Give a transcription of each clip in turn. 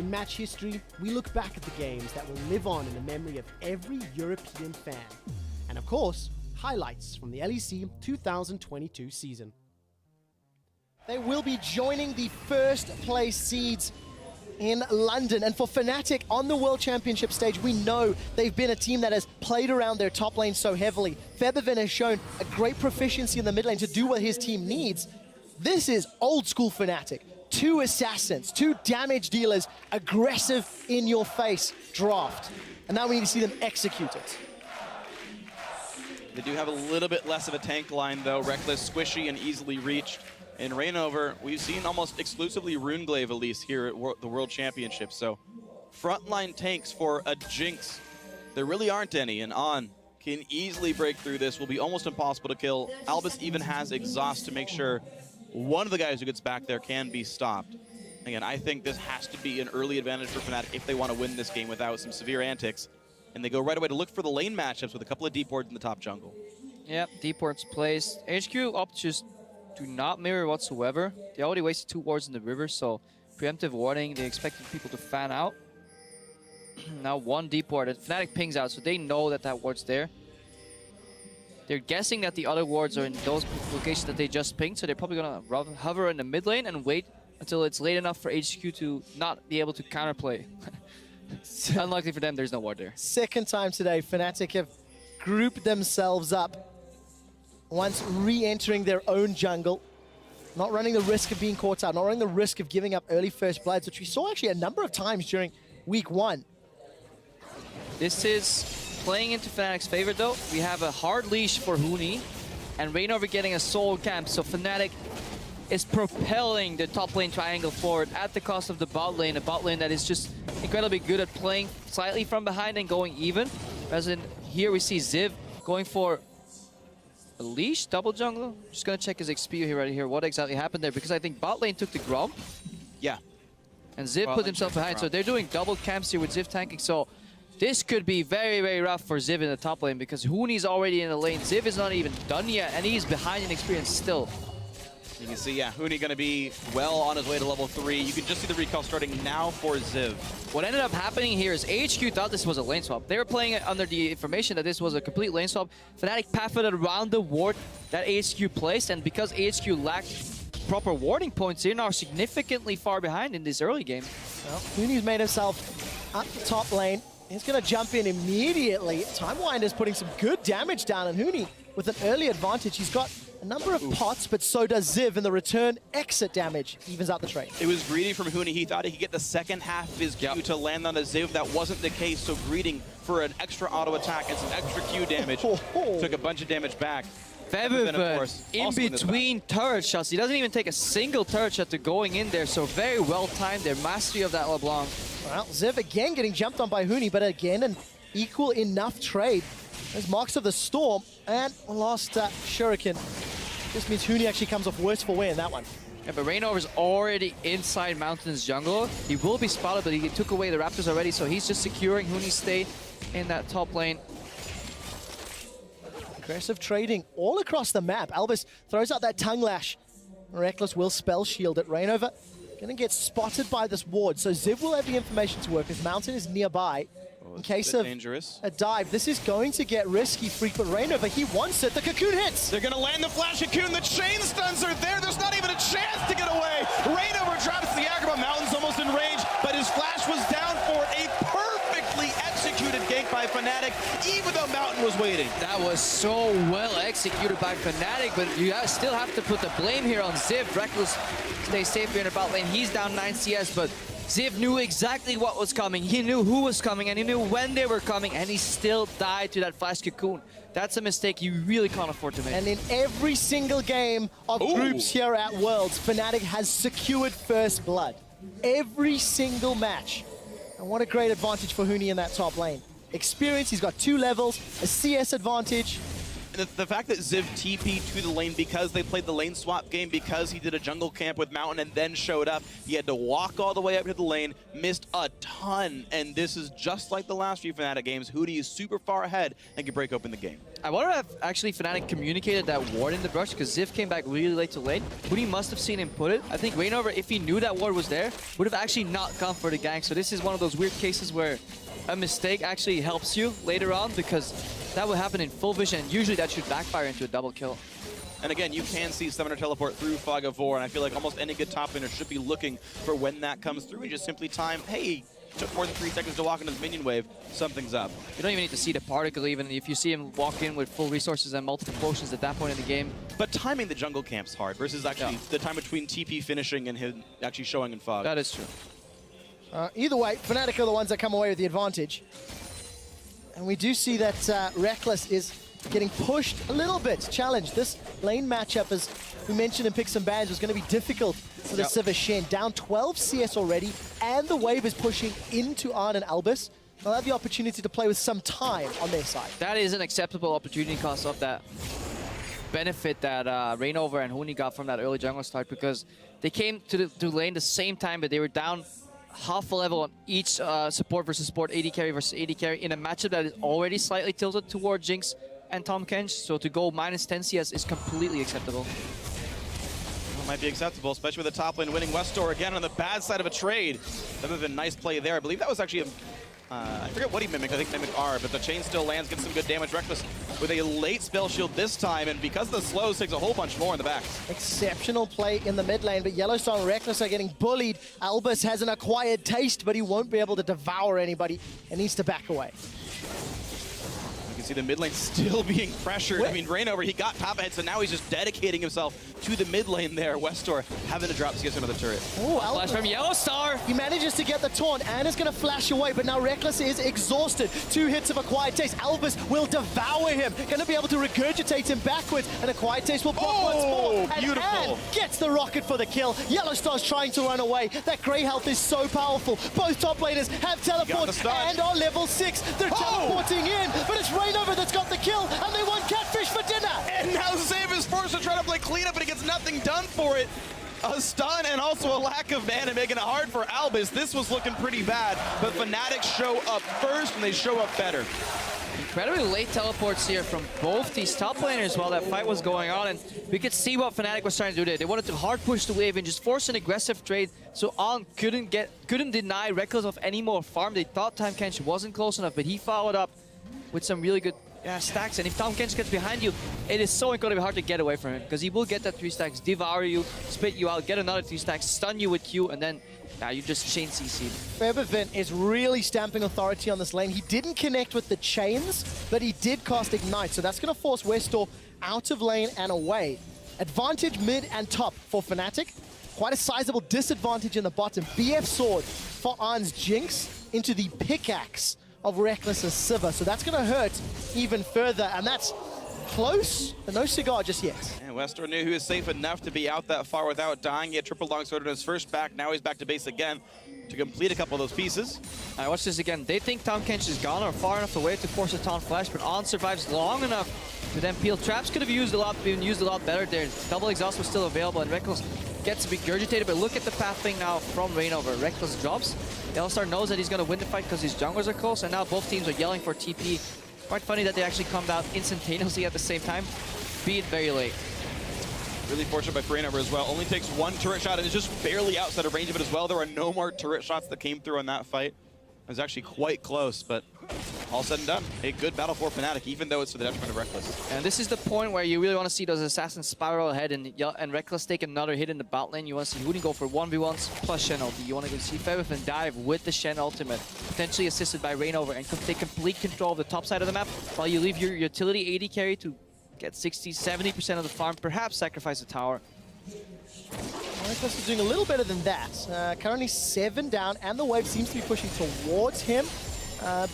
In match history, we look back at the games that will live on in the memory of every European fan. And of course, highlights from the LEC 2022 season. They will be joining the first place seeds in London. And for Fnatic on the World Championship stage, we know they've been a team that has played around their top lane so heavily. Febiven has shown a great proficiency in the mid lane to do what his team needs. This is old school Fnatic. 2 assassins, 2 damage dealers, aggressive in your face draft. And now we need to see them execute it. They do have a little bit less of a tank line though. Reckless, squishy, and easily reached. In Reignover, we've seen almost exclusively Runeglaive at least here at the World Championship. So frontline tanks for a Jinx, there really aren't any. And On can easily break through this, will be almost impossible to kill. Albus even has exhaust to make sure one of the guys who gets back there can be stopped. Again, I think this has to be an early advantage for Fnatic if they want to win this game without some severe antics. And they go right away to look for the lane matchups with a couple of deep wards in the top jungle. Yep, deep wards placed. HQ opt just do not mirror whatsoever. They already wasted 2 wards in the river, so preemptive warding, they expected people to fan out. Now 1 deep ward, and Fnatic pings out, so they know that that ward's there. They're guessing that the other wards are in those locations that they just pinged, so they're probably going to hover in the mid lane and wait until it's late enough for HQ to not be able to counterplay. Unluckily for them, there's no ward there. Second time today, Fnatic have grouped themselves up once re-entering their own jungle. Not running the risk of being caught out, not running the risk of giving up early first bloods, which we saw actually a number of times during week 1. This is playing into Fnatic's favor though. We have a hard leash for Huni and Reignover getting a soul camp, so Fnatic is propelling the top lane triangle forward at the cost of the bot lane, a bot lane that is just incredibly good at playing slightly from behind and going even. As in here we see Ziv going for a leash, double jungle. Just gonna check his XP here right here, what exactly happened there, because I think bot lane took the Grom. Yeah. And Ziv put himself behind, so they're doing double camps here with Ziv tanking, so this could be very, very rough for Ziv in the top lane because Huni's already in the lane. Ziv is not even done yet, and he's behind in experience still. You can see, yeah, Huni going to be well on his way to level 3. You can just see the recall starting now for Ziv. What ended up happening here is HQ thought this was a lane swap. They were playing it under the information that this was a complete lane swap. Fnatic pathed around the ward that HQ placed, and because HQ lacked proper warding points, they're now significantly far behind in this early game. Well, Huni's made himself up the top lane. He's going to jump in immediately. Timewinder's putting some good damage down on Huni with an early advantage. He's got a number of pots, but so does Ziv, and the return exit damage evens out the trade. It was greedy from Huni. He thought he could get the second half of his Q to land on a Ziv. That wasn't the case, so greeting for an extra auto attack and some extra Q damage. Took a bunch of damage back. Febiven in between turret shots. He doesn't even take a single turret shot to going in there, so very well timed their mastery of that LeBlanc. Well, Ziv again getting jumped on by Huni, but again an equal enough trade. There's Marks of the Storm and lost Shuriken. This means Huni actually comes off worse for wear in that one. Yeah, but Reignover's already inside Mountain's jungle. He will be spotted, but he took away the Raptors already, so he's just securing Huni's stay in that top lane. Aggressive trading all across the map. Albus throws out that tongue lash. Reckless will spell shield at Reignover. Gonna get spotted by this ward, so Ziv will have the information to work as Mountain is nearby. In case of a dive, this is going to get risky. Freak, but Reignover, he wants it. The cocoon hits. They're going to land the flash cocoon. The chain stuns are there. There's not even a chance to get away. Reignover drops the Agrabah. Mountain's almost in range, but his flash was down for a perfectly executed gank by Fnatic, even though Mountain was waiting. That was so well executed by Fnatic, but you still have to put the blame here on Ziv. Reckless stays safe here in the bot lane. He's down 9 CS, but Ziv knew exactly what was coming. He knew who was coming, and he knew when they were coming, and he still died to that flash cocoon. That's a mistake you really can't afford to make. And in every single game of groups here at Worlds, Fnatic has secured first blood. Every single match. And what a great advantage for Huni in that top lane. Experience, he's got 2 levels, a CS advantage. the fact that Ziv TP'd to the lane because they played the lane swap game, because he did a jungle camp with Mountain and then showed up, he had to walk all the way up to the lane, missed a ton, and this is just like the last few Fnatic games. Hootie is super far ahead and can break open the game. I wonder if actually Fnatic communicated that ward in the brush, because Ziv came back really late to lane. Hootie must have seen him put it. I think Reignover, if he knew that ward was there, would have actually not gone for the gank. So this is one of those weird cases where a mistake actually helps you later on, because that would happen in full vision, and usually that should backfire into a double kill. And again, you can see Summoner teleport through Fog of War, and I feel like almost any good top laner should be looking for when that comes through and just simply time, hey, took more than 3 seconds to walk into his minion wave, something's up. You don't even need to see the particle, even if you see him walk in with full resources and multiple potions at that point in the game. But timing the jungle camp's hard versus actually the time between TP finishing and him actually showing in Fog. That is true. Either way, Fnatic are the ones that come away with the advantage. And we do see that Reckless is getting pushed a little bit, challenged. This lane matchup, as we mentioned in Picks and Bans, was going to be difficult for the Sivir Shen. Down 12 CS already, and the wave is pushing into Arn and Albus. They'll have the opportunity to play with some time on their side. That is an acceptable opportunity cost of that benefit that Reignover and Huni got from that early jungle start, because they came to the lane the same time, but they were down half a level on each support versus support, AD carry versus AD carry, in a matchup that is already slightly tilted toward Jinx and Tahm Kench. So to go minus 10 CS is completely acceptable. It might be acceptable, especially with the top lane winning Westor again on the bad side of a trade. That would have been a nice play there. I believe that was actually a I forget what he mimicked. I think he mimicked R, but the chain still lands, gets some good damage. Reckless with a late spell shield this time, and because of the slows, takes a whole bunch more in the back. Exceptional play in the mid lane, but Yellowstone and Reckless are getting bullied. Albus has an acquired taste, but he won't be able to devour anybody and needs to back away. You can see the mid lane still being pressured. I mean, Reignover, he got top ahead, so now he's just dedicating himself to the mid lane there. Westor having to drop CS another turret. Oh, Flash from Yellowstar. He manages to get the taunt. Anna's going to flash away, but now Reckless is exhausted. 2 hits of Acquired Taste. Albus will devour him. Going to be able to regurgitate him backwards, and Acquired Taste will pop once more. And beautiful. Anne gets the rocket for the kill. Yellowstar's trying to run away. That Grey health is so powerful. Both top laners have teleports and are level 6. They're teleporting in, but it's Reignover that's got the kill, and they want catfish for dinner. And now Ziv is forced to try to play cleanup, but he gets nothing done for it. A stun and also a lack of mana making it hard for Albus. This was looking pretty bad, but Fnatic show up first and they show up better. Incredibly late teleports here from both these top laners while that fight was going on, and we could see what Fnatic was trying to do there. They wanted to hard push the wave and just force an aggressive trade so Aln couldn't deny Reckless of any more farm. They thought Tahm Kench wasn't close enough, but he followed up with some really good stacks, and if Tahm Kench gets behind you, it is so incredibly hard to get away from him, because he will get that 3 stacks, devour you, spit you out, get another 3 stacks, stun you with Q, and then you just chain CC. Febervin is really stamping authority on this lane. He didn't connect with the chains, but he did cast Ignite, so that's going to force Westor out of lane and away. Advantage mid and top for Fnatic. Quite a sizable disadvantage in the bottom. BF Sword for Arn's Jinx into the pickaxe of Reckless's Sivir, so that's going to hurt even further, and that's close, but no cigar just yet. And Westor knew he was safe enough to be out that far without dying. He had triple longsword in his first back, now he's back to base again to complete a couple of those pieces. Alright, watch this again. They think Tahm Kench is gone or far enough away to force a taunt flash, but On survives long enough to then peel. Traps could have been used a lot better there. Double exhaust was still available, and Reckless gets regurgitated, but look at the pathing now from Reignover. Reckless drops. Yellowstar knows that he's going to win the fight because his junglers are close, and now both teams are yelling for TP. Quite funny that they actually come out instantaneously at the same time, be it very late. Really fortunate by Reignover as well. Only takes 1 turret shot and is just barely outside of range of it as well. There are no more turret shots that came through on that fight. It was actually quite close, but all said and done, a good battle for Fnatic, even though it's to the detriment of Reckless. And this is the point where you really want to see those assassins spiral ahead and Reckless take another hit in the bot lane. You want to see Hootie go for 1v1s plus Shen ulti. You want to see Febervin dive with the Shen ultimate, potentially assisted by Reignover, and take complete control of the top side of the map while you leave your utility AD carry to get 60-70% of the farm, perhaps sacrifice the tower. Reckless is doing a little better than that. Currently 7 down, and the wave seems to be pushing towards him.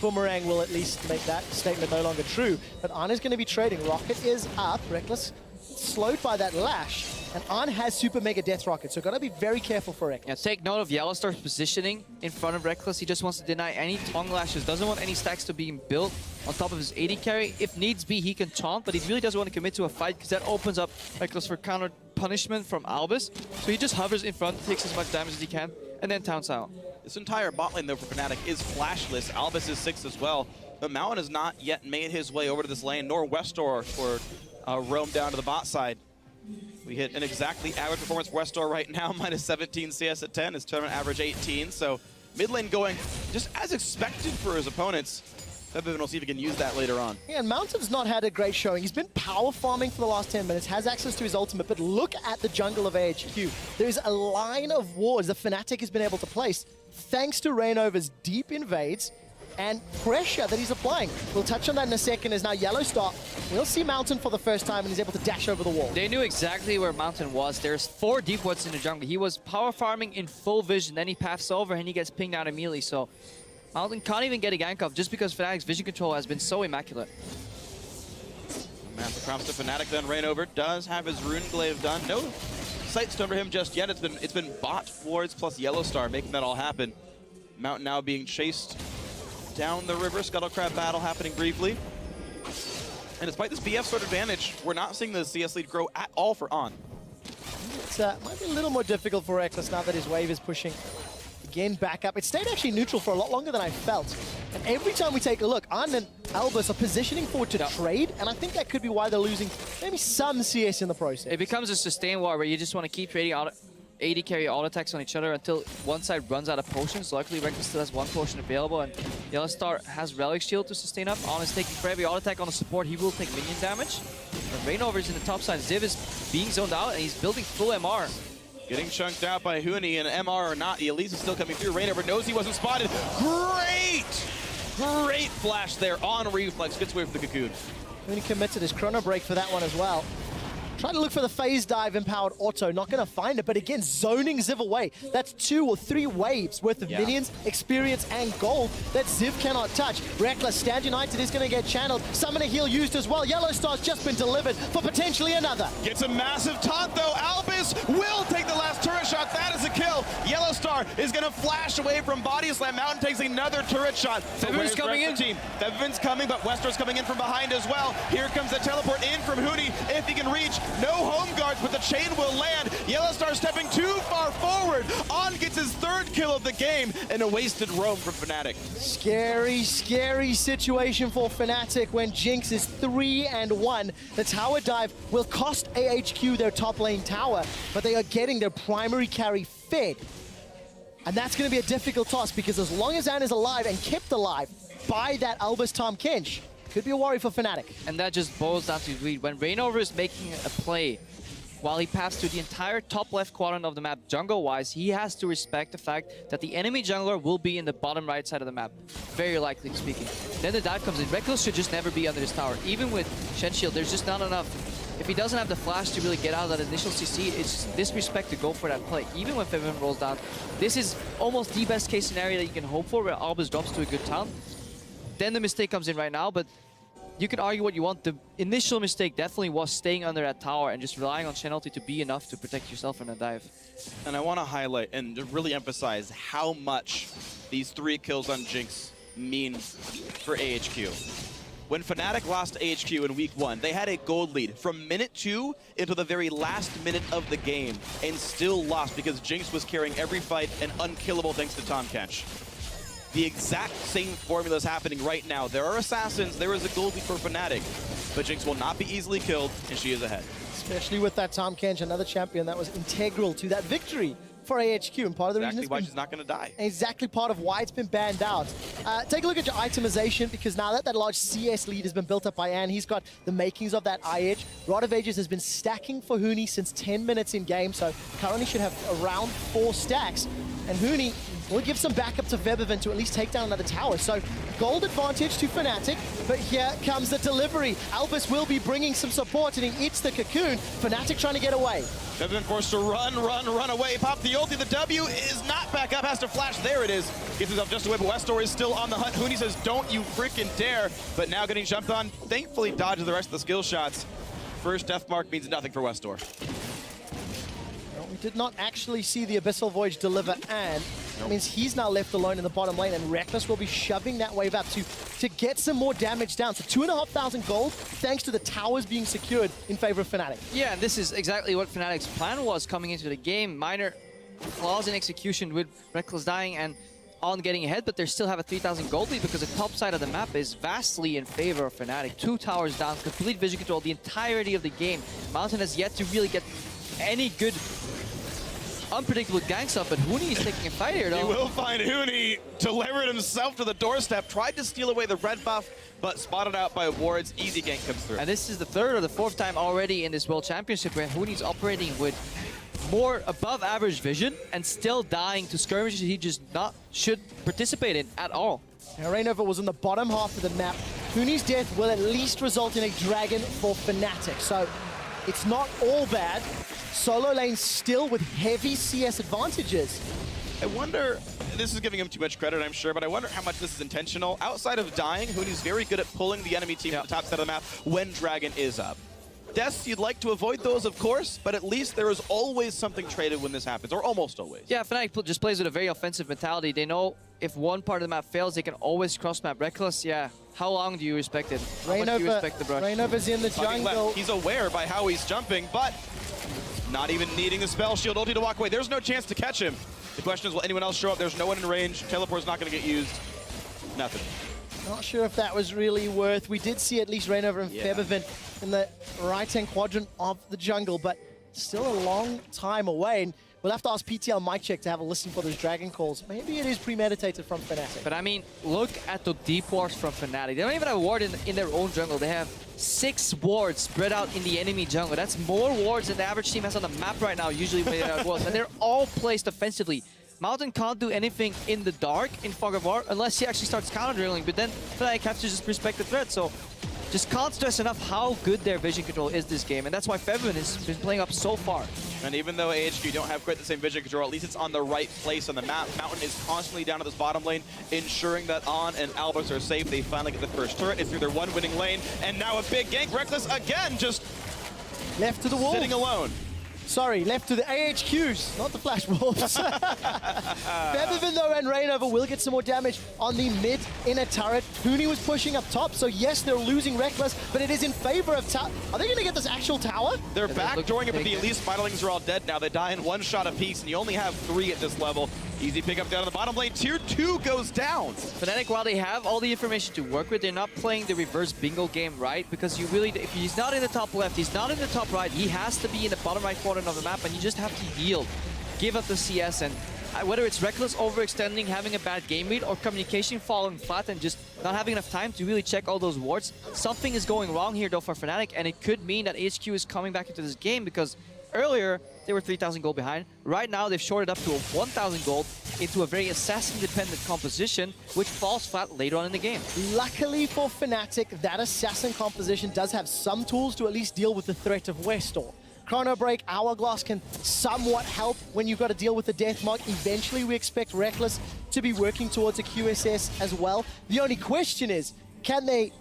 Boomerang will at least make that statement no longer true. But Anna's going to be trading. Rocket is up. Reckless slowed by that lash. And An has Super Mega Death Rocket, so gotta be very careful for Reckless. Yeah, take note of Yellowstar's positioning in front of Reckless. He just wants to deny any tongue lashes, doesn't want any stacks to be built on top of his AD carry. If needs be, he can taunt, but he really doesn't want to commit to a fight because that opens up Reckless for counter punishment from Albus. So he just hovers in front, takes as much damage as he can, and then taunts out. This entire bot lane, though, for Fnatic is flashless. Albus is 6 as well. But Mountain has not yet made his way over to this lane, nor Westor for roam down to the bot side. We hit an exactly average performance for Westor right now, minus 17 CS at 10. His tournament average 18. So mid lane going just as expected for his opponents. Febiven will see if he can use that later on. Yeah, and Mountain's not had a great showing. He's been power farming for the last 10 minutes, has access to his ultimate, but look at the jungle of AHQ. There's a line of wards that Fnatic has been able to place thanks to Reignover's deep invades and pressure that he's applying. We'll touch on that in a second as now Yellowstar will see Mountain for the first time and he's able to dash over the wall. They knew exactly where Mountain was. There's 4 deep wards in the jungle. He was power farming in full vision, then he paths over and he gets pinged out immediately. So Mountain can't even get a gank off just because Fnatic's vision control has been so immaculate. Massive props to Fnatic then. Reignover does have his Rune Glaive done. No Sightstone for him just yet. It's been bot wards plus Yellowstar making that all happen. Mountain now being chased down the river. Scuttlecrab battle happening briefly. And despite this BF sort of advantage, we're not seeing the CS lead grow at all for On. It might be a little more difficult for Reckless now that his wave is pushing again back up. It stayed actually neutral for a lot longer than I felt. And every time we take a look, An and Albus are positioning forward to trade, and I think that could be why they're losing maybe some CS in the process. It becomes a sustain war where you just want to keep trading AD carry all attacks on each other until one side runs out of potions. Luckily, Reckless still has 1 potion available, and Yellowstar has Relic Shield to sustain up. On is taking for every auto attack on the support, he will take minion damage. And Reignover is in the top side. Ziv is being zoned out, and he's building full MR. Getting chunked out by Huni, and MR or not, the Elise is still coming through. Reignover knows he wasn't spotted. Great flash there on Reflex. Gets away from the Cocoon. Huni committed his chrono break for that one as well. Trying to look for the phase dive empowered auto, not going to find it, but again, zoning Ziv away. That's 2 or 3 waves worth of minions, experience, and gold that Ziv cannot touch. Reckless, Stand United is going to get channeled. Summoner heal used as well. Yellowstar's just been delivered for potentially another. Gets a massive taunt though. Albus will take the last turret shot. That is a kill. Yellowstar is going to flash away from Body Slam. Mountain takes another turret shot. Febiven's coming in. Febiven's coming, but Westor's coming in from behind as well. Here comes the teleport in from Huni if he can reach. No home guards, but the chain will land. Yellowstar stepping too far forward. On gets his 3rd kill of the game and a wasted roam from Fnatic. Scary, scary situation for Fnatic when Jinx is 3-1. The tower dive will cost AHQ their top lane tower, but they are getting their primary carry fed. And that's going to be a difficult task because as long as Anne is alive and kept alive by that Albus Tom Kench, could be a worry for Fnatic. And that just boils down to read. When Reignover is making a play, while he paths through the entire top left quadrant of the map, jungle-wise, he has to respect the fact that the enemy jungler will be in the bottom right side of the map, very likely speaking. Then the dive comes in. Reckless should just never be under this tower. Even with Shen Shield, there's just not enough. If he doesn't have the flash to really get out of that initial CC, it's disrespect to go for that play. Even when Febiven rolls down, this is almost the best case scenario that you can hope for, where Albus drops to a good town. Then the mistake comes in right now, but you can argue what you want. The initial mistake definitely was staying under that tower and just relying on Shen ulti to be enough to protect yourself in a dive. And I want to highlight and to really emphasize how much these 3 kills on Jinx mean for AHQ. When Fnatic lost to AHQ in week 1, they had a gold lead from minute 2 into the very last minute of the game and still lost because Jinx was carrying every fight and unkillable thanks to Tom Kench. The exact same formula is happening right now. There are assassins, there is a gold lead for Fnatic, but Jinx will not be easily killed, and she is ahead. Especially with that Tom Kench, another champion that was integral to that victory for AHQ, and part of the reason Exactly why she's not going to die. Exactly part of why it's been banned out. Take a look at your itemization, because now that large CS lead has been built up by Anne, he's got the makings of that eye edge. Rod of Ages has been stacking for Huni since 10 minutes in game, so currently should have around 4 stacks. And Huni will give some backup to Febiven to at least take down another tower. So gold advantage to Fnatic, but here comes the delivery. Albus will be bringing some support, and he eats the cocoon. Fnatic trying to get away. Febiven forced to run away. Pop the ulti. The W is not back up. Has to flash. There it is. Gets himself just away, but Westor is still on the hunt. Huni says, don't you freaking dare. But now getting jumped on. Thankfully dodges the rest of the skill shots. First death mark means nothing for Westor. We did not actually see the Abyssal Voyage deliver, and that means he's now left alone in the bottom lane, and Reckless will be shoving that wave up to get some more damage down. So 2,500 gold, thanks to the towers being secured in favor of Fnatic. Yeah, and this is exactly what Fnatic's plan was coming into the game. Minor flaws in execution with Reckless dying and on getting ahead, but they still have a 3,000 gold lead because the top side of the map is vastly in favor of Fnatic. 2 towers down, complete vision control the entirety of the game. Mountain has yet to really get any good unpredictable ganks up, but Huni is taking a fight here, though. He will find Huni, delivered himself to the doorstep, tried to steal away the red buff, but spotted out by wards. Easy gank comes through. And this is the 3rd or the 4th time already in this World Championship where Huni's operating with more above average vision and still dying to skirmishes he just not should participate in at all. Now, Rainover was in the bottom half of the map. Huni's death will at least result in a dragon for Fnatic, so it's not all bad. Solo lane still with heavy CS advantages. I wonder, this is giving him too much credit, I'm sure, but I wonder how much this is intentional. Outside of dying, Huni's very good at pulling the enemy team to the top side of the map when Dragon is up. Deaths, you'd like to avoid those, of course, but at least there is always something traded when this happens, or almost always. Yeah, Fnatic just plays with a very offensive mentality. They know if one part of the map fails, they can always cross-map. Reckless, yeah. How long do you respect it? How much do you respect the brush? Rainover's in the jungle. He's aware by how he's jumping, but not even needing the spell shield ulti to walk away. There's no chance to catch him. The question is, will anyone else show up? There's no one in range. Teleport's not going to get used. Nothing. Not sure if that was really worth. We did see at least Rainover and Febiven in the right-hand quadrant of the jungle, but still a long time away. And we'll have to ask PTL Mic Check to have a listen for those dragon calls. Maybe it is premeditated from Fnatic. But I mean, look at the deep wards from Fnatic. They don't even have a ward in their own jungle. They have 6 wards spread out in the enemy jungle. That's more wards than the average team has on the map right now, usually when they're wards. And they're all placed offensively. Mountain can't do anything in the dark in Fog of War unless he actually starts counter-drilling, but then Fnatic have to just respect the threat. So just can't stress enough how good their vision control is this game, and that's why Febiven has been playing up so far. And even though AHQ don't have quite the same vision control, at least it's on the right place on the map. Mountain is constantly down to this bottom lane, ensuring that On and Albus are safe. They finally get the first turret. It's through their one winning lane, and now a big gank. Reckless again, just left to the wall. Sitting alone. Sorry, left to the AHQs, not the Flash Wolves. Febiven, though, and Rainover will get some more damage on the mid inner turret. Huni was pushing up top, so yes, they're losing Reckless, but it is in favor of tower. Are they going to get this actual tower? They're backdooring it, but the Elise Vitalings are all dead now. They die in one shot apiece, and you only have 3 at this level. Easy pickup down to the bottom lane. Tier 2 goes down. Fnatic, while they have all the information to work with, they're not playing the reverse bingo game right, because you really, if he's not in the top left, he's not in the top right, he has to be in the bottom right quadrant of the map, and you just have to yield, give up the CS, and whether it's Reckless overextending, having a bad game read, or communication falling flat and just not having enough time to really check all those wards, something is going wrong here though for Fnatic, and it could mean that HQ is coming back into this game, because earlier they were 3,000 gold behind. Right now they've shorted up to 1,000 gold into a very assassin-dependent composition, which falls flat later on in the game. Luckily for Fnatic, that assassin composition does have some tools to at least deal with the threat of Westor. Chrono Break, Hourglass can somewhat help when you've got to deal with the Death Mark. Eventually, we expect Reckless to be working towards a QSS as well. The only question is, can they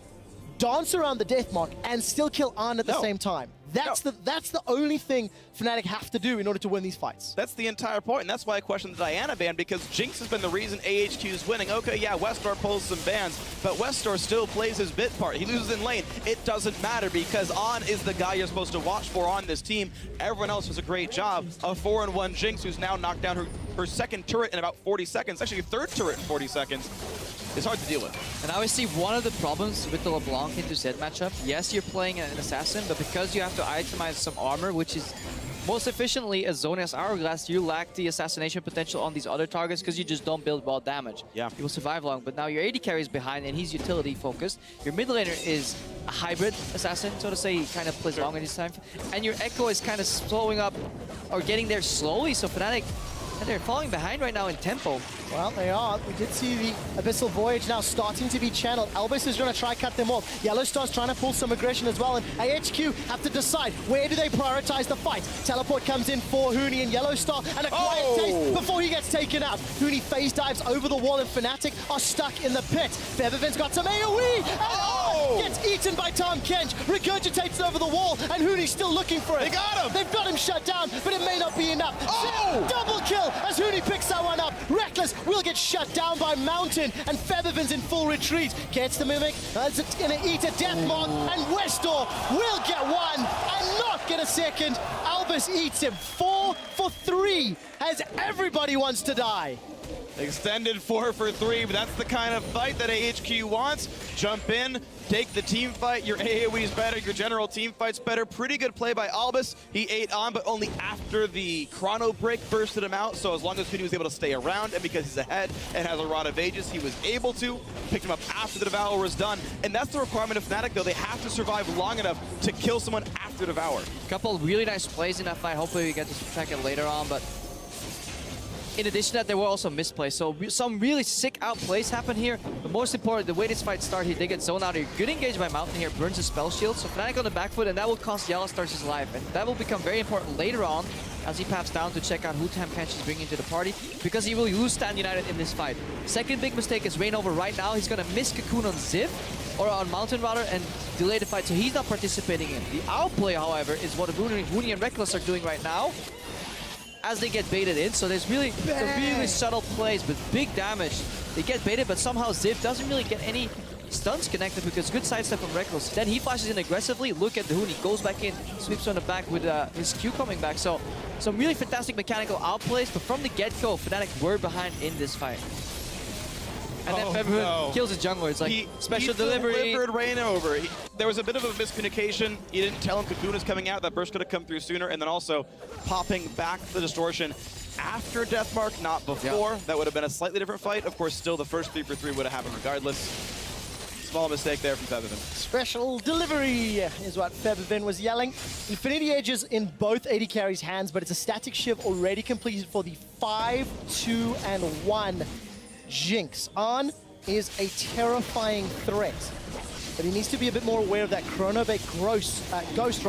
dance around the Death Mark and still kill Arn at the same time? That's the only thing Fnatic have to do in order to win these fights. That's the entire point, and that's why I questioned the Diana ban, because Jinx has been the reason AHQ is winning. Okay, yeah, Westor pulls some bans, but Westor still plays his bit part. He loses in lane. It doesn't matter, because On is the guy you're supposed to watch for on this team. Everyone else does a great job. A 4-1 Jinx, who's now knocked down her second turret in about 40 seconds. Actually, third turret in 40 seconds. It's hard to deal with. And I always see one of the problems with the LeBlanc into Zed matchup. Yes, you're playing an assassin, but because you have to itemize some armor, which is most efficiently a zone as Hourglass, you lack the assassination potential on these other targets because you just don't build raw damage. Yeah. You will survive long, but now your AD carry is behind and he's utility focused. Your mid laner is a hybrid assassin, so to say. He kind of plays long in his time. And your Echo is kind of slowing up or getting there slowly, so Fnatic, and they're falling behind right now in tempo. Well, they are. We did see the Abyssal Voyage now starting to be channeled. Albus is going to try cut them off. Yellowstar's trying to pull some aggression as well, and AHQ have to decide where do they prioritize the fight. Teleport comes in for Huni and Yellowstar, and a quiet taste before he gets taken out. Huni phase dives over the wall, and Fnatic are stuck in the pit. Febiven's got some AoE, and gets Eaten by Tom Kench, regurgitates over the wall, and Hooney's still looking for it. They got him! They've got him shut down, but it may not be enough. Oh! Double kill as Hooney picks that one up. Reckless will get shut down by Mountain, and Feathervin's in full retreat. Gets the Mimic, as it's gonna eat a death mark, and Westor will get one and not get a second. Albus eats him. 4 for 3 as everybody wants to die. Extended 4 for 3, but that's the kind of fight that AHQ wants. Jump in, take the team fight. Your AoE's better, your general team fight's better. Pretty good play by Albus. He ate on, but only after the chrono break bursted him out. So as long as Hooney was able to stay around, and because he's ahead and has a Rod of Ages, he was able to pick him up after the Devour was done. And that's the requirement of Fnatic, though. They have to survive long enough to kill someone after Devour. A couple of really nice plays in that fight. Hopefully we get to track it later on, but in addition to that, there were also misplays. So some really sick outplays happen here. But most important, the way this fight started, they get zoned out here. Good engage by Mountain here, burns his spell shield. So Fnatic on the back foot, and that will cost Yellowstars his life. And that will become very important later on as he paths down to check out who Tam Kench is bringing to the party, because he will lose Stand United in this fight. Second big mistake is Reignover right now. He's going to miss Cocoon on Ziv, or on Mountain rather, and delay the fight, so he's not participating in. The outplay, however, is what Hooney and Reckless are doing right now, as they get baited in. So there's really subtle plays with big damage. They get baited, but somehow Ziv doesn't really get any stuns connected because good sidestep from Reckless. Then he flashes in aggressively. Look at the Hooney, goes back in, sweeps on the back with his Q coming back. So some really fantastic mechanical outplays, but from the get-go, Fnatic were behind in this fight. And then Feathervin kills his jungler. It's like special delivery. He delivered Reignover. There was a bit of a miscommunication. He didn't tell him Cocoon is coming out. That burst could have come through sooner. And then also popping back the distortion after Deathmark, not before. Yeah. That would have been a slightly different fight. Of course, still the first 3 for 3 would have happened regardless. Small mistake there from Feathervin. Special delivery is what Feathervin was yelling. Infinity Edges in both AD Carry's hands, but it's a static shiv already completed for the 5-2-1 Jinx. On is a terrifying threat, but he needs to be a bit more aware of that Chronobait Ghost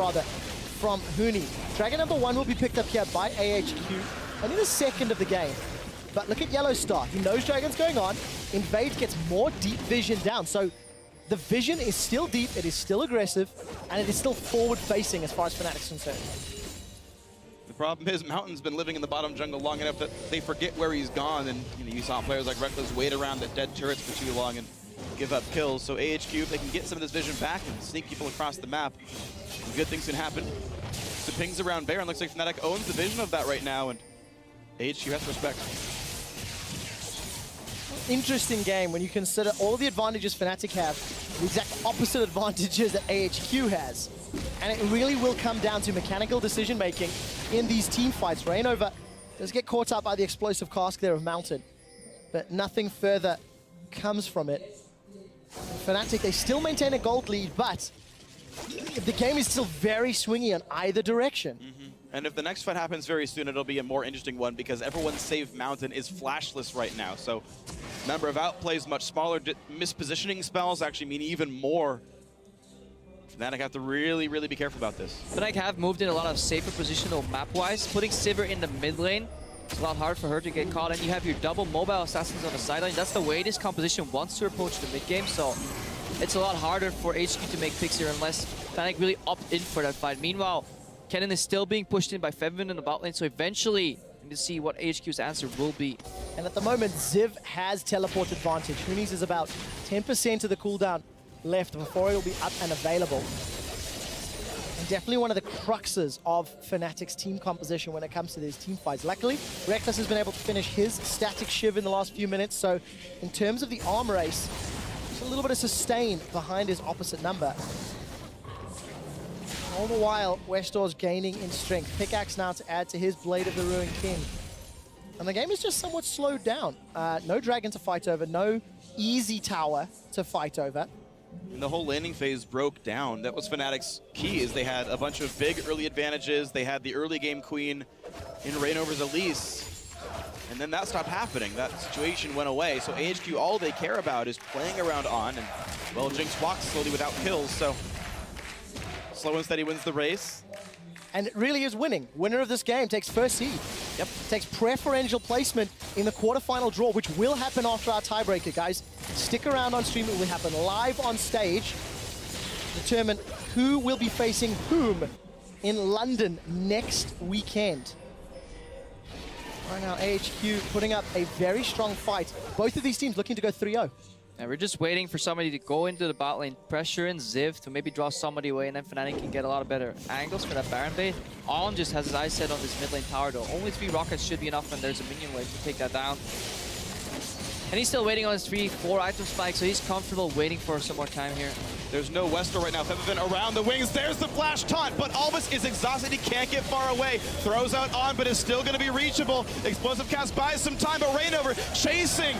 from Hooney. Dragon number 1 will be picked up here by AHQ, only the second of the game. But look at Yellowstar. He knows Dragon's going on. Invade gets more deep vision down. So the vision is still deep, it is still aggressive, and it is still forward-facing as far as Fnatic's concerned. The problem is Mountain's been living in the bottom jungle long enough that they forget where he's gone, and you saw players like Reckless wait around the dead turrets for too long and give up kills. So AHQ, if they can get some of this vision back and sneak people across the map, good things can happen. The pings around Baron, looks like Fnatic owns the vision of that right now, and AHQ has respect. Interesting game when you consider all the advantages Fnatic have, the exact opposite advantages that AHQ has. And it really will come down to mechanical decision-making in these team fights. Reignover does get caught up by the explosive cask there of Mountain, but nothing further comes from it. Fnatic, they still maintain a gold lead, but the game is still very swingy on either direction. And if the next fight happens very soon, it'll be a more interesting one because everyone's save Mountain is flashless right now. So number of outplays much smaller. Mispositioning spells actually mean even more. Fnatic have to really, really be careful about this. Fnatic have moved in a lot of safer positional map-wise. Putting Sivir in the mid lane, it's a lot hard for her to get caught. And you have your double mobile assassins on the sideline. That's the way this composition wants to approach the mid game. So it's a lot harder for HQ to make picks here unless Fnatic really opt in for that fight. Meanwhile, Kennen is still being pushed in by Feathervin in the bot lane, so eventually we need to see what HQ's answer will be. And at the moment, Ziv has teleport advantage. Hooney's is about 10% of the cooldown left before he'll be up and available. And definitely one of the cruxes of Fnatic's team composition when it comes to these team fights. Luckily, Reckless has been able to finish his static shiv in the last few minutes, so in terms of the arm race, there's a little bit of sustain behind his opposite number. All the while, Westor's gaining in strength. Pickaxe now to add to his Blade of the Ruined King. And the game is just somewhat slowed down. No dragon to fight over, no easy tower to fight over. And the whole landing phase broke down. That was Fnatic's key, is they had a bunch of big early advantages. They had the early game queen in Reignover's Elise. And then that stopped happening. That situation went away. So AHQ, all they care about is playing around on. And, well, Jinx walks slowly without kills, so slow and steady wins the race. And it really is winning. Winner of this game takes first seed. Yep. Takes preferential placement in the quarterfinal draw, which will happen after our tiebreaker, guys. Stick around on stream. It will happen live on stage. determine who will be facing whom in London next weekend. Right now, AHQ putting up a very strong fight. Both of these teams looking to go 3-0. And we're just waiting for somebody to go into the bot lane, pressure in Ziv to maybe draw somebody away, and then Fnatic can get a lot of better angles for that Baron bait. Alm just has his eyes set on this mid lane tower though. Only 3 rockets should be enough, and there's a minion wave to take that down. And he's still waiting on his 3-4 item spike, so he's comfortable waiting for some more time here. There's no Westo right now. Febiven around the wings. There's the flash taunt, but Albus is exhausted. He can't get far away. Throws out on, but is still going to be reachable. Explosive cast buys some time, but Rainover chasing,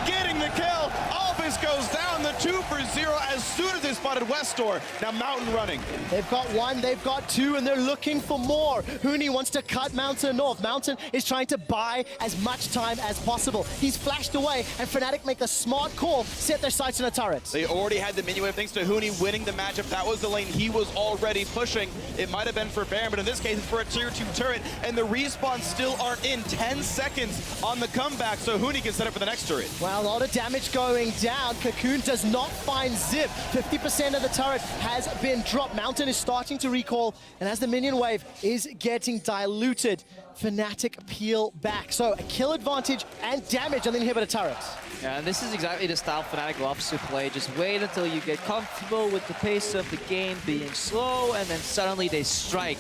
getting the kill. Albus goes down the 2 for 0 as soon as they spotted Westor. Now Mountain running. They've got 1, they've got 2, and they're looking for more. Huni wants to cut Mountain off. Mountain is trying to buy as much time as possible. He's flashed away, and Fnatic make the smart call, set their sights on a turret. They already had the minion wave thanks to Huni winning the matchup. That was the lane he was already pushing. It might have been for Baron, but in this case it's for a tier 2 turret, and the respawns still aren't in. 10 seconds on the comeback, so Huni can set up for the next turret. Well, a lot of damage going down. Cocoon does not find Zip. 50% of the turret has been dropped. Mountain is starting to recall, and as the minion wave is getting diluted, Fnatic peel back. So a kill advantage and damage on the inhibitor turrets. Yeah, and this is exactly the style Fnatic loves to play. Just wait until you get comfortable with the pace of the game being slow, and then suddenly they strike.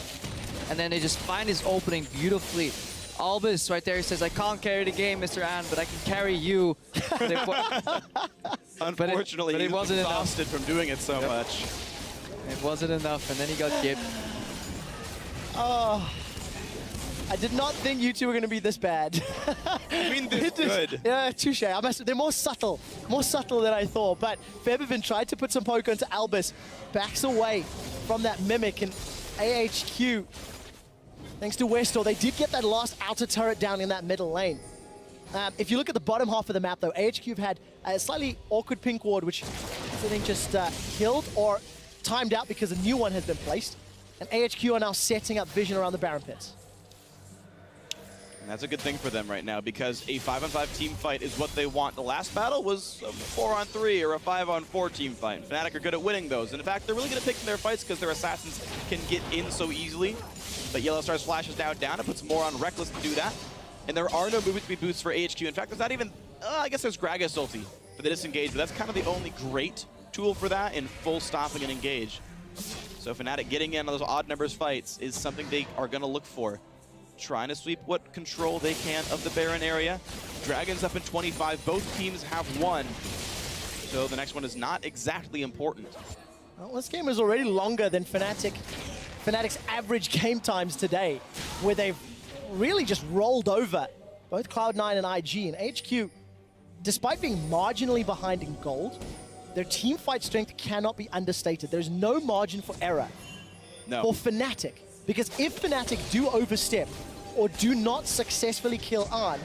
And then they just find his opening beautifully. Albus right there, he says, I can't carry the game, Mr. An, but I can carry you. Unfortunately, he wasn't exhausted from doing it so much. It wasn't enough, and then he got gibbed. Oh, I did not think you two were going to be this bad. I mean, this good. Yeah, touche. They're more subtle than I thought. But Febiven tried to put some poke into Albus, backs away from that Mimic, and AHQ, thanks to Westor, they did get that last outer turret down in that middle lane. If you look at the bottom half of the map, though, AHQ have had a slightly awkward pink ward, which I think just killed or timed out because a new one has been placed. And AHQ are now setting up vision around the Baron pits. And that's a good thing for them right now, because a 5-on-5 team fight is what they want. The last battle was a 4-on-3 or a 5-on-4 team fight. Fnatic are good at winning those. And in fact, they're really good at picking their fights because their assassins can get in so easily. But Yellowstar's flash is now down. It puts more on Reckless to do that. And there are no movement speed boosts for AHQ. In fact, there's not even, I guess there's Gragas ulti for the disengage, but that's kind of the only great tool for that in full stopping and engage. So Fnatic getting in on those odd numbers fights is something they are going to look for. Trying to sweep what control they can of the Baron area. Dragons up in 25. Both teams have 1. So the next one is not exactly important. Well, this game is already longer than Fnatic's average game times today, where they've really just rolled over both Cloud9 and IG. And HQ, despite being marginally behind in gold, their team fight strength cannot be understated. There's no margin for error for Fnatic. Because if Fnatic do overstep or do not successfully kill An,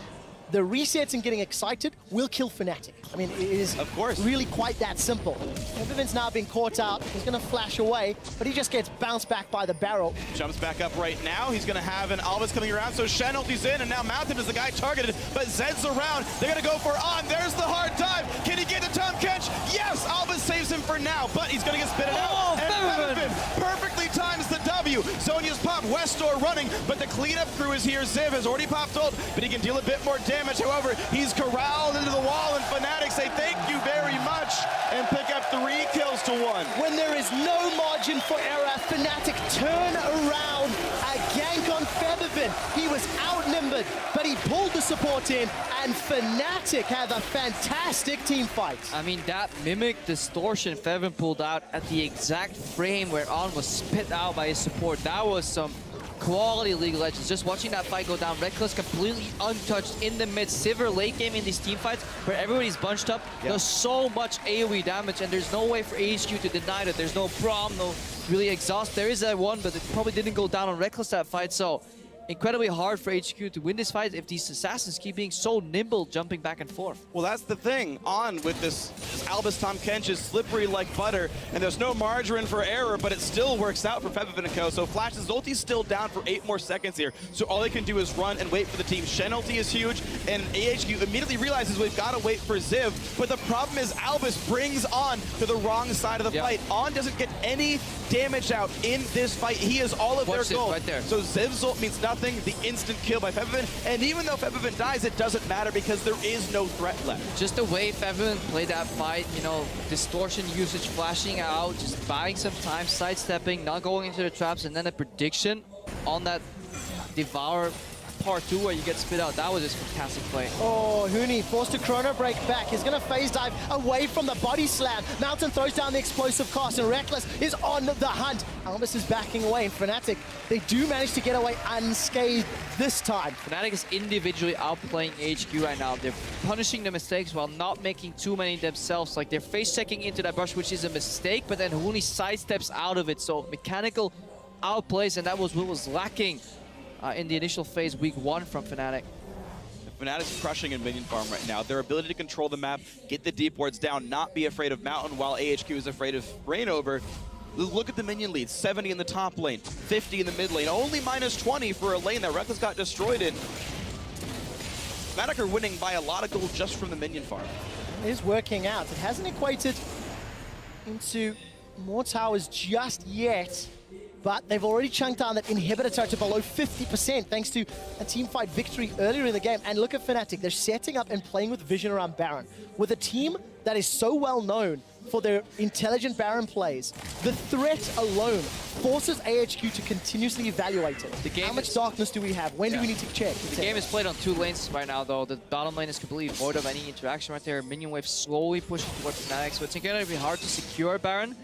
the resets and getting excited will kill Fnatic. I mean, it is really quite that simple. Febiven's now being caught out. He's going to flash away, but he just gets bounced back by the barrel. Jumps back up right now. He's going to have an Albus coming around, so Shen ulti's in, and now Mountain is the guy targeted, but Zed's around. They're going to go for An. There's the hard dive. Can he get the Tom catch? Yes! Albus saves him for now, but he's going to get spitted out. And Febiven perfectly times the W. Zhonya's popped. Westor running, but the cleanup crew is here. Ziv has already popped ult, but he can deal a bit more damage. However, he's corralled into the wall, and Fnatic say thank you very much and pick up 3 kills to 1. When there is no margin for error, Fnatic turn around a gank on Febiven. He was outnumbered, but he pulled the support in, and Fnatic have a fantastic team fight. I mean, that Mimic distortion Febiven pulled out at the exact frame where An was spit out by his support. That was some quality League of Legends. Just watching that fight go down, Reckless completely untouched in the mid. Sivir late game in these team fights where everybody's bunched up, does so much AoE damage, and there's no way for AHQ to deny that. There's no prom, no really exhaust. There is that one, but it probably didn't go down on Reckless that fight, so incredibly hard for HQ to win this fight if these assassins keep being so nimble, jumping back and forth. Well, that's the thing. On with this Albus Tom Kench is slippery like butter, and there's no margarine for error, but it still works out for Febiven and Co. So Flash's ulti's still down for 8 more seconds here. So all they can do is run and wait for the team. Shen ulti is huge, and AHQ immediately realizes we've got to wait for Ziv. But the problem is Albus brings On to the wrong side of the fight. On doesn't get any damage out in this fight. He is all of their gold. Right there. So Ziv's ult means nothing. The instant kill by Febiven, and even though Febiven dies, it doesn't matter because there is no threat left. Just the way Febiven played that fight, you know, distortion usage, flashing out, just buying some time, sidestepping, not going into the traps, and then a prediction on that Devour part 2 where you get spit out. That was just fantastic play. Oh, Huni forced to chrono break back. He's going to phase dive away from the body slam. Mountain throws down the explosive cast, and Reckless is on the hunt. Albus is backing away, and Fnatic, they do manage to get away unscathed this time. Fnatic is individually outplaying HQ right now. They're punishing the mistakes while not making too many themselves. Like, they're face checking into that brush, which is a mistake, but then Huni sidesteps out of it. So mechanical outplays, and that was what was lacking in the initial phase, week 1 from Fnatic. Fnatic's crushing in minion farm right now. Their ability to control the map, get the deep wards down, not be afraid of Mountain while AHQ is afraid of Rainover. Look at the minion lead, 70 in the top lane, 50 in the mid lane, only minus 20 for a lane that Reckless got destroyed in. Fnatic are winning by a lot of gold just from the minion farm. It is working out. It hasn't equated into more towers just yet, but they've already chunked down that inhibitor turret to below 50% thanks to a teamfight victory earlier in the game. And look at Fnatic, they're setting up and playing with vision around Baron. With a team that is so well known for their intelligent Baron plays, the threat alone forces AHQ to continuously evaluate it. How much darkness do we have? When do we need to check? The game is played on 2 lanes right now, though. The bottom lane is completely void of any interaction right there. Minion wave slowly pushing towards Fnatic, so it's incredibly hard to secure Baron.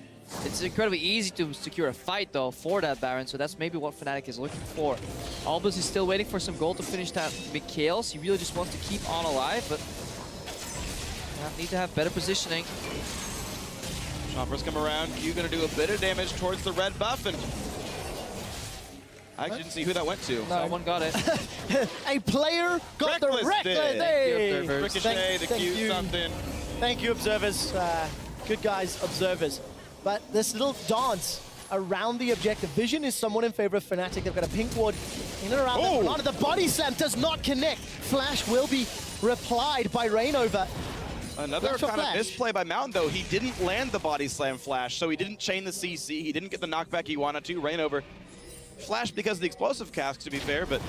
It's incredibly easy to secure a fight, though, for that Baron, so that's maybe what Fnatic is looking for. Albus is still waiting for some gold to finish that Mikhails. He really just wants to keep On alive, but need to have better positioning. Chompers come around. Q gonna do a bit of damage towards the red buff, and I actually didn't see who that went to. No, someone got it. A player got Reckless the Reckless. did. Hey. Ricochet, the Q something. Thank you, observers. Good guys, observers. But this little dance around the objective. Vision is somewhat in favor of Fnatic. They've got a pink ward in and around them. The body slam does not connect. Flash will be replied by Rainover. Another kind of misplay by Mountain, though. He didn't land the body slam Flash, so he didn't chain the CC. He didn't get the knockback he wanted to. Rainover Flash because of the explosive cask, to be fair, but...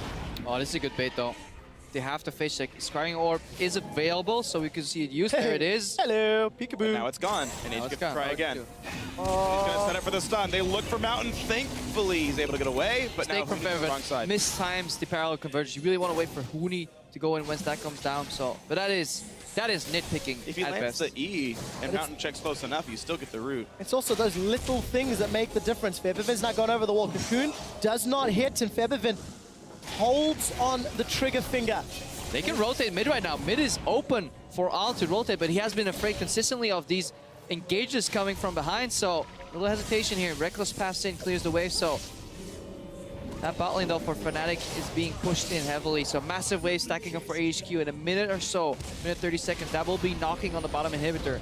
Oh, this is a good bait, though. They have to face check. Scrying Orb is available, so we can see it used. There it is. Hello, peekaboo. And now it's gone, and he's going to try again. He's going to set up for the stun. They look for Mountain. Thankfully, he's able to get away, but now from the wrong side. Mistimes the parallel convergence. You really want to wait for Huni to go in once that comes down. So, but that is nitpicking. If he lands the E and Mountain checks close enough, you still get the root. It's also those little things that make the difference. Febiven's not gone over the wall. Cocoon does not hit, and Febiven holds on the trigger finger. They can rotate mid right now. Mid is open for Al to rotate, but he has been afraid consistently of these engages coming from behind, so a little hesitation here. Reckless pass in, clears the wave, so that bot lane, though, for Fnatic is being pushed in heavily, so massive wave stacking up for HQ in a minute or so, minute 30 seconds. That will be knocking on the bottom inhibitor.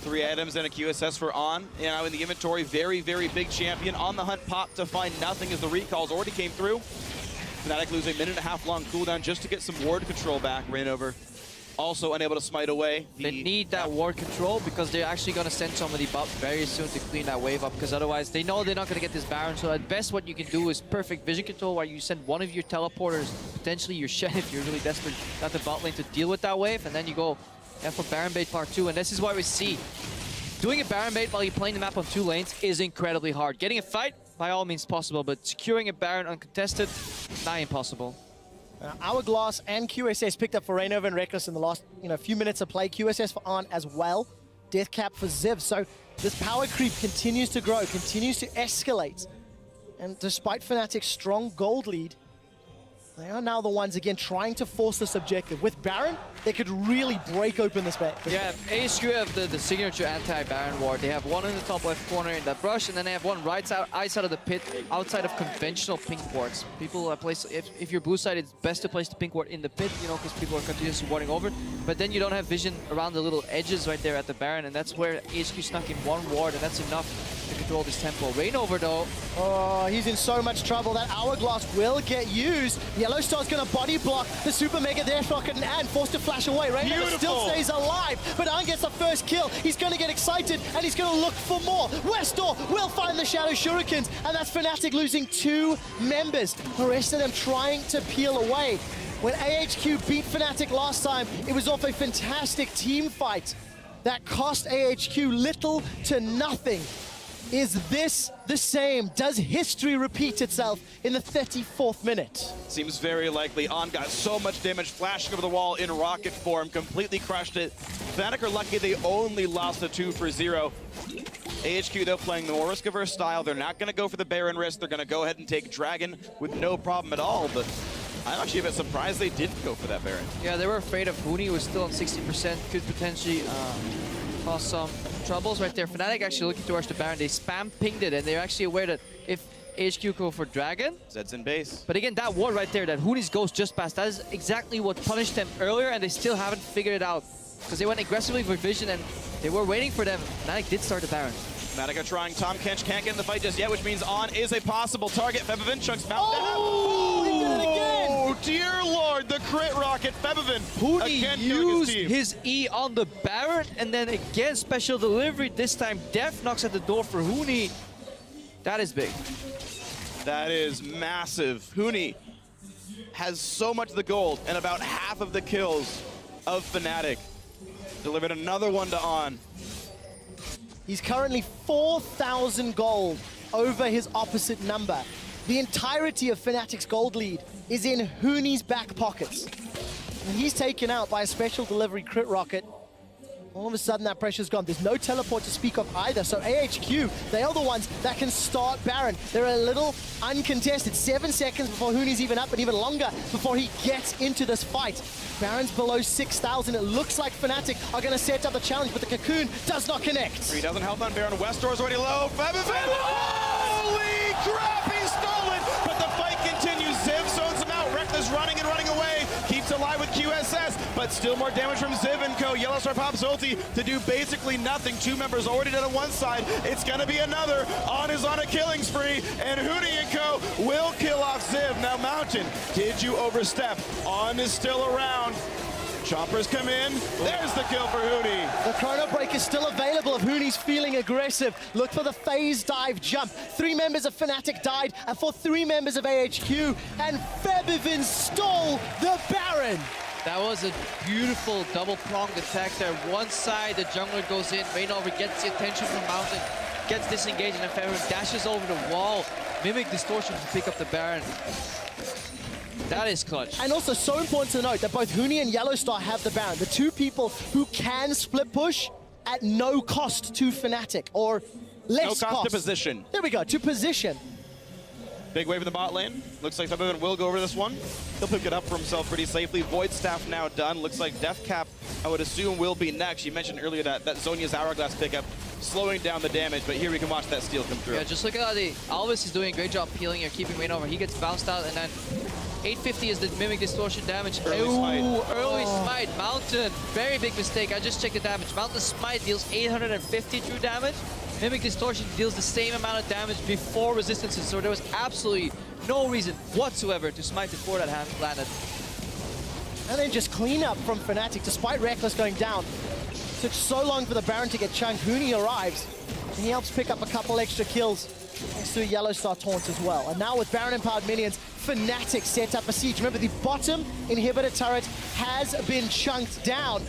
3 items and a QSS for On. Now in the inventory, very, very big champion. On the hunt, pop to find nothing as the recalls already came through. Fnatic lose a 1.5-minute long cooldown just to get some ward control back. Rainover also unable to smite away. They need that ward control because they're actually going to send somebody buff very soon to clean that wave up, because otherwise they know they're not going to get this Baron. So at best what you can do is perfect vision control, where you send one of your teleporters, potentially your Shen if you're really desperate, got the bot lane to deal with that wave, and then you go for Baron bait part 2. And this is what we see. Doing a Baron bait while you're playing the map on 2 lanes is incredibly hard. Getting a fight, by all means possible, but securing a Baron uncontested, nigh impossible. Hourglass and QSS picked up for Rainover and Reckless in the last few minutes of play. QSS for Arn as well. Death cap for Ziv. So this power creep continues to grow, continues to escalate. And despite Fnatic's strong gold lead, They are now the ones, again, trying to force this objective. With Baron, they could really break open this back. Yeah, AHQ have the signature anti-Baron ward. They have one in the top left corner in that brush, and then they have one right outside of the pit, outside of conventional pink wards. People place, if you're blue side, it's best to place the pink ward in the pit, you know, because people are continuously warding over. But then you don't have vision around the little edges right there at the Baron, and that's where AHQ snuck in one ward, and that's enough to control this tempo. Rainover, though. Oh, he's in so much trouble. That Hourglass will get used. Yellowstar's going to body block the Super Mega Death Rocket, and Ann forced to flash away. Rainover still stays alive, but Ann gets the first kill. He's going to get excited, and he's going to look for more. Westor will find the Shadow Shurikens, and that's Fnatic losing 2 members. The rest of them trying to peel away. When AHQ beat Fnatic last time, it was off a fantastic team fight that cost AHQ little to nothing. Is this the same? Does history repeat itself in the 34th minute? Seems very likely. On got so much damage flashing over the wall in rocket form, completely crushed it. Fnatic are lucky they only lost a 2 for 0. AHQ, though, playing the more risk-averse style. They're not going to go for the Baron risk. They're going to go ahead and take Dragon with no problem at all. But I'm actually a bit surprised they didn't go for that Baron. Yeah, they were afraid of Huni, who was still on 60%, could potentially cause some troubles right there. Fnatic actually looking to rush the Baron. They spam pinged it, and they're actually aware that if HQ go for Dragon, Zed's in base. but again, that ward right there, that Huni's ghost just passed, that is exactly what punished them earlier, and they still haven't figured it out. Because they went aggressively for vision, and they were waiting for them. Fnatic did start the Baron. Fnatic are trying. Tom Kench can't get in the fight just yet, which means On is a possible target. Febivin chunks Mount down. He did it again! Oh, dear lord, the crit rocket. Febivin again Huni killing used his team. his E on the Baron, and then again, special delivery. This time, Def knocks at the door for Huni. That is big. That is massive. Huni has so much of the gold and about half of the kills of Fnatic. Delivered another one to On. He's currently 4,000 gold over his opposite number. The entirety of Fnatic's gold lead is in Huni's back pockets. And he's taken out by a special delivery crit rocket. All of a sudden that pressure's gone. There's no teleport to speak of either. So AHQ, they are the ones that can start Baron. They're a little uncontested. 7 seconds before Huni's even up, and even longer before he gets into this fight. Baron's below 6,000. It looks like Fnatic are going to set up the challenge, but the Cocoon does not connect. 3,000 health on Baron. Westor's already low. Febivin! Holy crap, he stole it! But the fight continues. Ziv zones him out. Reckless running and running away. Keeps alive with QSS, but still more damage from Ziv and co. Yellowstar pops ulti to do basically nothing. 2 members already dead on one side. It's going to be another. On is on a killing spree, and Huni and co. will kill off Ziv. Now, Mountain, did you overstep? On is still around. Choppers come in. There's the kill for Huni. The Chrono Break is still available if Huni's feeling aggressive. Look for the phase dive jump. 3 members of Fnatic died, and for 3 members of AHQ, and Febivin stole the Baron. That was a beautiful double-pronged attack there. One side, the jungler goes in, Rainover gets the attention from Mountain, gets disengaged, and then Febivin dashes over the wall, Mimic Distortion to pick up the Baron. That is clutch. And also so important to note that both Huni and Yellowstar have the Baron. The 2 people who can split push at no cost to Fnatic, or less No cost to position. There we go, to position. Big wave in the bot lane. Looks like Febivin will go over this one. He'll pick it up for himself pretty safely. Void Staff now done. Looks like Death Cap, I would assume, will be next. You mentioned earlier that Zhonya's Hourglass pickup slowing down the damage, but here we can watch that steal come through. Yeah, just look at how Alvis is doing a great job peeling or keeping Rainover. He gets bounced out, and then 850 is the Mimic Distortion damage. Early smite. Early smite. Mountain, very big mistake. I just checked the damage. Mountain smite deals 850 true damage. Mimic Distortion deals the same amount of damage before resistances, so there was absolutely no reason whatsoever to smite before that hand landed. And then just clean up from Fnatic, despite Reckless going down. Took so long for the Baron to get chunked. Huni arrives, and he helps pick up a couple extra kills next to a Yellowstar taunt as well. And now with Baron-empowered minions, Fnatic set up a siege. Remember, the bottom inhibitor turret has been chunked down.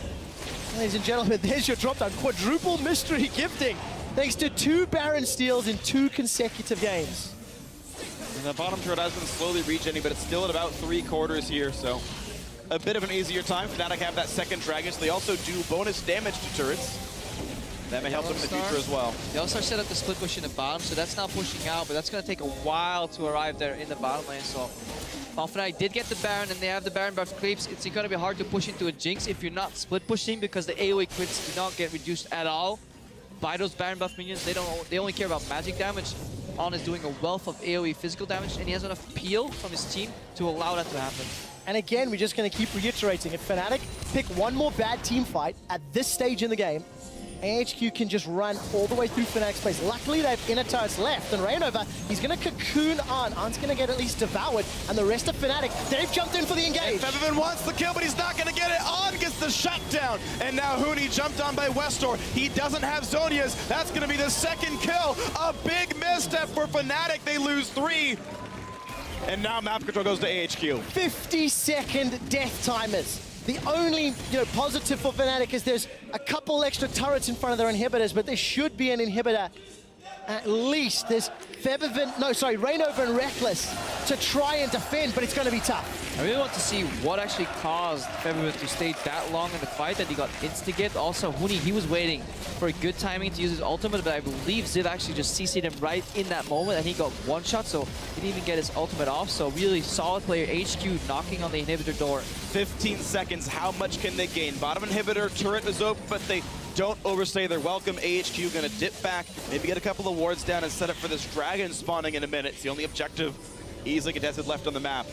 Ladies and gentlemen, there's your drop down. Quadruple mystery gifting, thanks to 2 Baron steals in 2 consecutive games. And the bottom turret has been slowly regenerating, but it's still at about 3/4 here, so a bit of an easier time. Fnatic have that second dragon, so they also do bonus damage to turrets. That may help them in the future as well. They also set up the split push in the bottom, so that's now pushing out, but that's going to take a while to arrive there in the bottom lane, so While Fnatic did get the Baron and they have the Baron buff creeps, it's going to be hard to push into a Jinx if you're not split pushing because the AoE crits do not get reduced at all by those Baron buff minions. They only care about magic damage. On is doing a wealth of AoE physical damage, and he has enough peel from his team to allow that to happen. And again, we're just going to keep reiterating, if Fnatic pick one more bad team fight at this stage in the game, AHQ can just run all the way through Fnatic's place. Luckily, they have inner turrets left, and Rainover, he's going to cocoon on. On's going to get at least devoured, and the rest of Fnatic, they've jumped in for the engage. Febiven wants the kill, but he's not going to get it. On gets the shutdown, and now Huni jumped on by Westor. He doesn't have Zonia's. That's going to be the second kill. A big misstep for Fnatic. They lose 3. And now map control goes to AHQ. 50-second death timers. The only positive for Fnatic is there's a couple extra turrets in front of their inhibitors, but there should be an inhibitor at least. There's Rainover and Reckless to try and defend, but it's going to be tough. I really want to see what actually caused Febiven to stay that long in the fight that he got insta-gipped. Also, Huni, he was waiting for a good timing to use his ultimate, but I believe Ziv actually just CC'd him right in that moment, and he got one shot, so he didn't even get his ultimate off. So really solid player, HQ knocking on the inhibitor door. 15 seconds, how much can they gain? Bottom inhibitor, turret is open, but they don't overstay their welcome. AHQ gonna dip back, maybe get a couple of wards down and set up for this dragon spawning in a minute. It's the only objective easily contested left on the map.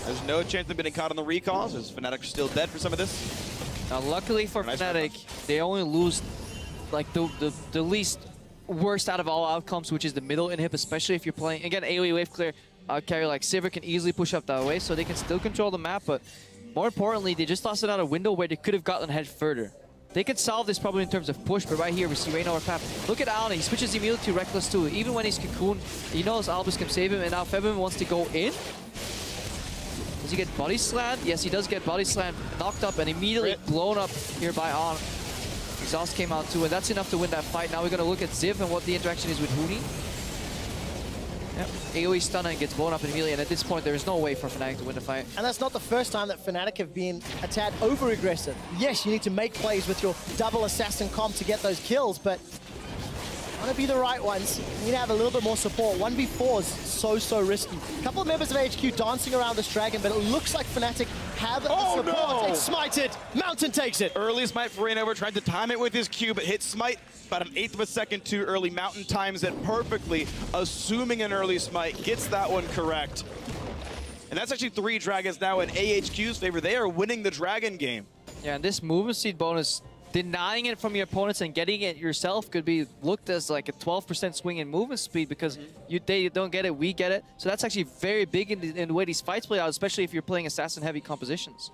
There's no chance of getting caught on the recalls, as Fnatic are still dead for some of this. Now, luckily for Fnatic, they only lose like the least worst out of all outcomes, which is the middle inhib, especially if you're playing, again, AoE wave clear carry like Sivir can easily push up that way, so they can still control the map, but more importantly, they just lost another window where they could have gotten ahead further. They could solve this problem in terms of push, but right here we see Rainover path. Look at Allen, he switches immediately to Reckless too. Even when he's cocooned, he knows Albus can save him, and now Febiven wants to go in. Does he get body slammed? Yes, he does get body slammed, knocked up, and immediately blown up here by On. Exhaust came out too, and that's enough to win that fight. Now we're going to look at Ziv and what the interaction is with Huni. Yep. AoE stun and gets blown up immediately, and at this point there is no way for Fnatic to win the fight. And that's not the first time that Fnatic have been a tad over-aggressive. Yes, you need to make plays with your double assassin comp to get those kills, but want to be the right ones. You need to have a little bit more support. 1v4 is so risky. A couple of members of HQ dancing around this dragon, but it looks like Fnatic have the support. No! It's smited. Mountain takes it. Early smite for Rainover, tried to time it with his Q, but hit smite about an 1/8 of a second too early. Mountain times it perfectly, assuming an early smite, gets that one correct. And that's actually 3 dragons now in AHQ's favor. They are winning the dragon game. Yeah, and this movement speed bonus, denying it from your opponents and getting it yourself could be looked as like a 12% swing in movement speed because they don't get it, we get it. So that's actually very big in the way these fights play out, especially if you're playing assassin-heavy compositions.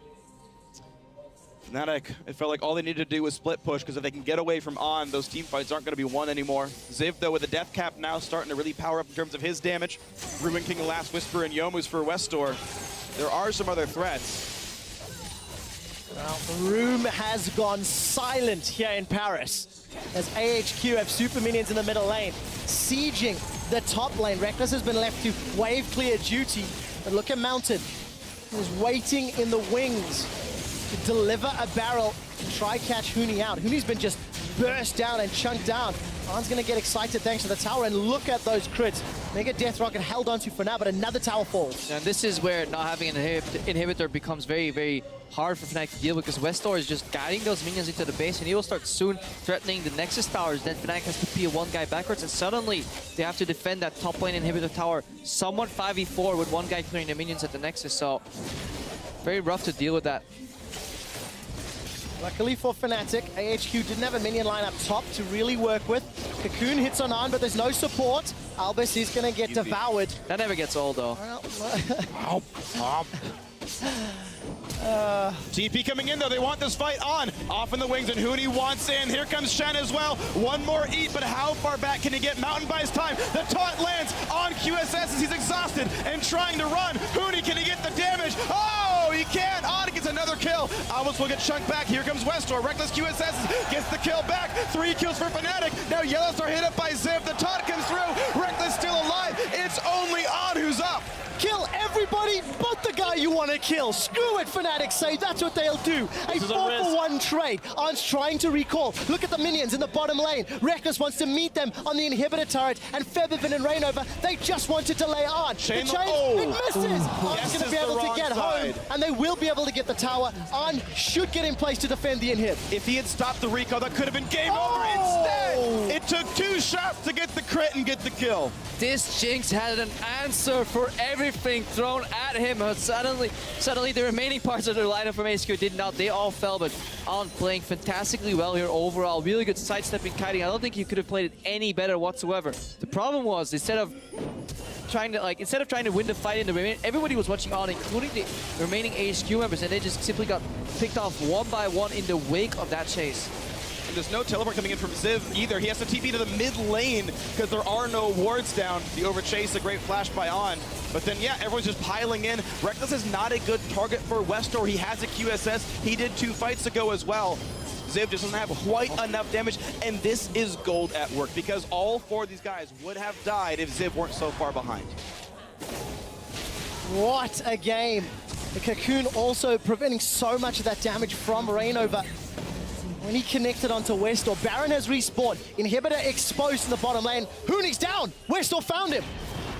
Fnatic, it felt like all they needed to do was split push, because if they can get away from On, those team fights aren't going to be won anymore. Ziv, though, with the death cap now starting to really power up in terms of his damage. Ruin King, the Last Whisper, and Yomu's for Westor. There are some other threats. Well, the room has gone silent here in Paris as AHQ have super minions in the middle lane, sieging the top lane. Reckless has been left to wave clear duty, but look at Mountain. He's waiting in the wings to deliver a barrel to try catch Huni out. Huni's been just burst down and chunked down. On's gonna get excited thanks to the tower, and look at those crits. Mega Death Rocket held onto for now, but another tower falls. And this is where not having an inhibitor becomes very hard for Fnatic to deal with, because Westor is just guiding those minions into the base, and he will start soon threatening the Nexus towers. Then Fnatic has to peel one guy backwards, and suddenly they have to defend that top lane inhibitor tower somewhat 5v4 with one guy clearing the minions at the Nexus, so very rough to deal with that. Luckily for Fnatic, AHQ didn't have a minion line up top to really work with. Cocoon hits on, but there's no support. Albus is going to get devoured. That never gets old, though. TP coming in, though. They want this fight on. Off in the wings, and Huni wants in. Here comes Shen as well. One more eat, but how far back can he get? Mountain buys time. The taunt lands on QSS as he's exhausted and trying to run. Huni, can he get the damage? Oh, he can. On gets another kill. Almost will get chunked back. Here comes Westor. Reckless QSS gets the kill back. 3 kills for Fnatic. Now Yellowstar hit up by Ziv. The taunt comes through. Reckless still alive. It's only On who's up. Kill everybody but the guy you want to the kill. Screw it, Fnatic say. That's what they'll do. A This is a 4-for-1 trade. Arn's trying to recall. Look at the minions in the bottom lane. Reckless wants to meet them on the inhibitor turret. And Featherfin and Rainover, they just want to delay Arn. Chain- The chain, oh. it misses. Arn's going to be the able to wrong get side. home. And they will be able to get the tower. Arn should get in place to defend the inhib. If he had stopped the recall, that could have been game Oh! over. Instead, it took 2 shots to get the crit and get the kill. This Jinx had an answer for everything thrown at him. But suddenly the remaining parts of their lineup from HQ did not. They all fell, but Allen playing fantastically well here overall. Really good sidestepping, kiting. I don't think he could have played it any better whatsoever. The problem was, instead of trying to win the fight in the remaining, everybody was watching on, including the remaining HQ members, and they just simply got picked off one by one in the wake of that chase. And there's no teleport coming in from Ziv either. He has to TP to the mid lane because there are no wards down. The overchase, a great flash by On. But then, yeah, everyone's just piling in. Reckless is not a good target for Westor. He has a QSS. He did 2 fights ago as well. Ziv just doesn't have quite enough damage, and this is gold at work because all 4 of these guys would have died if Ziv weren't so far behind. What a game. The Cocoon also preventing so much of that damage from Rainover. When he connected onto Westor, Baron has respawned. Inhibitor exposed in the bottom lane. Hooney's down. Westor found him.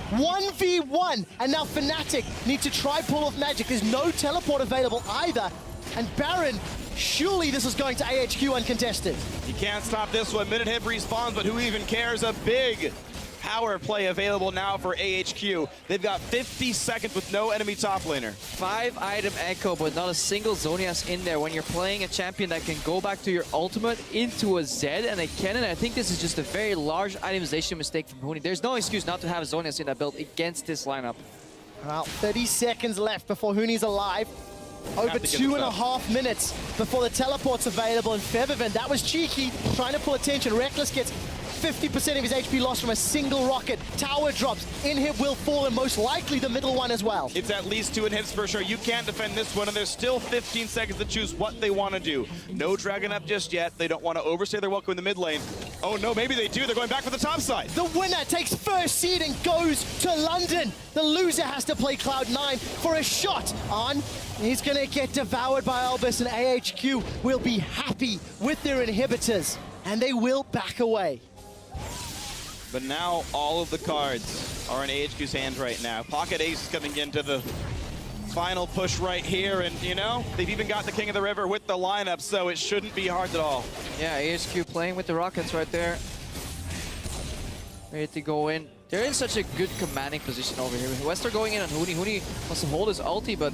1v1, and now Fnatic need to try pull off magic. There's no teleport available either. And Baron, surely this is going to AHQ uncontested. You can't stop this one. Minute hit respawns, but who even cares? A big power play available now for AHQ. They've got 50 seconds with no enemy top laner. 5-item echo, but not a single Zonias in there. When you're playing a champion that can go back to your ultimate into a Zed and a cannon, I think this is just a very large itemization mistake from Hooney. There's no excuse not to have Zonias in that build against this lineup. Well, 30 seconds left before Hooney's alive. Over Have to give 2.5 minutes before the teleport's available. And Feathervin, that was cheeky, trying to pull attention. Reckless gets 50% of his HP lost from a single rocket. Tower drops. Inhib will fall, and most likely the middle one as well. It's at least 2 inhibs for sure. You can't defend this one, and there's still 15 seconds to choose what they want to do. No Dragon up just yet. They don't want to overstay their welcome in the mid lane. Oh no, maybe they do. They're going back for the top side. The winner takes first seed and goes to London. The loser has to play Cloud9 for a shot on. He's going to get devoured by Albus, and AHQ will be happy with their inhibitors, and they will back away. But now all of the cards are in AHQ's hands right now. Pocket Ace is coming into the final push right here, and you know, they've even got the King of the River with the lineup, so it shouldn't be hard at all. Yeah, AHQ playing with the Rockets right there. Ready to go in. They're in such a good commanding position over here. Wester going in on Hooney. Hooney wants to hold his ulti, but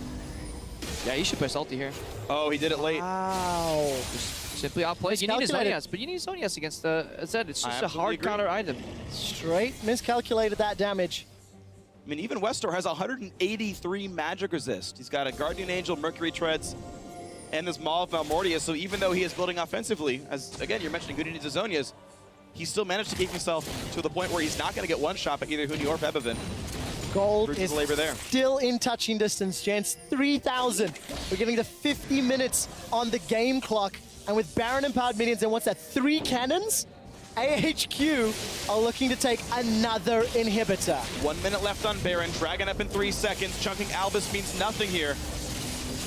yeah, he should press ulti here. Oh, he did it late. Wow. Simply outplayed. You need his Miscalculated. Zonias, but you need Zonias against the Zed. It's I just a absolutely hard agree. counter item. Straight miscalculated that damage. I mean, even Westor has 183 magic resist. He's got a Guardian Angel, Mercury Treads, and this Maw of Malmortius. So even though he is building offensively, as again, you're mentioning Hooney needs Zonias, he still managed to keep himself to the point where he's not going to get one shot by either Hooney or Feathervin. Gold Versus is labor there. still in touching distance, gents. 3,000. We're getting to 50 minutes on the game clock. And with Baron empowered minions and what's that, 3 cannons? AHQ are looking to take another inhibitor. 1 minute left on Baron. Dragon up in 3 seconds. Chunking Albus means nothing here.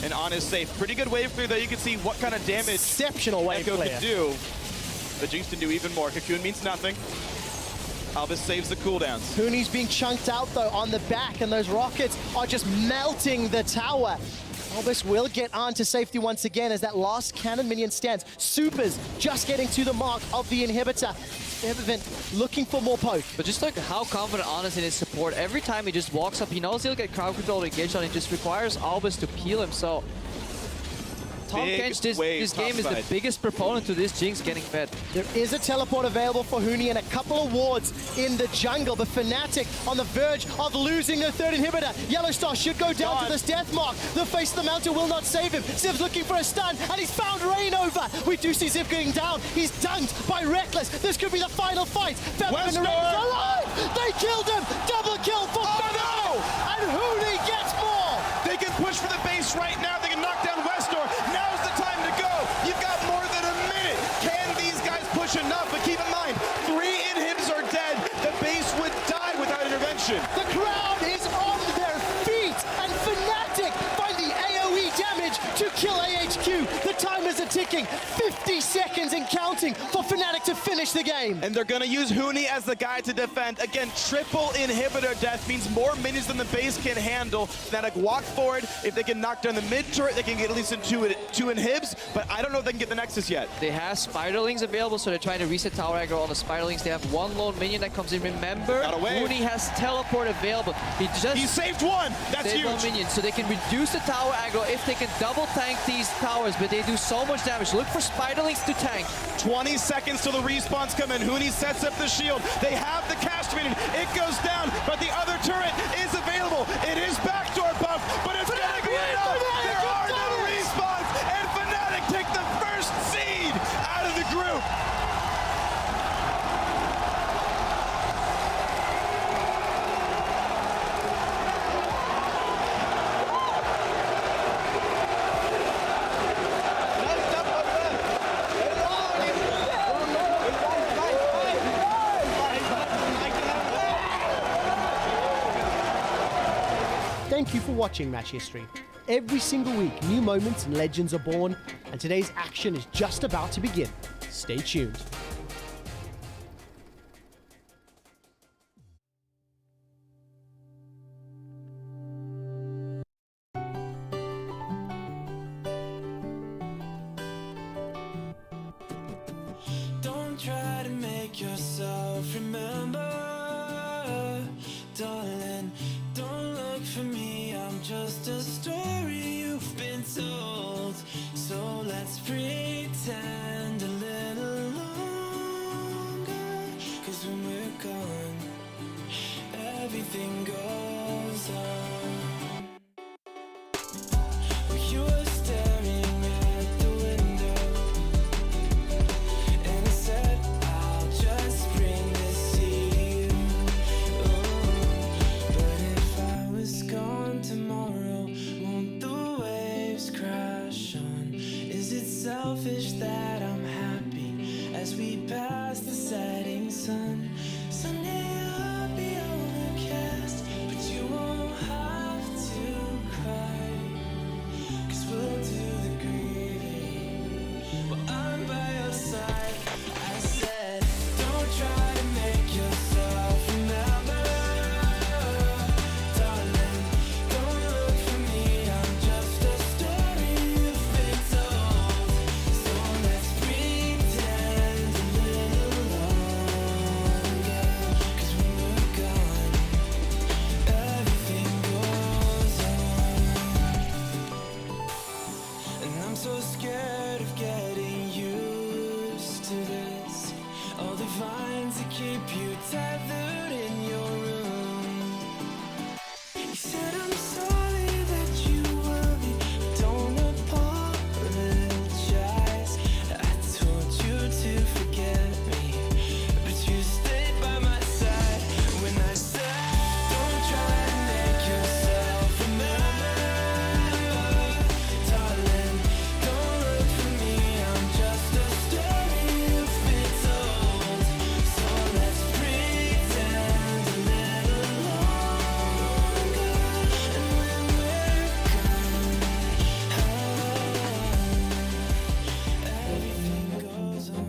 And On is safe. Pretty good wave clear, though. You can see what kind of damage Exceptional wave Echo clear. can do. The Jinx can do even more. Cocoon means nothing. Albus saves the cooldowns. Hooney's being chunked out, though, on the back, and those rockets are just melting the tower. Albus will get on to safety once again as that last cannon minion stands. Supers just getting to the mark of the inhibitor. Feathervin looking for more poke. But just look how confident Honest in his support. Every time he just walks up, he knows he'll get crowd control engaged on. It just requires Albus to peel him. So Tom Big Kench, this wave game is the topside. biggest proponent to this Jinx getting fed. There is a teleport available for Hooney and a couple of wards in the jungle. But Fnatic on the verge of losing their third inhibitor. Yellowstar should go down to this death mark. The face of the mountain will not save him. Ziv's looking for a stun, and he's found Rainover. We do see Ziv getting down. He's dunked by Reckless. This could be the final fight. Feathervin and Reckless are alive. They killed him. Double kill for Feathervin. And Hooney gets more. They can push for the base right now. They can knock down Westor. Now's the time to go. You've got more than a minute. Can these guys push enough? But keep in mind, 3 inhibs are dead. The base would die without intervention. The crowd is on their feet, and Fnatic find the 50 seconds and counting for Fnatic to finish the game. And they're going to use Huni as the guy to defend. Again, triple inhibitor death means more minions than the base can handle. Fnatic walk forward. If they can knock down the mid turret, they can get at least two inhibs, but I don't know if they can get the Nexus yet. They have Spiderlings available, so they're trying to reset tower aggro on the Spiderlings. They have one lone minion that comes in. Remember, Huni has teleport available. He saved one. That's huge. One minion, so they can reduce the tower aggro if they can double tank these towers, but they do so much damage. Look for Spiderlings to tank. 20 seconds till the respawns come in. Huni sets up the shield. They have the cast minion. It goes down, but the other turret is available. It is backdoor buff, but it's gonna be enough. There are no respawns, and Fnatic take the first seed out of the group. Thank you for watching Match History. Every single week, new moments and legends are born, and today's action is just about to begin. Stay tuned. Don't try to make yourself remember, darling. Don't look for me, I'm just a story you've been told. So let's pretend a little longer, 'cause when we're gone, everything goes on. You were staring at the window, and I said, I'll just bring this to you. But if I was gone tomorrow, won't the waves crash on? Is it selfish that I'm happy as we pass the setting sun? Someday I'll be overcast, but you won't have to cry, 'cause we'll do the grieving, but I'm by your side. I said, don't try to make yourself remember, darling. Don't look for me, I'm just a story you've been told. So let's pretend a little longer, 'cause when we're gone, everything goes on. And I'm so scared of getting used to this. All the vines that keep you tethered in your room. You said I'm sorry that you worry, don't apologize. I told you to forget me, but you stayed by my side when I said, don't try to make yourself remember, darling. Don't look for me, I'm just a story you've been told. So let's pretend a little longer, and when we're gone, everything goes on.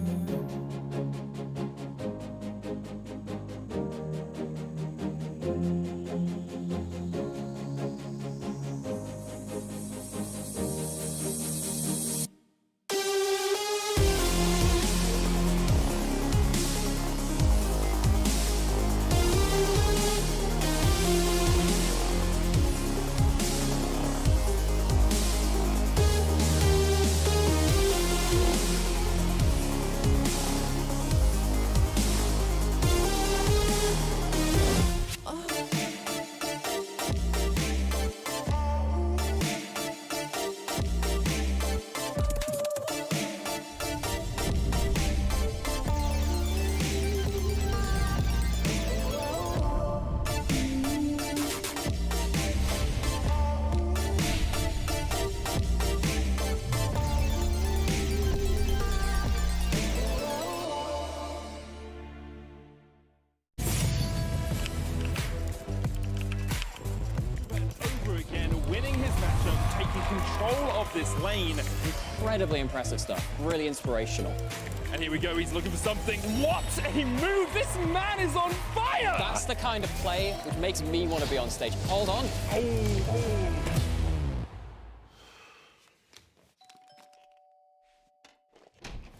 Over again, winning his matchup, taking control of this lane. incredibly impressive stuff. Really inspirational. And here we go, he's looking for something. What a move! This man is on fire! That's the kind of play which makes me want to be on stage. Hold on.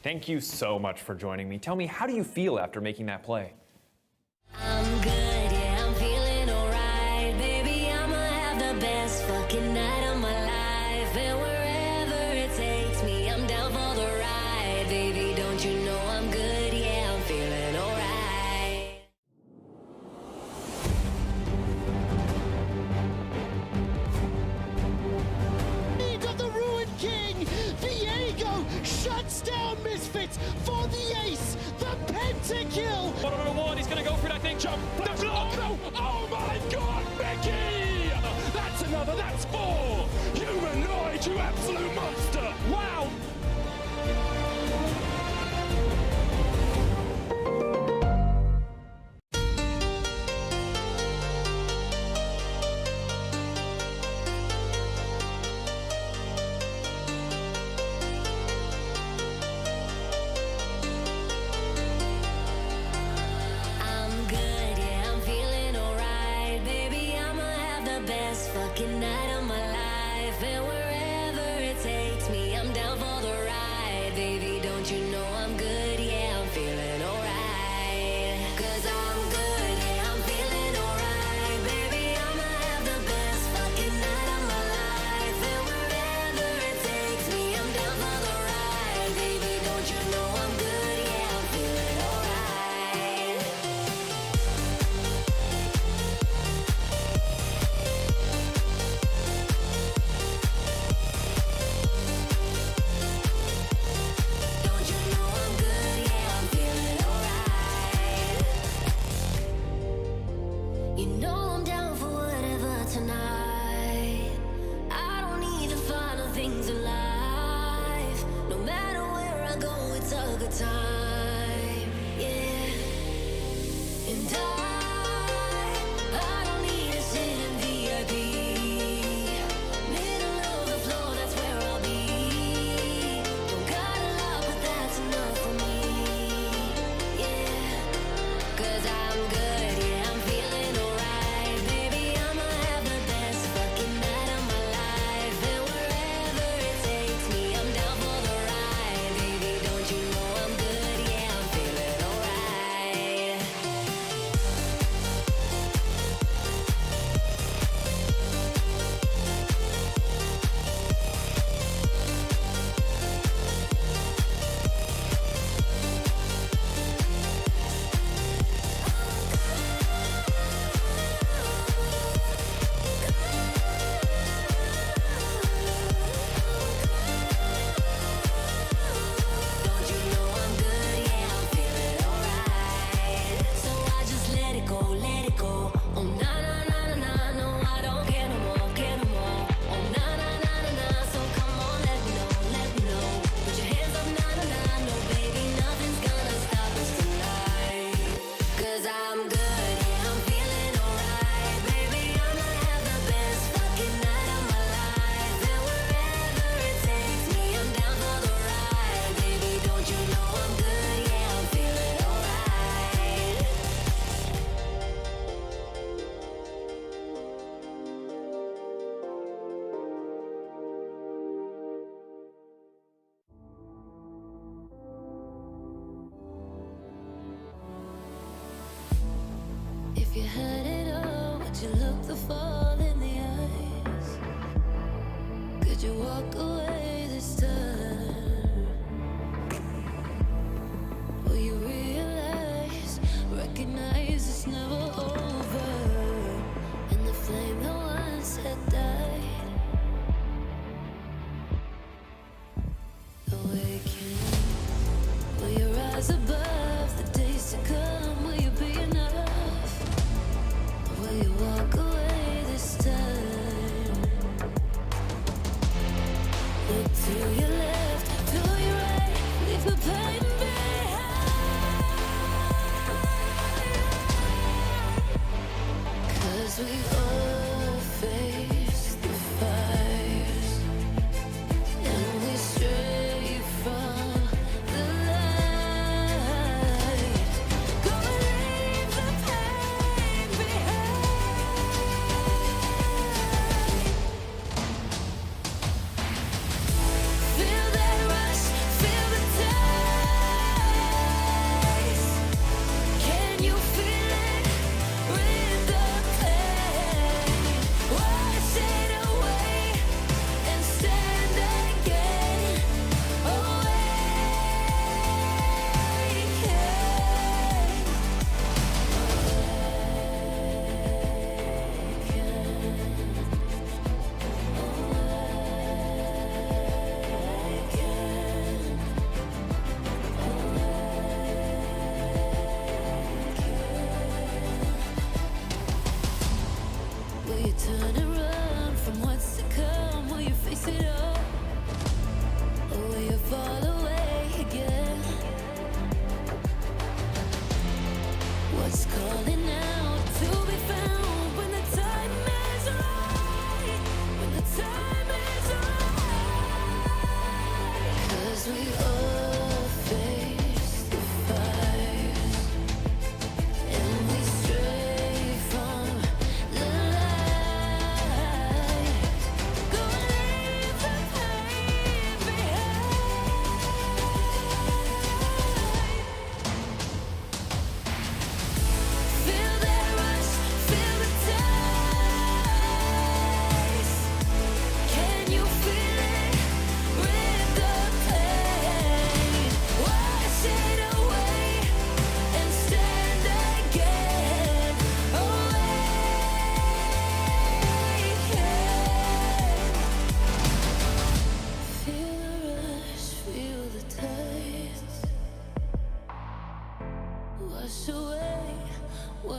Thank you so much for joining me. Tell me, how do you feel after making that play? I'm good, yeah, I'm feeling alright. Baby, I'ma have the best fucking night of my life. And wherever it takes me, I'm down for the ride. Baby, don't you know I'm good, yeah, I'm feeling alright. Lead of the Ruined King! Diego shuts down Misfits for the ace, the pentakill! What an award, he's going to go for it, I think. Jump! That's no! Oh my god, Mickey! That's another, that's 4! Humanoid, you absolute monster! Wow! I'm good, yeah, I'm feeling alright. Baby, I'ma have the best fucking night of my life. And wherever it takes me, I'm down for the ride. Baby, don't you know I'm good, yeah, I'm feeling alright. 'Cause I'm good, yeah, I'm feeling alright. Baby, I'ma have the best fucking night of my life. And wherever it takes me, I'm down for the ride. Baby, don't you know I'm good, yeah, I'm feeling alright. Don't you know I'm good? Yeah, I'm feeling alright. You know I'm down for whatever tonight. I don't need the final things in life. No matter where I go, it's a good time. Yeah. And I don't need to sit in VIP. Middle of the floor, that's where I'll be. Don't got a lot, but that's enough for me. Yeah. 'Cause I'm good, yeah, I'm feeling alright. Baby, I'ma have the best fucking night of my life. And wherever it takes me, I'm down for the ride. Baby, don't you know I'm good, yeah, I'm feeling alright. Don't you know I'm good? Yeah, I'm feeling alright. So I just let it go, let it go. Oh na na na na na, no I don't care no more, care no more. Oh na na na na na, so come on, let me know, let me know. Put your hands up, na na na, no baby, nothing's gonna stop us tonight. 'Cause I'm good, yeah, I'm feeling alright. Baby, I'ma have the best fucking night of my life. And wherever it takes me, I'm down for the ride. Baby, don't you know I'm good? Yeah, I'm feeling alright. If you had it all, would you look the fall in the eyes? Could you walk away this time? Will you realize, recognize it's never over? And the flame that once had died, awaken. Will you rise above the days to come? Will you be enough? Will you walk away this time? Look to your left, to your right, leave the pain behind. 'Cause we all face the fires, and we stray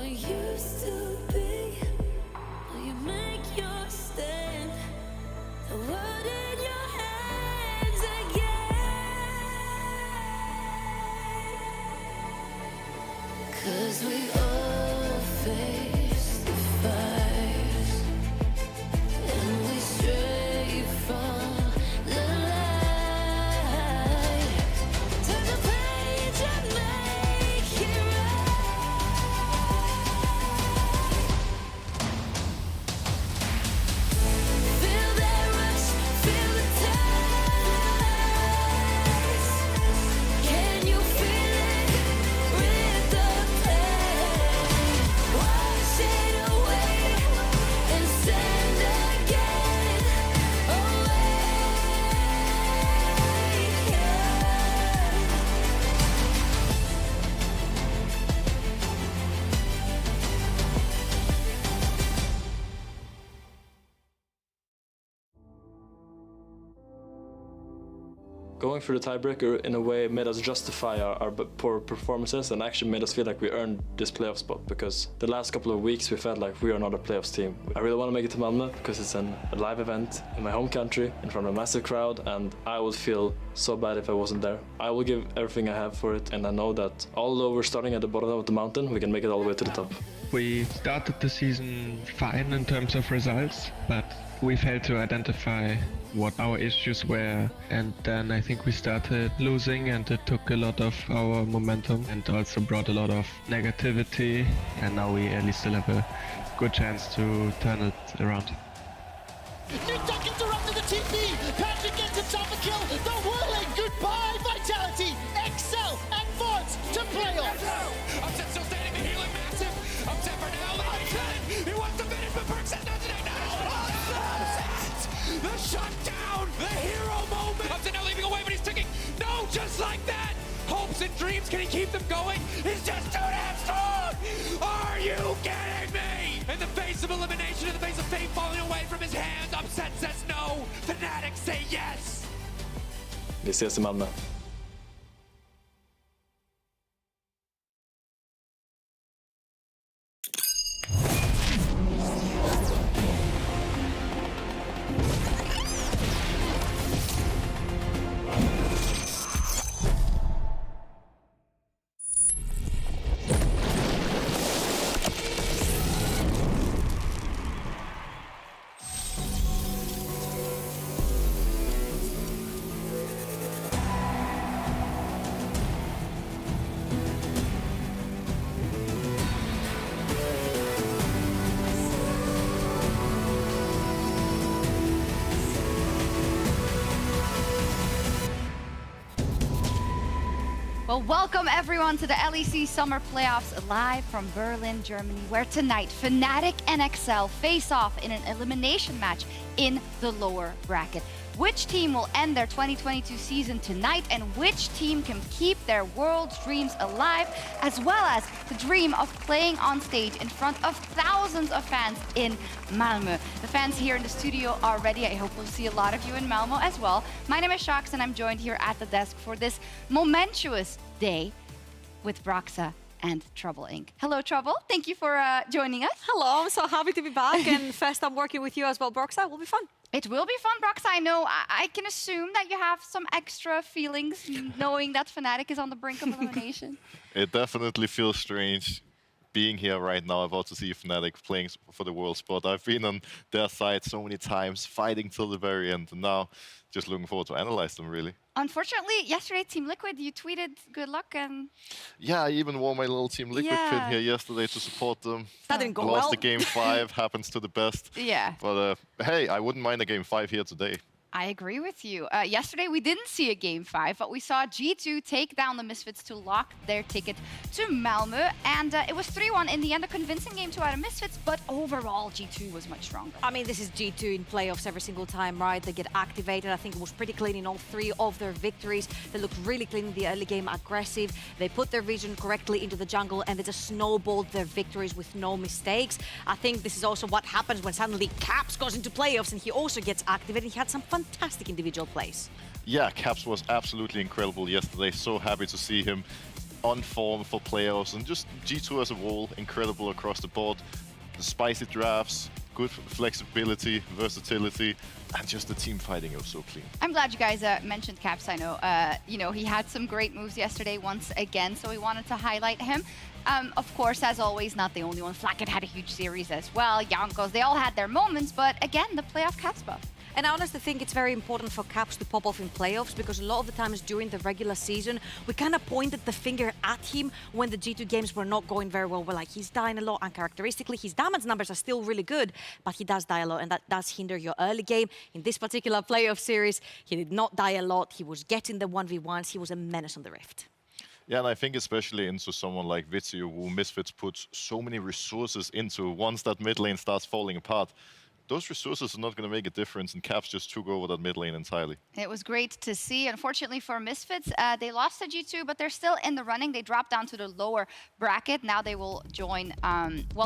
we used to be. Will you make your stand? The world in your hands again. 'Cause we all face the fires, and we stray from the light. Turn the page and make it right. Feel that rush, feel the ties. Can you feel it? Rip the pain, wash it away, and send again away. Going through the tiebreaker in a way made us justify our poor performances and actually made us feel like we earned this playoff spot, because the last couple of weeks we felt like we are not a playoffs team. I really want to make it to Malmö because it's a live event in my home country in front of a massive crowd, and I would feel so bad if I wasn't there. I will give everything I have for it, and I know that although we're starting at the bottom of the mountain, we can make it all the way to the top. We started the season fine in terms of results, but we failed to identify what our issues were, and then I think we started losing, and it took a lot of our momentum and also brought a lot of negativity, and now we at least still have a good chance to turn it around. Newton interrupted the TP. Patrick gets himself a kill. The whirling goodbye vitality. Excel and Fonts to playoffs. Upset still standing, the healing massive. Upset for now, the upset. He wants to finish, but Perks said no today. No! Upset! The shutdown! The hero moment! Upset now leaving away, but he's ticking. No, just like that! Hopes and dreams, can he keep them going? He's just too damn strong! Are you kidding me? In the face of elimination, in the face of fate falling away from his hands, Upset says no. Fnatic say yes. Vi ses i Malmö. Well, welcome everyone to the LEC Summer Playoffs live from Berlin, Germany, where tonight Fnatic and Excel face off in an elimination match in the lower bracket. Which team will end their 2022 season tonight, and which team can keep their world dreams alive, as well as the dream of playing on stage in front of thousands of fans in Malmö. The fans here in the studio are ready. I hope we'll see a lot of you in Malmö as well. My name is Shax, and I'm joined here at the desk for this momentous day with Broxa and Trouble Inc. Hello, Trouble. Thank you for joining us. Hello, I'm so happy to be back, and first time working with you as well, Broxa. It will be fun. It will be fun, Broxa. I know. I can assume that you have some extra feelings knowing that Fnatic is on the brink of elimination. It definitely feels strange being here right now, about to see Fnatic playing for the world spot. I've been on their side so many times, fighting till the very end, and now just looking forward to analyze them, really. Unfortunately, yesterday, Team Liquid, you tweeted good luck and... Yeah, I even wore my little Team Liquid pin here yesterday to support them. That didn't go well. Lost well. the game 5, happens to the best. Yeah. But hey, I wouldn't mind a game 5 here today. I agree with you. Yesterday, we didn't see a game 5, but we saw G2 take down the Misfits to lock their ticket to Malmö. And it was 3-1 in the end, a convincing game to out of Misfits, but overall, G2 was much stronger. I mean, this is G2 in playoffs every single time, right? They get activated. I think it was pretty clean in all 3 of their victories. They looked really clean in the early game, aggressive. They put their vision correctly into the jungle, and they just snowballed their victories with no mistakes. I think this is also what happens when suddenly Caps goes into playoffs, and he also gets activated. He had some fantastic individual plays. Yeah, Caps was absolutely incredible yesterday. So happy to see him on form for playoffs, and just G2 as a whole, incredible across the board. The spicy drafts, good flexibility, versatility, and just the team fighting was so clean. I'm glad you guys mentioned Caps. I know, he had some great moves yesterday once again, so we wanted to highlight him. Of course, as always, not the only one. Flacket had a huge series as well. Jankos, they all had their moments, but again, the playoff Caps buff. And I honestly think it's very important for Caps to pop off in playoffs, because a lot of the times during the regular season, we kind of pointed the finger at him when the G2 games were not going very well. We're like, he's dying a lot, and characteristically, his damage numbers are still really good, but he does die a lot, and that does hinder your early game. In this particular playoff series, he did not die a lot. He was getting the 1v1s. He was a menace on the Rift. Yeah, and I think especially into someone like Vizio, who Misfits puts so many resources into, once that mid lane starts falling apart, those resources are not going to make a difference, and Caps just took over that mid lane entirely. It was great to see. Unfortunately for Misfits, they lost to G2, but they're still in the running. They dropped down to the lower bracket. Now they will join,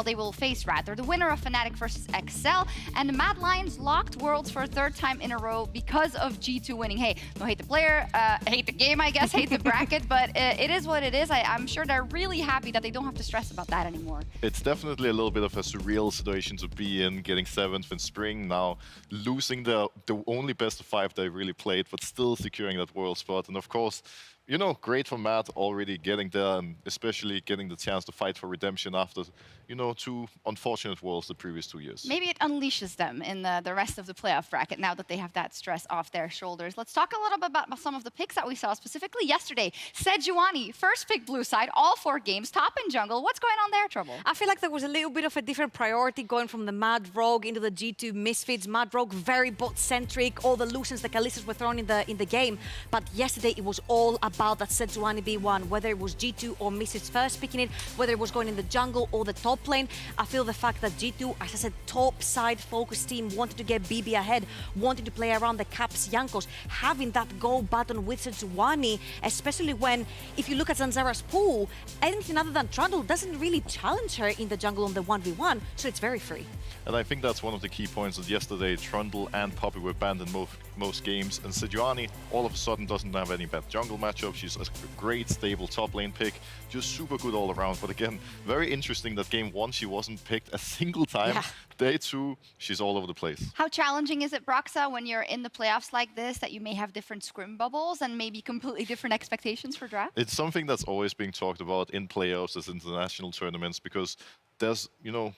they will face rather the winner of Fnatic versus XL, and the Mad Lions locked Worlds for a third time in a row because of G2 winning. Hey, don't hate the player, hate the game, I guess, hate the bracket, but it is what it is. I'm sure they're really happy that they don't have to stress about that anymore. It's definitely a little bit of a surreal situation to be in, getting 7th in spring, now losing the only best of 5 they really played, but still securing that world spot. And of course, you know, great for Matt already getting there, and especially getting the chance to fight for redemption after, you know, 2 unfortunate worlds the previous 2 years. Maybe it unleashes them in the rest of the playoff bracket now that they have that stress off their shoulders. Let's talk a little bit about some of the picks that we saw, specifically yesterday. Sejuani, first pick blue side, all 4 games, top in jungle. What's going on there, Trouble? I feel like there was a little bit of a different priority going from the Mad Rogue into the G2 Misfits. Mad Rogue, very bot-centric, all the Lucians, the Kalystas were thrown in the game. But yesterday, it was all about that Sejuani B1, whether it was G2 or Misfits first picking it, whether it was going in the jungle or the top lane. I feel the fact that G2, as I said, top side focused team, wanted to get BB ahead, wanted to play around the Caps Jankos, having that go button with Sejuani, especially when, if you look at Zanzara's pool, anything other than Trundle doesn't really challenge her in the jungle on the 1v1, so it's very free. And I think that's one of the key points that yesterday Trundle and Poppy were banned in most games, and Sejuani all of a sudden doesn't have any bad jungle matchup. She's a great, stable top lane pick, just super good all around. But again, very interesting that game 1 she wasn't picked a single time. Yeah. Day 2, she's all over the place. How challenging is it, Broxa, when you're in the playoffs like this, that you may have different scrim bubbles and maybe completely different expectations for draft? It's something that's always being talked about in playoffs as international tournaments, because there's, you know,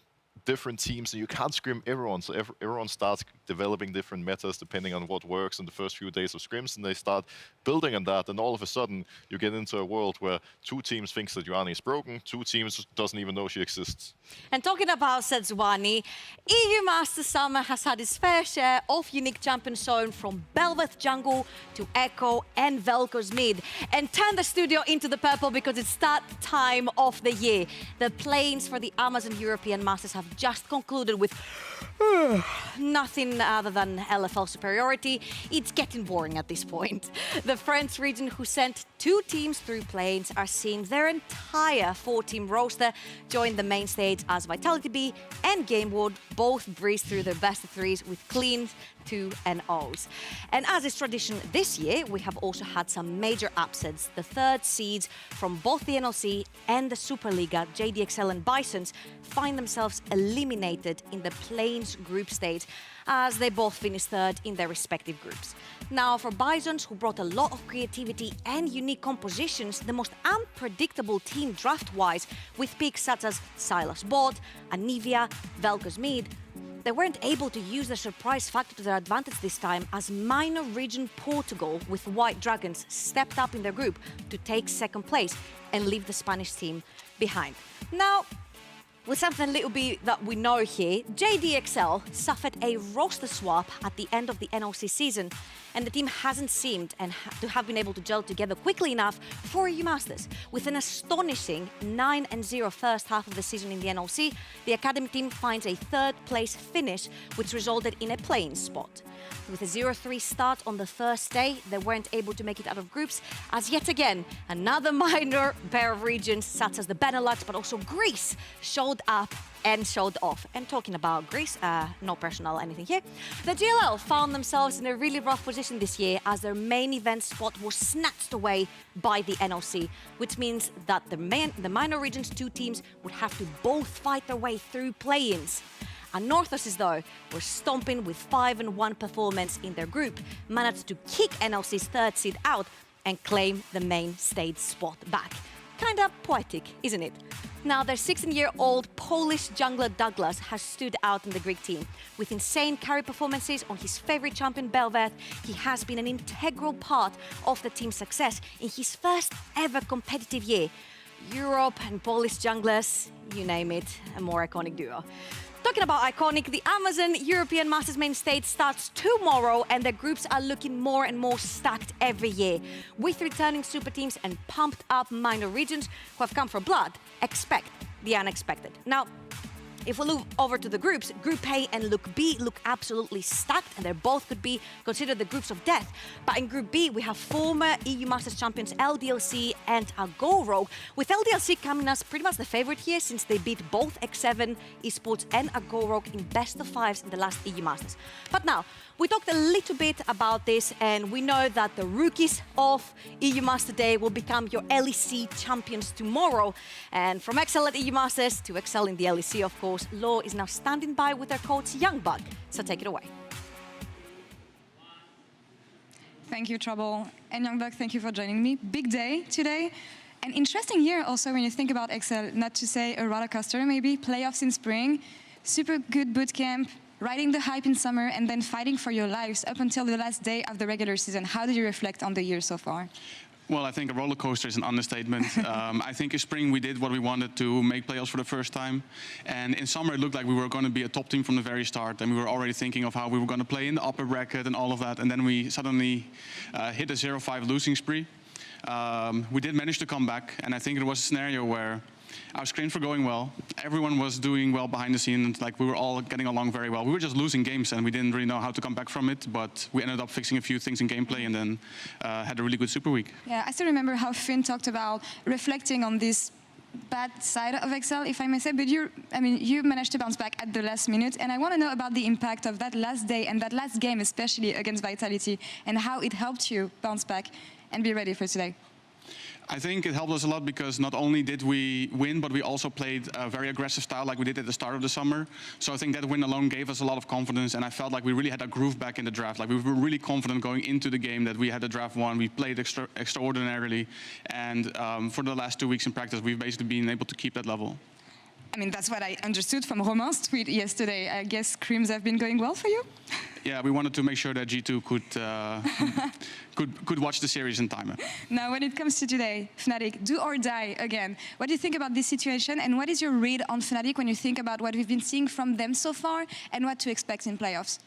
different teams, and you can't scrim everyone, so everyone starts developing different metas depending on what works in the first few days of scrims, and they start building on that, and all of a sudden you get into a world where 2 teams think Sejuani is broken, 2 teams doesn't even know she exists. And talking about Sejuani, EU Master Summer has had his fair share of unique champions shown, from Belveth jungle to Echo and Vel'Koz mid. And turn the studio into the purple, because it's that time of the year. The planes for the Amazon European Masters have just concluded with nothing other than LFL superiority. It's getting boring at this point. The French region, who sent 2 teams through planes, are seeing their entire 4-team roster join the main stage, as Vitality B and Gamewood both breeze through their best of 3s with clean 2-0s. And as is tradition this year, we have also had some major upsets. The 3rd seeds from both the NLC and the Superliga, JDXL and Bisons, find themselves eliminated in the Plains group stage, as they both finished 3rd in their respective groups. Now, for Bisons, who brought a lot of creativity and unique compositions, the most unpredictable team draft-wise, with picks such as Silas Bot, Anivia, Vel'Koz mid, they weren't able to use the surprise factor to their advantage this time, as minor region Portugal with White Dragons stepped up in their group to take 2nd place and leave the Spanish team behind. Now, with something a little bit that we know here, JDXL suffered a roster swap at the end of the NLC season, and the team hasn't seemed to have been able to gel together quickly enough for EU Masters. With an astonishing 9-0 first half of the season in the NLC, the Academy team finds a 3rd place finish, which resulted in a playing spot. With a 0-3 start on the first day, they weren't able to make it out of groups, as yet again, another minor pair of regions, such as the Benelux, but also Greece, showed up and showed off. And talking about Greece, no personal anything here, the GLL found themselves in a really rough position this year as their main event spot was snatched away by the NOC, which means that the minor regions 2 teams would have to both fight their way through play-ins. And Northoses, though, were stomping with 5-1 performance in their group, managed to kick NLC's 3rd seed out and claim the main stage spot back. Kinda poetic, isn't it? Now, their 16-year-old Polish jungler Douglas has stood out in the Greek team. With insane carry performances on his favorite champion Belveth, he has been an integral part of the team's success in his first ever competitive year. Europe and Polish junglers, you name it, a more iconic duo. Talking about iconic, the Amazon European Masters main stage starts tomorrow and their groups are looking more and more stacked every year. With returning super teams and pumped up minor regions who have come for blood, expect the unexpected. Now, if we move over to the groups, Group A and Group B look absolutely stacked and they both could be considered the groups of death. But in Group B, we have former EU Masters champions LDLC and Agoro, with LDLC coming as pretty much the favorite here since they beat both X7 Esports and Agoro in best of 5s in the last EU Masters. But now, we talked a little bit about this and we know that the rookies of EU Master Day will become your LEC champions tomorrow. And from Excel at EU Masters to Excel in the LEC, of course, Law is now standing by with their coach Youngbug. So take it away. Thank you, Trouble. And Youngbug, thank you for joining me. Big day today. An interesting year also when you think about Excel, not to say a roller coaster maybe, playoffs in spring, super good boot camp, riding the hype in summer and then fighting for your lives up until the last day of the regular season. How do you reflect on the year so far? Well, I think a roller coaster is an understatement. I think in spring we did what we wanted to make playoffs for the first time. And in summer it looked like we were going to be a top team from the very start. And we were already thinking of how we were going to play in the upper bracket and all of that. And then we suddenly hit a 0-5 losing spree. We did manage to come back. And I think it was a scenario where our scrims were going well. Everyone was doing well behind the scenes. Like we were all getting along very well. We were just losing games and we didn't really know how to come back from it. But we ended up fixing a few things in gameplay and then had a really good Super Week. Yeah, I still remember how Finn talked about reflecting on this bad side of Excel, if I may say. But you managed to bounce back at the last minute. And I want to know about the impact of that last day and that last game, especially against Vitality, and how it helped you bounce back and be ready for today. I think it helped us a lot because not only did we win, but we also played a very aggressive style like we did at the start of the summer. So I think that win alone gave us a lot of confidence, and I felt like we really had a groove back in the draft. Like we were really confident going into the game that we had the draft won. We played extraordinarily, and for the last 2 weeks in practice, we've basically been able to keep that level. I mean, that's what I understood from Romain's tweet yesterday. I guess scrims have been going well for you? Yeah, we wanted to make sure that G2 could watch the series in time. Now, when it comes to today, Fnatic, do or die again. What do you think about this situation, and what is your read on Fnatic when you think about what we've been seeing from them so far and what to expect in playoffs?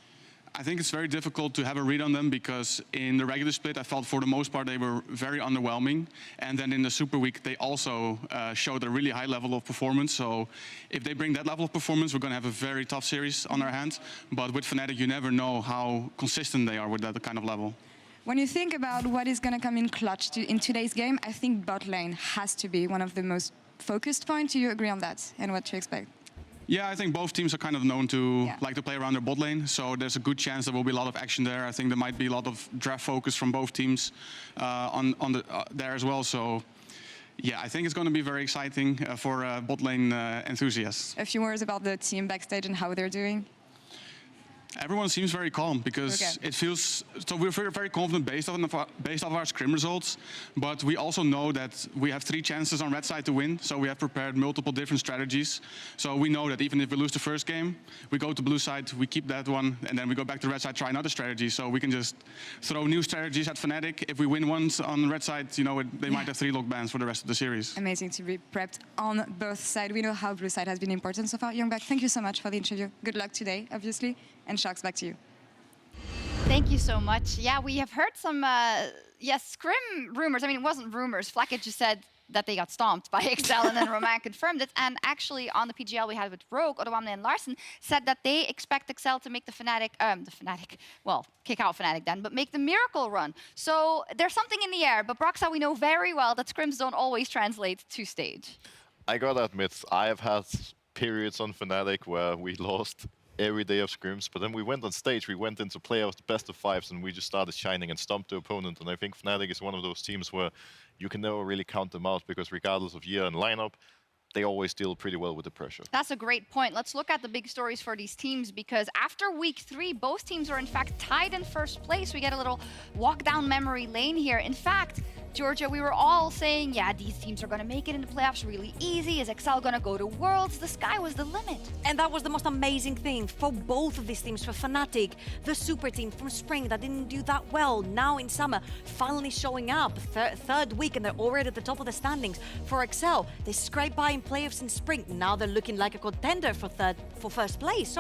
I think it's very difficult to have a read on them because in the regular split, I felt for the most part they were very underwhelming. And then in the Super Week, they also showed a really high level of performance. So if they bring that level of performance, we're going to have a very tough series on our hands. But with Fnatic, you never know how consistent they are with that kind of level. When you think about what is going to come in clutch in today's game, I think bot lane has to be one of the most focused points. Do you agree on that and what to expect? Yeah, I think both teams are kind of known to like to play around their bot lane, so there's a good chance there will be a lot of action there. I think there might be a lot of draft focus from both teams there as well. So, yeah, I think it's going to be very exciting for bot lane enthusiasts. A few words about the team backstage and how they're doing. Everyone seems very calm because it feels so. We're very confident based off our scrim results, but we also know that we have 3 chances on red side to win. So we have prepared multiple different strategies. So we know that even if we lose the first game, we go to blue side, we keep that one, and then we go back to red side, try another strategy. So we can just throw new strategies at Fnatic. If we win once on the red side, you know, they might have 3 lock bans for the rest of the series. Amazing to be prepped on both sides. We know how blue side has been important so far. Youngbug, thank you so much for the interview. Good luck today, obviously. And Sharks, back to you. Thank you so much. Yeah, we have heard some, scrim rumors. I mean, it wasn't rumors. Flacket just said that they got stomped by Excel, and then Romain confirmed it. And actually, on the PGL we had with Rogue, Odawamne and Larson said that they expect Excel to make kick out Fnatic then, but make the miracle run. So there's something in the air. But Broxa, we know very well that scrims don't always translate to stage. I gotta admit, I have had periods on Fnatic where we lost every day of scrims, but then we went on stage, we went into playoffs, the best of fives, and we just started shining and stomped the opponent. And I think Fnatic is one of those teams where you can never really count them out, because regardless of year and lineup, they always deal pretty well with the pressure. That's a great point. Let's look at the big stories for these teams, because after week 3, both teams are in fact tied in first place. We get a little walk down memory lane here. In fact, Georgia, we were all saying, yeah, these teams are going to make it in the playoffs really easy. Is XL going to go to Worlds? The sky was the limit. And that was the most amazing thing for both of these teams. For Fnatic, the super team from spring that didn't do that well, now in summer, finally showing up. Third week, and they're already at the top of the standings. For XL, they scraped by in playoffs in spring. Now they're looking like a contender for first place,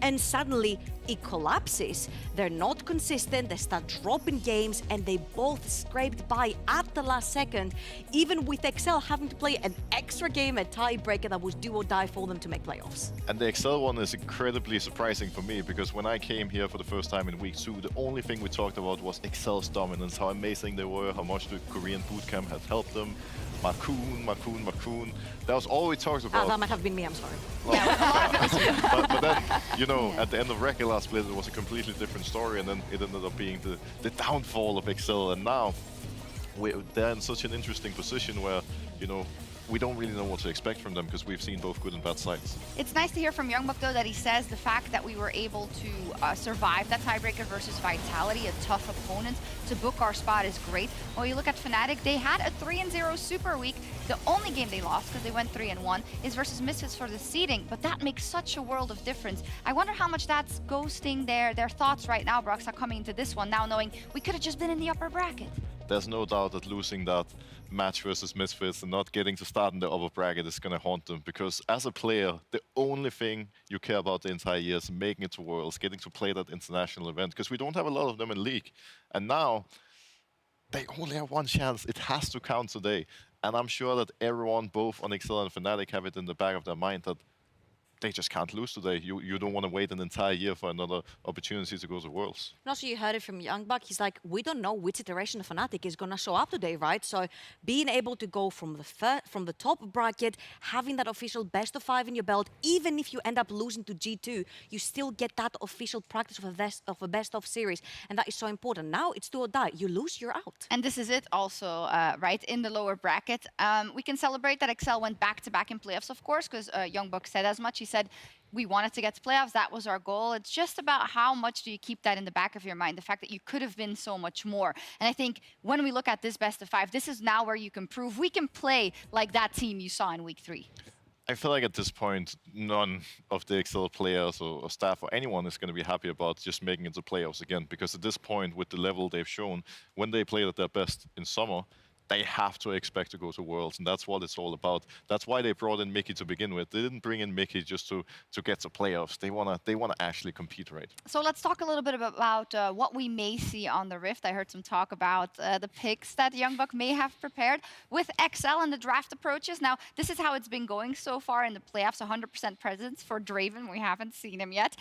And suddenly, it collapses. They're not consistent, they start dropping games, and they both scraped by at the last second, even with XL having to play an extra game, a tiebreaker that was do or die for them to make playoffs. And the XL one is incredibly surprising for me, because when I came here for the first time in week 2, the only thing we talked about was XL's dominance, how amazing they were, how much the Korean bootcamp had helped them. Makoon. That was all we talked about. That might have been me, I'm sorry. Well, but then, you know, at the end of regular split, it was a completely different story, and then it ended up being the downfall of XL. And now they're in such an interesting position where, you know, we don't really know what to expect from them, because we've seen both good and bad sides. It's nice to hear from Youngbuck, though, that he says the fact that we were able to survive that tiebreaker versus Vitality, a tough opponent, to book our spot is great. When you look at Fnatic, they had a 3-0 Super Week. The only game they lost, because they went 3-1, is versus Misfits for the seeding, but that makes such a world of difference. I wonder how much that's ghosting their thoughts right now, Broxa, coming into this one, now knowing we could have just been in the upper bracket. There's no doubt that losing that match versus Misfits and not getting to start in the upper bracket is going to haunt them, because as a player, the only thing you care about the entire year is making it to Worlds, getting to play that international event, because we don't have a lot of them in League. And now, they only have one chance. It has to count today. And I'm sure that everyone, both on XL and Fnatic, have it in the back of their mind that they just can't lose today. You don't want to wait an entire year for another opportunity to go to Worlds. And also, you heard it from Youngbuck. He's like, we don't know which iteration of Fnatic is going to show up today, right? So being able to go from the top bracket, having that official best of 5 in your belt, even if you end up losing to G2, you still get that official practice of a best of series, and that is so important. Now it's do or die. You lose, you're out. And this is it also, right, in the lower bracket. We can celebrate that XL went back-to-back in playoffs, of course, because Youngbuck said as much. He said, we wanted to get to playoffs. That was our goal. It's just about how much do you keep that in the back of your mind, the fact that you could have been so much more. And I think when we look at this best of 5, this is now where you can prove we can play like that team you saw in week 3. I feel like at this point, none of the XL players or staff or anyone is going to be happy about just making it to playoffs again, because at this point, with the level they've shown, when they played at their best in summer, they have to expect to go to Worlds, and that's what it's all about. That's why they brought in Mickey to begin with. They didn't bring in Mickey just to get to playoffs. They wanna actually compete, right? So let's talk a little bit about what we may see on the Rift. I heard some talk about the picks that Youngbuck may have prepared with XL and the draft approaches. Now, this is how it's been going so far in the playoffs. 100% presence for Draven. We haven't seen him yet.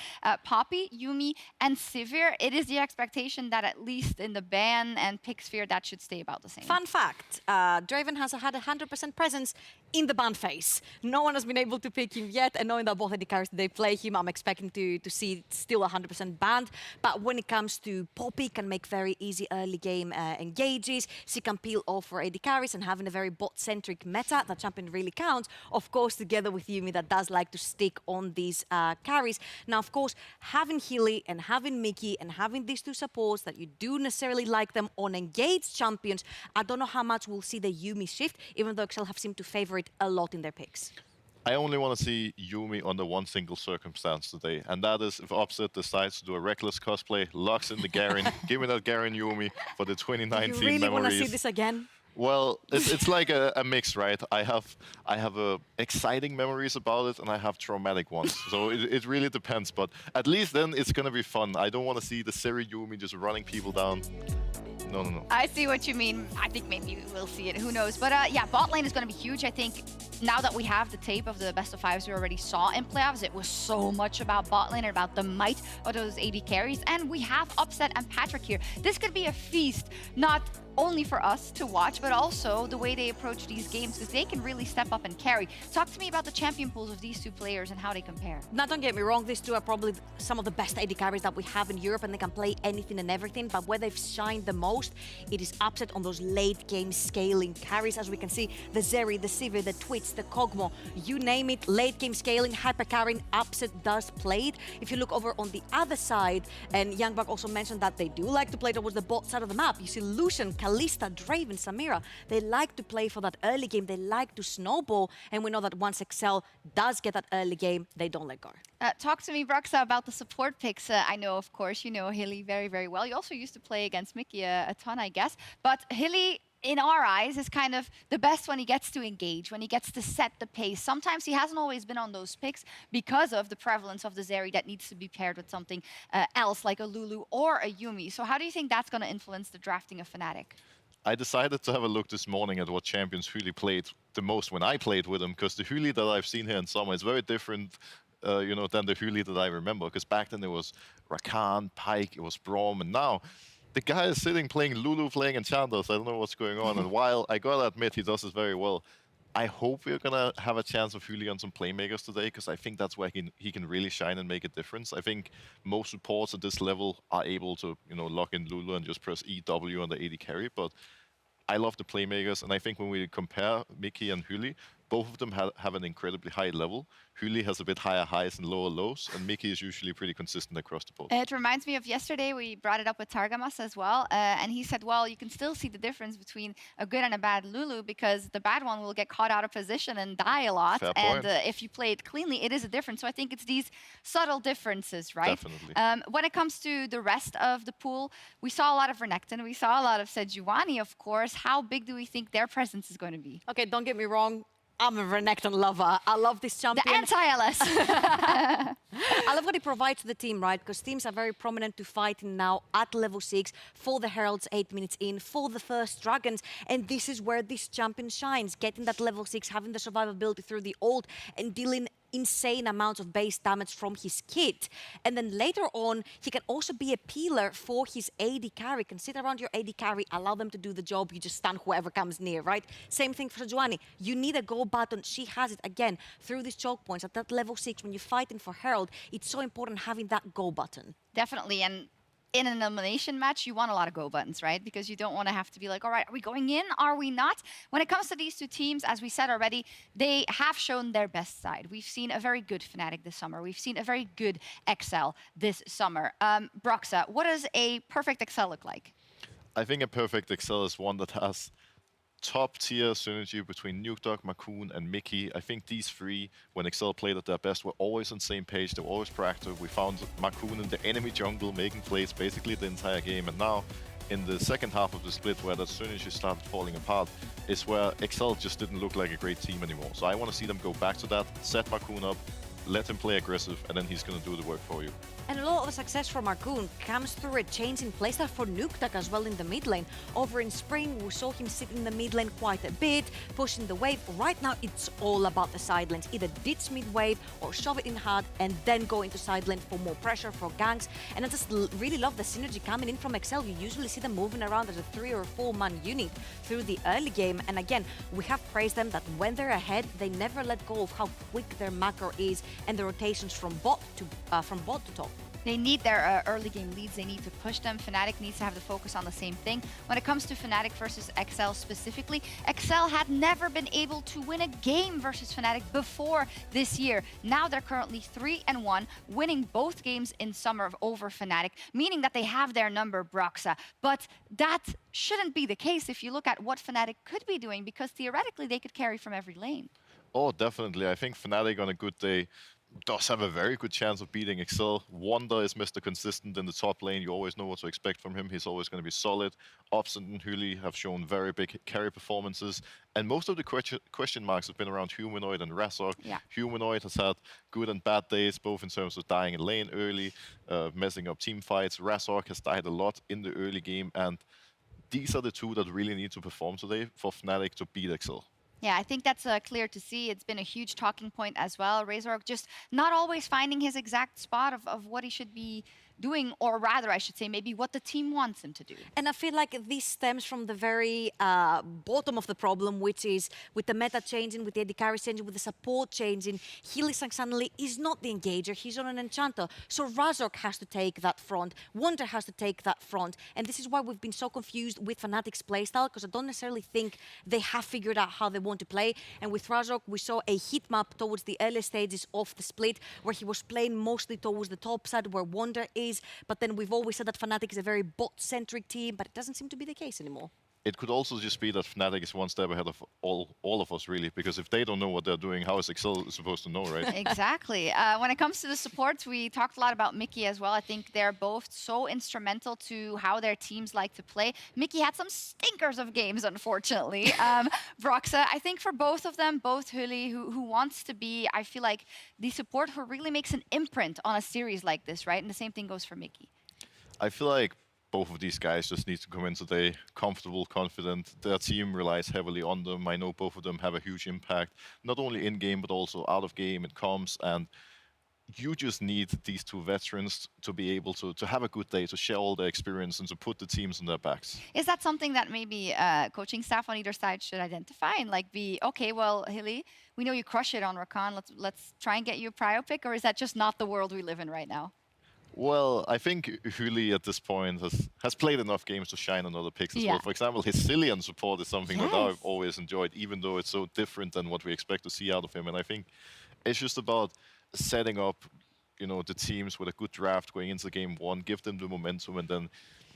Poppy, Yuumi, and Sivir. It is the expectation that at least in the ban and pick sphere, that should stay about the same. Fun fact. Draven has had 100% presence in the ban phase. No one has been able to pick him yet, and knowing that both of the characters they play him, I'm expecting to see still 100% banned. But when it comes to Poppy, can make very easy early game engages. She can peel off for AD carries, and having a very bot-centric meta, that champion really counts. Of course, together with Yuumi, that does like to stick on these carries. Now, of course, having Healy and having Mickey and having these two supports that you do necessarily like them on engaged champions, I don't know how much we'll see the Yuumi shift, even though XL have seemed to favor it a lot in their picks. I only want to see Yuumi under one single circumstance today, and that is if Upset decides to do a reckless cosplay, locks in the Garen, give me that Garen Yuumi for the 2019 You really memories. want to see this again? Well, it's like a mix, right? I have exciting memories about it, and I have traumatic ones. So it really depends, but at least then it's gonna be fun. I don't want to see the Siri Yuumi just running people down. No. I see what you mean. I think maybe we'll see it. Who knows? But yeah, bot lane is going to be huge. I think now that we have the tape of the best of 5s we already saw in playoffs, it was so much about bot lane and about the might of those AD carries. And we have Upset and Patrick here. This could be a feast, not only for us to watch, but also the way they approach these games, because they can really step up and carry. Talk to me about the champion pools of these two players and how they compare. Now, don't get me wrong, these two are probably some of the best AD carries that we have in Europe, and they can play anything and everything, but where they've shined the most, it is upset on those late game scaling carries. As we can see, the Zeri, the Sivir, the Twitch, the Kog'Maw, you name it, late game scaling, hyper carrying, upset does play it. If you look over on the other side, and Youngbuck also mentioned that they do like to play towards the bot side of the map. You see Lucian, Kalista, Draven, Samira, they like to play for that early game, they like to snowball, and we know that once Excel does get that early game, they don't let go. Talk to me, Broxa, about the support picks. I know, of course, you know Hilly very, very well. You also used to play against Mickey a ton, I guess. But Hilly, in our eyes, is kind of the best when he gets to engage, when he gets to set the pace. Sometimes he hasn't always been on those picks because of the prevalence of the Zeri that needs to be paired with something else, like a Lulu or a Yuumi. So how do you think that's going to influence the drafting of Fnatic? I decided to have a look this morning at what champions Huli played the most when I played with him, because the Huli that I've seen here in summer is very different you know, than the Huli that I remember. Because back then it was Rakan, Pyke, it was Braum, and now the guy is sitting playing Lulu, playing Enchanters. I don't know what's going on. And while I gotta admit he does this very well, I hope we're gonna have a chance of Huli on some playmakers today, because I think that's where he can really shine and make a difference. I think most supports at this level are able to, you know, lock in Lulu and just press EW on the AD carry, but I love the playmakers, and I think when we compare Mickey and Huli, both of them have an incredibly high level. Huli has a bit higher highs and lower lows, and Mickey is usually pretty consistent across the board. It reminds me of yesterday, we brought it up with Targamas as well, and he said, well, you can still see the difference between a good and a bad Lulu, because the bad one will get caught out of position and die a lot, Fair and point. if you play it cleanly, it is a difference. So I think it's these subtle differences, right? Definitely. When it comes to the rest of the pool, we saw a lot of Renekton, we saw a lot of Sejuani, of course. How big do we think their presence is going to be? Okay, don't get me wrong, I'm a Renekton lover. I love this champion. The anti-LS. I love what he provides to the team, right? Because teams are very prominent to fighting now at level 6 for the Heralds 8 minutes in, for the first Dragons. And this is where this champion shines, getting that level 6, having the survivability through the ult, and dealing insane amounts of base damage from his kit. And then later on, he can also be a peeler for his AD carry. Can sit around your AD carry, allow them to do the job, you just stun whoever comes near, right? Same thing for Sejuani. You need a go button. She has it again through these choke points at that level 6. When you're fighting for Herald, it's so important having that go button. Definitely, and in an elimination match, you want a lot of go buttons, right? Because you don't want to have to be like, all right, are we going in? Are we not? When it comes to these two teams, as we said already, they have shown their best side. We've seen a very good Fnatic this summer. We've seen a very good XL this summer. Broxa, what does a perfect XL look like? I think a perfect XL is one that has top-tier synergy between Nukedog, Makoon, and Mickey. I think these three, when Excel played at their best, were always on the same page. They were always proactive. We found Makoon in the enemy jungle making plays basically the entire game. And now, in the second half of the split, where that synergy started falling apart, is where Excel just didn't look like a great team anymore. So I want to see them go back to that, set Makoon up, let him play aggressive, and then he's going to do the work for you. And a lot of the success for Marcoon comes through a change in playstyle for Nukeduck as well in the mid lane. Over in spring, we saw him sit in the mid lane quite a bit, pushing the wave. Right now, it's all about the side lanes. Either ditch mid wave or shove it in hard and then go into side lane for more pressure, for ganks. And I just really love the synergy coming in from Excel. You usually see them moving around as a 3 or 4 man unit through the early game. And again, we have praised them that when they're ahead, they never let go of how quick their macro is and the rotations from bot to top. They need their early game leads. They need to push them. Fnatic needs to have the focus on the same thing. When it comes to Fnatic versus XL specifically, XL had never been able to win a game versus Fnatic before this year. Now they're currently 3-1, winning both games in summer over Fnatic, meaning that they have their number, Broxa. But that shouldn't be the case if you look at what Fnatic could be doing, because theoretically they could carry from every lane. Oh, definitely. I think Fnatic on a good day does have a very good chance of beating Excel. Wonder is Mr. Consistent in the top lane. You always know what to expect from him. He's always going to be solid. Obscent and Huli have shown very big carry performances. And most of the question marks have been around Humanoid and Razork. Yeah. Humanoid has had good and bad days, both in terms of dying in lane early, messing up team fights. Razork has died a lot in the early game. And these are the two that really need to perform today for Fnatic to beat Excel. Yeah, I think that's clear to see. It's been a huge talking point as well. Razork just not always finding his exact spot of what he should be doing, or rather, I should say, maybe what the team wants him to do. And I feel like this stems from the very bottom of the problem, which is with the meta changing, with the AD carry changing, with the support changing. Hylissang suddenly is not the engager, he's on an enchanter. So Razork has to take that front, Wonder has to take that front. And this is why we've been so confused with Fnatic's playstyle, because I don't necessarily think they have figured out how they want to play. And with Razork, we saw a heat map towards the early stages of the split, where he was playing mostly towards the top side, where Wonder is. But then we've always said that Fnatic is a very bot-centric team, but it doesn't seem to be the case anymore. It could also just be that Fnatic is one step ahead of all of us, really, because if they don't know what they're doing, how is Excel supposed to know, right? Exactly. When it comes to the supports, we talked a lot about Mickey as well. I think they're both so instrumental to how their teams like to play. Mickey had some stinkers of games, unfortunately. Broxa, I think for both of them, both Hully, who wants to be, I feel like, the support who really makes an imprint on a series like this, right? And the same thing goes for Mickey. I feel like both of these guys just need to come in today comfortable, confident. Their team relies heavily on them. I know both of them have a huge impact, not only in-game, but also out of game in comms. And you just need these two veterans to be able to have a good day, to share all their experience and to put the teams on their backs. Is that something that maybe coaching staff on either side should identify and like be, okay, well, Hilly, we know you crush it on Rakan. Let's try and get you a prio pick, or is that just not the world we live in right now? Well, I think Hully at this point has played enough games to shine on other picks as well. For example, his Cillian support is something that I've always enjoyed, even though it's so different than what we expect to see out of him. And I think it's just about setting up, you know, the teams with a good draft going into game one, give them the momentum, and then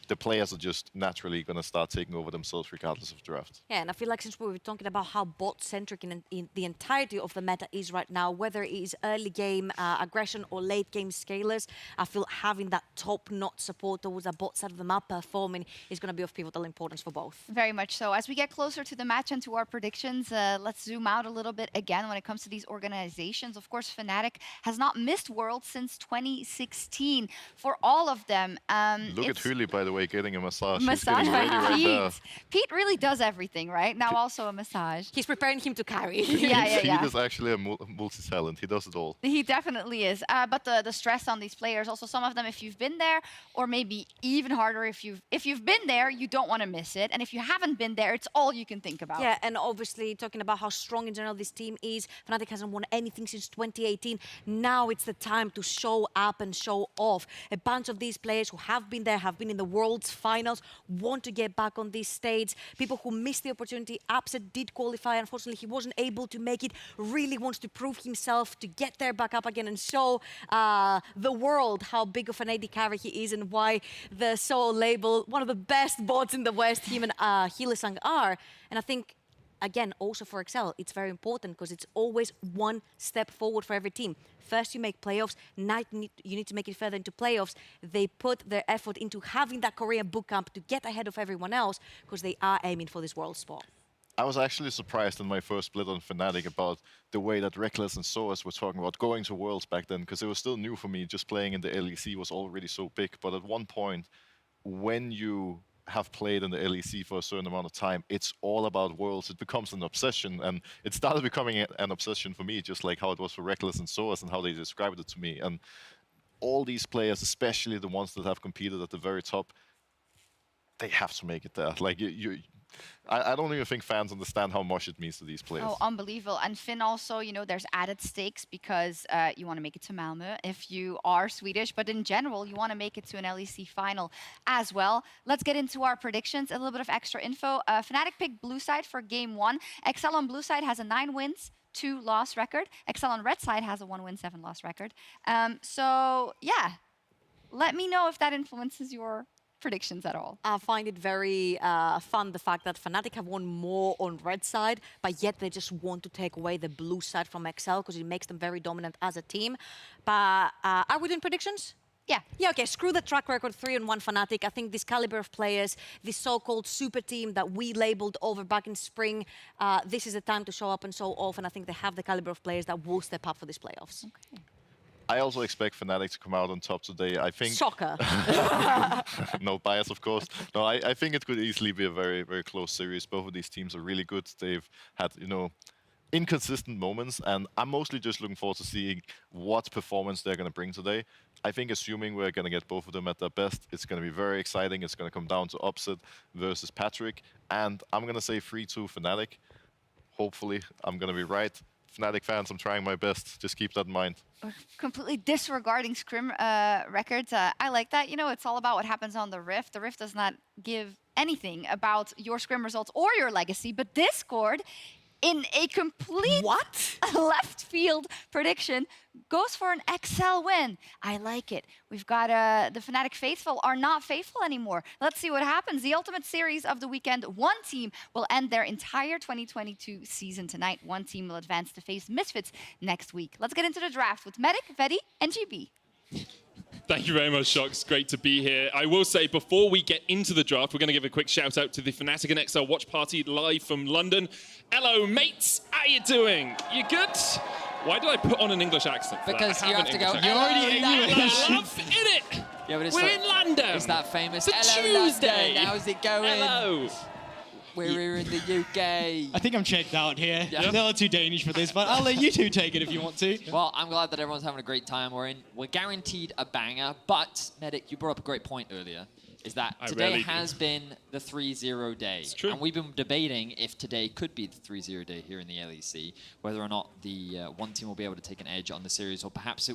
the players are just naturally going to start taking over themselves regardless of draft. Yeah, and I feel like since we were talking about how bot-centric in the entirety of the meta is right now, whether it is early game aggression or late game scalers, I feel having that top-notch support towards the bot side of the map performing is going to be of pivotal importance for both. Very much so. As we get closer to the match and to our predictions, let's zoom out a little bit again when it comes to these organizations. Of course, Fnatic has not missed Worlds since 2016 for all of them. Look at Hully, by the way, getting a massage. Massage He's getting ready right there. Pete really does everything, right? Now also a massage. He's preparing him to carry. Pete is actually a multi-talent. He does it all. He definitely is. But the stress on these players, also some of them, if you've been there, or maybe even harder, if you've been there, you don't want to miss it. And if you haven't been there, it's all you can think about. Yeah, and obviously talking about how strong in general this team is, Fnatic hasn't won anything since 2018. Now it's the time to show up and show off. A bunch of these players who have been there, have been in the Worlds finals, want to get back on this stage. People who missed the opportunity, Upset did qualify. Unfortunately, he wasn't able to make it. Really wants to prove himself, to get there back up again and show the world how big of an AD carry he is and why the solo label, one of the best bots in the West, him and Hylissang are. And I think, again, also for Excel, it's very important because it's always one step forward for every team. First, you make playoffs. Now you need to make it further into playoffs. They put their effort into having that Korean bootcamp to get ahead of everyone else because they are aiming for this world spot. I was actually surprised in my first split on Fnatic about the way that Reckless and Soas were talking about going to Worlds back then, because it was still new for me. Just playing in the LEC was already so big. But at one point, when you have played in the LEC for a certain amount of time, it's all about Worlds. It becomes an obsession, and it started becoming an obsession for me, just like how it was for Reckless and Soas and how they described it to me. And all these players, especially the ones that have competed at the very top, they have to make it there. Like I don't even think fans understand how much it means to these players. Oh, unbelievable. And Finn also, you know, there's added stakes because you want to make it to Malmö if you are Swedish, but in general, you want to make it to an LEC final as well. Let's get into our predictions, a little bit of extra info. Fnatic picked blue side for game 1. Excel on blue side has a 9 wins, 2 loss record. Excel on red side has a 1 win, 7 loss record. So, yeah, let me know if that influences your predictions at all. I find it very fun, the fact that Fnatic have won more on red side, but yet they just want to take away the blue side from Excel because it makes them very dominant as a team. But are we doing predictions? Yeah. Yeah, okay, screw the track record, 3-1 Fnatic. I think this caliber of players, this so-called super team that we labeled over back in spring, this is the time to show up and show off, and I think they have the caliber of players that will step up for these playoffs. Okay. I also expect Fnatic to come out on top today. I think. Shocker. No bias, of course. No, I think it could easily be a very, very close series. Both of these teams are really good. They've had, you know, inconsistent moments, and I'm mostly just looking forward to seeing what performance they're going to bring today. I think assuming we're going to get both of them at their best, it's going to be very exciting. It's going to come down to Opposite versus Patrick. And I'm going to say 3-2 Fnatic. Hopefully, I'm going to be right. Fnatic fans, I'm trying my best. Just keep that in mind. Completely disregarding scrim records. I like that. You know, it's all about what happens on the Rift. The Rift does not give anything about your scrim results or your legacy, but Discord, in a complete left field prediction, goes for an XL win. I like it. We've got the Fnatic faithful are not faithful anymore. Let's see what happens. The ultimate series of the weekend. One team will end their entire 2022 season tonight. One team will advance to face Misfits next week. Let's get into the draft with Medic, Vedi, and GB. Thank you very much, Shox. Great to be here. I will say, before we get into the draft, we're going to give a quick shout out to the Fnatic and XL watch party live from London. Hello, mates. How you doing? You good? Why did I put on an English accent? Because you have to go. You're already English. I love in it. Yeah, but we're in London. It's that famous. It's Hello, Tuesday. London. How's it going? Hello. We're here in the UK. I think I'm checked out here. Yeah. A little too Danish for this, but I'll let you two take it if you want to. Well, I'm glad that everyone's having a great time. We're guaranteed a banger, but Medic, you brought up a great point earlier. Is that today has been the 3-0 day. It's true. And we've been debating if today could be the 3-0 day here in the LEC, whether or not the one team will be able to take an edge on the series, or perhaps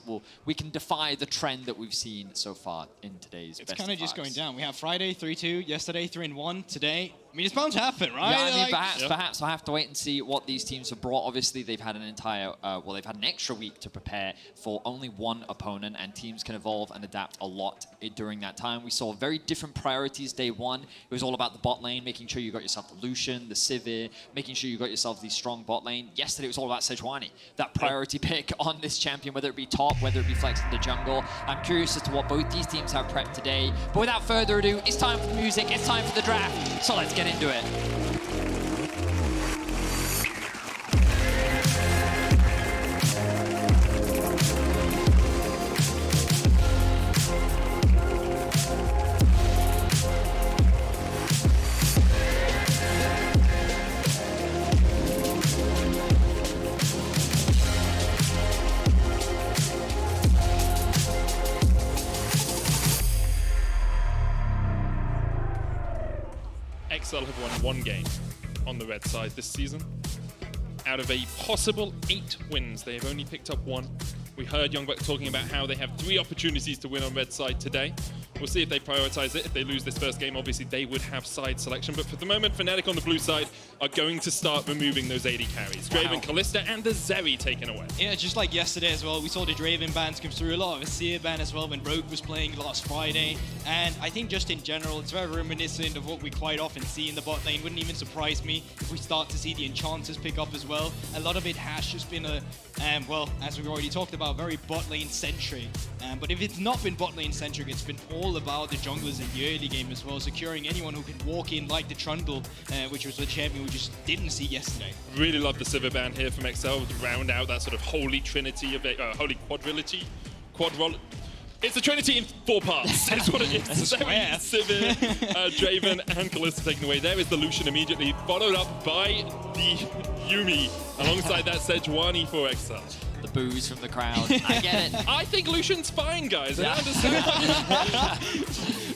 we can defy the trend that we've seen so far in today's best It's kind of just fives. going down. We have Friday 3-2, yesterday 3-1, today. I mean, it's bound to happen, right? Yeah, I mean, perhaps I'll have to wait and see what these teams have brought. Obviously, they've had an entire, they've had an extra week to prepare for only one opponent, and teams can evolve and adapt a lot during that time. We saw very different priorities day one. It was all about the bot lane, making sure you got yourself the Lucian, the Sivir, making sure you got yourself the strong bot lane. Yesterday, it was all about Sejuani, that priority pick on this champion, whether it be top, whether it be flex in the jungle. I'm curious as to what both these teams have prepped today. But without further ado, it's time for the music, it's time for the draft. So let's get into it. XL have won one game on the red side this season. Out of a possible 8 wins, they have only picked up 1. We heard Youngbuck talking about how they have 3 opportunities to win on red side today. We'll see if they prioritize it. If they lose this first game, obviously they would have side selection. But for the moment, Fnatic on the blue side are going to start removing those AD carries. Draven, Kalista, and the Zeri taken away. Yeah, just like yesterday as well, we saw the Draven bans come through, a lot of a Seer ban as well when Rogue was playing last Friday. And I think just in general, it's very reminiscent of what we quite often see in the bot lane. Wouldn't even surprise me if we start to see the Enchanters pick up as well. A lot of it has just been a, well, as we've already talked about, very bot lane centric. But if it's not been bot lane centric, it's been all about the junglers in the early game as well, securing anyone who can walk in like the Trundle, which was a champion we just didn't see yesterday. Really love the Sivir ban here from XL to round out that sort of holy trinity of holy quadrility. It's a trinity in 4 parts. Is what it is. Sivir, Draven, and Kalista taken away. There is the Lucian immediately, followed up by the Yuumi alongside that Sejuani for XL. The boos from the crowd. I get it. I think Lucian's fine, guys. Yeah. I understand.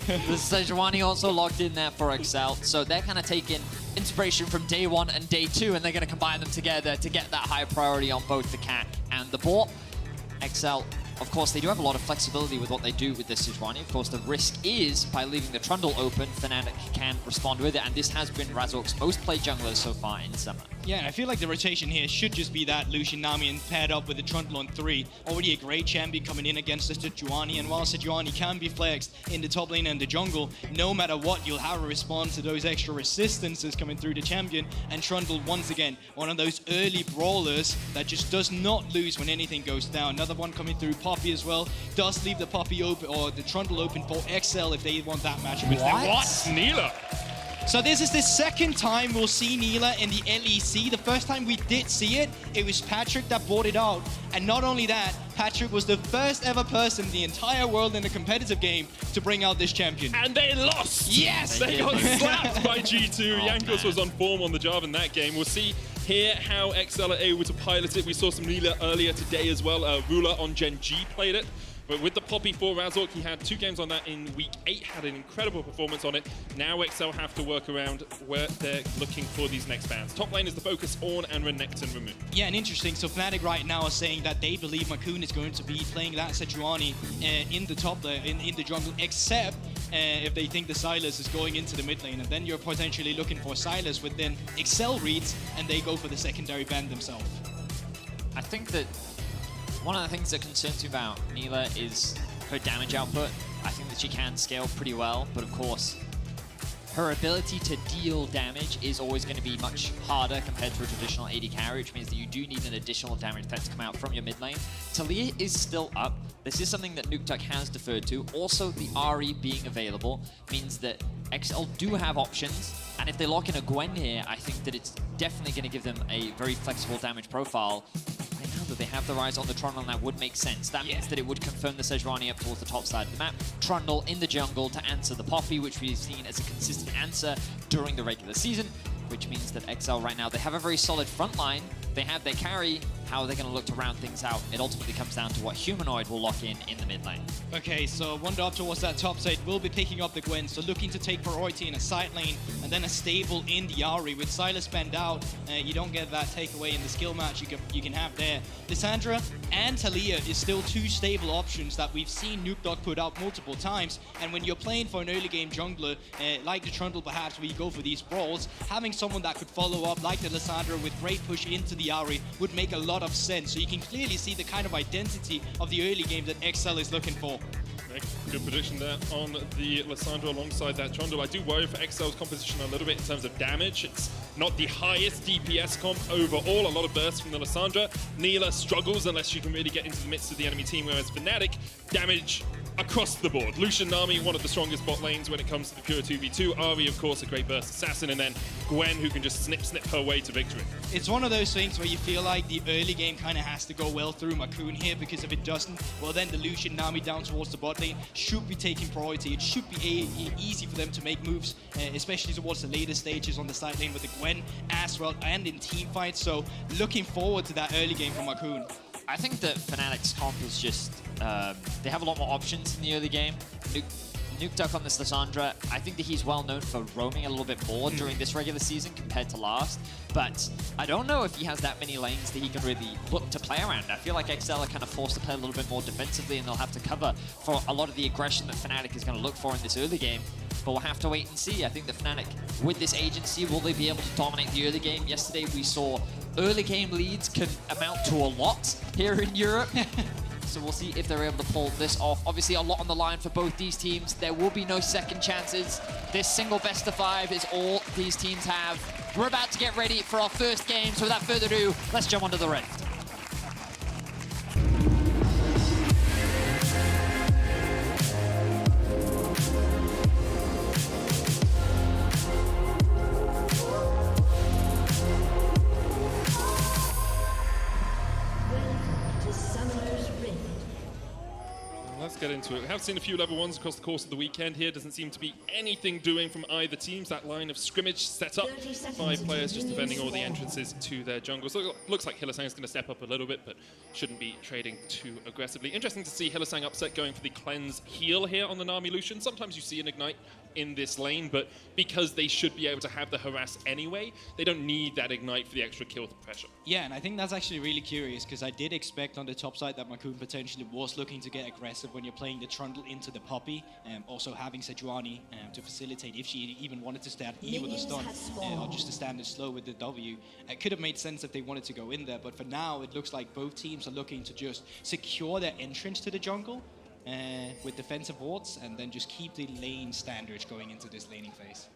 The Sejuani also logged in there for XL, so they're kind of taking inspiration from day 1 and day 2, and they're going to combine them together to get that high priority on both the cat and the bot. XL, of course, they do have a lot of flexibility with what they do with this Sejuani. Of course, the risk is by leaving the Trundle open, Fnatic can respond with it, and this has been Razork's most played jungler so far in summer. Yeah, and I feel like the rotation here should just be that Lucian Namian paired up with the Trundle on 3. Already a great champion coming in against the Sejuani, and while Sejuani can be flexed in the top lane and the jungle, no matter what, you'll have a response to those extra resistances coming through the champion. And Trundle, once again, one of those early brawlers that just does not lose when anything goes down. Another one coming through, Poppy as well, does leave the Poppy open, or the Trundle open for XL if they want that matchup. What? Neela? So this is the second time we'll see Neela in the LEC. The first time we did see it, it was Patrick that brought it out. And not only that, Patrick was the first ever person in the entire world in a competitive game to bring out this champion. And they lost! Yes! They got slapped by G2. Jankos was on form on the job in that game. We'll see here how XL are able to pilot it. We saw some Neela earlier today as well. Rula on Gen G played it. But with the Poppy for Razork, he had 2 games on that in week 8, had an incredible performance on it. Now XL have to work around where they're looking for these next bans. Top lane is the focus, Ornn and Renekton removed. Yeah, and interesting. So Fnatic right now are saying that they believe Makoon is going to be playing that Sejuani in the top, in the jungle, except if they think the Sylas is going into the mid lane, and then you're potentially looking for Sylas with then Excel reads, and they go for the secondary ban themselves. I think that one of the things that concerns me about Neela is her damage output. I think that she can scale pretty well, but of course, her ability to deal damage is always going to be much harder compared to a traditional AD carry, which means that you do need an additional damage threat to come out from your mid lane. Talia is still up. This is something that Nukeduck has deferred to. Also, the RE being available means that XL do have options, and if they lock in a Gwen here, I think that it's definitely going to give them a very flexible damage profile. I know that they have the Rise on the Trundle, and that would make sense. That means that it would confirm the Sejuani up towards the top side of the map. Trundle in the jungle to answer the Poppy, which we've seen as a consistent answer during the regular season, which means that XL right now, they have a very solid front line. They have their carry. How are they going to look to round things out? It ultimately comes down to what Humanoid will lock in the mid lane. Okay, so Wonder up towards that top side will be picking up the Gwen, so looking to take priority in a side lane, and then a stable in the Ahri. With Sylas banned out, you don't get that takeaway in the skill match you can have there. Lissandra and Talia is still 2 stable options that we've seen Nukeduck put out multiple times, and when you're playing for an early game jungler, like the Trundle perhaps, where you go for these brawls, having someone that could follow up like the Lissandra with great push into the Ahri would make a lot of sense. So you can clearly see the kind of identity of the early game that XL is looking for. Good prediction there on the Lissandra alongside that Trundle. I do worry for XL's composition a little bit in terms of damage. It's not the highest DPS comp overall. A lot of bursts from the Lissandra. Neela struggles unless you can really get into the midst of the enemy team, whereas Fnatic, damage across the board. Lucian Nami, one of the strongest bot lanes when it comes to the pure 2v2. Ahri, of course, a great burst assassin, and then Gwen, who can just snip her way to victory. It's one of those things where you feel like the early game kind of has to go well through Makoon here, because if it doesn't, well then the Lucian Nami down towards the bot lane should be taking priority. It should be easy for them to make moves, especially towards the later stages on the side lane with the Gwen as well, and in team fights. So looking forward to that early game from Makoon. I think that Fnatic's comp is just, they have a lot more options in the early game. Nukeduck on this Lissandra, I think that he's well known for roaming a little bit more during this regular season compared to last, but I don't know if he has that many lanes that he can really look to play around. I feel like XL are kind of forced to play a little bit more defensively, and they'll have to cover for a lot of the aggression that Fnatic is going to look for in this early game. But we'll have to wait and see. I think the Fnatic, with this agency, will they be able to dominate the early game? Yesterday we saw early game leads can amount to a lot here in Europe. So we'll see if they're able to pull this off. Obviously, a lot on the line for both these teams. There will be no second chances. This single best of 5 is all these teams have. We're about to get ready for our first game. So without further ado, let's jump onto the Rift. Let's get into it. We have seen a few level 1s across the course of the weekend here. Doesn't seem to be anything doing from either teams. That line of scrimmage set up. 5 players just defending all the entrances to their jungle. So it looks like Hylissang is going to step up a little bit, but shouldn't be trading too aggressively. Interesting to see Hylissang upset going for the cleanse heal here on the Nami Lucian. Sometimes you see an ignite in this lane, but because they should be able to have the harass anyway, they don't need that ignite for the extra kill with pressure. Yeah, and I think that's actually really curious, because I did expect on the top side that Makoon potentially was looking to get aggressive when you're playing the Trundle into the Poppy, also having Sejuani to facilitate if she even wanted to stand E with a stun, or just to stand it slow with the W. It could have made sense if they wanted to go in there, but for now it looks like both teams are looking to just secure their entrance to the jungle with defensive wards, and then just keep the lane standards going into this laning phase.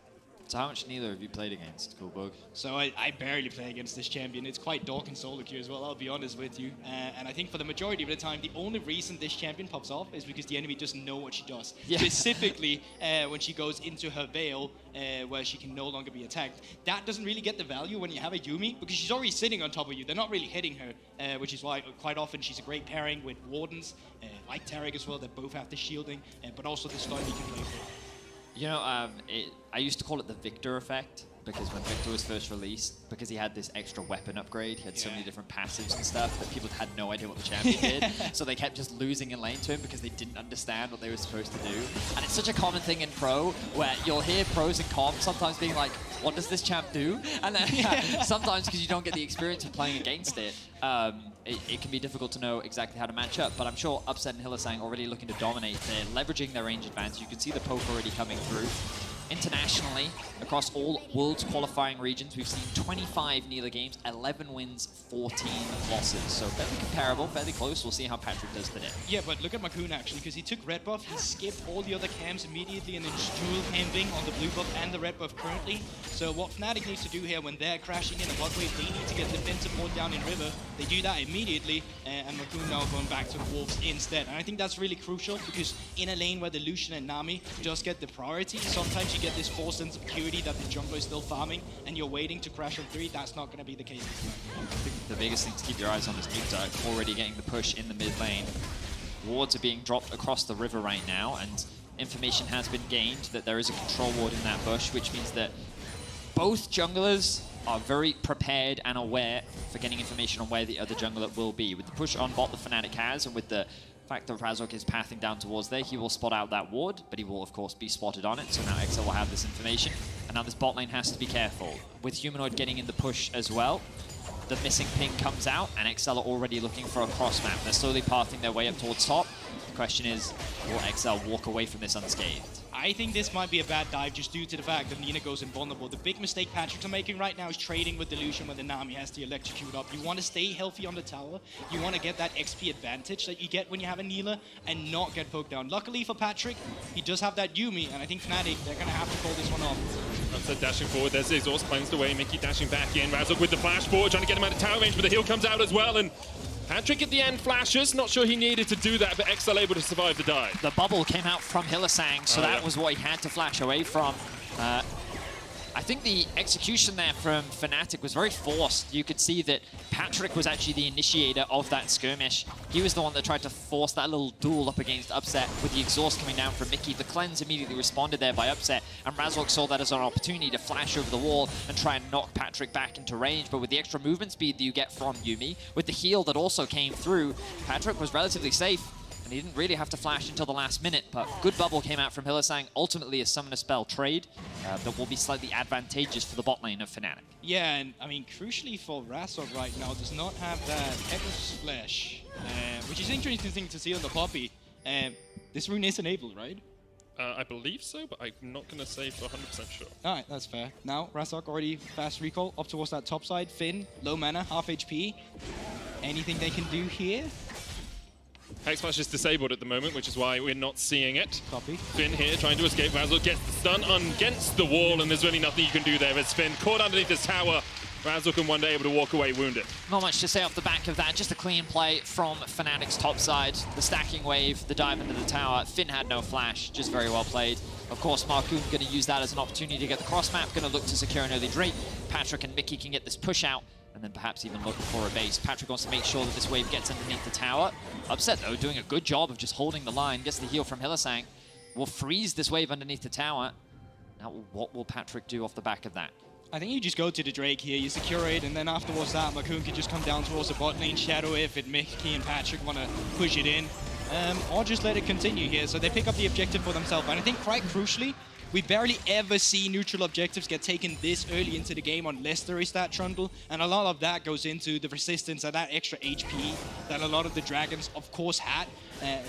So how much Neela have you played against, Coolbug? So I barely play against this champion. It's quite dark and solo queue as well, I'll be honest with you. And I think for the majority of the time, the only reason this champion pops off is because the enemy doesn't know what she does. Yeah. Specifically, when she goes into her veil, where she can no longer be attacked. That doesn't really get the value when you have a Yuumi, because she's already sitting on top of you. They're not really hitting her, which is why quite often she's a great pairing with Wardens, like Tarek as well, that both have the shielding, but also the stun you can play for. You know, I used to call it the Victor effect, because when Victor was first released, because he had this extra weapon upgrade, he had so many different passives and stuff that people had no idea what the champion did. So they kept just losing in lane to him because they didn't understand what they were supposed to do. And it's such a common thing in pro where you'll hear pros and comps sometimes being like, what does this champ do? And then sometimes because you don't get the experience of playing against it, it can be difficult to know exactly how to match up. But I'm sure Upset and Hylissang already looking to dominate. They're leveraging their range advantage. You can see the poke already coming through. Internationally, across all Worlds qualifying regions, we've seen 25 Nila games, 11 wins, 14 losses. So fairly comparable, fairly close. We'll see how Patrick does today. Yeah, but look at Makoon actually, because he took red buff, he skipped all the other camps immediately and then just dual camping on the blue buff and the red buff currently. So what Fnatic needs to do here when they're crashing in a bot wave, they need to get defensive support down in River. They do that immediately, and Makoon now going back to the Wolves instead. And I think that's really crucial because in a lane where the Lucian and Nami just get the priority, sometimes you get this false sense of security that the jungler is still farming and you're waiting to crash on 3. That's not going to be the case. I think the biggest thing to keep your eyes on is Nuke already getting the push in the mid lane. Wards are being dropped across the river right now, and information has been gained that there is a control ward in that bush, which means that both junglers are very prepared and aware for getting information on where the other jungler will be. With the push on bot the Fnatic has, and with the fact that Razork is pathing down towards there, he will spot out that ward, but he will of course be spotted on it, so now XL will have this information. And now this bot lane has to be careful. With Humanoid getting in the push as well, the missing ping comes out, and XL are already looking for a cross map. They're slowly pathing their way up towards top. The question is, will XL walk away from this unscathed? I think this might be a bad dive just due to the fact that Nina goes invulnerable. The big mistake Patrick's making right now is trading with Delusion when the Nami has to electrocute up. You want to stay healthy on the tower. You want to get that XP advantage that you get when you have a Nila and not get poked down. Luckily for Patrick, he does have that Yuumi, and I think Fnatic, they're going to have to call this one off. Upset dashing forward, there's the exhaust cleansed away, Mickey dashing back in, Razork with the flash forward, trying to get him out of tower range, but the heal comes out as well, and Patrick at the end flashes, not sure he needed to do that, but XL able to survive the dive. The bubble came out from Hylissang, so that was what he had to flash away from. I think the execution there from Fnatic was very forced. You could see that Patrick was actually the initiator of that skirmish. He was the one that tried to force that little duel up against Upset with the exhaust coming down from Mickey. The cleanse immediately responded there by Upset, and Razork saw that as an opportunity to flash over the wall and try and knock Patrick back into range. But with the extra movement speed that you get from Yuumi, with the heal that also came through, Patrick was relatively safe. And he didn't really have to flash until the last minute, but good bubble came out from Hylissang. Ultimately a summon a spell trade that will be slightly advantageous for the bot lane of Fnatic. Yeah, and I mean, crucially for Razork right now, does not have that Echo's Flash, which is interesting thing to see on the Poppy. This rune is enabled, right? I believe so, but I'm not going to say for 100% sure. Alright, that's fair. Now, Razork already fast recall up towards that top side. Finn, low mana, half HP. Anything they can do here? Hex Flash is disabled at the moment, which is why we're not seeing it. Copy. Finn here trying to escape. Razork gets the stun against the wall, and there's really nothing you can do there as Finn caught underneath this tower. Razork and one day able to walk away wounded. Not much to say off the back of that, just a clean play from Fnatic's top side. The stacking wave, the dive into the tower. Finn had no flash, just very well played. Of course, Markoon going to use that as an opportunity to get the cross map, going to look to secure an early Drake. Patrick and Mickey can get this push out, and then perhaps even look for a base. Patrick wants to make sure that this wave gets underneath the tower. Upset, though, doing a good job of just holding the line, gets the heal from Hylissang. Will freeze this wave underneath the tower. Now, what will Patrick do off the back of that? I think you just go to the Drake here, you secure it, and then afterwards that, Makoon can just come down towards the bot lane, shadow it if Mickey and Patrick want to push it in, or just let it continue here. So they pick up the objective for themselves. And I think quite crucially, we barely ever see neutral objectives get taken this early into the game unless there is that trundle, and a lot of that goes into the resistance and that extra HP that a lot of the dragons, of course, had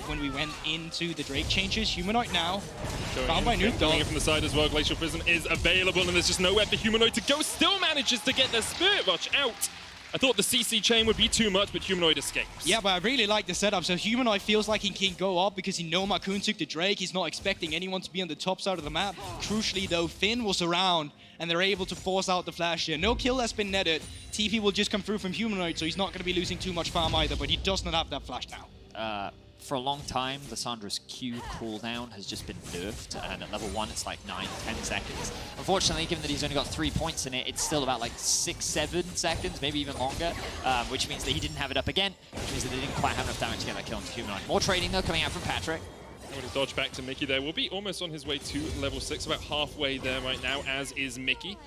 when we went into the Drake changes. Humanoid now, found by Nuke Coming in from the side as well, Glacial Prison is available, and there's just nowhere for Humanoid to go. Still manages to get the Spirit Rush out. I thought the CC chain would be too much, but Humanoid escapes. Yeah, but I really like the setup. So Humanoid feels like he can go up because he knows Makoon took the Drake. He's not expecting anyone to be on the top side of the map. Crucially, though, Finn was around, and they're able to force out the flash here. No kill has been netted. TP will just come through from Humanoid, so he's not going to be losing too much farm either, but he does not have that flash now. For a long time, Lissandra's Q cooldown has just been nerfed, and at level 1 it's like 9-10 seconds. Unfortunately, given that he's only got 3 points in it, it's still about like 6-7 seconds, maybe even longer, which means that he didn't have it up again, which means that they didn't quite have enough damage to get that kill onto Humanoid. More trading though coming out from Patrick. Able to dodge back to Mickey there. Will be almost on his way to level 6, about halfway there right now, as is Mickey.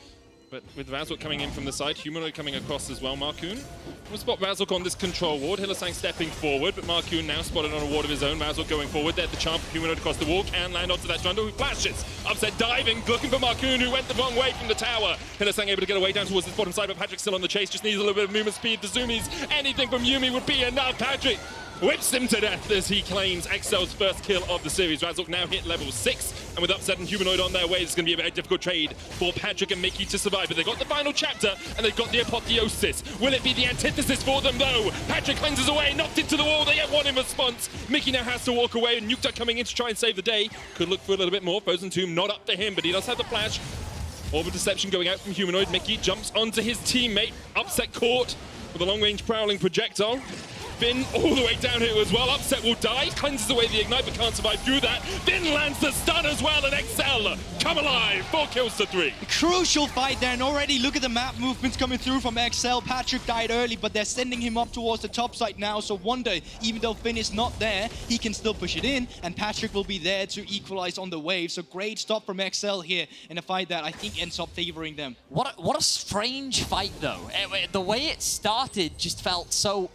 But with Razork coming in from the side, Humanoid coming across as well, Markoon will spot Razork on this control ward. Hylissang stepping forward, but Markoon now spotted on a ward of his own. Razork going forward, there the champ, Humanoid across the wall, can land onto that Trundle who flashes. Upset diving, looking for Markoon who went the wrong way from the tower. Hylissang able to get away down towards the bottom side, but Patrick still on the chase, just needs a little bit of movement speed. The zoomies, anything from Yumi would be enough. Patrick whips him to death as he claims Excel's first kill of the series. Razork now hit level 6, and with Upset and Humanoid on their way, it's going to be a very difficult trade for Patrick and Mickey to survive. But they've got the final chapter, and they've got the apotheosis. Will it be the antithesis for them, though? Patrick cleanses away, knocked into the wall. They get one in response. Mickey now has to walk away, and Nukeduck coming in to try and save the day. Could look for a little bit more. Frozen Tomb not up to him, but he does have the flash. Orb of Deception going out from Humanoid. Mickey jumps onto his teammate. Upset caught with a long-range prowling projectile. Finn all the way down here as well. Upset will die, cleanses away the ignite, but can't survive through that. Finn lands the stun as well, and Excel come alive. 4 kills to 3. Crucial fight there, and already look at the map movements coming through from Excel. Patrick died early, but they're sending him up towards the top side now, so Wonder, even though Finn is not there, he can still push it in, and Patrick will be there to equalize on the wave. So great stop from Excel here in a fight that I think ends up favoring them. What a strange fight, though. The way it started just felt so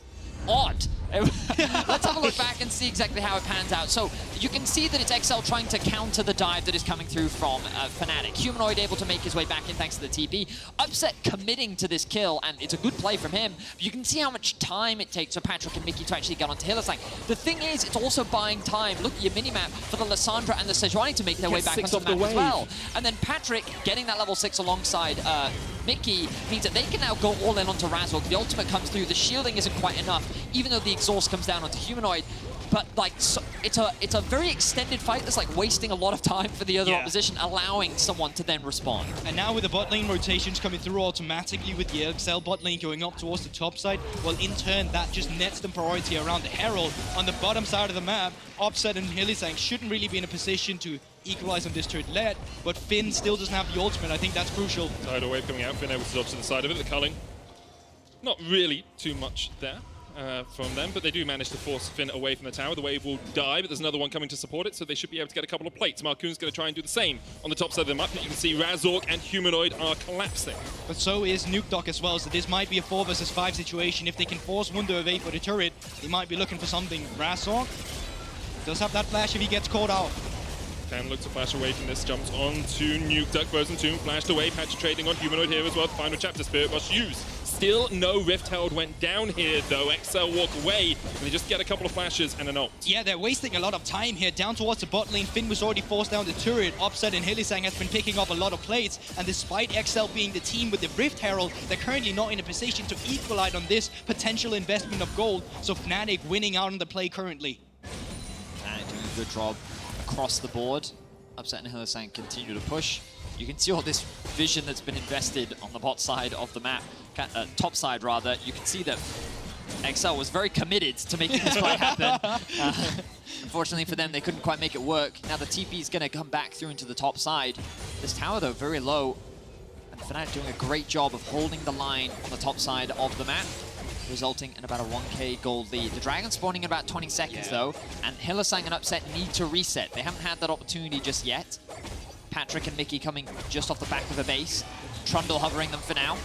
odd. Let's have a look back and see exactly how it pans out. So you can see that it's Excel trying to counter the dive that is coming through from Fnatic. Humanoid able to make his way back in thanks to the TP. Upset committing to this kill, and it's a good play from him. But you can see how much time it takes for Patrick and Mickey to actually get onto Hylissang. The thing is, it's also buying time. Look at your minimap for the Lissandra and the Sejuani to make their way back onto the map as well. And then Patrick getting that level 6 alongside Mickey means that they can now go all in onto Razork. The ultimate comes through. The shielding isn't quite enough, even though the exhaust comes down onto Humanoid. But like, so it's a very extended fight that's like wasting a lot of time for the other opposition, allowing someone to then respond. And now with the bot lane rotations coming through automatically with the Excel bot lane going up towards the top side, well, in turn, that just nets them priority around the Herald. On the bottom side of the map, Upset and Hylissang shouldn't really be in a position to equalize on this turret lead, but Finn still doesn't have the ultimate. I think that's crucial. Tidal wave coming out, Finn able to dodge to the side of it. The culling, not really too much there from them, but they do manage to force Finn away from the tower. The wave will die, but there's another one coming to support it, so they should be able to get a couple of plates. Markoon's going to try and do the same on the top side of the map. You can see Razork and Humanoid are collapsing. But so is Nukeduck as well, so this might be a 4 versus 5 situation. If they can force Wunder away for the turret, they might be looking for something. Razork does have that flash if he gets caught out. Can look to flash away from this, jumps on to Nukeduck, Frozen Tomb, flashed away, Patch trading on Humanoid here as well. The final chapter, Spirit Rush used. Still no Rift Herald went down here though. Excel walk away, and they just get a couple of flashes and an ult. Yeah, they're wasting a lot of time here. Down towards the bot lane, Finn was already forced down the turret. Upset and Hylissang has been picking up a lot of plates, and despite Excel being the team with the Rift Herald, they're currently not in a position to equalize on this potential investment of gold. So Fnatic winning out on the play currently. Fnatic doing a good job across the board. Upset and Hylissang continue to push. You can see all this vision that's been invested on the bot side of the map, top side rather. You can see that Excel was very committed to making this fight happen. Unfortunately for them, they couldn't quite make it work. Now the TP is going to come back through into the top side. This tower, though, very low. And Fnatic doing a great job of holding the line on the top side of the map, resulting in about a 1k gold lead. The Dragon spawning in about 20 seconds, though, and Hylissang and Upset need to reset. They haven't had that opportunity just yet. Patrick and Mickey coming just off the back of a base. Trundle hovering them for now.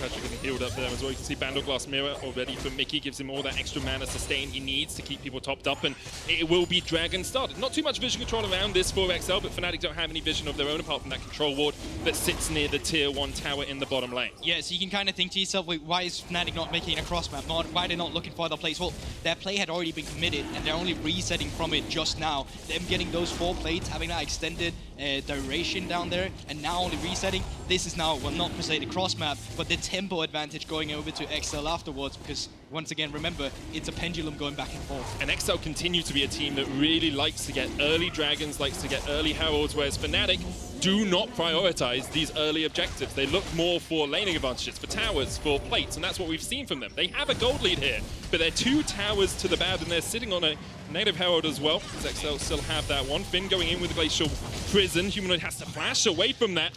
Patrick getting healed up there as well. You can see Bandle Glass Mirror already for Mickey. Gives him all that extra mana sustain he needs to keep people topped up. And it will be Dragon started. Not too much vision control around this for XL, but Fnatic don't have any vision of their own apart from that control ward that sits near the tier 1 tower in the bottom lane. Yeah, so you can kind of think to yourself, wait, why is Fnatic not making a cross map? Why are they not looking for other plays? Well, their play had already been committed, and they're only resetting from it just now. Them getting those 4 plates, having that extended duration down there, and now only resetting. This is now, well, not per se the cross map, but the tempo advantage going over to XL afterwards, because once again, remember, it's a pendulum going back and forth. And XL continue to be a team that really likes to get early Dragons, likes to get early Heralds, whereas Fnatic do not prioritize these early objectives. They look more for laning advantages, for towers, for plates, and that's what we've seen from them. They have a gold lead here, but they're 2 towers to the bad, and they're sitting on a negative Herald as well, because XL still have that one. Finn going in with the Glacial Prison. Humanoid has to flash away from that.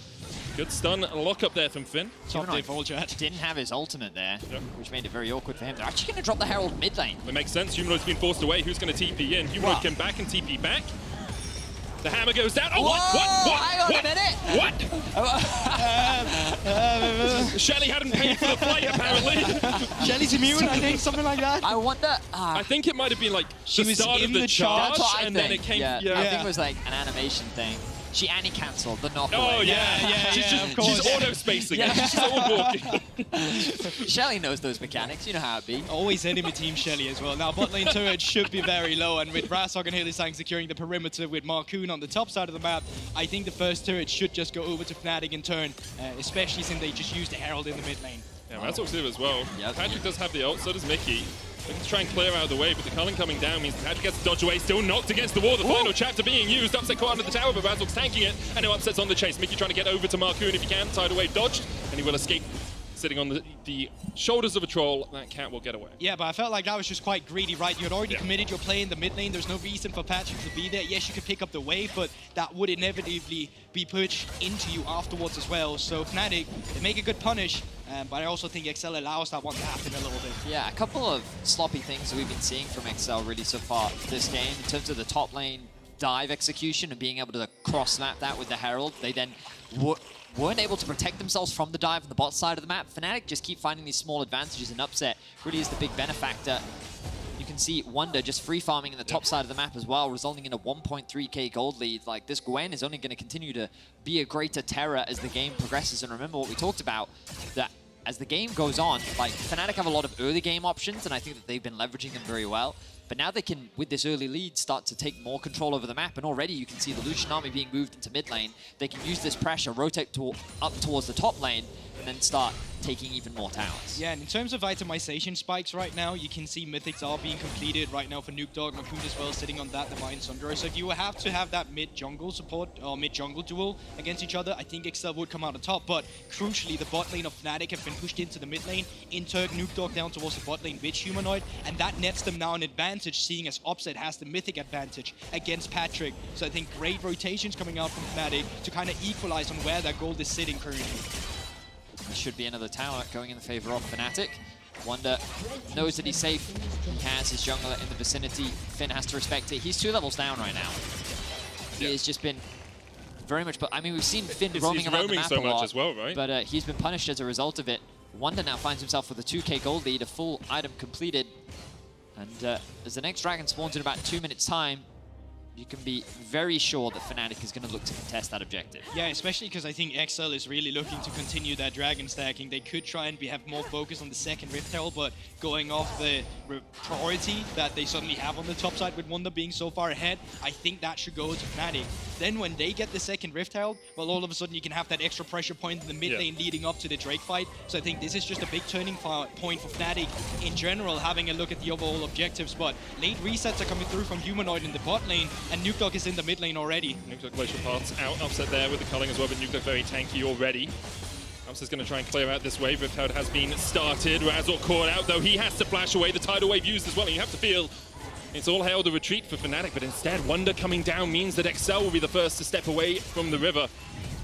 Good stun lock up there from Finn. Didn't have his ultimate there, which made it very awkward for him. They're actually going to drop the Herald mid lane. It makes sense. Humanoid's been forced away. Who's going to TP in? Humanoid can back and TP back. The hammer goes down. Oh, Whoa, hang on a minute. Shelly hadn't paid for the flight, apparently. Shelly's immune, I think, something like that. I wonder. I think it might have been like She the was start in of the charge, That's what I and think. then it came. I think it was like an animation thing. She cancelled the knock Oh, away. yeah. She's auto-spacing. Yeah. She's all walking. Shelly knows those mechanics. You know how it be. Always enemy team Shelly as well. Now, bot lane turret should be very low, and with Razok and Hylissang securing the perimeter with Marcoon on the top side of the map, I think the first turret should just go over to Fnatic in turn, especially since they just used the Herald in the mid lane. Yeah, Razok's here as well. Patrick does have the ult, so does Mickey. Looking to try and clear out of the way, but the Cullen coming down means Patrick gets to dodge away, still knocked against the wall. The final chapter being used, upset caught under the tower, but Razok's tanking it, and now upset's on the chase. Mickey trying to get over to Marcoon if he can, tied away, dodged, and he will escape. Sitting on the shoulders of a troll, that cat will get away. Yeah, but I felt like that was just quite greedy, right? You had already committed your play in the mid lane. There's no reason for Patrick to be there. Yes, you could pick up the wave, but that would inevitably be pushed into you afterwards as well. So Fnatic, they make a good punish, but I also think XL allows that one to happen a little bit. Yeah, a couple of sloppy things that we've been seeing from XL really so far this game in terms of the top lane dive execution and being able to cross-map that with the Herald. They then weren't able to protect themselves from the dive on the bot side of the map. Fnatic just keep finding these small advantages, and Upset really is the big benefactor. You can see Wonder just free farming in the top side of the map as well, resulting in a 1.3k gold lead. Like, this Gwen is only going to continue to be a greater terror as the game progresses. And remember what we talked about, that as the game goes on, like, Fnatic have a lot of early game options, and I think that they've been leveraging them very well. But now they can, with this early lead, start to take more control over the map. And already you can see the Lucian army being moved into mid lane. They can use this pressure, rotate up towards the top lane, and then start taking even more towers. Yeah, and in terms of itemization spikes right now, you can see mythics are being completed right now for Nuke Dog, Marcoon as well, sitting on that Divine Sundra. So if you have to have that mid-jungle support, or mid-jungle duel against each other, I think XL would come out on top. But crucially, the bot lane of Fnatic have been pushed into the mid lane, in turn Nuke Dog down towards the bot lane with Humanoid, and that nets them now an advantage, seeing as Offset has the mythic advantage against Patrick. So I think great rotations coming out from Fnatic to kind of equalize on where their gold is sitting currently. There should be another tower going in the favor of Fnatic. Wonder knows that he's safe. He has his jungler in the vicinity. Finn has to respect it. He's 2 levels down right now. He has just been very much, but I mean, we've seen Finn roaming around the map so a lot, much as well, right? But he's been punished as a result of it. Wonder now finds himself with a 2k gold lead, a full item completed. And as the next dragon spawns in about 2 minutes time, you can be very sure that Fnatic is going to look to contest that objective. Yeah, especially because I think XL is really looking to continue that dragon stacking. They could try and have more focus on the second Rift Herald, but going off the priority that they suddenly have on the top side with Wonder being so far ahead, I think that should go to Fnatic. Then when they get the second Rift Herald, well, all of a sudden you can have that extra pressure point in the mid lane leading up to the Drake fight. So I think this is just a big turning point for Fnatic in general, having a look at the overall objectives. But late resets are coming through from Humanoid in the bot lane, and Nuke Dog is in the mid lane already. Nuke Dog Glacial Path's out, Upset there with the culling as well, but Nuke Dog very tanky already. Upset's going to try and clear out this wave. Rift Herald has been started. Razor caught out, though he has to flash away. The tidal wave used as well, and you have to feel it's all hail the retreat for Fnatic, but instead Wonder coming down means that XL will be the first to step away from the river.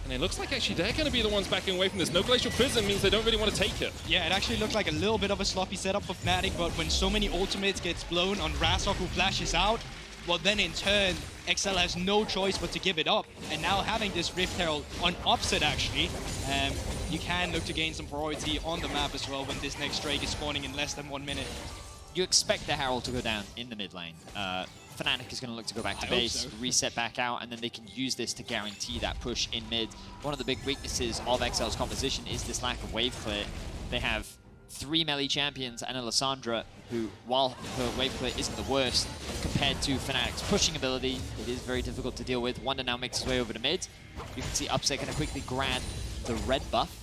And it looks like actually they're going to be the ones backing away from this. No Glacial Prism means they don't really want to take it. Yeah, it actually looked like a little bit of a sloppy setup for Fnatic, but when so many ultimates gets blown on Razok who flashes out, well then in turn, XL has no choice but to give it up. And now having this Rift Herald on Upset actually, you can look to gain some priority on the map as well when this next Drake is spawning in less than 1 minute. You expect the Herald to go down in the mid lane. Fnatic is going to look to go back to base, reset back out, and then they can use this to guarantee that push in mid. One of the big weaknesses of XL's composition is this lack of wave clear. They have 3 melee champions and a Lissandra who, while her wave clear isn't the worst, compared to Fnatic's pushing ability, it is very difficult to deal with. Wonder now makes his way over to mid. You can see Upset going to quickly grab the red buff.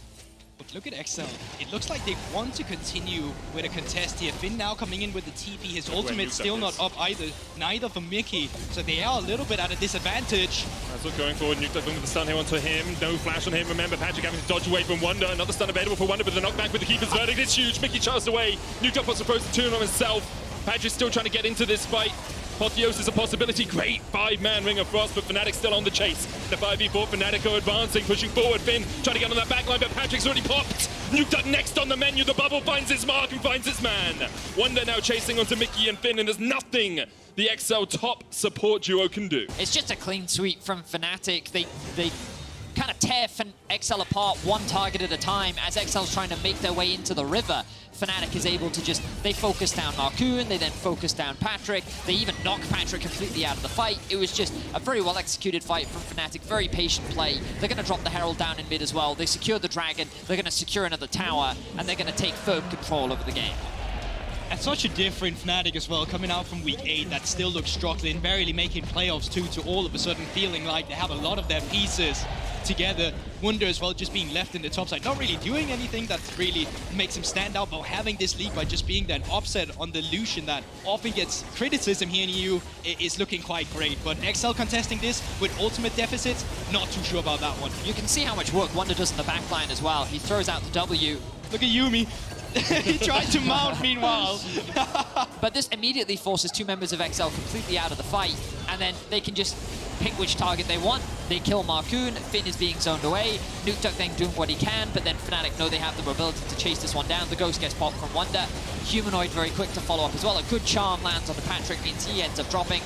But look at XL. It looks like they want to continue with a contest here. Finn now coming in with the TP. His ultimate still not up either. Neither for Mickey. So they are a little bit at a disadvantage. Razor going forward. Nuke Dog with the stun here onto him. No flash on him. Remember, Patrick having to dodge away from Wonder. Another stun available for Wonder, but the knockback with the Keeper's Verdict is huge. Mickey charged away. Nuke Dog puts the frozen tune on himself. Patrick's still trying to get into this fight. Apotheos is a possibility. Great 5-man Ring of Frost, but Fnatic still on the chase. The 5v4, Fnatic are advancing, pushing forward. Finn trying to get on that back line, but Patrick's already popped. Nuke Dog next on the menu. The bubble finds his mark and finds his man. Wonder now chasing onto Mickey and Finn, and there's nothing the XL top support duo can do. It's just a clean sweep from Fnatic. They kind of tear XL apart one target at a time as XL's trying to make their way into the river. Fnatic is able to just, they focus down Marcoon, they then focus down Patrick, they even knock Patrick completely out of the fight. It was just a very well executed fight from Fnatic, very patient play. They're going to drop the Herald down in mid as well. They secure the Dragon, they're going to secure another tower, and they're going to take firm control over the game. And such a different Fnatic as well, coming out from week 8 that still looks struggling, barely making playoffs too, to all of a sudden feeling like they have a lot of their pieces together. Wunder as well just being left in the top side, not really doing anything that really makes him stand out, but having this league by just being that offset on the Lucian that often gets criticism here in EU is looking quite great. But XL contesting this with ultimate deficits, not too sure about that one. You can see how much work Wunder does in the backline as well. He throws out the W. Look at Yumi. He tried to mount meanwhile. But this immediately forces two members of XL completely out of the fight, and then they can just pick which target they want. They kill Marcoon, Finn is being zoned away, Nukeduck then doing what he can, but then Fnatic know they have the mobility to chase this one down. The Ghost gets popped from Wunder. Humanoid very quick to follow up as well. A good charm lands on the Patrick, means he ends up dropping.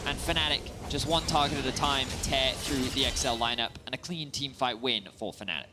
And Fnatic, just one target at a time, tear through the XL lineup, and a clean teamfight win for Fnatic.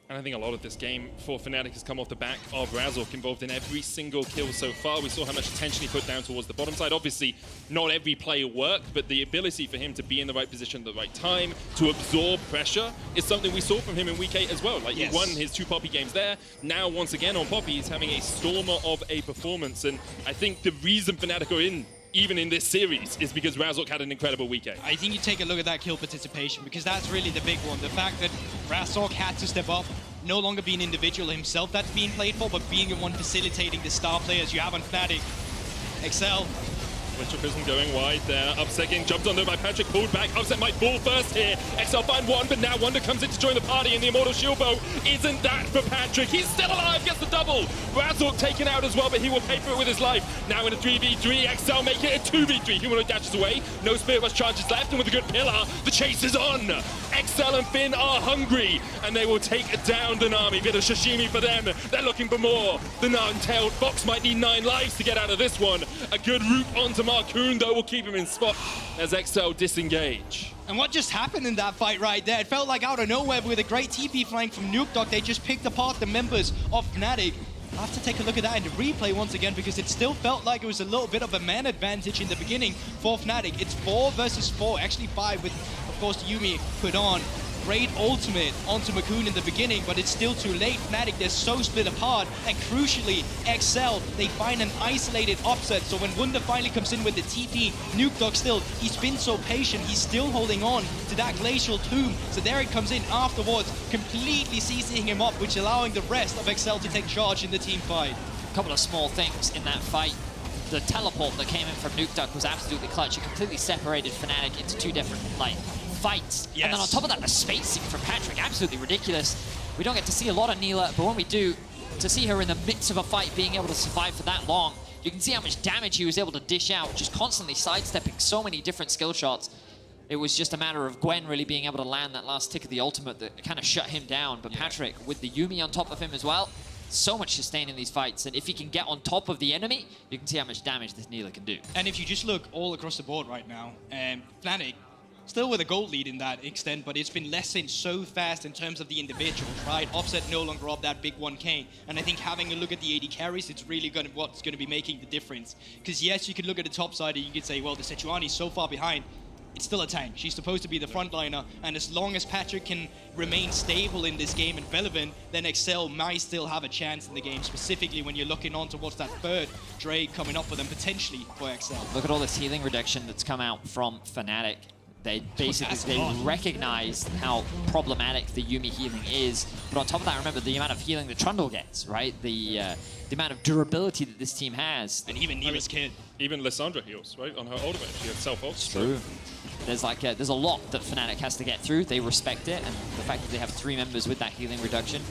And I think a lot of this game for Fnatic has come off the back of Razork involved in every single kill so far. We saw how much attention he put down towards the bottom side. Obviously, not every play worked, but the ability for him to be in the right position at the right time, to absorb pressure, is something we saw from him in week 8 as well. Like, he won his 2 Poppy games there. Now, once again, on Poppy, he's having a stormer of a performance. And I think the reason Fnatic are in, even in this series, is because Razork had an incredible week 8. I think you take a look at that kill participation, because that's really the big one. The fact that Razork had to step up, no longer being an individual himself that's being played for, but being the one facilitating the star players you have on Fnatic. XL. Winter Prism going wide there. Upset getting jumped on there by Patrick, pulled back. Upset might fall first here. XL find one, but now Wunder comes in to join the party, and the Immortal Shield Bow isn't that for Patrick. He's still alive, gets the double. Razork taken out as well, but he will pay for it with his life. Now in a 3v3, XL make it a 2v3. Humanoid dashes away. No Spirit Rush charges left, and with a good pillar, the chase is on. XL and Finn are hungry, and they will take down the Nami. Bit of sashimi for them. They're looking for more. The Nine-Tailed Fox might need 9 lives to get out of this one. A good route onto Marcoon, though, will keep him in spot as XL disengage. And what just happened in that fight right there? It felt like out of nowhere with a great TP flying from Nukeduck. They just picked apart the members of Fnatic. I have to take a look at that in the replay once again, because it still felt like it was a little bit of a man advantage in the beginning for Fnatic. It's 4 versus 4, actually 5 with, of course, Yumi put on. Great ultimate onto Marcoon in the beginning, but it's still too late. Fnatic, they're so split apart, and crucially, XL, they find an isolated upset. So when Wunder finally comes in with the TP, Nukeduck still, he's been so patient, he's still holding on to that Glacial Tomb. So there it comes in afterwards, completely CCing him up, which allowing the rest of XL to take charge in the team fight. A couple of small things in that fight. The teleport that came in from Nukeduck was absolutely clutch. It completely separated Fnatic into 2 different, fights. Yes. And then on top of that, the spacing from Patrick, absolutely ridiculous. We don't get to see a lot of Neela, but when we do, to see her in the midst of a fight being able to survive for that long, you can see how much damage he was able to dish out, just constantly sidestepping so many different skill shots. It was just a matter of Gwen really being able to land that last tick of the ultimate that kind of shut him down. But Patrick, with the Yumi on top of him as well, so much sustain in these fights, and if he can get on top of the enemy, you can see how much damage this Neela can do. And if you just look all across the board right now, Fnatic, still with a gold lead in that extent, but it's been lessened so fast in terms of the individuals, right? Offset no longer up that big 1K, and I think having a look at the AD carries, it's really what's going to be making the difference. Because yes, you could look at the top side and you could say, well, the Sejuani's so far behind, it's still a tank. She's supposed to be the frontliner, and as long as Patrick can remain stable in this game and relevant, then XL might still have a chance in the game, specifically when you're looking on towards that third Drake coming up for them potentially for XL. Look at all this healing reduction that's come out from Fnatic. They basically recognize how problematic the Yumi healing is, but on top of that, remember the amount of healing that Trundle gets, right? The amount of durability that this team has. And even Neva's kid. Even Lissandra heals, right? On her ultimate, she has self-ult. True. There's there's a lot that Fnatic has to get through. They respect it, and the fact that they have 3 members with that healing reduction,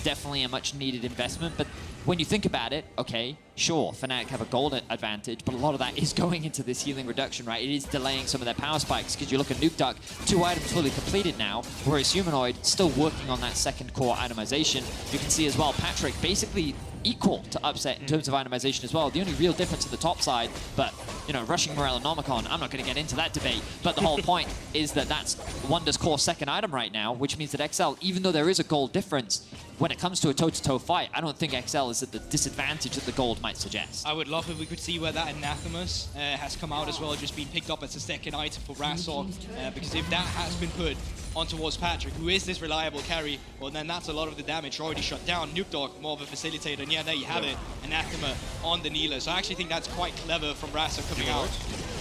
definitely a much needed investment. But when you think about it, okay, sure, Fnatic have a gold advantage, but a lot of that is going into this healing reduction, right? It is delaying some of their power spikes, because you look at Nuke Duck, 2 items fully completed now, whereas Humanoid still working on that second core itemization. You can see as well, Patrick basically equal to Upset in terms of itemization as well. The only real difference at the top side, but, you know, rushing Morel and Nomicon, I'm not going to get into that debate, but the whole point is that that's Wonder's core second item right now, which means that XL, even though there is a gold difference, when it comes to a toe-to-toe fight, I don't think XL is at the disadvantage that the gold might suggest. I would love if we could see where that Anathemas has come out as well, just being picked up as a second item for Razork, because if that has been put on towards Patrick, who is this reliable carry, well then that's a lot of the damage already shut down. Nuke Dog, more of a facilitator, and yeah, there you have it, Anathema on the Neela. So I actually think that's quite clever from Razork coming out.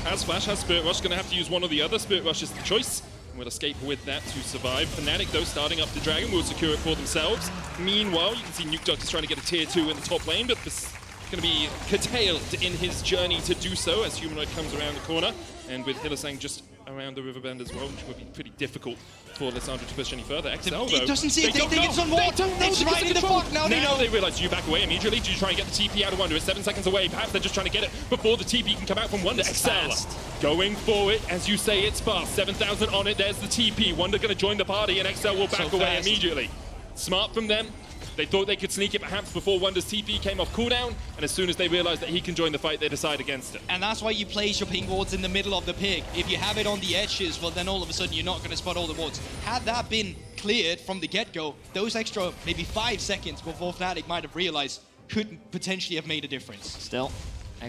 Has Flash, has Spirit Rush, gonna have to use one or the other. Spirit Rush is the choice. Will escape with that to survive. Fnatic, though, starting up the Dragon, will secure it for themselves. Meanwhile, you can see Nuke Duck is trying to get a tier 2 in the top lane, but this is going to be curtailed in his journey to do so as Humanoid comes around the corner. And with Hylissang just around the river bend as well, which would be pretty difficult for Lissandra to push any further. XL, though, He doesn't see it, they think it's on They ward. don't know It's because right of in the control. fog. Now they know. They realise, do you back away immediately? Do you try and get the TP out of Wonder? It's 7 seconds away. Perhaps they're just trying to get it before the TP can come out from Wonder. XL going for it. As you say, it's fast. 7,000 on it. There's the TP. Wonder going to join the party, and XL will back away immediately. Smart from them. They thought they could sneak it perhaps before Wonder's TP came off cooldown, and as soon as they realized that he can join the fight, they decide against it. And that's why you place your ping wards in the middle of the pick. If you have it on the edges, well then all of a sudden you're not going to spot all the wards. Had that been cleared from the get-go, those extra maybe 5 seconds before Fnatic might have realized could potentially have made a difference. Still,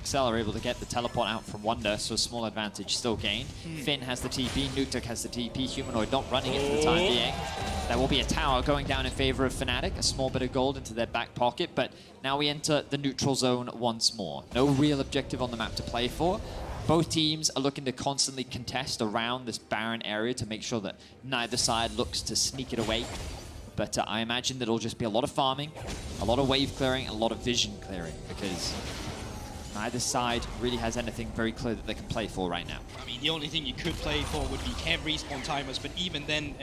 XL are able to get the teleport out from Wonder, so a small advantage still gained. Finn has the TP, Nuke has the TP, Humanoid not running it for the time being. There will be a tower going down in favor of Fnatic, a small bit of gold into their back pocket, but now we enter the neutral zone once more. No real objective on the map to play for. Both teams are looking to constantly contest around this barren area to make sure that neither side looks to sneak it away. But I imagine that it'll just be a lot of farming, a lot of wave clearing, and a lot of vision clearing, because neither side really has anything very clear that they can play for right now. I mean, the only thing you could play for would be camp respawn timers, but even then,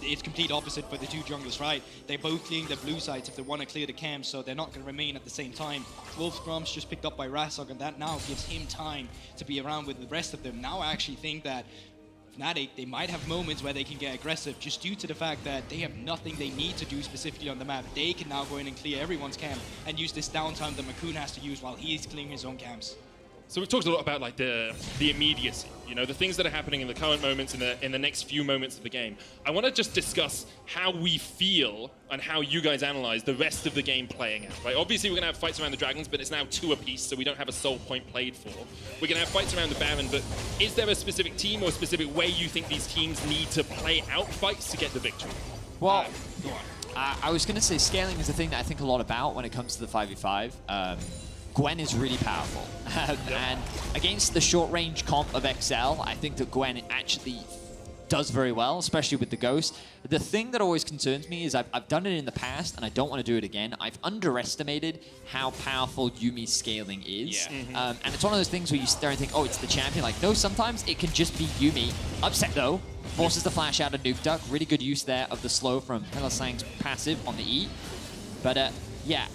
it's complete opposite for the two junglers, right? They're both clearing the blue sides if they want to clear the camp, so they're not going to remain at the same time. Wolf Scrum's just picked up by Razork, and that now gives him time to be around with the rest of them. Now I actually think that Fnatic, they might have moments where they can get aggressive just due to the fact that they have nothing they need to do specifically on the map. They can now go in and clear everyone's camp and use this downtime that Makoon has to use while he's clearing his own camps. So we've talked a lot about like the immediacy, you know, the things that are happening in the current moments, in the next few moments of the game. I want to just discuss how we feel and how you guys analyze the rest of the game playing out. Right? Obviously, we're going to have fights around the dragons, but it's now 2 apiece, so we don't have a sole point played for. We're going to have fights around the Baron, but is there a specific team or a specific way you think these teams need to play out fights to get the victory? Well, I was going to say scaling is the thing that I think a lot about when it comes to the 5v5. Gwen is really powerful. And against the short-range comp of XL, I think that Gwen actually does very well, especially with the Ghost. The thing that always concerns me is I've done it in the past, and I don't want to do it again. I've underestimated how powerful Yumi's scaling is. And it's one of those things where you stare and think, oh, it's the champion. Like, no, sometimes it can just be Yumi. Upset, though, forces the flash out of Nuke Duck. Really good use there of the slow from Hylissang's passive on the E. But, yeah,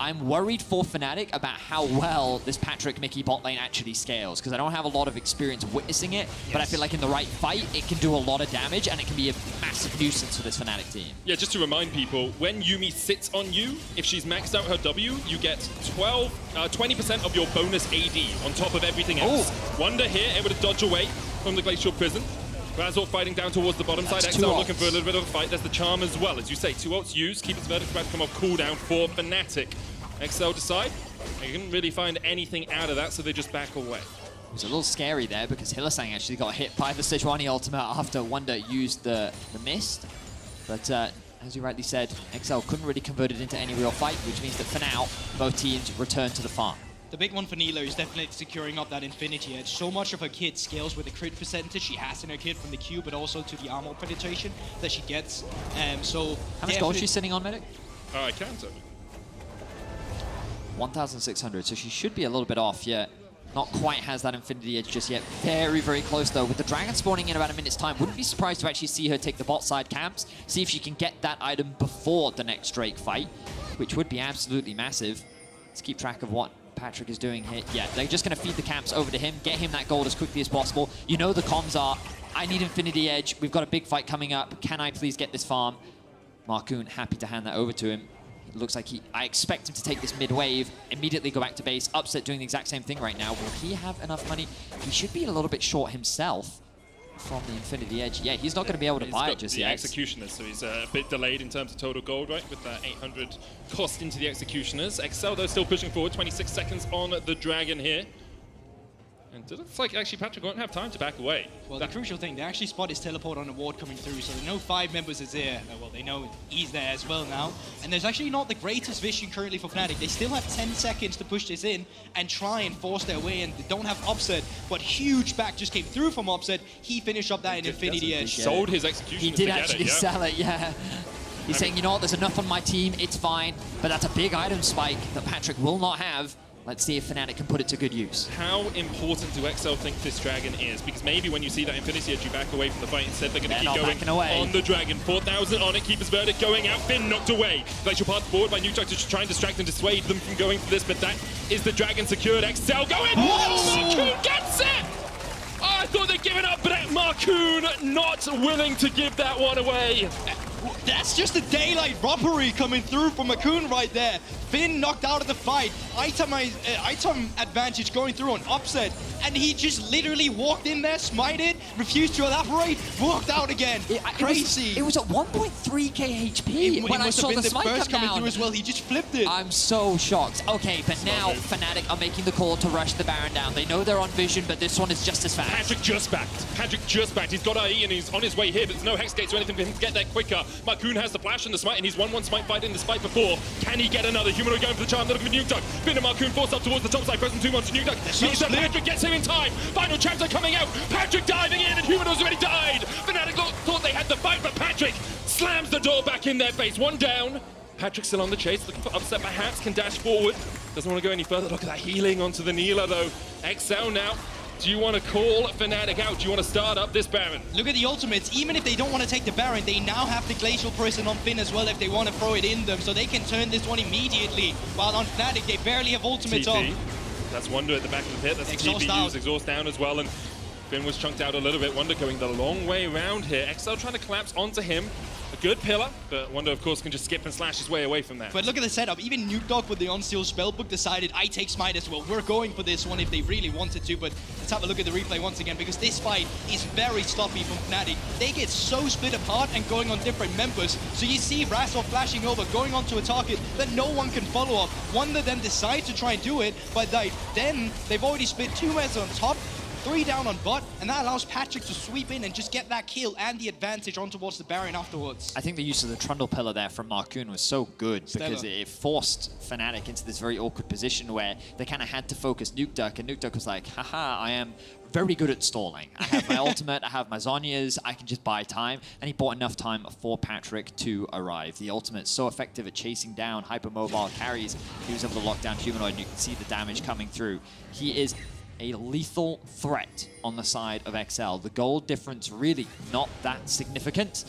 I'm worried for Fnatic about how well this Patrick Mickey bot lane actually scales, because I don't have a lot of experience witnessing it, but I feel like in the right fight, it can do a lot of damage, and it can be a massive nuisance for this Fnatic team. Yeah, just to remind people, when Yumi sits on you, if she's maxed out her W, you get 20% of your bonus AD on top of everything else. Wonder here, able to dodge away from the Glacial Prison. Razork fighting down towards the bottom side. XL looking for a little bit of a fight. There's the charm as well. As you say, 2 ults used. Keep its verdict about to come off cooldown for Fnatic. XL decide they couldn't really find anything out of that, so they just back away. It was a little scary there because Hylissang actually got hit by the Sejuani ultimate after Wonder used the mist. But as you rightly said, XL couldn't really convert it into any real fight, which means that for now, both teams return to the farm. The big one for Neela is definitely securing up that Infinity Edge. So much of her kit scales with the crit percentage she has in her kit from the Q, but also to the armor penetration that she gets. So how much gold is she sitting on, Medic? I can't tell you. 1,600, so she should be a little bit off, yeah. Not quite has that Infinity Edge just yet. Very, very close, though. With the Dragon spawning in about a minute's time, wouldn't be surprised to actually see her take the bot side camps, see if she can get that item before the next Drake fight, which would be absolutely massive. Let's keep track of what Patrick is doing here. Yeah, they're just going to feed the camps over to him, get him that gold as quickly as possible. You know the comms are, I need Infinity Edge. We've got a big fight coming up. Can I please get this farm? Marcoon happy to hand that over to him. It looks like I expect him to take this mid-wave, immediately go back to base. Upset doing the exact same thing right now. Will he have enough money? He should be a little bit short himself from the Infinity Edge. Yeah, he's not going to be able to buy it just yet. Executioners, so he's a bit delayed in terms of total gold, right? With that 800 cost into the Executioners. XL, though, still pushing forward. 26 seconds on the Dragon here. And it looks like actually Patrick won't have time to back away. Well, the crucial thing, they actually spot his teleport on the ward coming through, so they know 5 members is there. Well, they know he's there as well now. And there's actually not the greatest vision currently for Fnatic. They still have 10 seconds to push this in and try and force their way in. They don't have Upset, but huge back just came through from Upset. He finished up that in Infinity Edge. He sold his Executioners He did actually sell it, yeah. He's saying, you know what, there's enough on my team, it's fine. But that's a big item spike that Patrick will not have. Let's see if Fnatic can put it to good use. How important do XL think this Dragon is? Because maybe when you see that Infinity Edge, you back away from the fight. Instead, they're going to keep going on the Dragon. 4,000 on it, Keeper's Verdict going out. Finn knocked away. Glacial path forward by Nuketox to try and distract and dissuade them from going for this, but that is the Dragon secured. XL going. Marcoon gets it! Oh, I thought they'd given up, but Marcoon not willing to give that one away. That's just a daylight robbery coming through from Marcoon right there. Finn knocked out of the fight. Item advantage going through on Upset. And he just literally walked in there, smited, refused to evaporate, walked out again. Crazy. It was at 1.3k HP when I saw the smite come coming down. through as well. He just flipped it. I'm so shocked. Okay, but now Fnatic are making the call to rush the Baron down. They know they're on vision, but this one is just as fast. Patrick just backed. Patrick just backed. He's got IE and he's on his way here, but there's no Hex Gates or anything for him to get there quicker. Marcoon has the flash and the smite, and he's 1-1 smite fight in the spike before. Can he get another? Humanoid going for the charm. They're looking for Nuketox. Finn and Marcoon forced up towards the top side. Present 2-1 to Nuketox. Means that Patrick gets him in time. Final chapter coming out. Patrick diving in, and Humanoid's already died. Fnatic thought they had the fight, but Patrick slams the door back in their face. One down. Patrick still on the chase, looking for Upset, perhaps can dash forward. Doesn't want to go any further. Look at that healing onto the Neela, though. XL now. Do you want to call Fnatic out? Do you want to start up this Baron? Look at the ultimates. Even if they don't want to take the Baron, they now have the Glacial Prison on Finn as well if they want to throw it in them, so they can turn this one immediately. While on Fnatic, they barely have ultimates on. That's Wonder at the back of the pit. That's the TP use. Exhaust down as well, and Finn was chunked out a little bit. Wonder going the long way around here. XL trying to collapse onto him. A good pillar, but Wonder, of course, can just skip and slash his way away from that. But look at the setup. Even Nuketox with the on-steal spellbook decided, I take smite as well. We're going for this one if they really wanted to, but let's have a look at the replay once again, because this fight is very sloppy from Fnatic. They get so split apart and going on different members. So you see Razor flashing over, going onto a target that no one can follow up. Wonder then decides to try and do it, but then they've already split 2 members on top, 3 down on bot, and that allows Patrick to sweep in and just get that kill and the advantage on towards the Baron afterwards. I think the use of the Trundle Pillar there from Marcoon was so good because it forced Fnatic into this very awkward position where they kind of had to focus Nuketox, and Nuketox was like, haha, I am very good at stalling. I have my ultimate, I have my Zhonya's, I can just buy time, and he bought enough time for Patrick to arrive. The ultimate's so effective at chasing down hypermobile carries. He was able to lock down Humanoid, and you can see the damage coming through. He is a lethal threat on the side of XL. The gold difference really not that significant.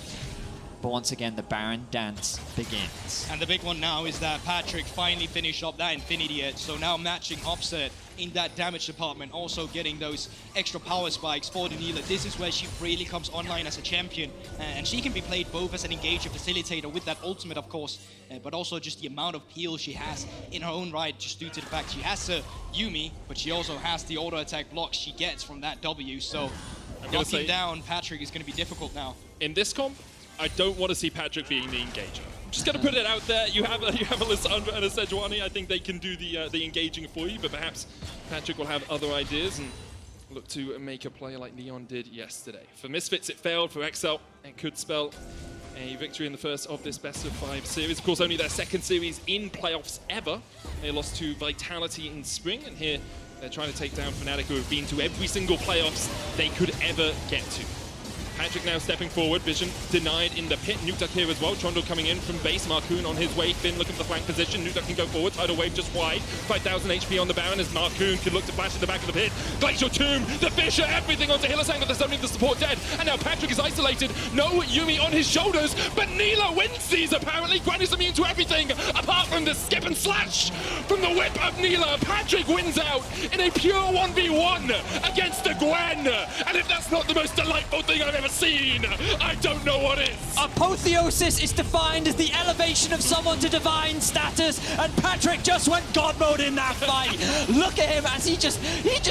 But once again, the Baron dance begins. And the big one now is that Patrick finally finished up that Infinity Edge. So now matching Upset in that damage department, also getting those extra power spikes for the Neela. This is where she really comes online as a champion. And she can be played both as an engager facilitator with that ultimate, of course, but also just the amount of peel she has in her own right, just due to the fact she has a Yuumi, but she also has the auto attack blocks she gets from that W. So knocking down Patrick is going to be difficult now. In this comp, I don't want to see Patrick being the engager. I'm just going to put it out there. You have a Lissandra and a Sejuani. I think they can do the engaging for you, but perhaps Patrick will have other ideas and look to make a play like Neon did yesterday. For Misfits, it failed. For XL, it could spell a victory in the first of this best-of-5 series. Of course, only their second series in playoffs ever. They lost to Vitality in spring, and here they're trying to take down Fnatic, who have been to every single playoffs they could ever get to. Patrick now stepping forward. Vision denied in the pit. Nukeduck here as well. Trundle coming in from base. Marcoon on his way. Finn looking for the flank position. Nukeduck can go forward. Tidal Wave just wide. 5,000 HP on the Baron as Marcoon can look to flash in the back of the pit. Glacial Tomb, the Fisher, everything onto Hylissang, but there's only the support dead. And now Patrick is isolated. No Yuumi on his shoulders, but Neela wins these apparently. Gwen is immune to everything apart from the skip and slash from the whip of Neela. Patrick wins out in a pure 1v1 against the Gwen. And if that's not the most delightful thing I've ever seen, I don't know what is. Apotheosis is defined as the elevation of someone to divine status, and Patrick just went God mode in that fight. Look at him as he just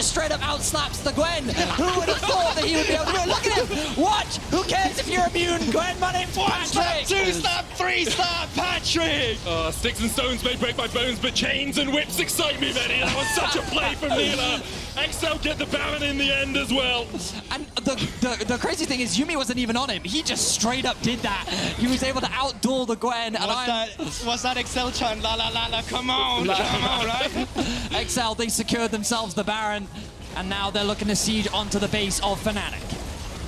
straight up outslaps the Gwen. Who would have thought that he would be able to win? Look at him! Watch! Who cares if you're immune? Gwen, money, Patrick! 2-stab, 3-stab, Patrick! Sticks and stones may break my bones, but chains and whips excite me, Benny. That was such a play from Neela. XL get the Baron in the end as well. And the crazy thing is Yuumi wasn't even on him. He just straight up did that. He was able to outduel the Gwen. What's that XL chant? La la la la, come on, come on, right? XL, they secured themselves the Baron, and now they're looking to siege onto the base of Fnatic.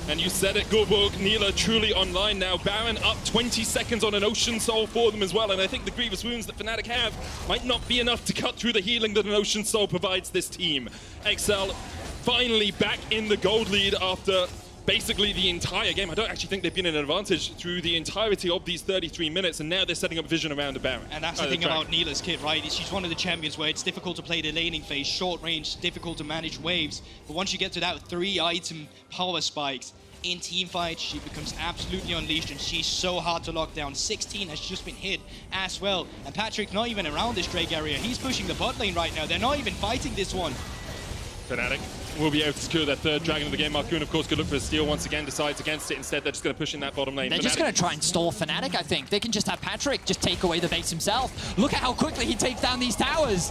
And you said it, Gorborg, Neela truly online now. Baron up 20 seconds on an Ocean Soul for them as well. And I think the grievous wounds that Fnatic have might not be enough to cut through the healing that an Ocean Soul provides this team. XL finally back in the gold lead after basically the entire game. I don't actually think they've been in an advantage through the entirety of these 33 minutes, and now they're setting up Vision around the Baron. And that's the thing about Neela's kit, right? She's one of the champions where it's difficult to play the laning phase, short range, difficult to manage waves. But once you get to that 3-item power spikes, in team fights, she becomes absolutely unleashed, and she's so hard to lock down. 16 has just been hit as well. And Patrick not even around this Drake area. He's pushing the bot lane right now. They're not even fighting this one. Fnatic will be able to secure their third dragon of the game. Marcoon, of course, could look for a steal once again, decides against it. Instead, they're just going to push in that bottom lane. They're just going to try and stall Fnatic, I think. They can just have Patrick just take away the base himself. Look at how quickly he takes down these towers.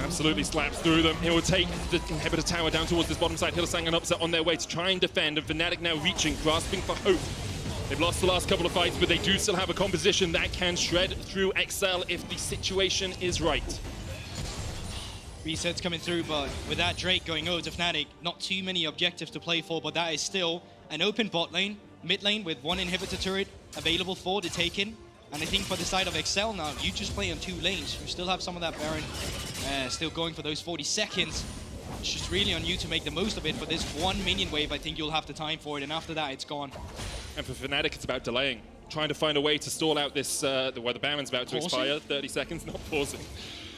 Absolutely slaps through them. He will take the inhibitor tower down towards this bottom side. Hylissang and Upset on their way to try and defend, and Fnatic now reaching, grasping for hope. They've lost the last couple of fights, but they do still have a composition that can shred through XL if the situation is right. Resets coming through, but with that Drake going over to Fnatic, not too many objectives to play for, but that is still an open bot lane, mid lane with one inhibitor turret available for the taking. And I think for the side of XL now, you just play on 2 lanes. You still have some of that Baron still going for those 40 seconds. It's just really on you to make the most of it. For this one minion wave, I think you'll have the time for it, and after that, it's gone. And for Fnatic, it's about delaying. Trying to find a way to stall out this, where the Baron's about to expire. 30 seconds, not pausing.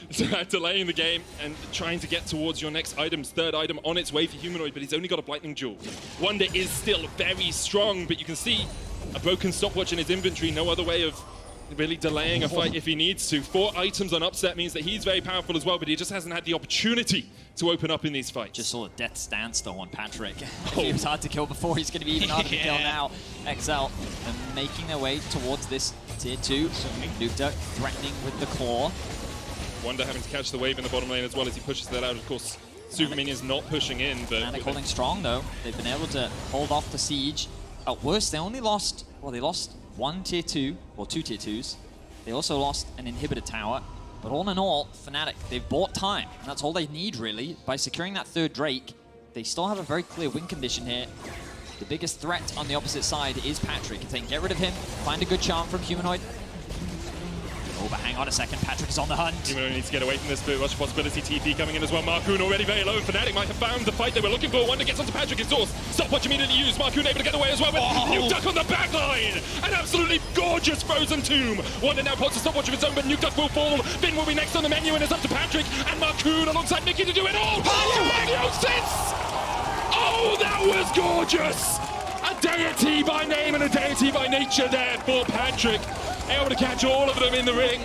It's about delaying the game and trying to get towards your next items. Third item on its way for Humanoid, but he's only got a Lightning Jewel. Wonder is still very strong, but you can see a broken stopwatch in his inventory. No other way of really delaying a fight if he needs to. 4 items on Upset means that he's very powerful as well, but he just hasn't had the opportunity to open up in these fights. Just saw a death stance though on Patrick. He was hard to kill before, he's going to be even harder to kill now. XL are making their way towards this tier 2. Nukeduck threatening with the claw. Wonder having to catch the wave in the bottom lane as well as he pushes that out. Of course, Super Minion's not pushing in, but... And they're holding strong though. They've been able to hold off the siege. At worst, they only lost, well, they lost 1 tier 2, or 2 tier 2s. They also lost an inhibitor tower. But all in all, Fnatic, they've bought time. And that's all they need, really. By securing that third Drake, they still have a very clear win condition here. The biggest threat on the opposite side is Patrick. If they can get rid of him, find a good charm from Humanoid. Oh, but hang on a second, Patrick is on the hunt. Humanoid needs to get away from this, but Rush possibility. TP coming in as well. Marcoon already very low. Fnatic might have found the fight they were looking for. Wonder gets onto Patrick, exhaust. Stopwatch immediately used. Marcoon able to get away as well, but Nukeduck on the back line. An absolutely gorgeous frozen tomb. Wonder now pots a stopwatch of its own, but Nukeduck will fall. Finn will be next on the menu, and it's up to Patrick and Marcoon alongside Mickey to do it all. Oh, that was gorgeous. A deity by name and a deity by nature there for Patrick. Able to catch all of them in the ring.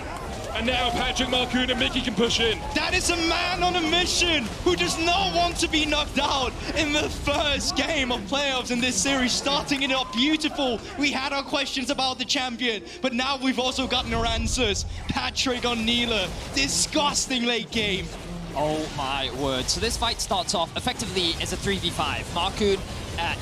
And now Patrick, Marcoon and Mickey can push in. That is a man on a mission who does not want to be knocked out in the first game of playoffs in this series, starting it up beautiful. We had our questions about the champion, but now we've also gotten our answers. Patrick on Neela, disgusting late game. Oh my word. So this fight starts off effectively as a 3v5. Marcoon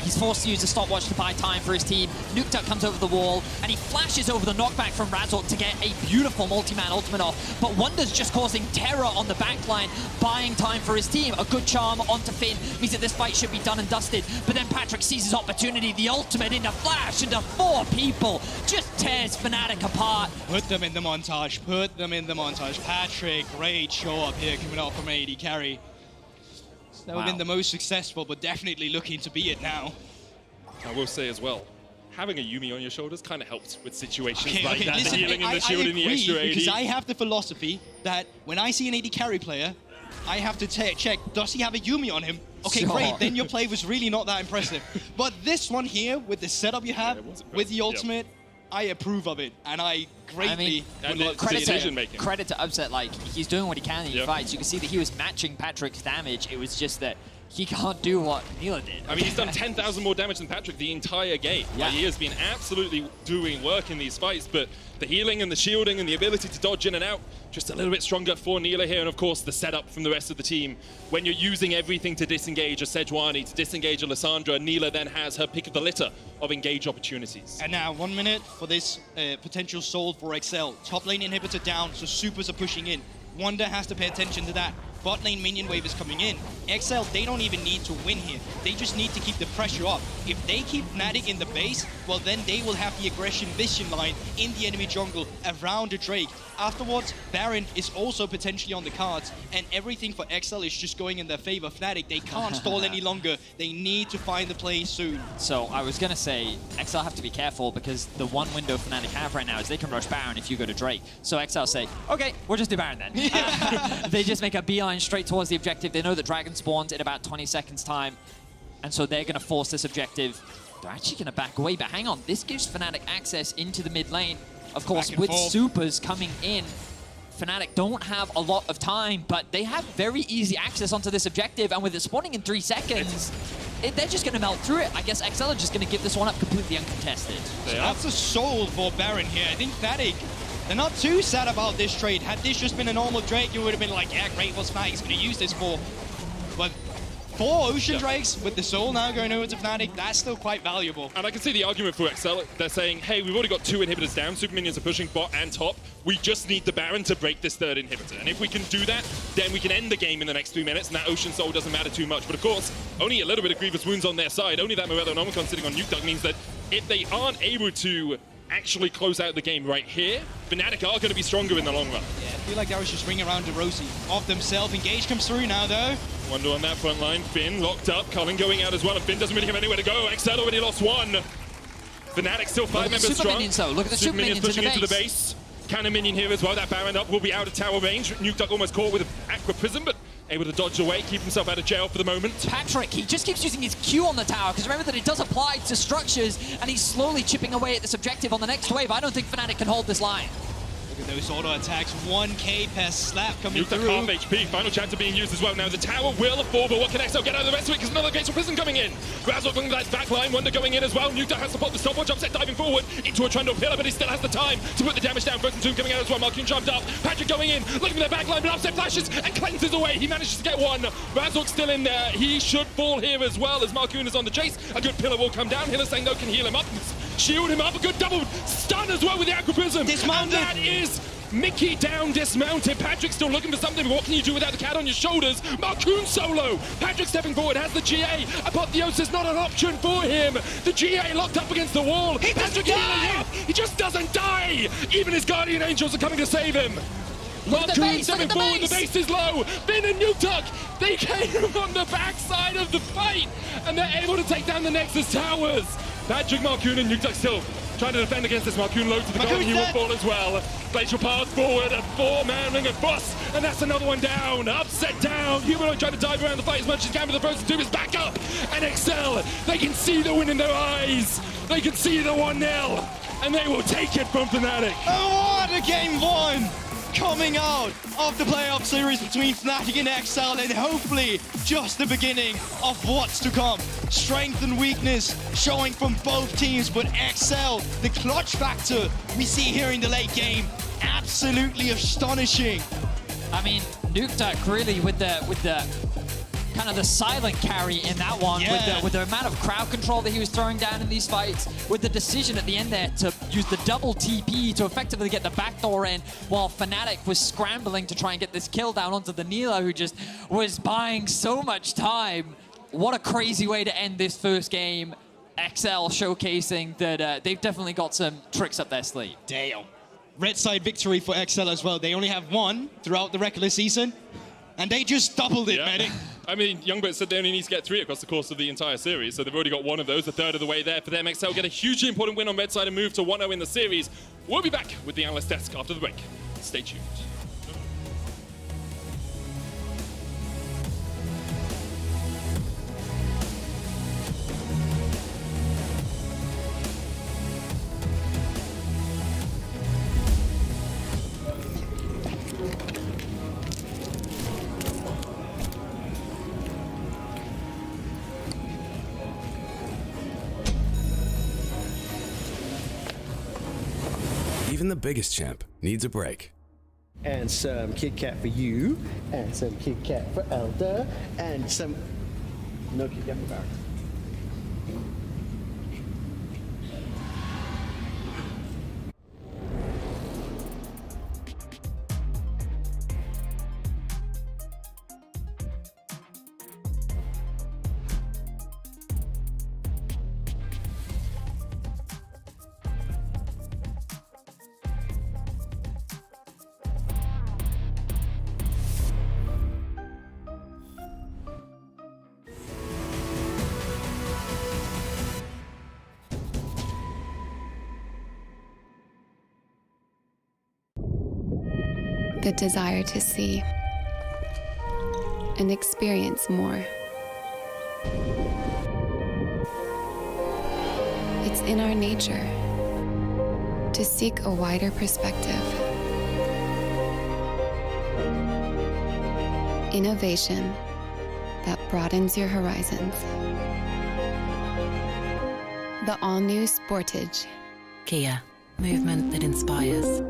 He's forced to use a stopwatch to buy time for his team. Nukeduck comes over the wall, and he flashes over the knockback from Razork to get a beautiful multi-man ultimate off. But Wonder's just causing terror on the backline, buying time for his team. A good charm onto Finn means that this fight should be done and dusted. But then Patrick sees his opportunity, the ultimate into flash, into 4 people. Just tears Fnatic apart. Put them in the montage, put them in the montage. Patrick, great show up here coming out from AD carry. That would have been the most successful, but definitely looking to be it now. I will say as well, having a Yuumi on your shoulders kind of helps with situations Okay, like that. listen, the healing and the shielding, the extra AD. Because I have the philosophy that when I see an AD carry player, I have to check, does he have a Yuumi on him? Okay, Sure. great, then your play was really not that impressive. But this one here, with the setup you have, with the ultimate, I approve of it, and I greatly would love to see it. Credit to Upset, like, he's doing what he can in fights. You can see that he was matching Patrick's damage. It was just that he can't do what Neela did. I mean, he's done 10,000 more damage than Patrick the entire game. Yeah. Like, he has been absolutely doing work in these fights, but the healing and the shielding and the ability to dodge in and out, just a little bit stronger for Neela here. And of course, the setup from the rest of the team. When you're using everything to disengage a Sejuani, to disengage a Lissandra, Neela then has her pick of the litter of engage opportunities. And now, 1 minute for this potential soul for XL. Top lane inhibitor down, so supers are pushing in. Wonder has to pay attention to that. Bot lane minion wave is coming in. XL, they don't even need to win here. They just need to keep the pressure up. If they keep Fnatic in the base, well then they will have the aggression vision line in the enemy jungle around the Drake. Afterwards, Baron is also potentially on the cards, and everything for XL is just going in their favor. Fnatic, they can't stall any longer. They need to find the play soon. So I was going to say, XL have to be careful because the one window Fnatic have right now is they can rush Baron if you go to Drake. So XL say, okay, we'll just do Baron then. They just make a beeline straight towards the objective. They know that Dragon spawns in about 20 seconds time, and so they're going to force this objective. They're actually going to back away, but hang on, this gives Fnatic access into the mid lane. Of course, with supers coming in, Fnatic don't have a lot of time, but they have very easy access onto this objective, and with it spawning in 3 seconds, they're just going to melt through it. I guess XL are just going to give this one up completely uncontested. So that's a soul for Baron here. I think Fnatic, they're not too sad about this trade. Had this just been a normal Drake, you would have been like, yeah, great, what's Fnatic's going to use this for? But 4 Ocean Drakes with the soul now going over to Fnatic, that's still quite valuable. And I can see the argument for XL. They're saying, hey, we've already got 2 inhibitors down. Super minions are pushing bot and top. We just need the Baron to break this 3rd inhibitor. And if we can do that, then we can end the game in the next 3 minutes, and that Ocean Soul doesn't matter too much. But of course, only a little bit of Grievous Wounds on their side. Only that Morello Nomicon sitting on Nukeduck means that if they aren't able to actually close out the game right here, Fnatic are going to be stronger in the long run. Yeah, I feel like that was just ring around DeRossi off themselves. Engage comes through now, though. Wonder on that front line. Finn locked up. Cullen going out as well, and Finn doesn't really have anywhere to go. XL already lost 1. Fnatic still 5 members strong. Minions, though. Look at the super minions pushing in into the base. Cannon minion here as well. That Baron up will be out of tower range. Nukeduck almost caught with an Aqua Prism, but able to dodge away, keep himself out of jail for the moment. Patrick, he just keeps using his Q on the tower, because remember that it does apply to structures, and he's slowly chipping away at this objective on the next wave. I don't think Fnatic can hold this line. Look at those auto attacks. 1k per slap coming Nukeduck through. half HP. Final chapter being used as well. Now the tower will fall, but what can XL get out of the rest of it? Because another Gates of Prison coming in. Razork going that back line. Wonder going in as well. Nukeduck has to pop the stopwatch. Upset diving forward into a Trundle pillar, but he still has the time to put the damage down. Frozen Tomb coming out as well. Marcoon jumped up. Patrick going in. Looking for the back line, but Upset flashes and cleanses away. He manages to get 1. Razork still in there. He should fall here as well as Marcoon is on the chase. A good pillar will come down. Hylissang can heal him up. Shield him up. A good double stun as well with the Aqua Prism. Dismounted. And that is Mickey down, dismounted. Patrick still looking for something, but what can you do without the cat on your shoulders? Marcoon solo. Patrick stepping forward, has the GA. Apotheosis not an option for him. The GA locked up against the wall. Patrick healing up. He just doesn't die. Even his Guardian Angels are coming to save him. Marcoon stepping forward, the base is low. Finn and Nukeduck, they came on the backside of the fight, and they're able to take down the Nexus towers. Patrick, Marcoon, and Nukeduck still trying to defend against this. Marcoon low to the Golden, he will fall as well. Glacial pass forward, a 4-man ring of Boss, and that's another one down. Upset down. Humanoid trying to dive around the fight as much as he can, but the Frozen Tomb is back up. And XL, they can see the win in their eyes. They can see the 1-0, and they will take it from Fnatic. Oh, what a game 1! Coming out of the playoff series between Fnatic and XL, and hopefully just the beginning of what's to come. Strength and weakness showing from both teams, but XL, the clutch factor we see here in the late game, absolutely astonishing. I mean, Nukeduck really with the kind of the silent carry in that one with the amount of crowd control that he was throwing down in these fights, with the decision at the end there to use the double TP to effectively get the backdoor in, while Fnatic was scrambling to try and get this kill down onto the Nila, who just was buying so much time. What a crazy way to end this first game. XL showcasing that they've definitely got some tricks up their sleeve. Damn. Red side victory for XL as well. They only have one throughout the regular season, and they just doubled it, Medic. I mean, Youngblood said they only need to get 3 across the course of the entire series, so they've already got one of those, a third of the way there for them. XL get a hugely important win on red side and move to 1-0 in the series. We'll be back with the analyst desk after the break. Stay tuned. Even the biggest champ needs a break. And some Kit Kat for you, and some Kit Kat for Elder, and some... No Kit Kat for Barrett. The desire to see and experience more. It's in our nature to seek a wider perspective. Innovation that broadens your horizons. The all-new Sportage. Kia, movement that inspires.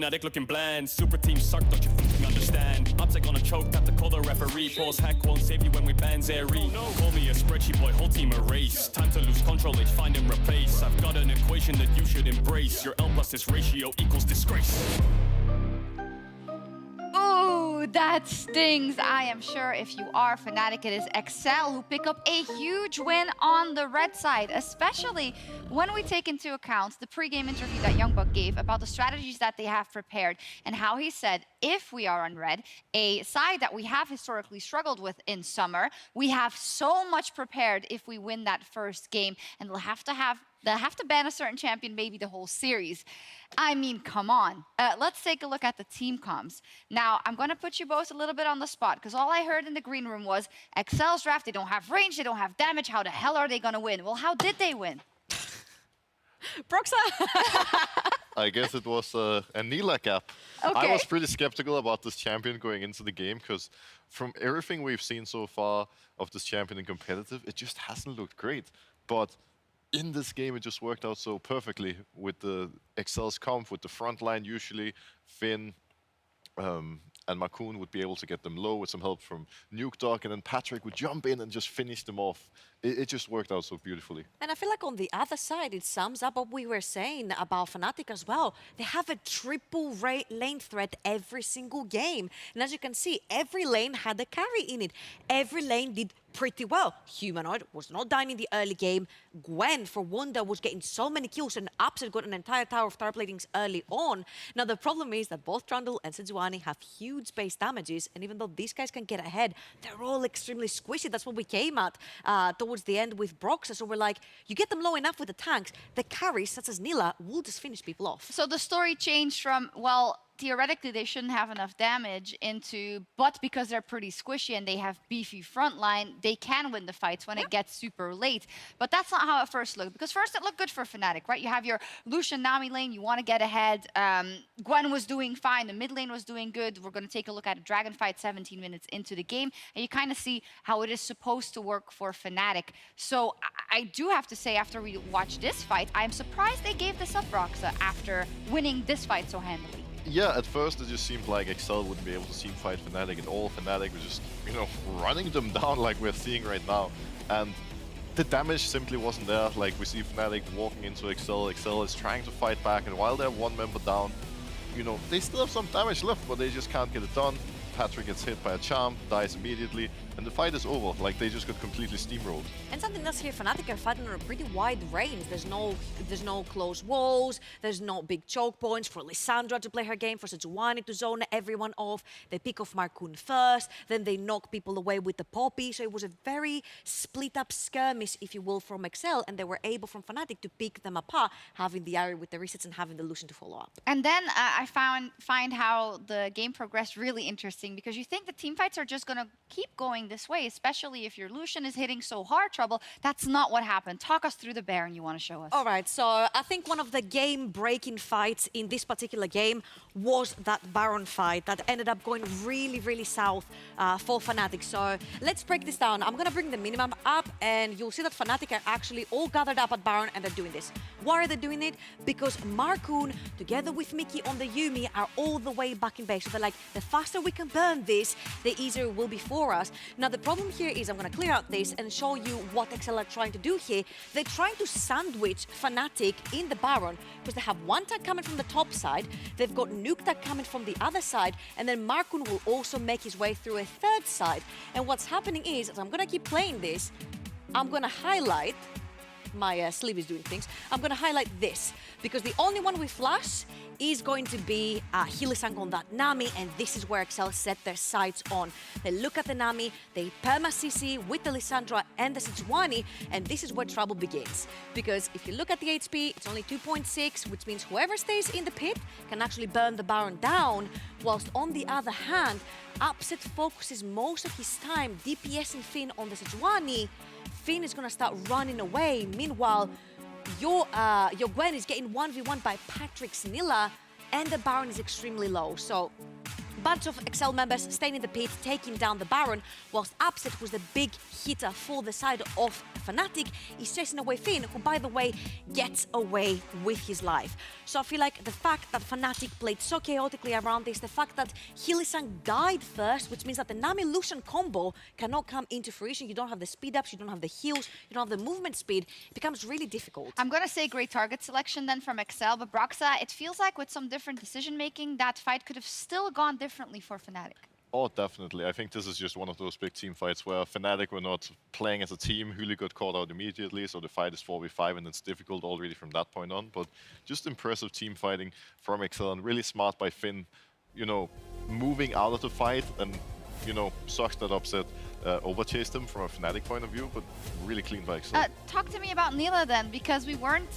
Fnatic looking bland. Super team suck, don't you fucking understand? Upset gonna choke, have to call the referee. Pause hack won't save you when we ban Zeri. Call me a spreadsheet boy, whole team erase. Time to lose control, H find and replace. I've got an equation that you should embrace. Your L plus this ratio equals disgrace. Ooh, that stings. I am sure if you are Fnatic, it is Excel who pick up a huge win on the red side, especially when we take into account the pre-game interview that Youngbuck gave about the strategies that they have prepared and how he said, if we are on red, a side that we have historically struggled with in summer, we have so much prepared if we win that first game, and they'll have to ban a certain champion maybe the whole series. I mean, come on. Let's take a look at the team comms. Now, I'm going to put you both a little bit on the spot, because all I heard in the green room was, Excel's draft, they don't have range, they don't have damage, how the hell are they going to win? Well, how did they win? Broxa? I guess it was a Nila gap. Okay. I was pretty skeptical about this champion going into the game, because from everything we've seen so far of this champion in competitive, it just hasn't looked great. But in this game, it just worked out so perfectly with the Excel's comp, with the front line usually. Finn and Marcoon would be able to get them low with some help from Nuke Dog, and then Patrick would jump in and just finish them off. It just worked out so beautifully. And I feel like on the other side, it sums up what we were saying about Fnatic as well. They have a triple lane threat every single game. And as you can see, every lane had a carry in it. Every lane did pretty well. Humanoid was not dying in the early game. Gwen, for Wanda, was getting so many kills, and Upset got an entire tower of tower platings early on. Now, the problem is that both Trundle and Sejuani have huge base damages, and even though these guys can get ahead, they're all extremely squishy. That's what we came at towards the end with Broxa. So we're like, you get them low enough with the tanks, the carries, such as Nila, will just finish people off. So the story changed from, well, theoretically they shouldn't have enough damage into, but because they're pretty squishy and they have beefy frontline, they can win the fights when it gets super late. But that's not how it first looked, because first it looked good for Fnatic, right? You have your Lucian Nami lane, you want to get ahead. Gwen was doing fine, the mid lane was doing good. We're going to take a look at a dragon fight 17 minutes into the game, and you kind of see how it is supposed to work for Fnatic. So I do have to say, after we watch this fight, I'm surprised they gave this up, Broxa, after winning this fight so handily. Yeah, at first it just seemed like Excel wouldn't be able to teamfight Fnatic at all. Fnatic was just, running them down like we're seeing right now. And the damage simply wasn't there. Like, we see Fnatic walking into Excel. Excel is trying to fight back, and while they're one member down, they still have some damage left, but they just can't get it done. Patrick gets hit by a charm, dies immediately, and the fight is over. Like, they just got completely steamrolled. And something else here, Fnatic are fighting on a pretty wide range. There's no close walls, there's no big choke points for Lissandra to play her game, for Sejuani to zone everyone off. They pick off Marcoon first, then they knock people away with the Poppy. So it was a very split up skirmish, if you will, from Excel, and they were able from Fnatic to pick them apart, having the Ari with the resets and having the Lucian to follow up. And then I find how the game progressed really interesting, because you think the team fights are just going to keep going this way, especially if your Lucian is hitting so hard, Trouble. That's not what happened. Talk us through the Baron you want to show us. All right, so I think one of the game-breaking fights in this particular game was that Baron fight that ended up going really, really south for Fnatic. So let's break this down. I'm going to bring the minimum up, and you'll see that Fnatic are actually all gathered up at Baron, and they're doing this. Why are they doing it? Because Marcoon, together with Mickey on the Yuumi, are all the way back in base. So they're like, the faster we can burn this, the easier it will be for us. Now, the problem here is I'm going to clear out this and show you what Excel are trying to do here. They're trying to sandwich Fnatic in the Baron, because they have one tag coming from the top side, they've got Nuke tag coming from the other side, and then Marcoon will also make his way through a third side. And what's happening is, as I'm going to keep playing this, I'm going to highlight, my sleeve is doing things, I'm going to highlight this, because the only one we flash is going to be Hylissang on that Nami, and this is where Excel set their sights on. They look at the Nami, they perma-CC with the Lissandra and the Sejuani, and this is where trouble begins. Because if you look at the HP, it's only 2.6, which means whoever stays in the pit can actually burn the Baron down, whilst on the other hand, Upset focuses most of his time DPSing Finn on the Sejuani. Finn is going to start running away. Meanwhile, your Gwen is getting 1v1 by Patrick's Nila, and the Baron is extremely low. So, bunch of Excel members staying in the pit, taking down the Baron, whilst Upset was the big hitter for the side of Fnatic is chasing away Finn, who, by the way, gets away with his life. So I feel like the fact that Fnatic played so chaotically around this, the fact that Hylissang died first, which means that the Nami-Lucian combo cannot come into fruition. You don't have the speed ups, you don't have the heals, you don't have the movement speed. It becomes really difficult. I'm going to say great target selection then from Excel, but Broxa, it feels like with some different decision making, that fight could have still gone differently for Fnatic. Oh, definitely. I think this is just one of those big team fights where Fnatic were not playing as a team. Huli got caught out immediately, so the fight is 4v5, and it's difficult already from that point on. But just impressive team fighting from Excel, and really smart by Finn, you know, moving out of the fight, and, you know, sucks that Upset overchased him from a Fnatic point of view, but really clean by Excel. Talk to me about Nila then, because we weren't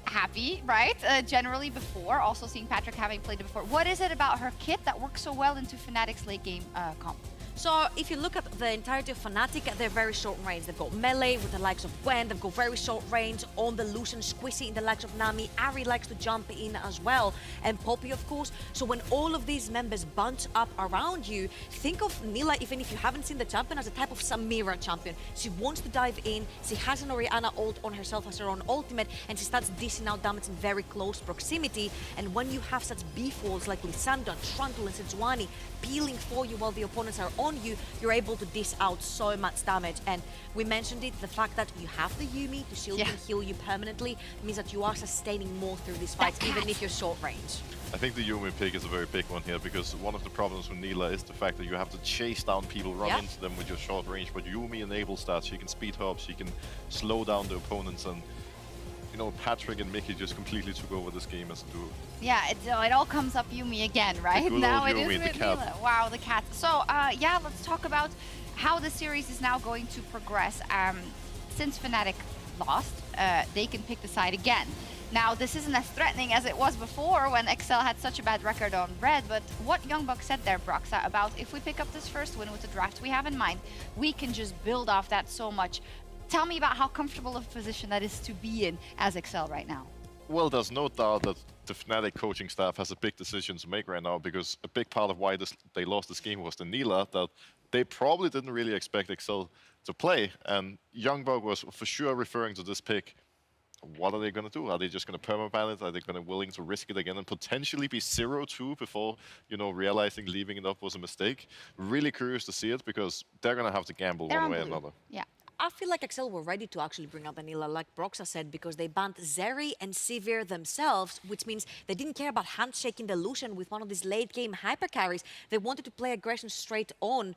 happy, right? Generally before, also seeing Patrick having played it before. What is it about her kit that works so well into Fnatic's late game comp? So if you look at the entirety of Fnatic, they're very short range. They've got melee with the likes of Gwen, they've got very short range on the Lucian, Squishy in the likes of Nami, Ari likes to jump in as well, and Poppy of course. So when all of these members bunch up around you, think of Nila, even if you haven't seen the champion, as a type of Samira champion. She wants to dive in, she has an Orianna ult on herself as her own ultimate, and she starts dishing out damage in very close proximity. And when you have such beef walls like Lissandra, Trundle and Sejuani peeling for you while the opponents are on you, you're able to dish out so much damage. And we mentioned it, the fact that you have the Yuumi to shield and heal you permanently means that you are sustaining more through these fights, even if you're short range. I think the Yuumi pick is a very big one here, because one of the problems with Nila is the fact that you have to chase down people, run into them with your short range, but Yuumi enables that. She can speed her up, she can slow down the opponents, and you know, Patrick and Mickey just completely took over this game as a duo. Yeah, it all comes up Yuumi again, right? Now it is with Nila. Wow, the cat. So, yeah, let's talk about how the series is now going to progress. Since Fnatic lost, they can pick the side again. Now, this isn't as threatening as it was before when Excel had such a bad record on red, but what Youngbuck said there, Broxa, about if we pick up this first win with the draft we have in mind, we can just build off that so much. Tell me about how comfortable of a position that is to be in as Excel right now. Well, there's no doubt that the Fnatic coaching staff has a big decision to make right now, because a big part of why they lost this game was the Nila, that they probably didn't really expect Excel to play. And Youngbuck was for sure referring to this pick. What are they going to do? Are they just going to permaban it? Are they going to willing to risk it again and potentially be 0-2 before, you know, realizing leaving it up was a mistake? Really curious to see it, because they're going to have to gamble one way or another. Yeah. I feel like Excel were ready to actually bring out the Nila, like Broxa said, because they banned Zeri and Sivir themselves, which means they didn't care about handshaking the Lucian with one of these late-game hyper carries. They wanted to play aggression straight on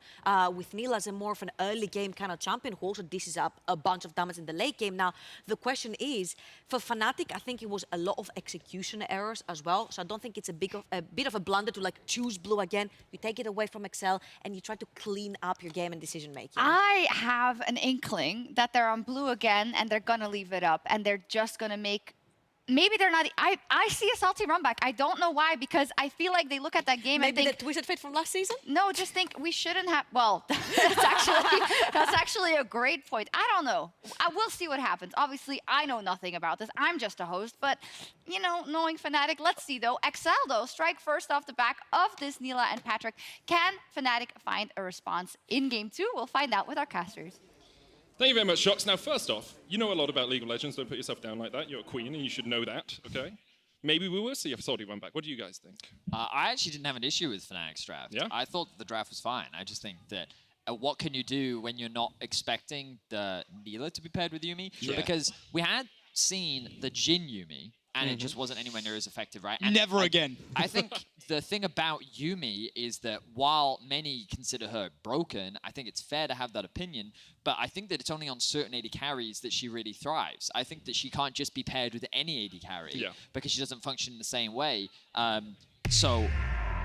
with Nila as a more of an early-game kind of champion who also dishes up a bunch of damage in the late game. Now, the question is, for Fnatic, I think it was a lot of execution errors as well, so I don't think it's a bit of a blunder to like choose blue again. You take it away from Excel and you try to clean up your game and decision-making. I have an inkling that they're on blue again and they're gonna leave it up and they're just gonna make, maybe they're not, I see a salty run back. I don't know why, because I feel like they look at that game and think, the Twisted Fate from last season? No, just think we shouldn't have, well, that's actually a great point. I don't know. I will see what happens. Obviously, I know nothing about this. I'm just a host, but you know, knowing Fnatic, let's see though. Excel though, strike first off the back of this Nila and Patrick. Can Fnatic find a response in game 2? We'll find out with our casters. Thank you very much, Shox. Now, first off, you know a lot about League of Legends. Don't put yourself down like that. You're a queen, and you should know that, okay? Maybe we will see a salty one back. What do you guys think? I actually didn't have an issue with Fnatic's draft. Yeah? I thought the draft was fine. I just think that what can you do when you're not expecting the Nila to be paired with Yuumi? Yeah. Because we had seen the Jhin Yuumi, and it just wasn't anywhere near as effective, right? And Never again. I think the thing about Yuumi is that while many consider her broken, I think it's fair to have that opinion, but I think that it's only on certain AD carries that she really thrives. I think that she can't just be paired with any AD carry because she doesn't function in the same way. So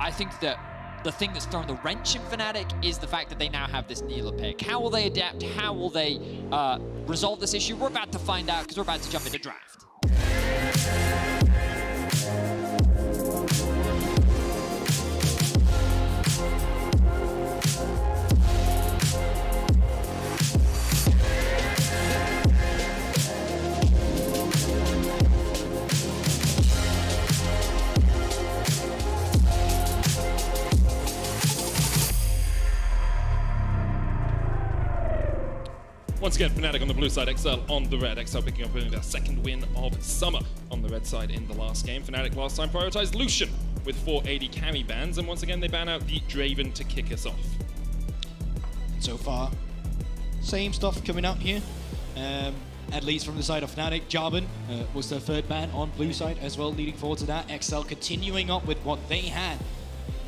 I think that the thing that's thrown the wrench in Fnatic is the fact that they now have this Nila pick. How will they adapt? How will they resolve this issue? We're about to find out, because we're about to jump into draft. Once again, Fnatic on the blue side, XL on the red. XL picking up only their second win of summer on the red side in the last game. Fnatic last time prioritized Lucian with 480 carry bans, and once again they ban out the Draven to kick us off. So far, same stuff coming out here. At least from the side of Fnatic. Jarvan was the third ban on blue side as well, leading forward to that. XL continuing up with what they had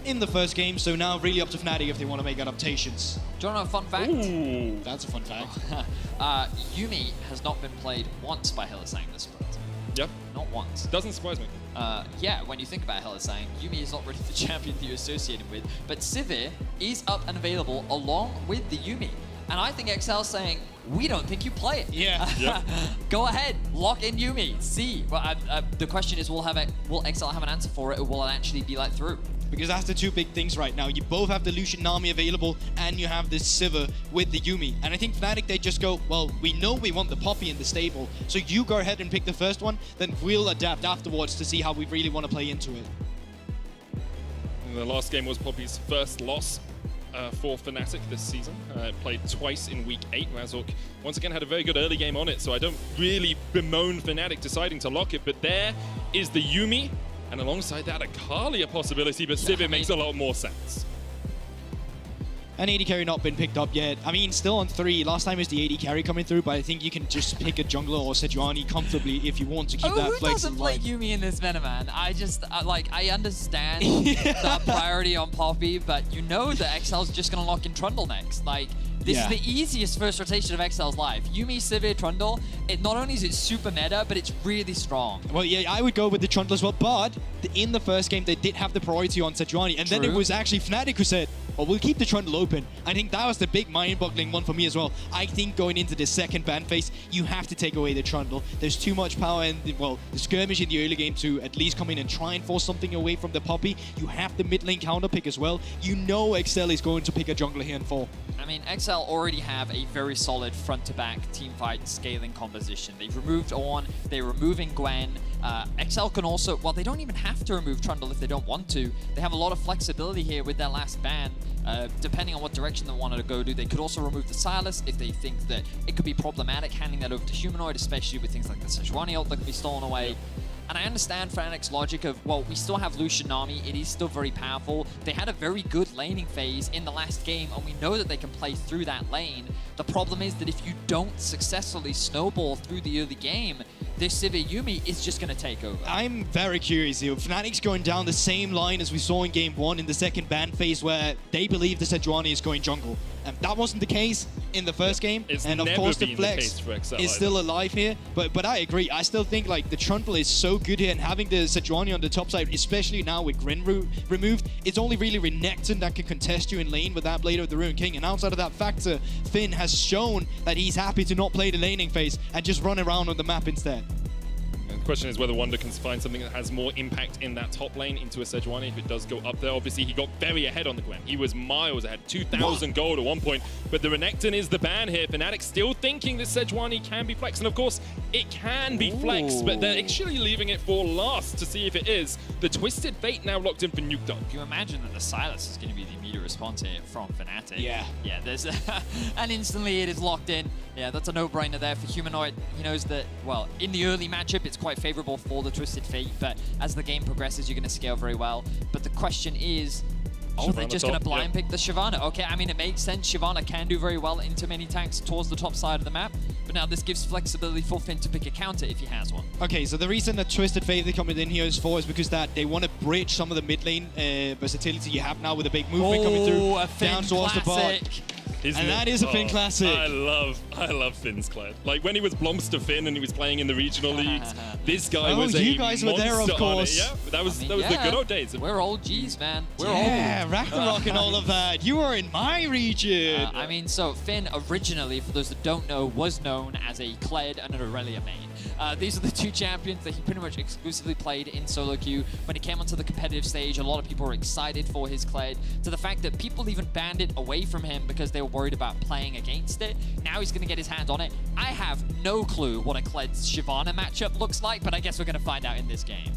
in the first game, so now really up to Fnatic if they want to make adaptations. Do you want to know a fun fact? Ooh, that's a fun fact. Yuumi has not been played once by Hylissang this split. Yep. Not once. Doesn't surprise me. Yeah, when you think about Hylissang, Yuumi is not really the champion that you're associated with, but Sivir is up and available along with the Yuumi. And I think XL's saying, we don't think you play it. Yeah. Yep. Go ahead, lock in Yuumi. See. Well, the question is, will XL have an answer for it, or will it actually be let through? Because that's the two big things right now. You both have the Lucian Nami available, and you have this Sivir with the Yuumi. And I think Fnatic, they just go, well, we know we want the Poppy in the stable, so you go ahead and pick the first one, then we'll adapt afterwards to see how we really want to play into it. And the last game was Poppy's first loss for Fnatic this season. Played twice in week 8. Razork once again had a very good early game on it, so I don't really bemoan Fnatic deciding to lock it, but there is the Yuumi, and alongside that, a Kali a possibility, but Sivir makes a lot more sense. And AD carry not been picked up yet. I mean, still on 3. Last time is the AD carry coming through, but I think you can just pick a jungler or Sejuani comfortably if you want to keep that who flex doesn't play Yuumi in this meta, man? I understand the priority on Poppy, but you know that XL's just going to lock in Trundle next. Like, this is the easiest first rotation of XL's life. Yuumi, Sivir, Trundle, not only is it super meta, but it's really strong. Well, yeah, I would go with the Trundle as well, but in the first game, they did have the priority on Sejuani, and then it was actually Fnatic who said, well, we'll keep the Trundle open. I think that was the big mind-boggling one for me as well. I think going into the second ban phase, you have to take away the Trundle. There's too much power in the skirmish in the early game to at least come in and try and force something away from the Poppy. You have the mid lane counter pick as well. You know XL is going to pick a jungler here in 4. I mean, XL already have a very solid front-to-back teamfight scaling composition. They've removed Ornn, they're removing Gwen. XL can also, well, they don't even have to remove Trundle if they don't want to. They have a lot of flexibility here with their last ban. Depending on what direction they wanted to go to, they could also remove the Silas if they think that it could be problematic handing that over to Humanoid, especially with things like the Sejuani ult that can be stolen away. And I understand Fnatic's logic of, well, we still have Lucian Nami, it is still very powerful. They had a very good laning phase in the last game, and we know that they can play through that lane. The problem is that if you don't successfully snowball through the early game, this Sivir Yuumi is just going to take over. I'm very curious here. Fnatic's going down the same line as we saw in game 1 in the second ban phase, where they believe the Sejuani is going jungle. And that wasn't the case in the first game. It's and of never course been the flex the case for XL is still alive here. But I agree. I still think like the Trundle is so good here, and having the Sejuani on the top side, especially now with Grin removed, it's only really Renekton that can contest you in lane with that Blade of the Ruined King. And outside of that factor, Finn has shown that he's happy to not play the laning phase and just run around on the map instead. The question is whether Wonder can find something that has more impact in that top lane into a Sejuani if it does go up there. Obviously, he got very ahead on the Gwen. He was miles ahead, 2,000 gold at one point. But the Renekton is the ban here. Fnatic still thinking this Sejuani can be flexed. And of course, it can be flexed, but they're actually leaving it for last to see if it is. The Twisted Fate now locked in for Nuke Dog. You imagine that the Silas is going to be the immediate response here from Fnatic. Yeah. Yeah, there's and instantly it is locked in. Yeah, that's a no-brainer there for Humanoid. He knows that, well, in the early matchup, it's quite favorable for the Twisted Fate, but as the game progresses, you're going to scale very well. But the question is, they're just going to blind pick the Shyvana. Okay, I mean, it makes sense. Shyvana can do very well into many tanks towards the top side of the map, but now this gives flexibility for Finn to pick a counter if he has one. Okay, so the reason that Twisted Fate they coming in here is because that they want to bridge some of the mid lane versatility you have now with a big movement coming through a Finn down towards the bot. And that is a Finn classic. I love Finn's Clyde. Like when he was Blomster Finn and he was playing in the regional leagues, this guy was you guys were there, of course. Yeah, that was the good old days. We're old G's, man. We're old. Ragnarok and all of that. You are in my region. I mean, so Finn originally, for those that don't know, was known as a Kled and an Aurelia main. These are the two champions that he pretty much exclusively played in solo queue. When he came onto the competitive stage, a lot of people were excited for his Kled, to the fact that people even banned it away from him because they were worried about playing against it. Now he's going to get his hands on it. I have no clue what a Kled's Shyvana matchup looks like, but I guess we're going to find out in this game.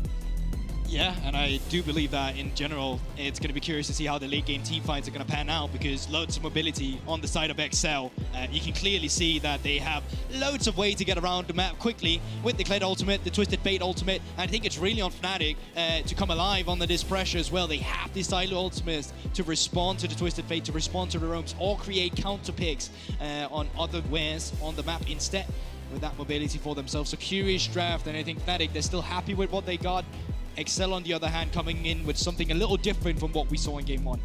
Yeah, and I do believe that in general, it's going to be curious to see how the late game team fights are going to pan out, because loads of mobility on the side of XL. You can clearly see that they have loads of way to get around the map quickly with the Kled ultimate, the Twisted Fate ultimate, and I think it's really on Fnatic to come alive under this pressure as well. They have these silo ultimates to respond to the Twisted Fate, to respond to the roams, or create counter picks on other wares on the map instead with that mobility for themselves. So curious draft, and I think Fnatic, they're still happy with what they got. XL, on the other hand, coming in with something a little different from what we saw in Game 1.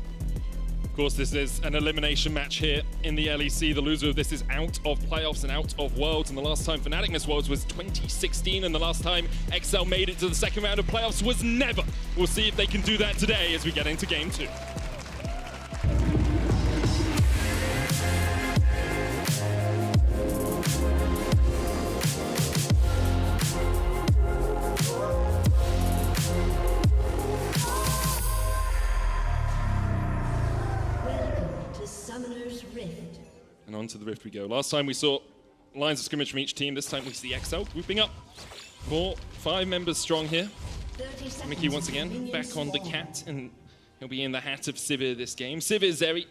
Of course, this is an elimination match here in the LEC. The loser of this is out of playoffs and out of Worlds. And the last time Fnatic missed Worlds was 2016. And the last time XL made it to the second round of playoffs was never. We'll see if they can do that today as we get into Game 2. And on to the Rift we go. Last time we saw lines of scrimmage from each team. This time we see XL grouping up. 5 members strong here. Mickey once again back on the cat, and he'll be in the hat of Sivir this game. Sivir, Zeri,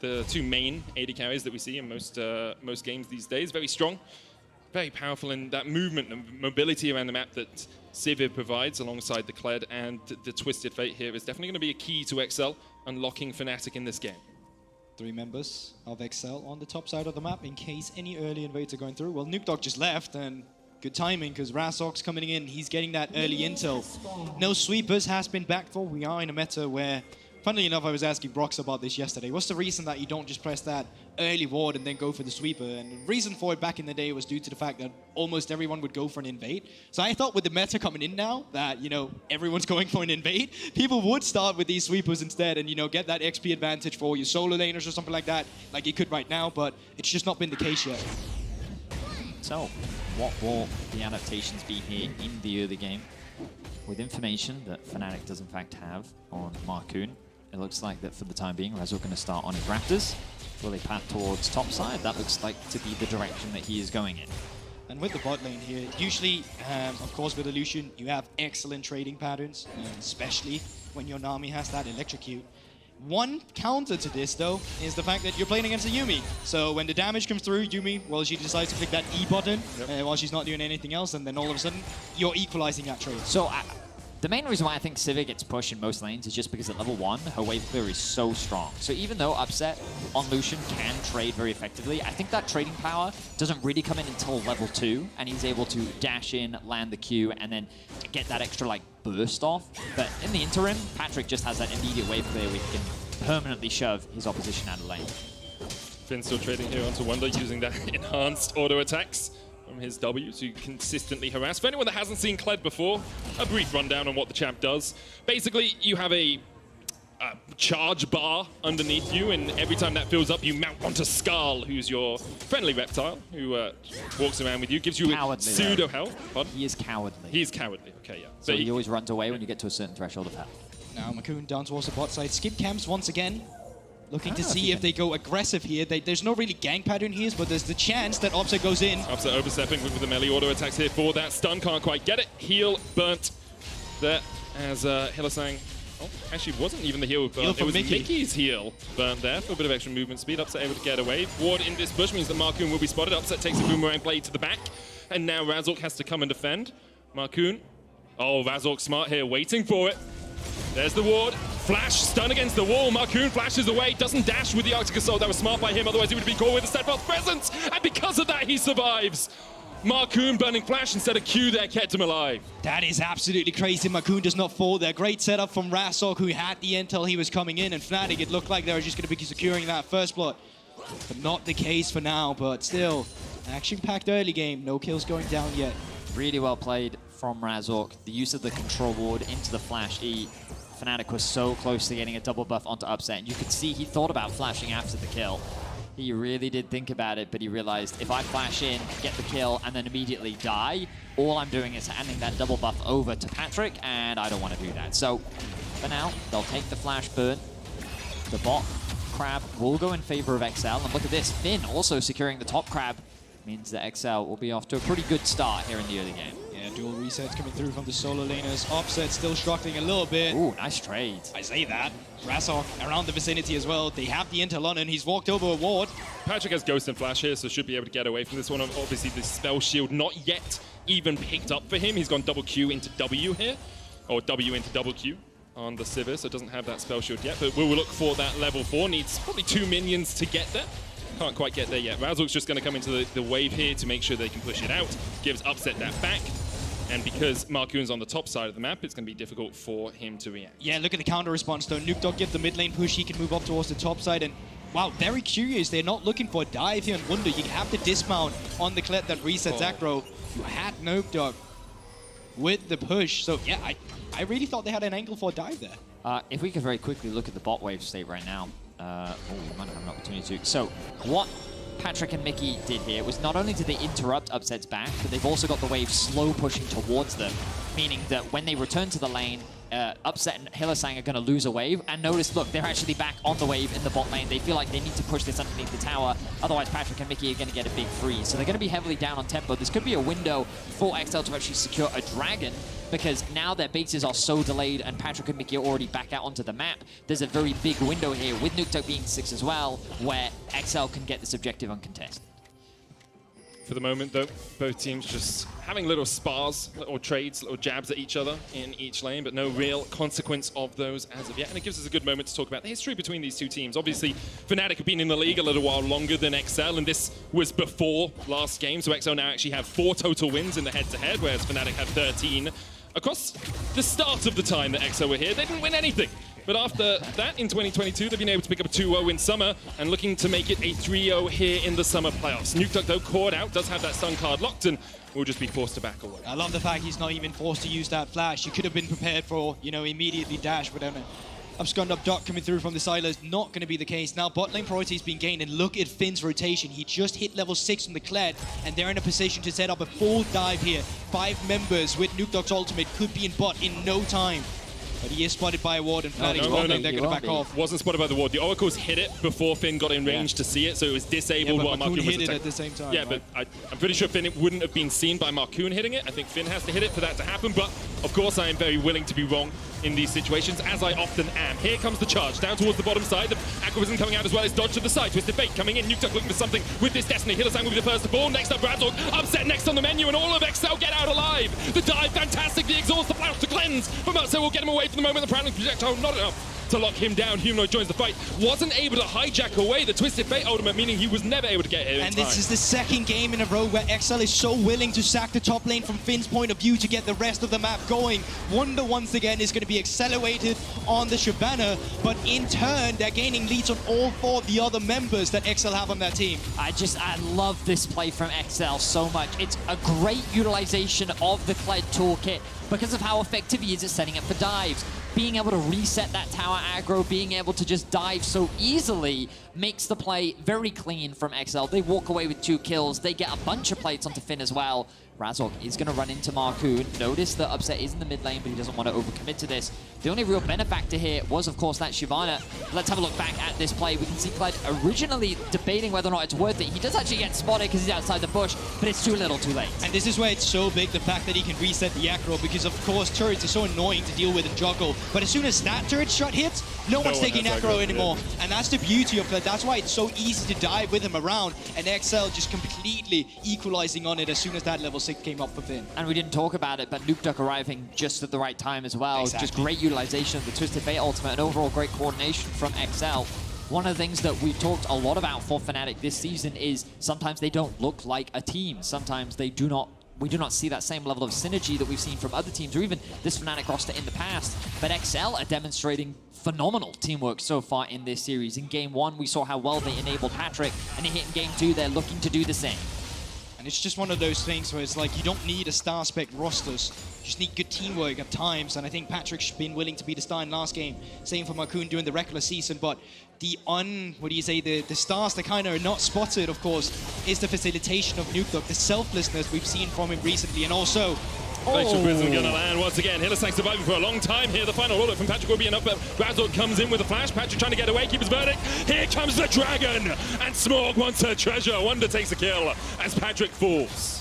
the 2 main AD carries that we see in most games these days. Very strong, very powerful in that movement and mobility around the map that Sivir provides alongside the Kled, and the Twisted Fate here is definitely going to be a key to XL unlocking Fnatic in this game. 3 members of XL on the top side of the map in case any early invader are going through. Well, Nukdog just left, and good timing because Razork's coming in. He's getting that early intel. No sweepers has been backed for. We are in a meta where, funnily enough, I was asking Brox about this yesterday. What's the reason that you don't just press that early ward and then go for the sweeper? And the reason for it back in the day was due to the fact that almost everyone would go for an invade. So I thought with the meta coming in now that, you know, everyone's going for an invade, people would start with these sweepers instead and, you know, get that XP advantage for your solo laners or something like that, like you could right now, but it's just not been the case yet. So, what will the adaptations be here in the early game? With information that Fnatic does in fact have on Marcoon, it looks like that for the time being, Razor going to start on his Raptors. Will they path towards top side? That looks like to be the direction that he is going in. And with the bot lane here, usually, of course, with Illusion, you have excellent trading patterns, especially when your Nami has that electrocute. One counter to this, though, is the fact that you're playing against a Yuumi. So when the damage comes through, Yuumi, well, she decides to click that E button while she's not doing anything else, and then all of a sudden, you're equalizing that trade. So the main reason why I think Sivir gets pushed in most lanes is just because at level 1, her wave clear is so strong. So even though Upset on Lucian can trade very effectively, I think that trading power doesn't really come in until level 2, and he's able to dash in, land the Q, and then get that extra like burst off. But in the interim, Patrick just has that immediate wave clear where he can permanently shove his opposition out of lane. Finn still trading here onto Wonder using that enhanced auto attacks from his W to consistently harass. For anyone that hasn't seen Kled before, a brief rundown on what the champ does. Basically, you have a charge bar underneath you, and every time that fills up, you mount onto Skull, who's your friendly reptile, who walks around with you, gives you pseudo health. Pardon? He is cowardly. He is cowardly, okay, yeah. So he always runs away when you get to a certain threshold of health. Now Marcoon down towards the bot side. Skip camps once again. Looking to see if they go aggressive here. There's no really gang pattern here, but there's the chance that Upset goes in. Upset overstepping with the melee auto attacks here for that stun. Can't quite get it. Heal burnt there as Hillisang. Oh, actually wasn't even the heal burnt. It was Mickey's heal burnt there for a bit of extra movement speed. Upset able to get away. Ward in this bush means that Marcoon will be spotted. Upset takes a boomerang blade to the back. And now Razork has to come and defend. Marcoon. Oh, Razork smart here, waiting for it. There's the ward. Flash, stun against the wall. Marcoon flashes away, doesn't dash with the Arctic Assault. That was smart by him, otherwise he would have been caught with a steadfast presence. And because of that, he survives. Marcoon burning flash instead of Q there kept him alive. That is absolutely crazy. Marcoon does not fall there. Great setup from Razork, who had the intel he was coming in. And Fnatic, it looked like they were just going to be securing that first blood. But not the case for now, but still, action-packed early game. No kills going down yet. Really well played from Razork. The use of the control ward into the flash E. Fnatic was so close to getting a double buff onto Upset, and you could see he thought about flashing after the kill. He really did think about it, but he realized if I flash in, get the kill, and then immediately die, all I'm doing is handing that double buff over to Patrick, and I don't want to do that. So, for now, they'll take the flash burn. The bot crab will go in favor of XL, and look at this, Finn also securing the top crab. Means that XL will be off to a pretty good start here in the early game. Yeah, Dual resets coming through from the solo laners. Offset still struggling a little bit. Ooh, nice trade. I say that. Razork around the vicinity as well. They have the interlon and he's walked over a ward. Patrick has Ghost and Flash here, so should be able to get away from this one. Obviously, the spell shield not yet even picked up for him. He's gone double Q into W here, or W into double Q on the Sivir, so doesn't have that spell shield yet. But we'll look for that level 4. Needs probably 2 minions to get there. Can't quite get there yet. Razork's just going to come into the wave here to make sure they can push it out. Gives Upset that back. And because Marcoon's on the top side of the map, it's going to be difficult for him to react. Yeah, look at the counter response though. Nukdog get the mid lane push, he can move up towards the top side, and wow, very curious. They're not looking for a dive here on Wunder. You have to dismount on the Kled that resets aggro. You had Nukdog with the push. So yeah, I really thought they had an angle for a dive there. If we could very quickly look at the bot wave state right now. We might have an opportunity to. So what Patrick and Mickey did here was not only did they interrupt Upset's back, but they've also got the wave slow pushing towards them, meaning that when they return to the lane, Upset and Hylissang are going to lose a wave. And notice, look, they're actually back on the wave in the bot lane. They feel like they need to push this underneath the tower. Otherwise, Patrick and Mickey are going to get a big freeze. So they're going to be heavily down on tempo. This could be a window for XL to actually secure a dragon, because now their bases are so delayed and Patrick and Mickey are already back out onto the map. There's a very big window here, with Nukdog being 6 as well, where XL can get this objective uncontested. For the moment, though, both teams just having little spars, little trades, little jabs at each other in each lane, but no real consequence of those as of yet. And it gives us a good moment to talk about the history between these two teams. Obviously, Fnatic have been in the league a little while longer than XL, and this was before last game, so XL now actually have 4 total wins in the head-to-head, whereas Fnatic had 13. Across the start of the time that XL were here, they didn't win anything. But after that, in 2022, they've been able to pick up a 2-0 in summer and looking to make it a 3-0 here in the summer playoffs. Nukdog, though, caught out, does have that stun card locked and will just be forced to back away. I love the fact he's not even forced to use that flash. You could have been prepared for, you know, immediately dash without a abscond up duck coming through from the silos. Not going to be the case. Now bot lane priority has been gained, and look at Finn's rotation. He just hit level 6 on the Kled, and they're in a position to set up a full dive here. 5 members with Nukdog's ultimate could be in bot in no time. But he is spotted by a ward, and Fnatic's they're going to back off. Wasn't spotted by the ward. The Oracles hit it before Finn got in range to see it, so it was disabled while Marcoon was hit it at the same time. Yeah, right? but I'm pretty sure Finn wouldn't have been seen by Marcoon hitting it. I think Finn has to hit it for that to happen, but of course I am very willing to be wrong in these situations, as I often am. Here comes the charge, down towards the bottom side. The Aquavism coming out as well. It's dodged to the side. Twisted Fate coming in. Nukdog looking for something with this Destiny. Hylissang will be the first to fall. Next up, Razork. Upset next on the menu, and all of XL get out alive. The dive, fantastic. The exhaust, the flash to cleanse. But Upset will get him away for the moment. The Prowling projectile, not enough to lock him down. Humanoid joins the fight. Wasn't able to hijack away the Twisted Fate ultimate, meaning he was never able to get here in And time. this is the second game in a row where XL is so willing to sack the top lane from Finn's point of view to get the rest of the map going. Wunder once again is going to be accelerated on the Shyvana, but in turn they're gaining leads on all 4 of the other members that XL have on their team. I love this play from XL so much. It's a great utilization of the Kled toolkit because of how effective he is at setting up for dives. Being able to reset that tower aggro, being able to just dive so easily makes the play very clean from XL. They walk away with 2 kills. They get a bunch of plates onto Finn as well. Razork is going to run into Marcoon. Notice that Upset is in the mid lane, but he doesn't want to overcommit to this. The only real benefactor here was, of course, that Shyvana. Let's have a look back at this play. We can see Kled originally debating whether or not it's worth it. He does actually get spotted because he's outside the bush, but it's too little, too late. And this is where it's so big, the fact that he can reset the aggro, because, of course, turrets are so annoying to deal with and juggle. But as soon as that turret shot hits, no one's taking aggro anymore. Yeah. And that's the beauty of Kled. That's why it's so easy to dive with him around, and XL just completely equalizing on it as soon as that level 6 came up for Finn. And we didn't talk about it, but Nukdog arriving just at the right time as well. Exactly. Just great utilization of the Twisted Fate ultimate and overall great coordination from XL. One of the things that we've talked a lot about for Fnatic this season is sometimes they don't look like a team. Sometimes we do not see that same level of synergy that we've seen from other teams or even this Fnatic roster in the past. But XL are demonstrating phenomenal teamwork so far in this series. In Game 1, we saw how well they enabled Patrick, and in Game 2, they're looking to do the same. And it's just one of those things where it's like you don't need a star spec rosters. You just need good teamwork at times. And I think Patrick's been willing to be the star in last game. Same for Marcoon during the regular season. But the the stars that kind of are not spotted, of course, is the facilitation of Nukdog, the selflessness we've seen from him recently. And also, Glacial Prism gonna land once again. Hylissang surviving for a long time here. The final order from Patrick will be enough, but Razork comes in with a flash. Patrick trying to get away, keep his verdict. Here comes the dragon, and Smorg wants her treasure. Wunder takes a kill as Patrick falls.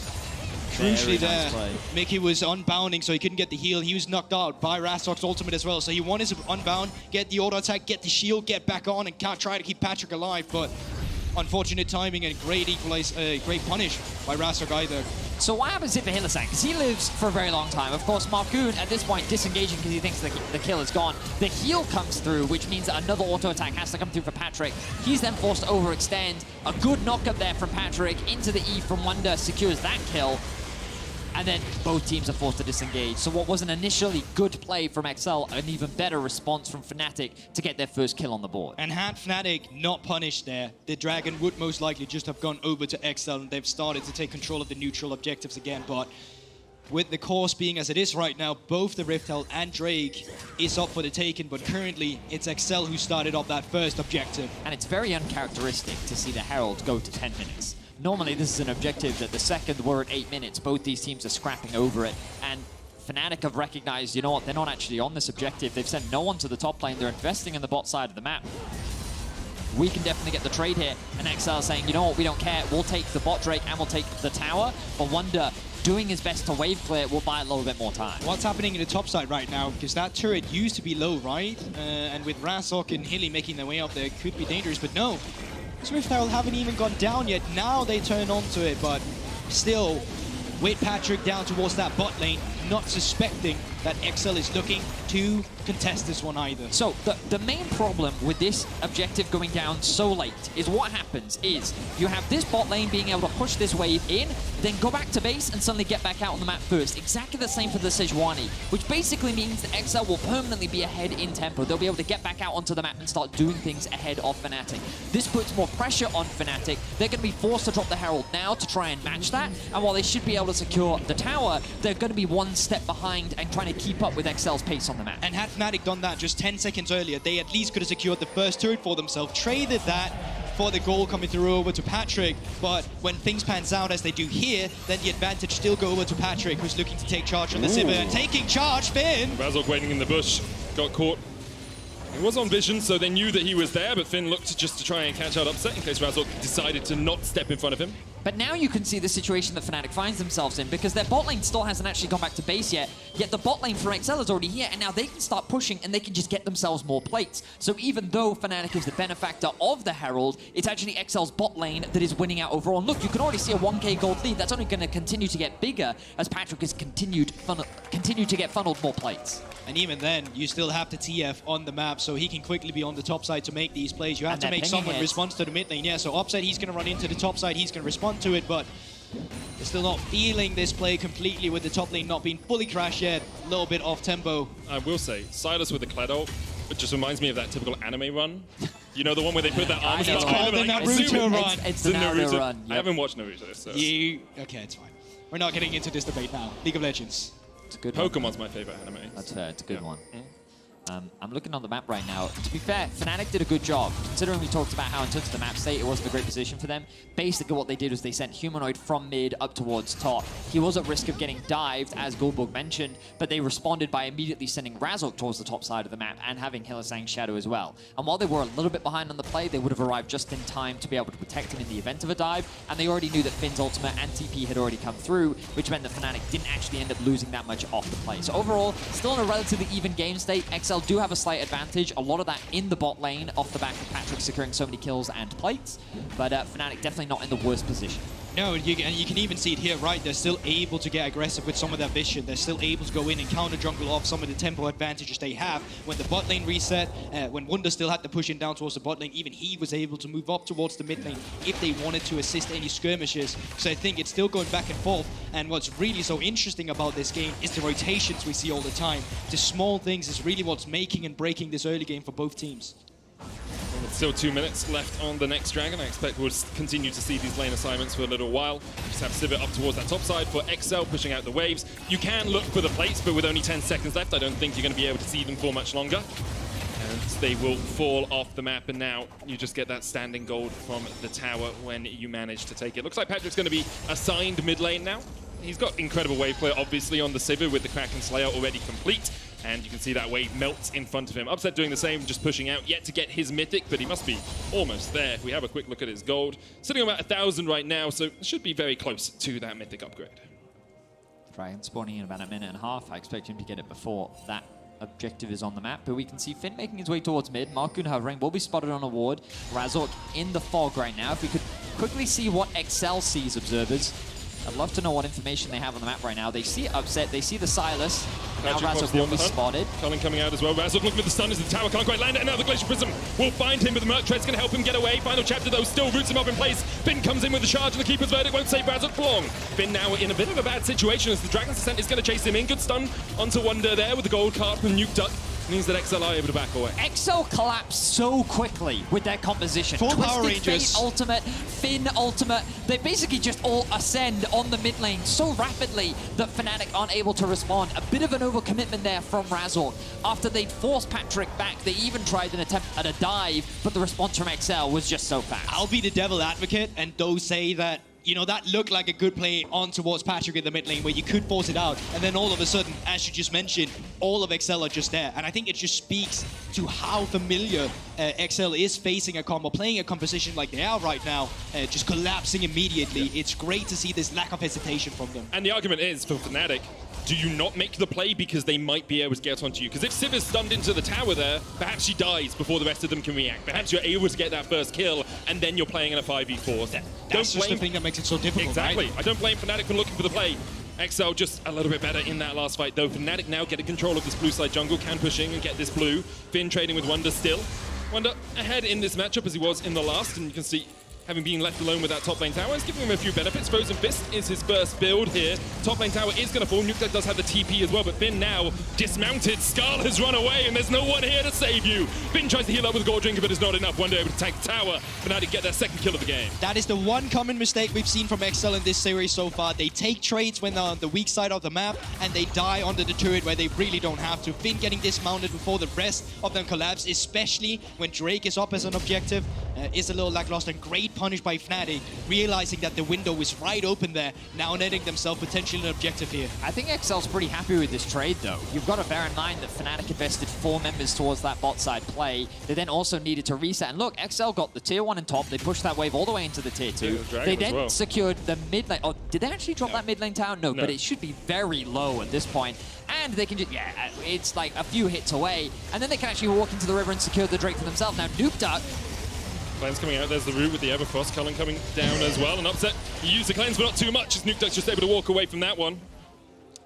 Crucially Very nice there, play. Mickey was unbounding, so he couldn't get the heal. He was knocked out by Razork's ultimate as well, so he wanted to unbound, get the auto attack, get the shield, get back on, and can't try to keep Patrick alive, but unfortunate timing and great great punish by Razork either. So what happens if the Hylissang? Because he lives for a very long time. Of course, Marcoon at this point disengaging because he thinks the kill is gone. The heal comes through, which means that another auto attack has to come through for Patrick. He's then forced to overextend. A good knockup there from Patrick into the E from Wonder secures that kill. And then both teams are forced to disengage. So what was an initially good play from XL, an even better response from Fnatic to get their first kill on the board. And had Fnatic not punished there, the Dragon would most likely just have gone over to XL, and they've started to take control of the neutral objectives again. But with the course being as it is right now, both the Riftel and Drake is up for the taking, but currently it's XL who started off that first objective. And it's very uncharacteristic to see the Herald go to 10 minutes. Normally, this is an objective that the second we're at 8 minutes, both these teams are scrapping over it. And Fnatic have recognized, you know what, they're not actually on this objective. They've sent no one to the top lane. They're investing in the bot side of the map. We can definitely get the trade here. And XL saying, you know what, we don't care. We'll take the bot Drake and we'll take the tower. But Wonder, doing his best to wave clear, will buy a little bit more time. What's happening in the top side right now? Because that turret used to be low, right? And with Razork and Hilly making their way up there, it could be dangerous, but no. Swift Herald haven't even gone down yet. Now they turn onto it, but still, with Patrick down towards that bot lane, not suspecting that XL is looking to contest this one either. So the main problem with this objective going down so late is what happens is you have this bot lane being able to push this wave in, then go back to base and suddenly get back out on the map first. Exactly the same for the Sejuani, which basically means that XL will permanently be ahead in tempo. They'll be able to get back out onto the map and start doing things ahead of Fnatic. This puts more pressure on Fnatic. They're going to be forced to drop the Herald now to try and match that, and while they should be able to secure the tower, they're going to be one step behind and trying to keep up with XL's pace on the map. And had Fnatic done that just 10 seconds earlier, they at least could have secured the first turret for themselves, traded that for the goal coming through over to Patrick, but when things pans out as they do here, then the advantage still go over to Patrick, who's looking to take charge on the Sivir, and taking charge, Finn! Razork waiting in the bush, got caught. He was on vision, so they knew that he was there, but Finn looked just to try and catch out Upset in case Razork decided to not step in front of him. But now you can see the situation that Fnatic finds themselves in, because their bot lane still hasn't actually gone back to base yet the bot lane for XL is already here, and now they can start pushing and they can just get themselves more plates. So even though Fnatic is the benefactor of the Herald, it's actually XL's bot lane that is winning out overall. And look, you can already see a 1k gold lead. That's only going to continue to get bigger as Patrick has continued to get funneled more plates. And even then, you still have the TF on the map, so he can quickly be on the top side to make these plays. You have to make someone respond to the mid lane. Yeah, so Upside, he's going to run into the top side, he's going to respond to it, but they're still not feeling this play completely with the top lane not being fully crashed yet. A little bit off tempo. I will say, Silas with the Clado, it just reminds me of that typical anime run. You know, the one where they put that arms It's called the Naruto run. It's the Naruto run. Yep. I haven't watched Naruto, so... Okay, it's fine. We're not getting into this debate now. League of Legends. It's a good Pokemon's my favorite anime. That's fair, it's a good one. I'm looking on the map right now. To be fair, Fnatic did a good job, considering we talked about how in terms of the map state, it wasn't a great position for them. Basically what they did was they sent Humanoid from mid up towards top. He was at risk of getting dived, as Goldberg mentioned, but they responded by immediately sending Razork towards the top side of the map and having Hylissang Shadow as well. And while they were a little bit behind on the play, they would have arrived just in time to be able to protect him in the event of a dive, and they already knew that Finn's ultimate and TP had already come through, which meant that Fnatic didn't actually end up losing that much off the play. So overall, still in a relatively even game state. XL do have a slight advantage, a lot of that in the bot lane off the back of Patrick securing so many kills and plates, but Fnatic definitely not in the worst position. No, and you can even see it here, right? They're still able to get aggressive with some of their vision. They're still able to go in and counter jungle off some of the tempo advantages they have. When the bot lane reset, when Wunder still had to push in down towards the bot lane, even he was able to move up towards the mid lane if they wanted to assist any skirmishes. So I think it's still going back and forth. And what's really so interesting about this game is the rotations we see all the time. The small things is really what's making and breaking this early game for both teams. With still 2 minutes left on the next Dragon, I expect we'll continue to see these lane assignments for a little while. Just have Sivir up towards that top side for XL pushing out the waves. You can look for the plates, but with only 10 seconds left, I don't think you're going to be able to see them for much longer. And they will fall off the map, and now you just get that standing gold from the tower when you manage to take it. Looks like Patrick's going to be assigned mid lane now. He's got incredible wave play, obviously, on the Sivir with the Kraken Slayer already complete. And you can see that wave melts in front of him. Upset doing the same, just pushing out, yet to get his mythic, but he must be almost there. If we have a quick look at his gold, sitting on about 1,000 right now, so should be very close to that mythic upgrade. Dragon spawning in about a minute and a half. I expect him to get it before that objective is on the map, but we can see Finn making his way towards mid. Markun hovering, will be spotted on a ward. Razork in the fog right now. If we could quickly see what XL sees, observers. I'd love to know what information they have on the map right now. They see Upset, they see the Silas. Now Razork will be spotted. Cullen coming out as well. Razork looking for the stun as the tower can't quite land it. And now the Glacial Prism will find him, but the Merc Tread's going to help him get away. Final chapter though still roots him up in place. Finn comes in with the charge and the Keeper's Verdict won't save Razork for long. Finn now in a bit of a bad situation as the Dragon's Descent is going to chase him in. Good stun onto Wonder there with the gold card from Nuke Duck. Means that XL are able to back away. XL collapsed so quickly with their composition. Full Twisted Power Rangers. Fate ultimate, Finn ultimate. They basically just all ascend on the mid lane so rapidly that Fnatic aren't able to respond. A bit of an overcommitment there from Razork. After they forced Patrick back, they even tried an attempt at a dive, but the response from XL was just so fast. I'll be the devil advocate and say that, you know, that looked like a good play on towards Patrick in the mid lane where you could force it out. And then all of a sudden, as you just mentioned, all of XL are just there. And I think it just speaks to how familiar XL is facing a combo, playing a composition like they are right now, just collapsing immediately. Yeah. It's great to see this lack of hesitation from them. And the argument is, for Fnatic, do you not make the play because they might be able to get onto you? Because if Civ is stunned into the tower there, perhaps she dies before the rest of them can react. Perhaps you're able to get that first kill, and then you're playing in a 5v4. That's just the thing that makes it so difficult, exactly. Right? I don't blame Fnatic for looking for the play. XL just a little bit better in that last fight, though. Fnatic now getting control of this blue side jungle, can push in and get this blue. Finn trading with Wonder still. Wonder ahead in this matchup as he was in the last, and you can see having been left alone with that top lane tower is giving him a few benefits. Frozen Fist is his first build here. Top lane tower is going to fall. Nuke does have the TP as well, but Finn now dismounted. Skarl has run away, and there's no one here to save you. Finn tries to heal up with a gold drinker, but it's not enough. Wonder able to tank the tower, but now to get their second kill of the game. That is the one common mistake we've seen from XL in this series so far. They take trades when they're on the weak side of the map, and they die under the turret where they really don't have to. Finn getting dismounted before the rest of them collapse, especially when Drake is up as an objective, is a little lackluster, and great punish by Fnatic, realizing that the window is right open there, now netting themselves potentially an objective here. I think XL's pretty happy with this trade, though. You've got to bear in mind that Fnatic invested 4 members towards that bot side play. They then also needed to reset. And look, XL got the tier 1 in top. They pushed that wave all the way into the tier 2. They then secured the mid lane. Oh, did they actually drop that mid lane tower? No, but it should be very low at this point. And they can just, it's like a few hits away. And then they can actually walk into the river and secure the Drake for themselves. Now, Nuke Duck. Cleanse coming out, there's the root with the Everfrost. Cullen coming down as well, and Upset. He used the cleanse, but not too much, as Nuke Duck's just able to walk away from that one.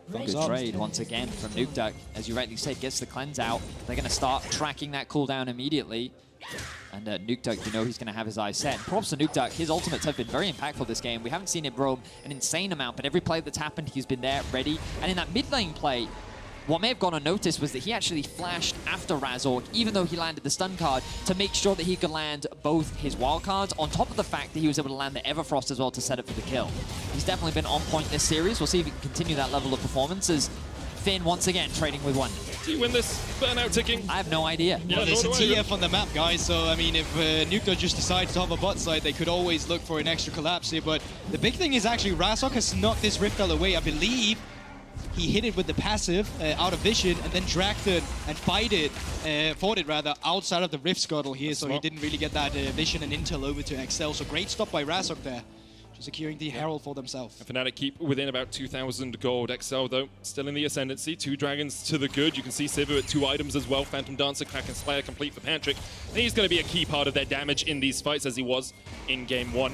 Good trade once again from Nuke Duck. As you rightly said, gets the cleanse out. They're going to start tracking that cooldown immediately. And Nuke Duck, you know he's going to have his eyes set. And props to Nuke Duck. His ultimates have been very impactful this game. We haven't seen him roam an insane amount, but every play that's happened, he's been there, ready. And in that mid lane play, what may have gone unnoticed was that he actually flashed after Razork, even though he landed the stun card, to make sure that he could land both his wild cards, on top of the fact that he was able to land the Everfrost as well to set up for the kill. He's definitely been on point this series. We'll see if he can continue that level of performance as Finn once again trading with Wonder. Do you win this? Burnout ticking? I have no idea. Well, there's a TF on the map, guys, so I mean, if Nuke just decides to have a bot side, they could always look for an extra collapse here, but the big thing is actually Razork has knocked this Riftel away. I believe he hit it with the passive out of vision and then dragged it and fought it rather outside of the Rift Scuttle here. So he didn't really get that vision and intel over to XL. So great stop by Razork there, just securing the Herald for themselves. Fnatic keep within about 2,000 gold. XL, though, still in the ascendancy. 2 dragons to the good. You can see Sivu at 2 items as well. Phantom Dancer, Crack and Slayer complete for Patrick. And he's going to be a key part of their damage in these fights as he was in Game 1.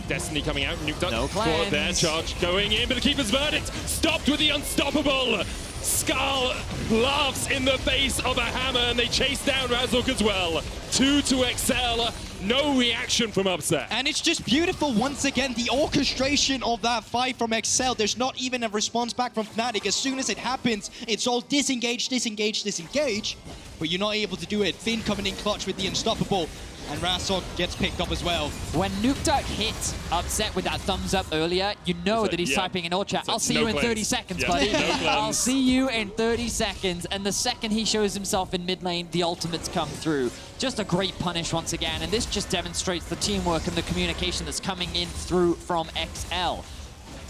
Destiny coming out, Nuke Duck for their charge going in, but the Keeper's Verdict stopped with the unstoppable. Skarl laughs in the face of a hammer, and they chase down Razork as well. 2 to XL, no reaction from Upset. And it's just beautiful once again, the orchestration of that fight from XL. There's not even a response back from Fnatic. As soon as it happens, it's all disengage, disengage, disengage, but you're not able to do it. Finn coming in clutch with the unstoppable. And Razork gets picked up as well. When Nuke Duck hits Upset with that thumbs up earlier, you know that he's typing in all chat, I'll see you in 30 seconds, buddy. I'll see you in 30 seconds. And the second he shows himself in mid lane, the ultimates come through. Just a great punish once again. And this just demonstrates the teamwork and the communication that's coming in through from XL.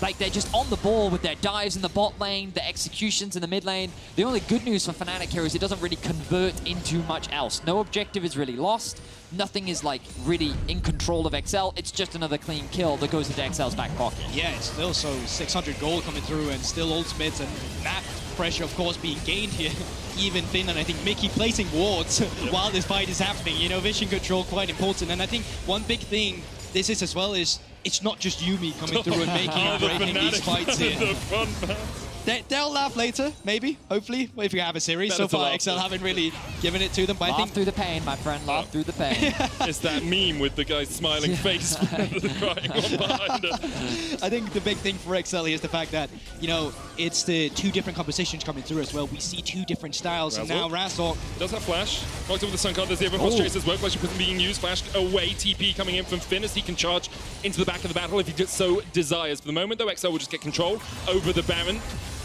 Like, they're just on the ball with their dives in the bot lane, the executions in the mid lane. The only good news for Fnatic here is it doesn't really convert into much else. No objective is really lost. Nothing is, like, really in control of XL. It's just another clean kill that goes into XL's back pocket. Yeah, it's still so 600 gold coming through and still ultimates and that pressure, of course, being gained here. Even Finn and I think Mickey placing wards while this fight is happening. You know, vision control quite important. And I think one big thing this is as well is it's not just Yumi coming through and making and breaking these fights here. They'll laugh later, maybe, hopefully, if we have a series. So far, XL haven't really given it to them. But I think through the pain, my friend, laugh through the pain. It's that meme with the guy's smiling face crying on behind it. I think the big thing for XL is the fact that, you know, it's the two different compositions coming through as well. We see two different styles, and now Razork does have flash. Knocked over the Sun Card. There's the Everfrost Tracer's work. Flash wasn't being used. Flashed away. TP coming in from Finn as he can charge into the back of the battle if he just so desires. For the moment, though, XL will just get control over the Baron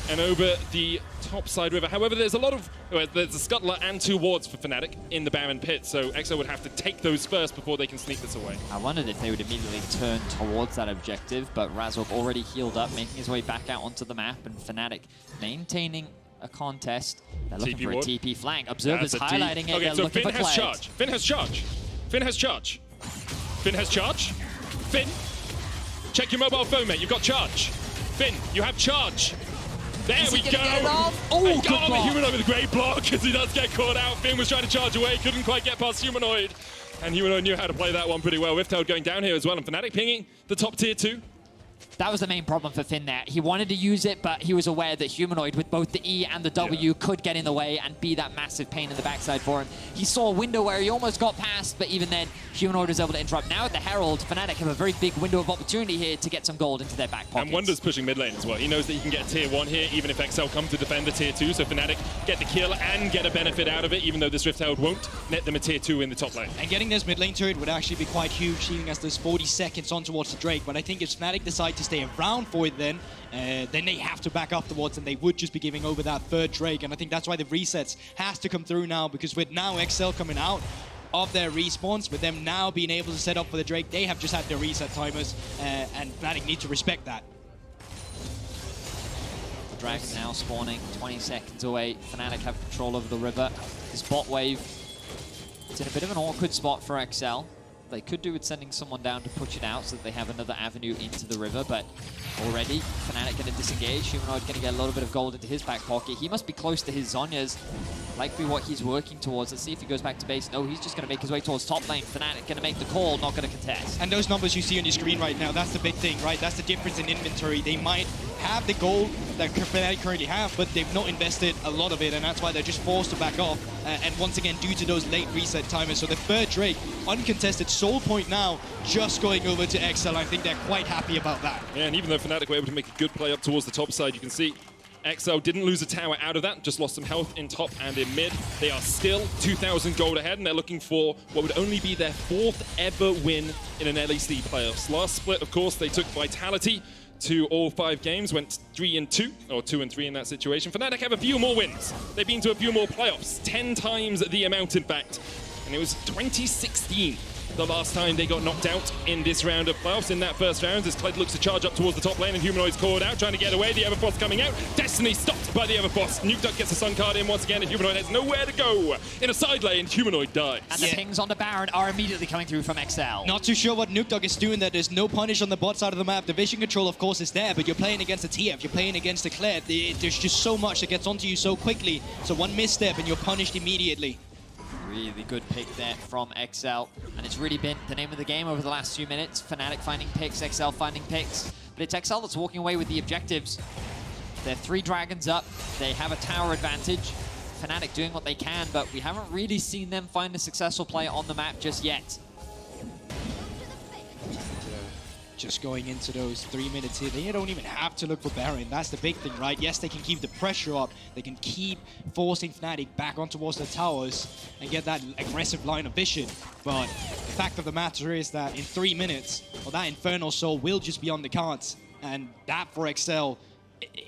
and over the topside river. However, there's a lot of... there's a Scuttler and 2 wards for Fnatic in the Baron pit, so XL would have to take those first before they can sneak this away. I wondered if they would immediately turn towards that objective, but Razork already healed up, making his way back out onto the map, and Fnatic maintaining a contest. They're looking for a TP flank. Observers highlighting it. Okay, they're so looking Finn for has Kled. charge. Finn has charge. Finn has charge. Finn has charge. Finn, check your mobile phone, mate. You've got charge. Finn, you have charge. There we go! Oh, good block. The Humanoid with a great block because he does get caught out. Finn was trying to charge away, couldn't quite get past Humanoid. And Humanoid knew how to play that one pretty well. Rifthold going down here as well, and Fnatic pinging the top tier 2. That was the main problem for Finn there. He wanted to use it, but he was aware that Humanoid, with both the E and the W, could get in the way and be that massive pain in the backside for him. He saw a window where he almost got past, but even then, Humanoid was able to interrupt. Now at the Herald, Fnatic have a very big window of opportunity here to get some gold into their back pockets. And Wonder's pushing mid lane as well. He knows that he can get tier 1 here, even if XL come to defend the tier 2. So Fnatic get the kill and get a benefit out of it, even though this Rift Herald won't net them a tier 2 in the top lane. And getting this mid lane turret would actually be quite huge, seeing as there's 40 seconds on towards the Drake. But I think if Fnatic decide to stay around for it, then they have to back up towards, and they would just be giving over that third Drake. And I think that's why the resets has to come through now, because with now XL coming out of their respawns, with them now being able to set up for the Drake, they have just had their reset timers, and Fnatic need to respect that. The Dragon now spawning 20 seconds away. Fnatic have control over the river. This bot wave, it's in a bit of an awkward spot for XL. They could do with sending someone down to push it out so that they have another avenue into the river, but already Fnatic going to disengage. Humanoid going to get a little bit of gold into his back pocket. He must be close to his Zhonya's. Likely what he's working towards. Let's see if he goes back to base. No, he's just going to make his way towards top lane. Fnatic going to make the call, not going to contest. And those numbers you see on your screen right now, that's the big thing, right? That's the difference in inventory. They might have the gold that Fnatic currently have, but they've not invested a lot of it, and that's why they're just forced to back off. And once again, due to those late reset timers. So the third Drake, uncontested soul point now, just going over to XL. I think they're quite happy about that. Yeah, and even though Fnatic were able to make a good play up towards the top side, you can see XL didn't lose a tower out of that, just lost some health in top and in mid. They are still 2,000 gold ahead, and they're looking for what would only be their 4th ever win in an LEC playoffs. Last split, of course, they took Vitality to all 5 games, went 3-2, or 2-3 in that situation. Fnatic have a few more wins. They've been to a few more playoffs, 10 times the amount, in fact. And it was 2016. The last time they got knocked out in this round of playoffs. In that first round, as Kled looks to charge up towards the top lane, and Humanoid's called out, trying to get away. The Everfrost coming out. Destiny stopped by the Everfrost. Nukeduck gets a Sun Card in once again, and Humanoid has nowhere to go. In a side lane, Humanoid dies. And the pings on the Baron are immediately coming through from XL. Not too sure what Nukeduck is doing there. There's no punish on the bot side of the map. The vision control, of course, is there, but you're playing against a TF, you're playing against a Kled. There's just so much that gets onto you so quickly. So one misstep and you're punished immediately. Really good pick there from XL, and it's really been the name of the game over the last few minutes. Fnatic finding picks, XL finding picks, but it's XL that's walking away with the objectives. They're 3 dragons up, they have a tower advantage. Fnatic doing what they can, but we haven't really seen them find a successful play on the map just yet. Just going into those 3 minutes here, they don't even have to look for Baron. That's the big thing, right? Yes, they can keep the pressure up. They can keep forcing Fnatic back on towards the towers and get that aggressive line of vision. But the fact of the matter is that in 3 minutes, well, that Infernal Soul will just be on the cards. And that for XL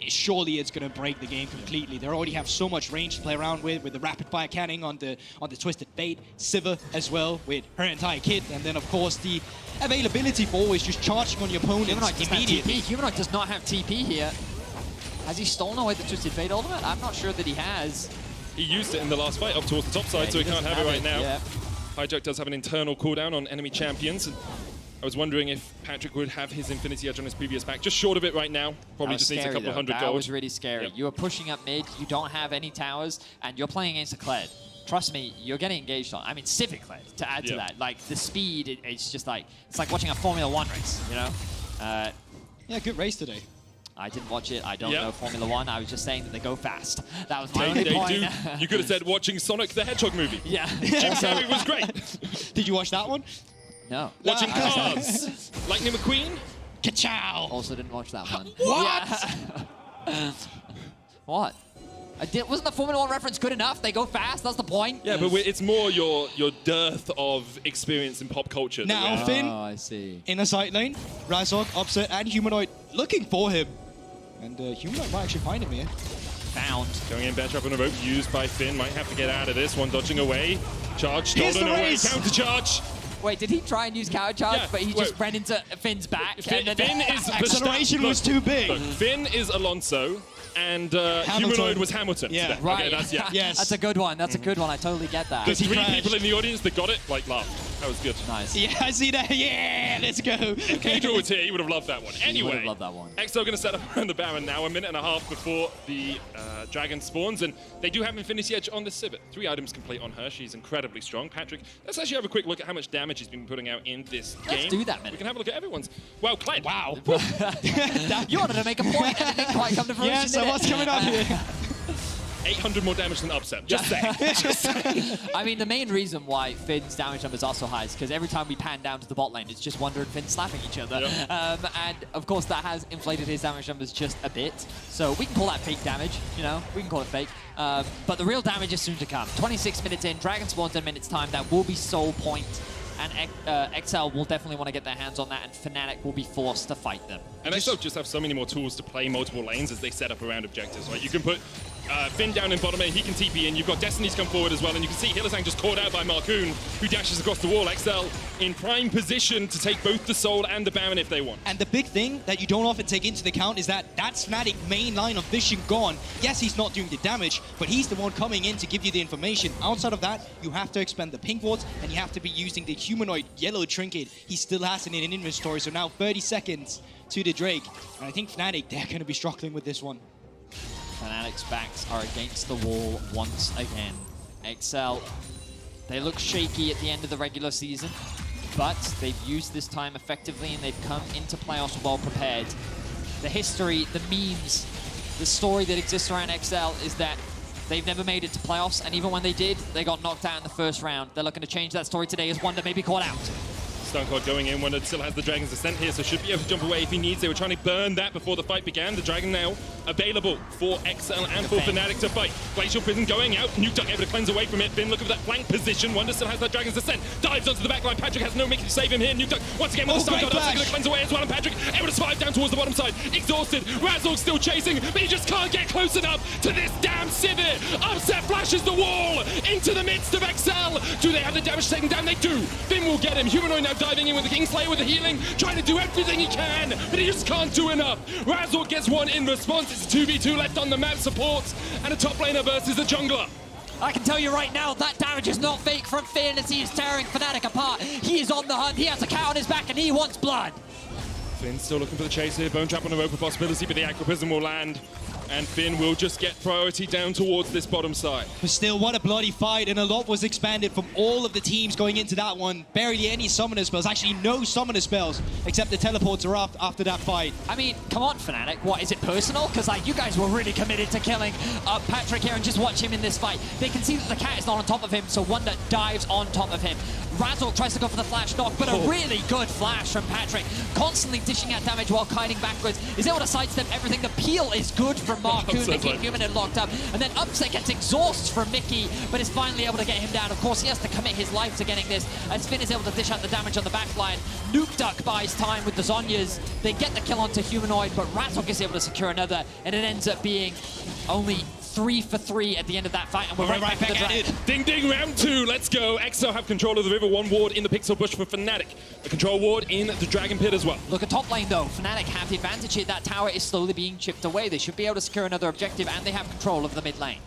surely it's going to break the game completely. They already have so much range to play around with the rapid fire canning on the Twisted Fate, Sivir as well with her entire kit, and then of course the availability for always just charging on your opponents immediately. Humanoid does not have TP here. Has he stolen away the Twisted Fate ultimate? I'm not sure that he has. He used it in the last fight up towards the top side, so he can't have it right now. Yeah. Hijack does have an internal cooldown on enemy champions. And I was wondering if Patrick would have his Infinity Edge on his previous back. Just short of it right now. Probably just needs a couple of hundred gold. That was really scary. You are pushing up mid, you don't have any towers, and you're playing against a Kled. Trust me, you're getting engaged on. I mean, Civic Kled, to add to that. Like, the speed, it's just like, it's like watching a Formula 1 race, you know? Yeah, good race today. I didn't watch it. I don't know Formula 1. I was just saying that they go fast. That was my only They point. do. You could have said watching Sonic the Hedgehog movie. Yeah. Jim Carrey was great. Did you watch that one? No. Watching Cars. Lightning McQueen. Ka-chow! Also didn't watch that one. What? Yeah. What? Wasn't the Formula 1 reference good enough? They go fast, that's the point. Yeah, but it's more your dearth of experience in pop culture. Now, Finn, I see. in a side lane, Razork, Upset, and Humanoid looking for him. And Humanoid might actually find him here. Found. Going in, bear trap on a rope, used by Finn. Might have to get out of this one, dodging away. Charge, stolen away, counter charge. Wait, did he try and use counter charge, but he just ran into Finn's back? Finn is acceleration was too big. Look, Finn is Alonso, and Humanoid was Hamilton. Yeah, today. right. Okay, yes. That's a good one. That's a good one. I totally get that. There's 3 people in the audience that got it. Like, laughed. That was good. Nice. Yeah, I see that. Yeah, let's go. If Pedro was here, he would have loved that one. Anyway, would have loved that one. XL going to set up around the Baron now, a minute and a half before the dragon spawns, and they do have Infinity Edge on the Sivir. 3 items complete on her. She's incredibly strong. Patrick, let's actually have a quick look at how much damage he's been putting out in this game. Let's do that, man. We can have a look at everyone's. Wow, Kled. Wow. You wanted to make a point and it didn't quite come to fruition. Yeah, so what's coming up here? 800 more damage than Upset. Just saying. Just saying. I mean, the main reason why Finn's damage numbers are so high is because every time we pan down to the bot lane, it's just Wunder and Finn slapping each other. Yep. And, of course, that has inflated his damage numbers just a bit. So we can call that fake damage, you know? We can call it fake. But the real damage is soon to come. 26 minutes in, Dragon spawns in a minute's time. That will be Soul Point. And XL will definitely want to get their hands on that, and Fnatic will be forced to fight them. And XL just have so many more tools to play multiple lanes as they set up around objectives. Right? You can put Finn down in bottom lane, he can TP in. You've got Destiny's come forward as well, and you can see Hillisang just caught out by Marcoon, who dashes across the wall. XL in prime position to take both the Soul and the Baron if they want. And the big thing that you don't often take into account is that that's Fnatic main line of vision gone. Yes, he's not doing the damage, but he's the one coming in to give you the information. Outside of that, you have to expend the pink wards, and you have to be using the Humanoid yellow trinket. He still has it in an inventory, so now 30 seconds to the Drake. And I think Fnatic, they're going to be struggling with this one. Fnatic's backs are against the wall once again. XL, they look shaky at the end of the regular season, but they've used this time effectively and they've come into playoffs well prepared. The history, the memes, the story that exists around XL is that they've never made it to playoffs, and even when they did, they got knocked out in the first round. They're looking to change that story today as Wunder may be caught out. Stone Cold going in. Wunder still has the Dragon's Ascent here, so should be able to jump away if he needs. They were trying to burn that before the fight began. The Dragon now available for XL and for Fnatic to fight. Glacial Prison going out. Nuke Duck able to cleanse away from it. Finn looking for that flank position. Wunder still has that Dragon's Ascent. Dives onto the back line. Patrick has no make to save him here. Nuke Duck once again with the Stone Cold. Also going to cleanse away as well. And Patrick able to survive down towards the bottom side. Exhausted. Razork still chasing, but he just can't get close enough to this damn Sivir. Upset flashes the wall into the midst of XL. Do they have the damage taken down? They do. Finn will get him. Humanoid now diving in with the Kingslayer with the healing, trying to do everything he can, but he just can't do enough. Razork gets one in response. It's 2v2 left on the map. Supports and a top laner versus a jungler. I can tell you right now, that damage is not fake from Finn as he is tearing Fnatic apart. He is on the hunt. He has a cat on his back and he wants blood. Finn still looking for the chase here. Bone Trap on the rope, a possibility, but the Aqua Prism will land. And Finn will just get priority down towards this bottom side. But still, what a bloody fight, and a lot was expanded from all of the teams going into that one. Barely any summoner spells, actually no summoner spells, except the teleports are up after that fight. I mean, come on, Fnatic. What, is it personal? Because, like, you guys were really committed to killing Patrick here, and just watch him in this fight. They can see that the cat is not on top of him, so Wunder dives on top of him. Razork tries to go for the flash knock, but a really good flash from Patrick. Constantly dishing out damage while kiting backwards. Is able to sidestep everything. The peel is good from Marcoon to keep Humanoid locked up. And then Upset gets exhaust from Mickey, but is finally able to get him down. Of course, he has to commit his life to getting this, as Finn is able to dish out the damage on the backline. Nuke Duck buys time with the Zhonyas. They get the kill onto Humanoid, but Razork is able to secure another, and it ends up being only 3 for 3 at the end of that fight, and we're right back at it. Ding ding, round 2, let's go. XL have control of the river, 1 ward in the Pixel Bush for Fnatic. A control ward in the Dragon Pit as well. Look at top lane though, Fnatic have the advantage here. That tower is slowly being chipped away. They should be able to secure another objective, and they have control of the mid lane.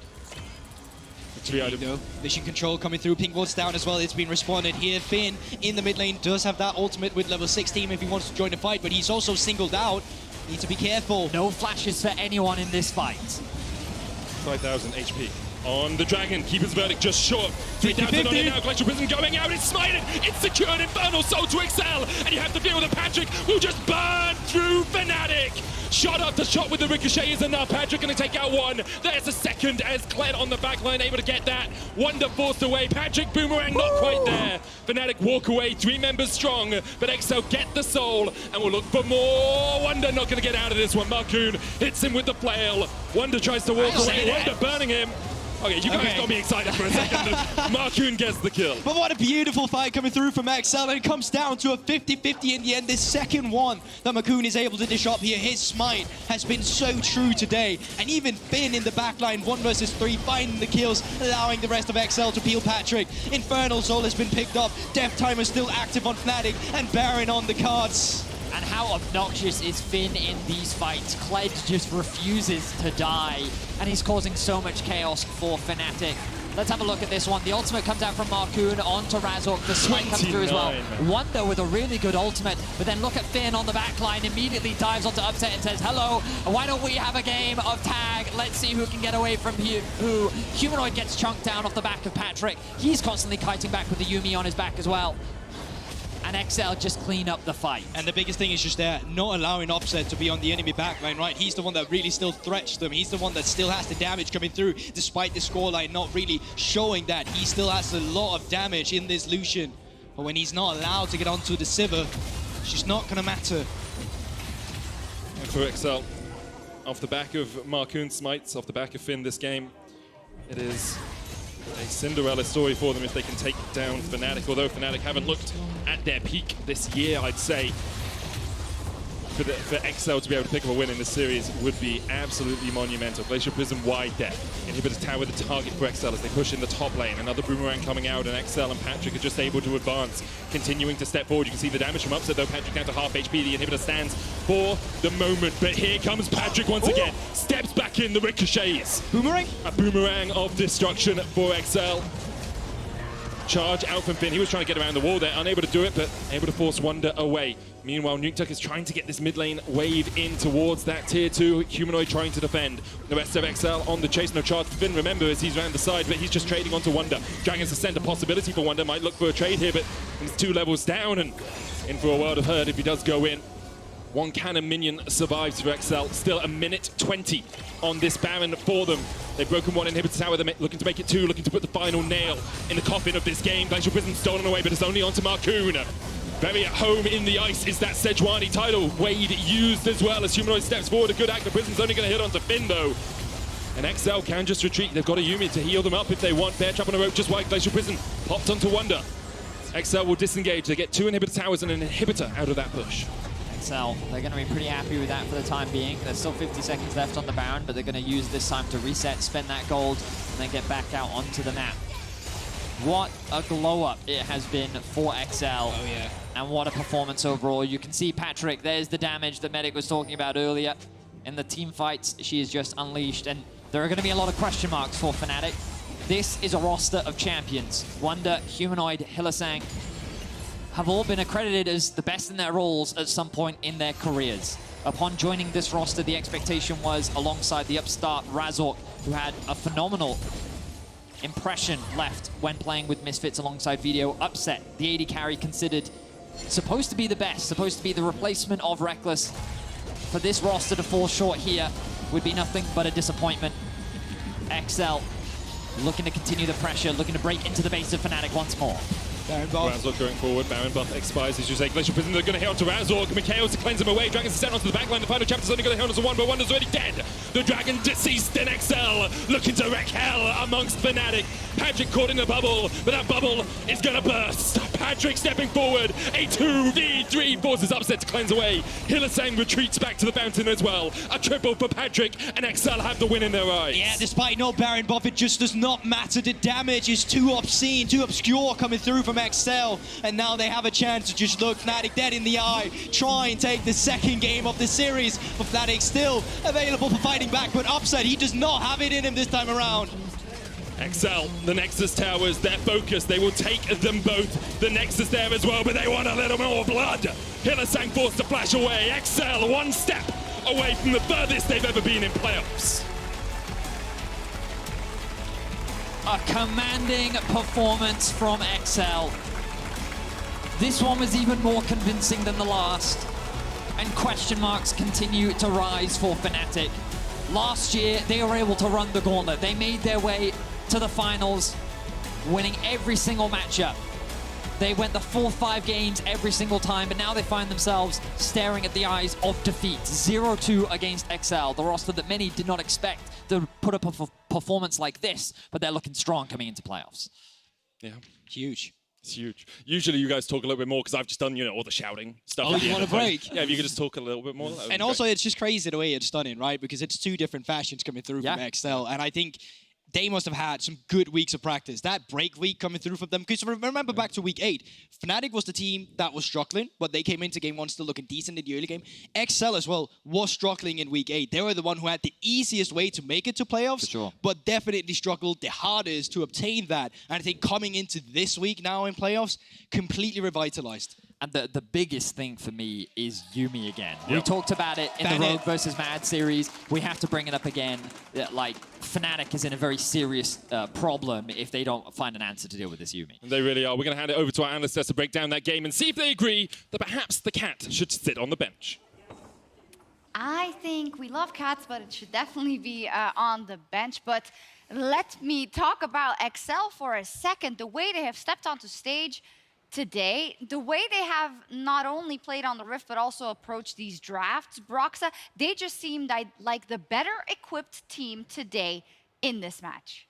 Vision control coming through, ping ward's down as well, it's been responded here. Finn in the mid lane does have that ultimate with level 16 if he wants to join the fight, but he's also singled out. Need to be careful. No flashes for anyone in this fight. 5,000 HP on the Dragon. Keeper's verdict just short. 3,000 on it now. Glacial Prison going out. It's smited. It's secured. Infernal Soul to excel. And you have to deal with a Patrick who just burned through Fnatic. Shot after shot with the ricochets, and now Patrick going to take out one. There's a second as Kled on the backline able to get that. Wonder forced away. Patrick Boomerang not quite there. Fnatic walk away, 3 members strong, but XL get the soul, and we'll look for more. Wonder not going to get out of this one. Marcoon hits him with the flail. Wonder tries to walk away. Wonder burning him. Okay, you guys got me excited for a second. Marcoon gets the kill. But what a beautiful fight coming through from XL, and it comes down to a 50-50 in the end. This second one that Marcoon is able to dish up here, his smite has been so true today. And even Finn in the backline, 1 versus 3, finding the kills, allowing the rest of XL to peel Patrick. Infernal Soul has been picked up, Death Timer still active on Fnatic, and Baron on the cards. And how obnoxious is Finn in these fights? Kled just refuses to die, and he's causing so much chaos for Fnatic. Let's have a look at this one. The ultimate comes out from Marcoon onto Razork. The smite comes through as well. Wonder with a really good ultimate, but then look at Finn on the backline, immediately dives onto Upset and says, hello, why don't we have a game of tag? Let's see who can get away from who. Humanoid gets chunked down off the back of Patrick. He's constantly kiting back with the Yuumi on his back as well. And XL just clean up the fight. And the biggest thing is just not allowing Upset to be on the enemy backline, right? He's the one that really still threats them. He's the one that still has the damage coming through, despite the scoreline not really showing that. He still has a lot of damage in this Lucian. But when he's not allowed to get onto the Sivir, it's just not going to matter. And for XL, off the back of Marcoon's smites, off the back of Finn this game, it is a Cinderella story for them if they can take down Fnatic, although Fnatic haven't looked at their peak this year, I'd say. For XL to be able to pick up a win in this series would be absolutely monumental. Glacial Prism wide deck. Inhibitor's Tower the target for XL as they push in the top lane. Another Boomerang coming out, and XL and Patrick are just able to advance, continuing to step forward. You can see the damage from Upset, though. Patrick down to half HP. The Inhibitor stands for the moment, but here comes Patrick once again. Steps back in the ricochets. Boomerang? A Boomerang of destruction for XL. Charge out from Finn. He was trying to get around the wall there, unable to do it, but able to force Wonder away. Meanwhile, Nuke Duck is trying to get this mid lane wave in towards that tier 2. Humanoid trying to defend. The rest of XL on the chase. No charge for Finn, remember, as he's around the side, but he's just trading onto Wonder. Dragon's Ascent, a possibility for Wonder. Might look for a trade here, but he's 2 levels down and in for a world of hurt if he does go in. 1 cannon minion survives for XL. Still a minute 20 on this Baron for them. They've broken 1 inhibitor tower. They're looking to make it 2, looking to put the final nail in the coffin of this game. Glacial Prism stolen away, but it's only onto Marcoon. Very at home in the ice is that Sejuani title. Wade used as well as Humanoid steps forward. A good act. The Prism's only going to hit onto Finn, though. And XL can just retreat. They've got a Yuumi to heal them up if they want. Bear trap on a rope just while Glacial Prism popped onto Wonder. XL will disengage. They get 2 inhibitor towers and an inhibitor out of that push. XL, they're going to be pretty happy with that for the time being. There's still 50 seconds left on the Baron, but they're going to use this time to reset, spend that gold, and then get back out onto the map. What a glow-up it has been for XL. Oh, yeah. And what a performance overall. You can see Patrick, there's the damage that Medic was talking about earlier. In the team fights, she is just unleashed, and there are going to be a lot of question marks for Fnatic. This is a roster of champions. Wonder, Humanoid, Hylissang have all been accredited as the best in their roles at some point in their careers. Upon joining this roster, the expectation was alongside the upstart Razork, who had a phenomenal impression left when playing with Misfits alongside Video. Upset, the AD carry considered supposed to be the best, supposed to be the replacement of Reckless. For this roster to fall short here would be nothing but a disappointment. XL looking to continue the pressure, looking to break into the base of Fnatic once more. Baron buff. Razork going forward, Baron buff expires, as you say. Glacial Prison, they're going to hit onto Razork. Mikhails to cleanse him away. Dragons sent onto the backline. The final chapter's only going to hit onto one, but one is already dead. The Dragon deceased in XL, looking to wreak hell amongst Fnatic. Patrick caught in the bubble, but that bubble is going to burst. Patrick stepping forward. A 2v3 forces upset to cleanse away. Hylissang retreats back to the fountain as well. A triple for Patrick, and XL have the win in their eyes. Yeah, despite no Baron buff, it just does not matter. The damage is too obscene, too obscure coming through from XL, and now they have a chance to just look Fnatic dead in the eye, try and take the second game of the series. But Fnatic still available for fighting back, but Upset, he does not have it in him this time around. XL, the Nexus Towers, their focus, they will take them both. The Nexus there as well, but they want a little more blood. Hylissang forced to flash away. XL one step away from the furthest they've ever been in playoffs. A commanding performance from XL. This one was even more convincing than the last, and question marks continue to rise for Fnatic. Last year, they were able to run the gauntlet. They made their way to the finals, winning every single matchup. They went the full 5 games every single time, but now they find themselves staring at the eyes of defeat. 0-2 against XL, the roster that many did not expect to put up a performance like this, but they're looking strong coming into playoffs. Yeah, huge. It's huge. Usually you guys talk a little bit more because I've just done, you know, all the shouting stuff. Oh, you want a break? Yeah, if you could just talk a little bit more. And also, it's just crazy the way it's done it, right? Because it's 2 different fashions coming through from XL, and I think they must have had some good weeks of practice. That break week coming through from them, because remember back to week 8, Fnatic was the team that was struggling, but they came into game 1 still looking decent in the early game. XL as well was struggling in week 8. They were the one who had the easiest way to make it to playoffs, but definitely struggled the hardest to obtain that. And I think coming into this week now in playoffs, completely revitalized. And the biggest thing for me is Yuumi again. We talked about it in the Rogue versus Mad series. We have to bring it up again. Like, Fnatic is in a very serious problem if they don't find an answer to deal with this Yuumi. They really are. We're going to hand it over to our analysts to break down that game and see if they agree that perhaps the cat should sit on the bench. I think we love cats, but it should definitely be on the bench. But let me talk about XL for a second. The way they have stepped onto stage today, the way they have not only played on the Rift, but also approached these drafts, Broxa, they just seemed like the better equipped team today in this match.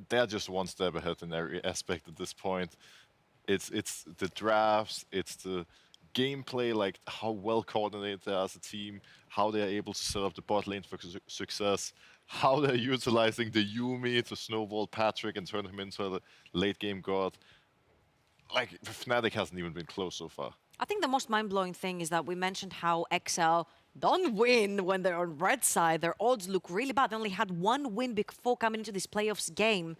They're just one step ahead in every aspect at this point. It's the drafts, it's the gameplay, like how well coordinated they are as a team, how they are able to set up the bot lane for success, how they're utilizing the Yuumi to snowball Patrick and turn him into a late game god. Like, Fnatic hasn't even been close so far. I think the most mind-blowing thing is that we mentioned how XL don't win when they're on red side. Their odds look really bad. They only had 1 win before coming into this playoffs game.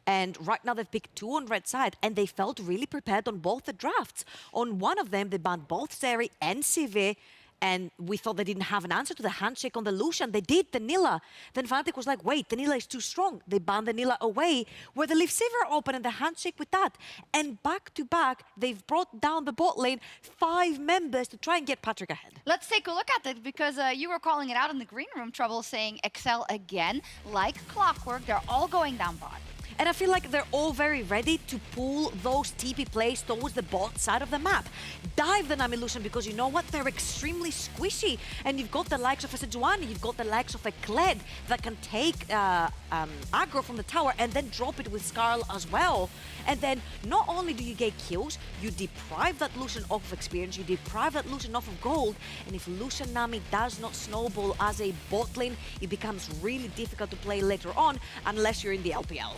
And right now they've picked 2 on red side, and they felt really prepared on both the drafts. On one of them, they banned both Zeri and CV, and we thought they didn't have an answer to the handshake on the Lucian. They did the Nilla. Then Fnatic was like, wait, the Nilla is too strong. They banned the Nilla away, where they leave Sivir open and the handshake with that. And back to back, they've brought down the bot lane 5 members to try and get Patrick ahead. Let's take a look at it, because you were calling it out in the green room, Trouble, saying XL again, like clockwork, they're all going down bot. And I feel like they're all very ready to pull those TP plays towards the bot side of the map. Dive the Nami Lucian, because you know what? They're extremely squishy. And you've got the likes of a Sejuani, you've got the likes of a Kled that can take aggro from the tower and then drop it with Skarl as well. And then not only do you get kills, you deprive that Lucian off of experience, you deprive that Lucian off of gold. And if Lucian Nami does not snowball as a bot lane, it becomes really difficult to play later on unless you're in the LPL.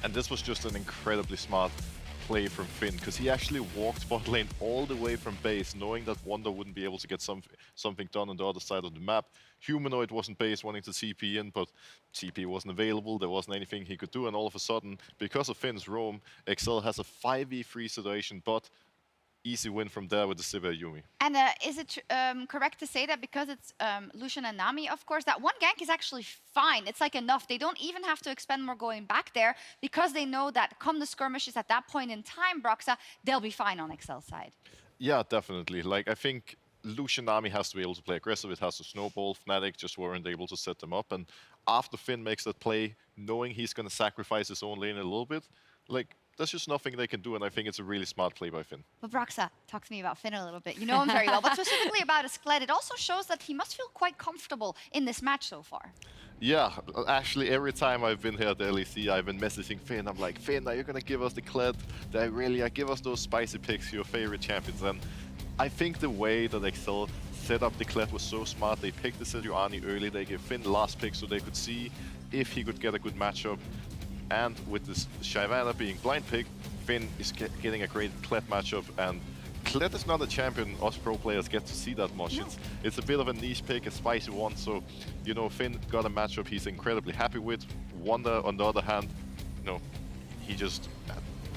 And this was just an incredibly smart play from Finn, because he actually walked bot lane all the way from base, knowing that Wonder wouldn't be able to get something done on the other side of the map. Humanoid wasn't base, wanting to TP in, but TP wasn't available, there wasn't anything he could do, and all of a sudden, because of Finn's roam, XL has a 5v3 situation, but easy win from there with the Sivir Yuumi. And is it correct to say that because it's Lucian and Nami, of course, that one gank is actually fine? It's like enough. They don't even have to expend more going back there, because they know that come the skirmishes at that point in time, Broxa, they'll be fine on XL's side. Yeah, definitely. Like, I think Lucian Nami has to be able to play aggressive. It has to snowball. Fnatic just weren't able to set them up. And after Finn makes that play, knowing he's going to sacrifice his own lane a little bit, like, there's just nothing they can do, and I think it's a really smart play by Finn. But Braxa, talk to me about Finn a little bit. You know him very well, but specifically about his Kled, it also shows that he must feel quite comfortable in this match so far. Yeah, actually, every time I've been here at the LEC, I've been messaging Finn. I'm like, Finn, are you going to give us the Kled? Give us those spicy picks, your favorite champions. And I think the way that Excel set up the Kled was so smart. They picked the Sejuani early. They gave Finn the last pick so they could see if he could get a good matchup. And with this Shyvana being blind pick, Finn is getting a great Kled matchup. And Kled is not a champion us pro players get to see that much. No. It's a bit of a niche pick, a spicy one. So, you know, Finn got a matchup he's incredibly happy with. Wonder, on the other hand, you know, he just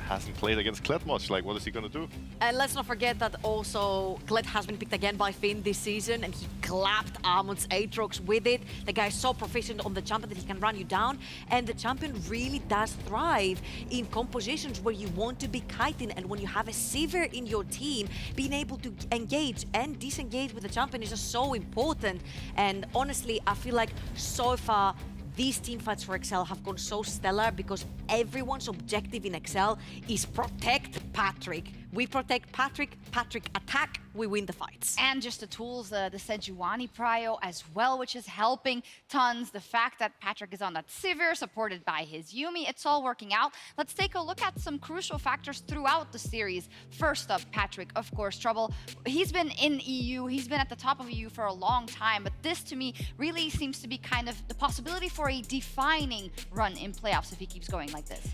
hasn't played against Kled much. Like, what is he going to do? And let's not forget that also Kled has been picked again by Finn this season, and he clapped Armand's Aatrox with it. The guy is so proficient on the champion that he can run you down, and the champion really does thrive in compositions where you want to be kiting, and when you have a Sivir in your team, being able to engage and disengage with the champion is just so important. And honestly, I feel like so far, these team fights for Excel have gone so stellar because everyone's objective in Excel is protect Patrick. We protect Patrick, Patrick attack, we win the fights. And just the tools, the Sejuani prio as well, which is helping tons. The fact that Patrick is on that Sivir, supported by his Yuumi, it's all working out. Let's take a look at some crucial factors throughout the series. First up, Patrick, of course, Trouble. He's been in EU, he's been at the top of EU for a long time, but this to me really seems to be kind of the possibility for a defining run in playoffs if he keeps going like this.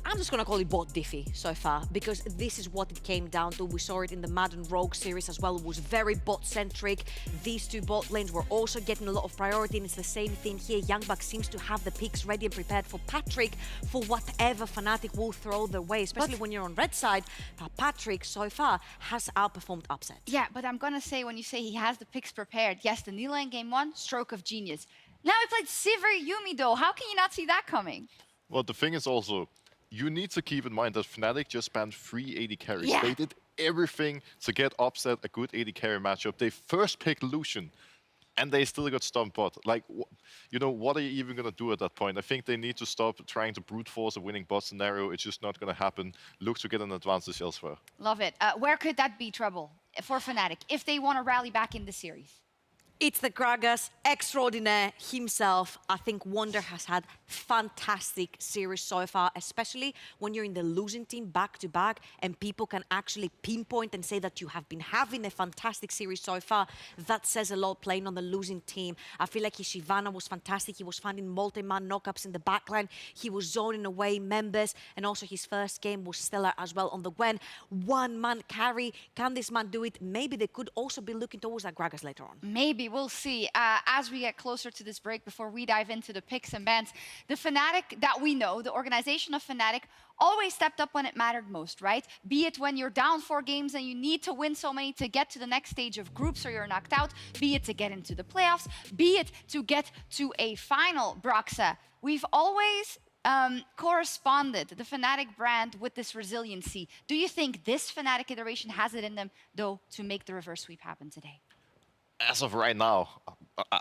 I'm just gonna call it bot diffy so far, because this is what it came down to. We saw it in the Madden Rogue series as well. It was very bot-centric. These two bot lanes were also getting a lot of priority, and it's the same thing here. Youngbuck seems to have the picks ready and prepared for Patrick for whatever Fnatic will throw their way, especially when you're on red side. Patrick, so far, has outperformed Upset. Yeah, but I'm gonna say, when you say he has the picks prepared, yes, the Nila in game 1, stroke of genius. Now he played Sivir Yuumi though. How can you not see that coming? Well, the thing is also, you need to keep in mind that Fnatic just banned 3 AD carries. Yeah. They did everything to get Upset a good AD carry matchup. They first picked Lucian, and they still got stumped bot. Like, you know, what are you even going to do at that point? I think they need to stop trying to brute force a winning bot scenario. It's just not going to happen. Look to get an advantage elsewhere. Love it. Where could that be, Trouble, for Fnatic, if they want to rally back in the series? It's the Gragas extraordinaire himself. I think Wonder has had fantastic series so far, especially when you're in the losing team back-to-back and people can actually pinpoint and say that you have been having a fantastic series so far. That says a lot playing on the losing team. I feel like his Shyvana was fantastic. He was finding multi-man knockups in the backline. He was zoning away members, and also his first game was stellar as well on the Gwen. One-man carry. Can this man do it? Maybe they could also be looking towards that Gragas later on. Maybe. We'll see as we get closer to this break. Before we dive into the picks and bans, the Fnatic that we know, the organization of Fnatic, always stepped up when it mattered most, right? Be it when you're down 4 games and you need to win so many to get to the next stage of groups or you're knocked out, be it to get into the playoffs, be it to get to a final, Braxa. We've always corresponded, the Fnatic brand, with this resiliency. Do you think this Fnatic iteration has it in them, though, to make the reverse sweep happen today? As of right now,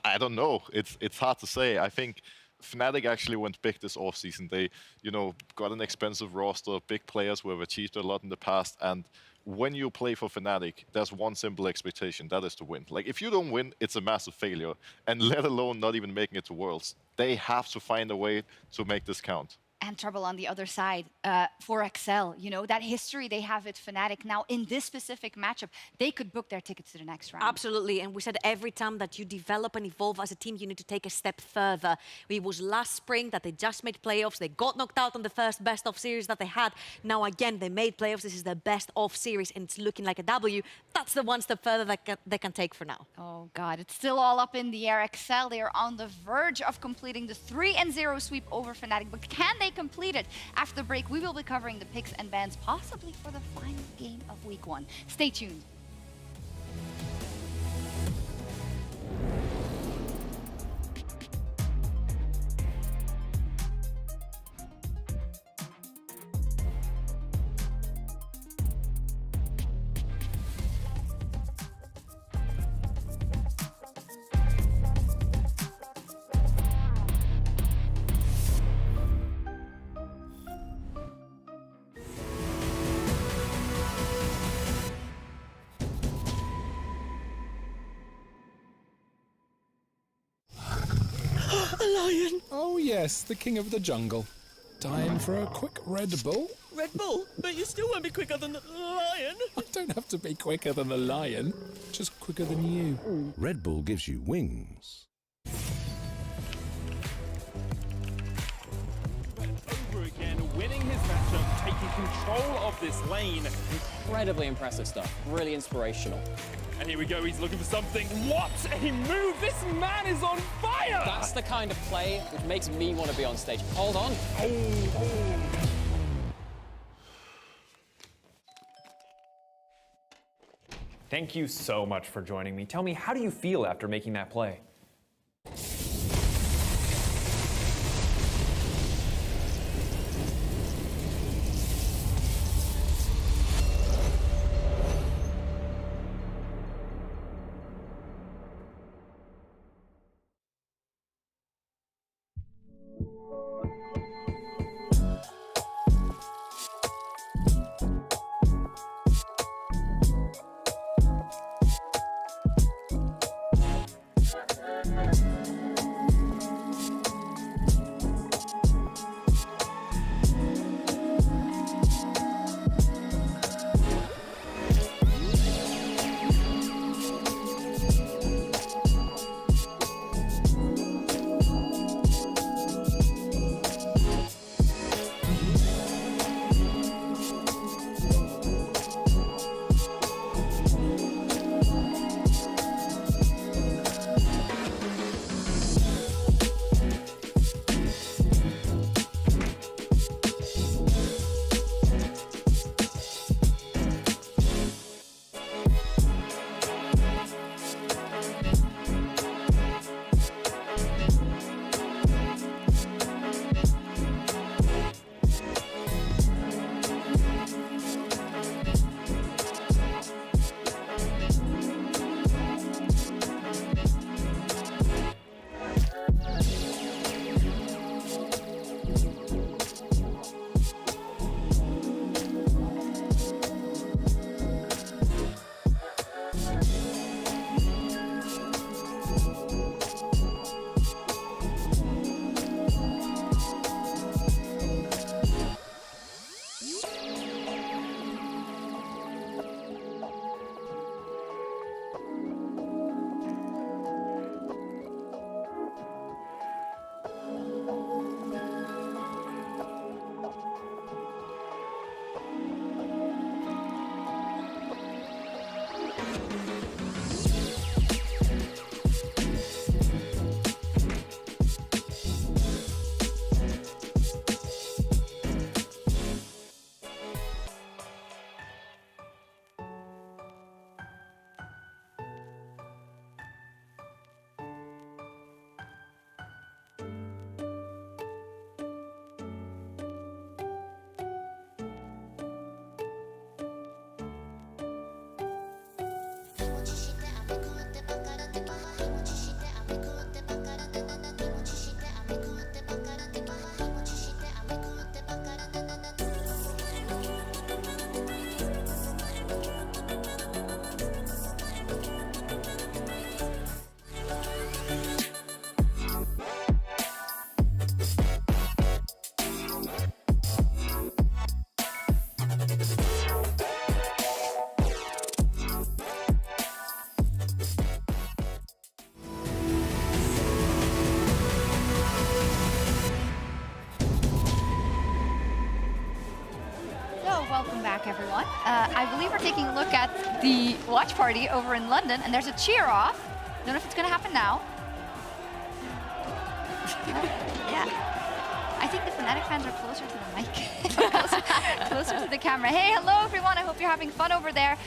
I don't know. It's hard to say. I think Fnatic actually went big this offseason. They, you know, got an expensive roster, big players who have achieved a lot in the past. And when you play for Fnatic, there's one simple expectation, that is to win. Like, if you don't win, it's a massive failure. And let alone not even making it to Worlds. They have to find a way to make this count. And Trouble on the other side for Excel. You know, that history they have at Fnatic now in this specific matchup, they could book their tickets to the next round. Absolutely, and we said every time that you develop and evolve as a team, you need to take a step further. It was last spring that they just made playoffs. They got knocked out on the first best-of series that they had. Now again, they made playoffs. This is their best-of series, and it's looking like a W. That's the one step further that they can take for now. Oh God, it's still all up in the air. Excel, they are on the verge of completing the 3-0 sweep over Fnatic, but can they complete it? After the break, we will be covering the picks and bans, possibly for the final game of week 1. Stay tuned. yes, the king of the jungle. Time for a quick Red Bull. Red Bull? But you still won't be quicker than the lion. I don't have to be quicker than the lion, just quicker than you. Red Bull gives you wings. Over again, winning his matchup, taking control of this lane. Incredibly impressive stuff. Really inspirational. And here we go, he's looking for something. What a move! This man is on fire! That's the kind of play which makes me want to be on stage. Hold on. Thank you so much for joining me. Tell me, how do you feel after making that play? Welcome back, everyone. I believe we're taking a look at the watch party over in London, and there's a cheer off. Don't know if it's going to happen now. Yeah. I think the Fnatic fans are closer to the mic, closer to the camera. Hey, hello, everyone. I hope you're having fun over there.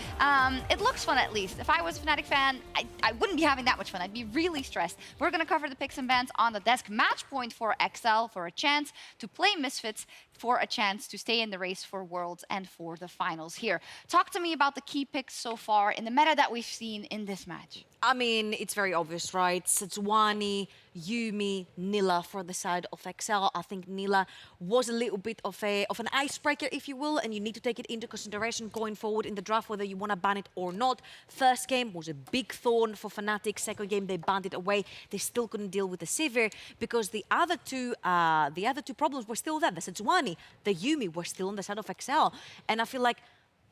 It looks fun, at least. If I was a Fnatic fan, I wouldn't be having that much fun. I'd be really stressed. We're going to cover the picks and bans on the desk. Match point for XL for a chance to play Misfits for a chance to stay in the race for Worlds and for the finals here. Talk to me about the key picks so far in the meta that we've seen in this match. I mean, it's very obvious, right? Sejuani, Yuumi, Nila for the side of XL. I think Nila was a little bit of an icebreaker, if you will, and you need to take it into consideration going forward in the draft, whether you want to ban it or not. First game was a big thorn for Fnatic. Second game, they banned it away. They still couldn't deal with the Sivir because the other two problems were still there. The Sejuani, the Yuumi were still on the side of XL. And I feel like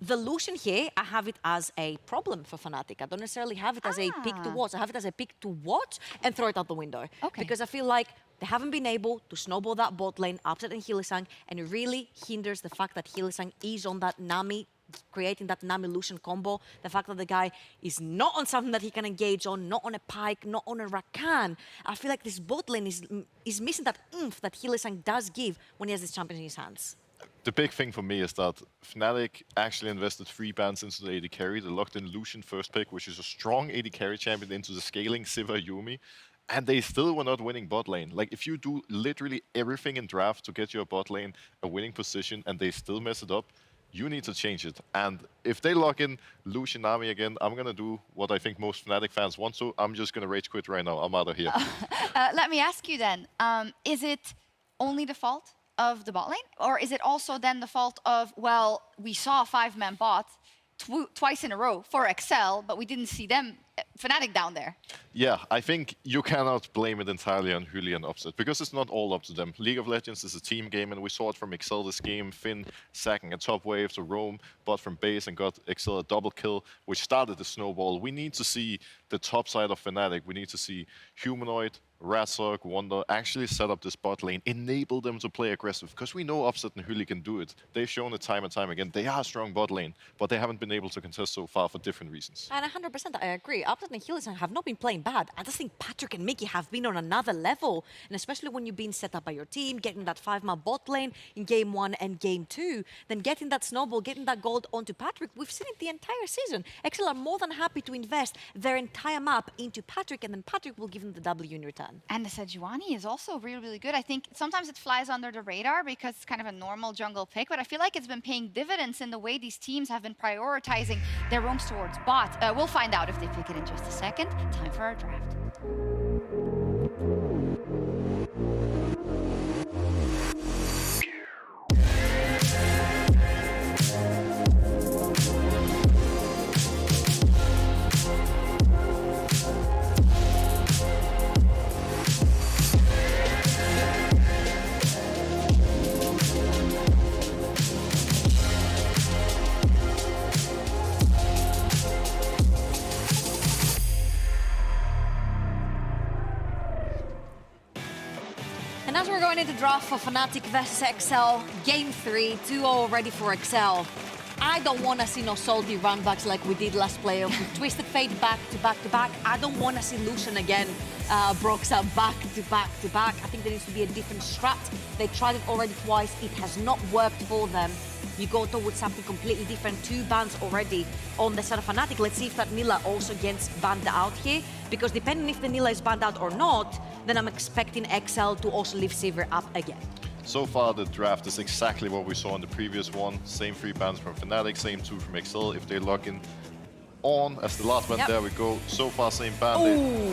the Lucian here, I have it as a problem for Fnatic. I don't necessarily have it as a pick to watch. I have it as a pick to watch and throw it out the window. Okay. Because I feel like they haven't been able to snowball that bot lane, Upset and Hylissang, and it really hinders the fact that Hylissang is on that Nami, creating that Nami-Lucian combo. The fact that the guy is not on something that he can engage on, not on a Pyke, not on a Rakan. I feel like this bot lane is missing that oomph that Hylissang does give when he has this champion in his hands. The big thing for me is that Fnatic actually invested 3 bans into the AD carry. They locked in Lucian first pick, which is a strong AD carry champion, into the scaling Sivir Yuumi, and they still were not winning bot lane. Like, if you do literally everything in draft to get your bot lane a winning position and they still mess it up, you need to change it. And if they lock in Lucian Nami again, I'm going to do what I think most Fnatic fans want to. I'm just going to rage quit right now. I'm out of here. Let me ask you then, is it only the fault of the bot lane? Or is it also then the fault of, well, we saw a 5-man bot twice in a row for XL, but we didn't see them, Fnatic down there? Yeah, I think you cannot blame it entirely on Huli and Upset, because it's not all up to them. League of Legends is a team game, and we saw it from XL this game. Finn sacking a top wave to roam bot from base and got XL a double kill, which started the snowball. We need to see the top side of Fnatic. We need to see Humanoid, Razork, Wonder actually set up this bot lane, enable them to play aggressive, because we know Upset and Huli can do it. They've shown it time and time again. They are a strong bot lane, but they haven't been able to contest so far for different reasons. And 100% I agree. Upset and Hylissang have not been playing bad. I just think Patrick and Mickey have been on another level. And especially when you've been set up by your team, getting that 5-man bot lane in game 1 and game 2, then getting that snowball, getting that gold onto Patrick. We've seen it the entire season. XL are more than happy to invest their entire map into Patrick, and then Patrick will give them the W in return. And the Sejuani is also really, really good. I think sometimes it flies under the radar because it's kind of a normal jungle pick, but I feel like it's been paying dividends in the way these teams have been prioritizing their roams towards bot. We'll find out if they pick it in just a second. Time for our draft. And as we're going into draft for Fnatic vs XL, game 3, 2-0 already for XL. I don't want to see no salty runbacks like we did last playoff with Twisted Fate back to back to back. I don't want to see Lucian again, Broxa back to back to back. I think there needs to be a different strat. They tried it already twice. It has not worked for them. You go towards something completely different. 2 bans already on the side of Fnatic. Let's see if that Nila also gets banned out here. Because depending if the Nila is banned out or not, then I'm expecting XL to also leave Sivir up again. So far, the draft is exactly what we saw in the previous one. Same 3 bans from Fnatic, same 2 from XL. If they lock in on as the last one, there we go. So far, same ban.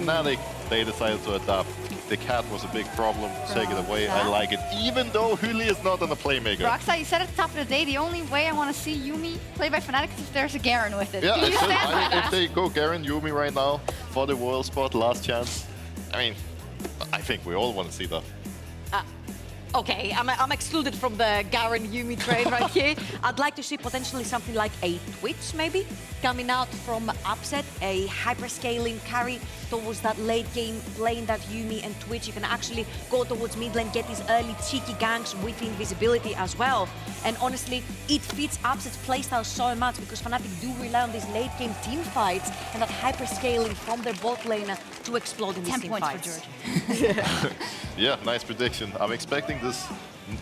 Fnatic, they decided to adapt. The cat was a big problem. Take it away. I like it, even though Huli is not on the playmaker. Broxa, you said at the top of the day, the only way I want to see Yuumi play by Fnatic is if there's a Garen with it. Yeah, Do you stand by that? if they go Garen, Yuumi right now for the world spot, last chance. I mean, I think we all want to see that. Okay, I'm excluded from the Garen Yuumi trade right here. I'd like to see potentially something like a Twitch, maybe, coming out from Upset, a hyper-scaling carry towards that late game lane that Yuumi and Twitch. You can actually go towards mid lane, get these early cheeky ganks with invisibility as well. And honestly, it fits Upset's playstyle so much because Fnatic do rely on these late game team fights and that hyper-scaling from their bot lane to explode in these team fights. 10 points for George. Yeah, nice prediction. I'm expecting this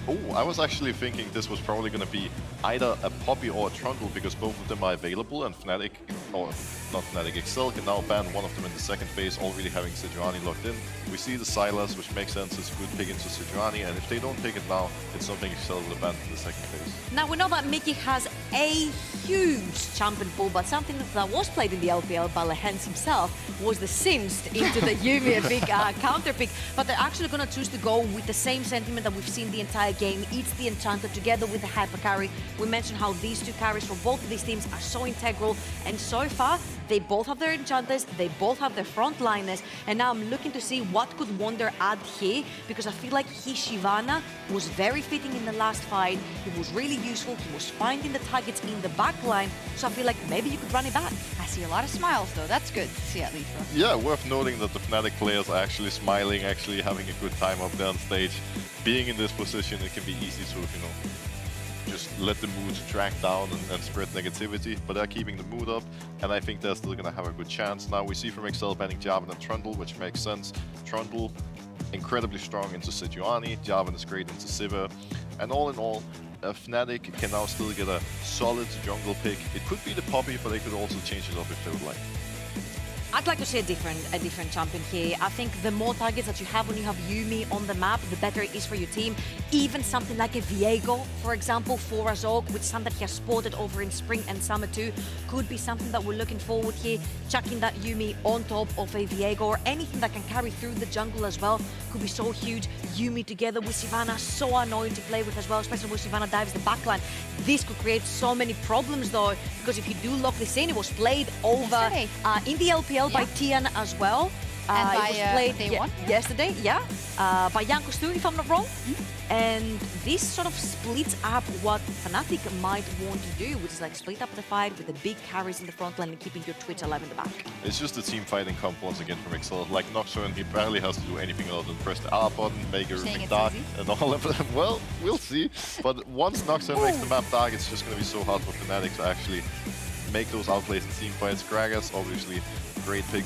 Oh, I was actually thinking this was probably going to be either a Poppy or a Trundle because both of them are available and Fnatic, or not Fnatic, Excel can now ban one of them in the second phase, already having Sejuani locked in. We see the Sylas, which makes sense, it's a good pick into Sejuani, and if they don't take it now, it's something Excel will ban in the second phase. Now we know that Mickey has a huge champion pool, but something that was played in the LPL by Lehens himself was the Singed into the Yuumi, a big counter pick. But they're actually going to choose to go with the same sentiment that we've seen the entire game. It's the Enchanter together with the Hyper Carry. We mentioned how these two carries for both of these teams are so integral, and so far they both have their Enchanters, they both have their frontliners, and now I'm looking to see what could Wonder add here, because I feel like his Shyvana was very fitting in the last fight. He was really useful, he was finding the targets in the back line, so I feel like maybe you could run it back. I see a lot of smiles though, that's good to see at least. Yeah, worth noting that the Fnatic players are actually smiling, actually having a good time up there on stage. Being in this position, it can be easy to, you know, just let the mood drag down and spread negativity, but they're keeping the mood up, and I think they're still going to have a good chance. Now we see from Excel banning Jarvan and Trundle, which makes sense. Trundle, incredibly strong into Sejuani, Jarvan is great into Sivir, and all in all, Fnatic can now still get a solid jungle pick. It could be the Poppy, but they could also change it up if they would like. I'd like to see a different champion here. I think the more targets that you have when you have Yuumi on the map, the better it is for your team. Even something like a Viego, for example, for Azog, which is something that he has spotted over in Spring and Summer too, could be something that we're looking forward here. Chucking that Yuumi on top of a Viego or anything that can carry through the jungle as well could be so huge. Yuumi together with Shyvana, so annoying to play with as well, especially when Shyvana dives the backline. This could create so many problems though, because if you do lock this in, it was played over in the LPL by Tian as well. And by, it was played day one? yesterday, by Jankos too, if I'm not wrong. And this sort of splits up what Fnatic might want to do, which is like split up the fight with the big carries in the front line and keeping your Twitch alive in the back. It's just a team fighting comp once again from Excel. Like Nocturne, he barely has to do anything other than press the R button, make everything dark, and all of them. Well, we'll see. But once Nocturne makes the map dark, it's just going to be so hard for Fnatic to actually make those outplays in team fights. Gragas, obviously, great pick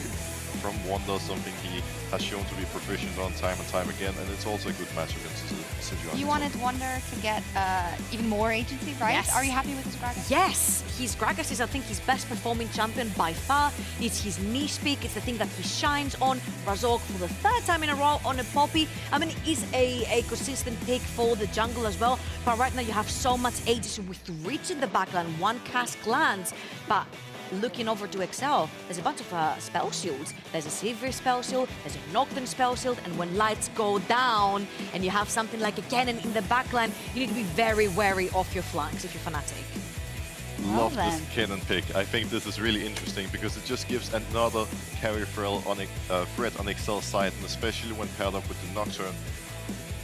from Wonder, something he has shown to be proficient on time and time again, and it's also a good match against Sejuani. You wanted Wonder to get even more agency, right? Yes. Are you happy with his Gragas? Yes, his Gragas is, I think, his best performing champion by far. It's his niche pick, it's the thing that he shines on. Razork for the third time in a row on a Poppy. I mean, it is a consistent pick for the jungle as well, but right now you have so much agency with Reach in the backline, one cast lands, but looking over to Excel, there's a bunch of spell shields. There's a Sivir spell shield, there's a Nocturne spell shield, and when lights go down and you have something like a cannon in the backline, you need to be very wary of your flanks if you're Fnatic. Love this cannon pick. I think this is really interesting because it just gives another carry threat on Excel's side, and especially when paired up with the Nocturne.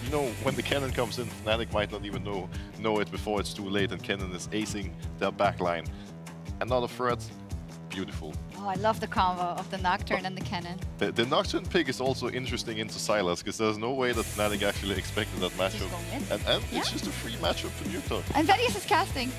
You know, when the cannon comes in, Fnatic might not even know it before it's too late, and cannon is acing their backline. Another threat, beautiful. Oh, I love the combo of the Nocturne and the cannon. The Nocturne pick is also interesting into Sylas, because there's no way that Fnatic actually expected that matchup. And it's just a free matchup for Newton. And Vedius is casting.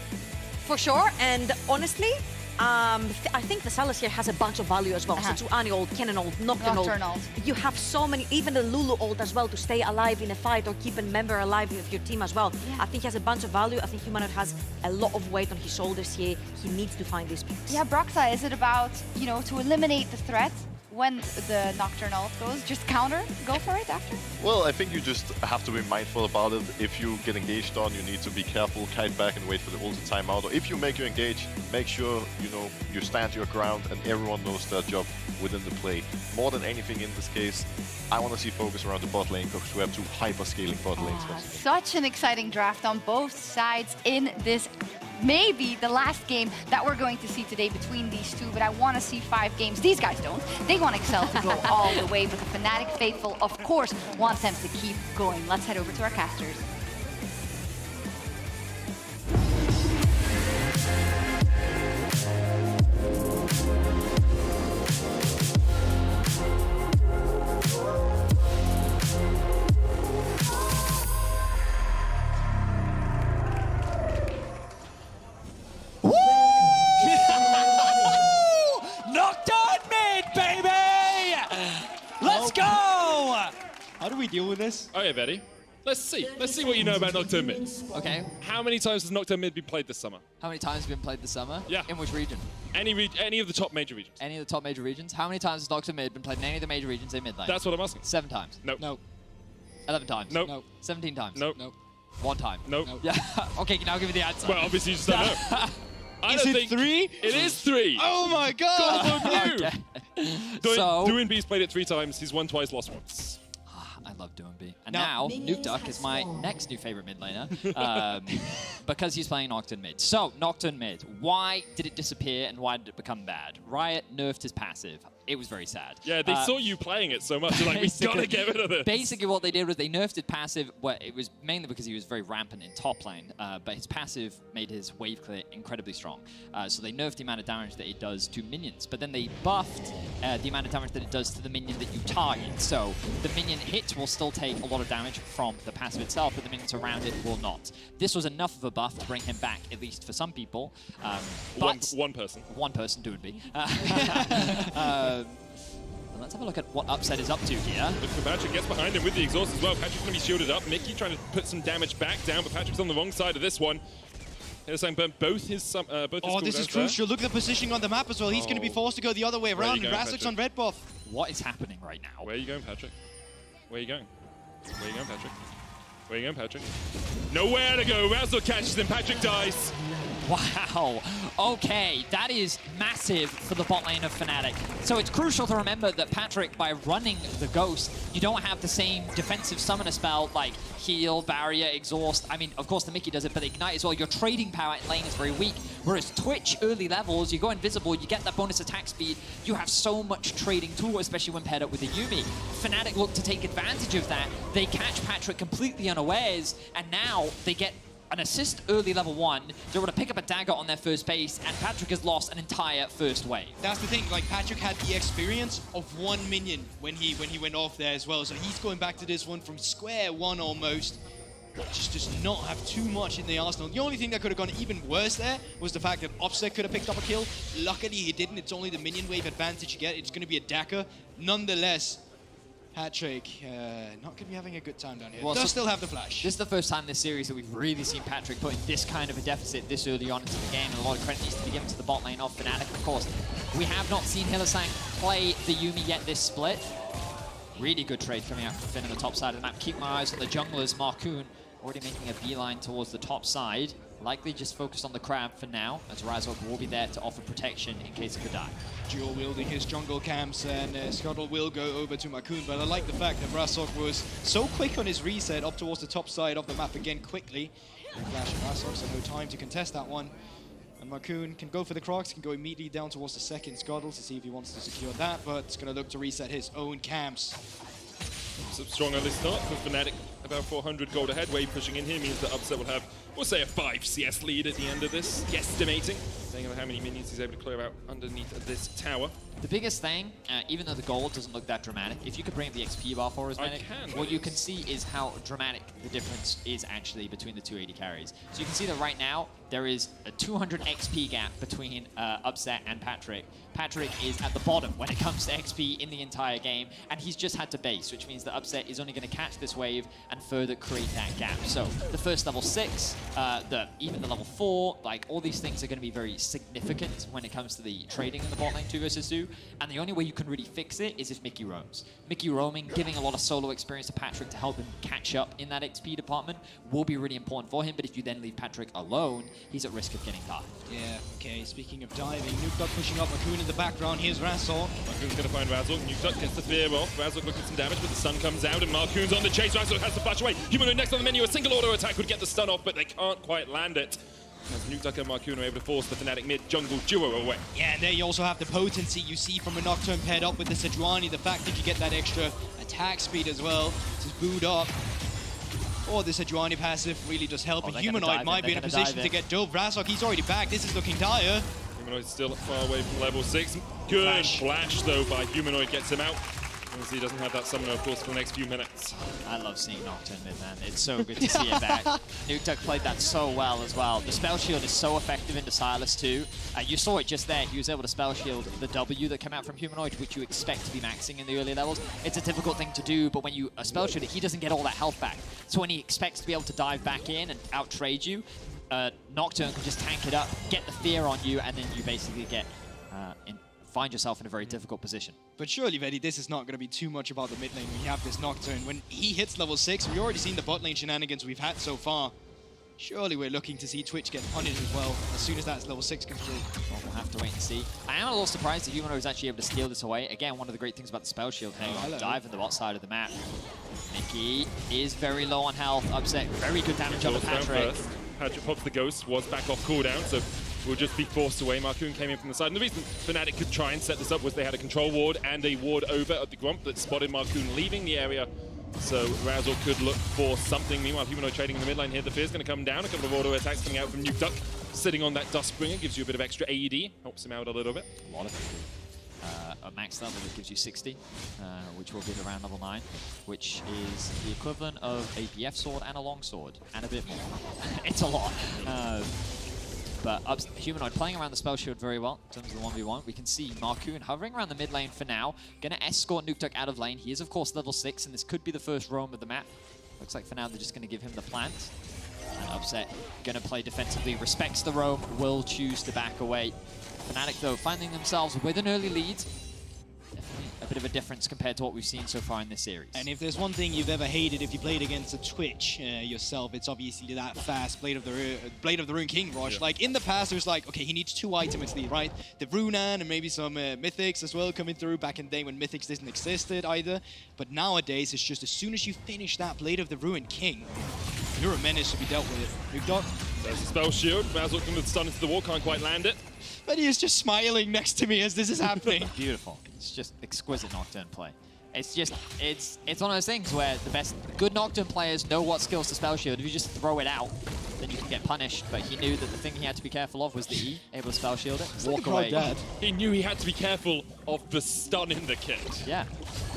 For sure, and honestly, I think the Sylas here has a bunch of value as well. Sejuani ult, Cannon ult, Nocturne ult. You have so many, even the Lulu ult as well, to stay alive in a fight or keep a member alive with your team as well. Yeah. I think he has a bunch of value. I think Humanoid has a lot of weight on his shoulders here. He needs to find these picks. Yeah, Broxa, is it about, you know, to eliminate the threat when the Nocturne ult goes, just counter, go for it after? Well, I think you just have to be mindful about it. If you get engaged on, you need to be careful, kite back and wait for the ult to time out. Or if you make you engage, make sure, you know, you stand your ground and everyone knows their job within the play. More than anything in this case, I want to see focus around the bot lane because we have two hyper-scaling bot lanes. Such an exciting draft on both sides in this maybe the last game that we're going to see today between these two, but I want to see 5 games. These guys don't. They want Excel to go all the way, but the Fnatic faithful, of course, want them to keep going. Let's head over to our casters. How do we deal with this? Oh yeah, Betty. Let's see what you know about Nocturne Mid. Okay. How many times has Nocturne Mid been played this summer? How many times has been played this summer? Yeah. In which region? Any of the top major regions. Any of the top major regions? How many times has Nocturne Mid been played in any of the major regions in mid lane? That's what I'm asking. 7 times. Nope. No. 11 times. Nope. Nope. 17 times. Nope. Nope. 1 time. Nope. Yeah. Okay, now give me the answer. Well, obviously you just don't know. Is it 3? It is 3. Oh my god! Doing B's played it 3 times. He's won twice, lost once. I love doing B. And now Nuke Duck is my next new favorite mid laner because he's playing Nocturne Mid. So, Nocturne Mid, why did it disappear and why did it become bad? Riot nerfed his passive. It was very sad. Yeah, they saw you playing it so much. They're like, we gotta get rid of this. Basically, what they did was they nerfed his passive. Well, it was mainly because he was very rampant in top lane, but his passive made his wave clear incredibly strong. So they nerfed the amount of damage that it does to minions, but then they buffed the amount of damage that it does to the minion that you target. So the minion hit will still take a lot of damage from the passive itself, but the minions around it will not. This was enough of a buff to bring him back, at least for some people. But one person. One person doing B. Let's have a look at what Upset is up to here. Look for Patrick, gets behind him with the exhaust as well. Patrick's going to be shielded up. Mickey trying to put some damage back down, but Patrick's on the wrong side of this one. Saying burnt both his this is crucial. Look at the positioning on the map as well. He's going to be forced to go the other way around, and Razok's on red buff. What is happening right now? Where are you going, Patrick? Where are you going? Where are you going, Patrick? Where are you going, Patrick? Nowhere to go. Razok catches him. Patrick dies. Wow. Okay, that is massive for the bot lane of Fnatic. So it's crucial to remember that Patrick, by running the Ghost, you don't have the same defensive summoner spell like heal, barrier, exhaust. I mean, of course the Mickey does it, but Ignite as well. Your trading power in lane is very weak. Whereas Twitch, early levels, you go invisible, you get that bonus attack speed. You have so much trading tool, especially when paired up with the Yuumi. Fnatic look to take advantage of that. They catch Patrick completely unawares, and now they get an assist early level 1. They're able to pick up a dagger on their first base, and Patrick has lost an entire first wave. That's the thing, like Patrick had the experience of 1 minion when he went off there as well. So he's going back to this one from square one almost. Just does not have too much in the arsenal. The only thing that could have gone even worse there was the fact that Offset could have picked up a kill. Luckily he didn't. It's only the minion wave advantage you get. It's going to be a dagger. Nonetheless, Patrick, not going to be having a good time down here. Well, Does still have the flash. This is the first time this series that we've really seen Patrick put in this kind of a deficit this early on into the game, and a lot of credit needs to be given to the bot lane of Fnatic, of course. We have not seen Hylissang play the Yuumi yet this split. Really good trade coming out from Finn on the top side of the map. Keep my eyes on the junglers. Marcoon already making a beeline towards the top side. Likely just focused on the crab for now, as Razok will be there to offer protection in case it could die. Dual wielding his jungle camps, and Scuttle will go over to Marcoon, but I like the fact that Razok was so quick on his reset up towards the top side of the map again quickly. Flash and Razok, so no time to contest that one. And Marcoon can go for the Crocs, can go immediately down towards the second Scuttle to see if he wants to secure that, but it's going to look to reset his own camps. Some strong early start for Fnatic. About 400 gold ahead. Wave pushing in here means that Upset will have, we'll say, a 5 CS lead at the end of this, guesstimating. Saying about how many minions he's able to clear out underneath this tower. The biggest thing, even though the gold doesn't look that dramatic, if you could bring up the XP bar for us, what you can see is how dramatic the difference is actually between the two AD carries. So you can see that right now, there is a 200 XP gap between Upset and Patrick. Patrick is at the bottom when it comes to XP in the entire game, and he's just had to base, which means that Upset is only going to catch this wave and further create that gap. So the first level 6, even the level 4, like all these things are going to be very significant when it comes to the trading in the bot lane 2 versus 2, and the only way you can really fix it is if Mickey roams. Mickey roaming, giving a lot of solo experience to Patrick to help him catch up in that XP department will be really important for him, but if you then leave Patrick alone, he's at risk of getting dived. Yeah, okay, speaking of diving, Nuke Duck pushing up Marcoon in the background. Here's Razok. Marcoon's going to find Razok. Nuke Duck gets the fear off. Razok looking at some damage, but the sun comes out, and Marcoon's on the chase. Razok has to flash away. Humanoid next on the menu. A single auto attack would get the stun off, but they can't quite land it. As Nuke Duck and Marcoon are able to force the Fnatic mid jungle duo away. Yeah, and there you also have the potency you see from a Nocturne paired up with the Sejuani. The fact that you get that extra attack speed as well to boot up. Or the Sejuani passive really does help. And Humanoid might be in a position to get dove. Razok, he's already back. This is looking dire. Humanoid's still far away from level 6. Good flash though by Humanoid, gets him out. As he doesn't have that summoner, of course, for the next few minutes. I love seeing Nocturne mid, man. It's so good to see it back. Nuktuk played that so well as well. The spell shield is so effective into Silas too. You saw it just there. He was able to spell shield the W that came out from Humanoid, which you expect to be maxing in the early levels. It's a difficult thing to do, but when you spell shield it, he doesn't get all that health back. So when he expects to be able to dive back in and out-trade you, Nocturne can just tank it up, get the fear on you, and then you basically get find yourself in a very difficult position. But surely, Vedi, this is not going to be too much about the mid lane when you have this Nocturne. When he hits level 6, we've already seen the bot lane shenanigans we've had so far. Surely we're looking to see Twitch get punished as well as soon as that level 6 comes through. Well, we'll have to wait and see. I am a little surprised that Humanoid was actually able to steal this away. Again, one of the great things about the spell shield. Dive in the bot side of the map. Mickey is very low on health. Upset, very good damage on Patrick. Patrick pops the Ghost, was back off cooldown, so will just be forced away. Marcoon came in from the side. And the reason Fnatic could try and set this up was they had a control ward and a ward over at the Grump that spotted Marcoon leaving the area. So Razzle could look for something. Meanwhile, Humanoid trading in the mid lane here. The Fear's going to come down. A couple of auto attacks coming out from Nuktuk. Sitting on that Dustbringer gives you a bit of extra AED. Helps him out a little bit. A lot of people. At max level, it gives you 60, which will give around level 9, which is the equivalent of a BF sword and a long sword, and a bit more. It's a lot. But Humanoid playing around the spell shield very well in terms of the 1v1. We can see Marcoon hovering around the mid lane for now. Going to escort Nuktuk out of lane. He is, of course, level 6, and this could be the first roam of the map. Looks like for now they're just going to give him the plant. And Upset going to play defensively, respects the roam, will choose to back away. Fnatic, though, finding themselves with an early lead. Definitely a bit of a difference compared to what we've seen so far in this series. And if there's one thing you've ever hated if you played against a Twitch yourself, it's obviously that fast Blade of the Rune King rush. Like in the past, it was like, okay, he needs 2 items lead, right? The Runan and maybe some Mythics as well coming through back in the day when Mythics didn't exist either. But nowadays, it's just as soon as you finish that Blade of the Rune King, you're a menace to be dealt with. There's a spell shield. Razzle looking to stun into the wall, can't quite land it. But he is just smiling next to me as this is happening. Beautiful. It's just exquisite Nocturne play. It's just, it's one of those things where the good Nocturne players know what skills to spell shield. If you just throw it out, then you can get punished. But he knew that the thing he had to be careful of was the E, able to spell shield it, walk away. He knew he had to be careful of the stun in the kit. Yeah.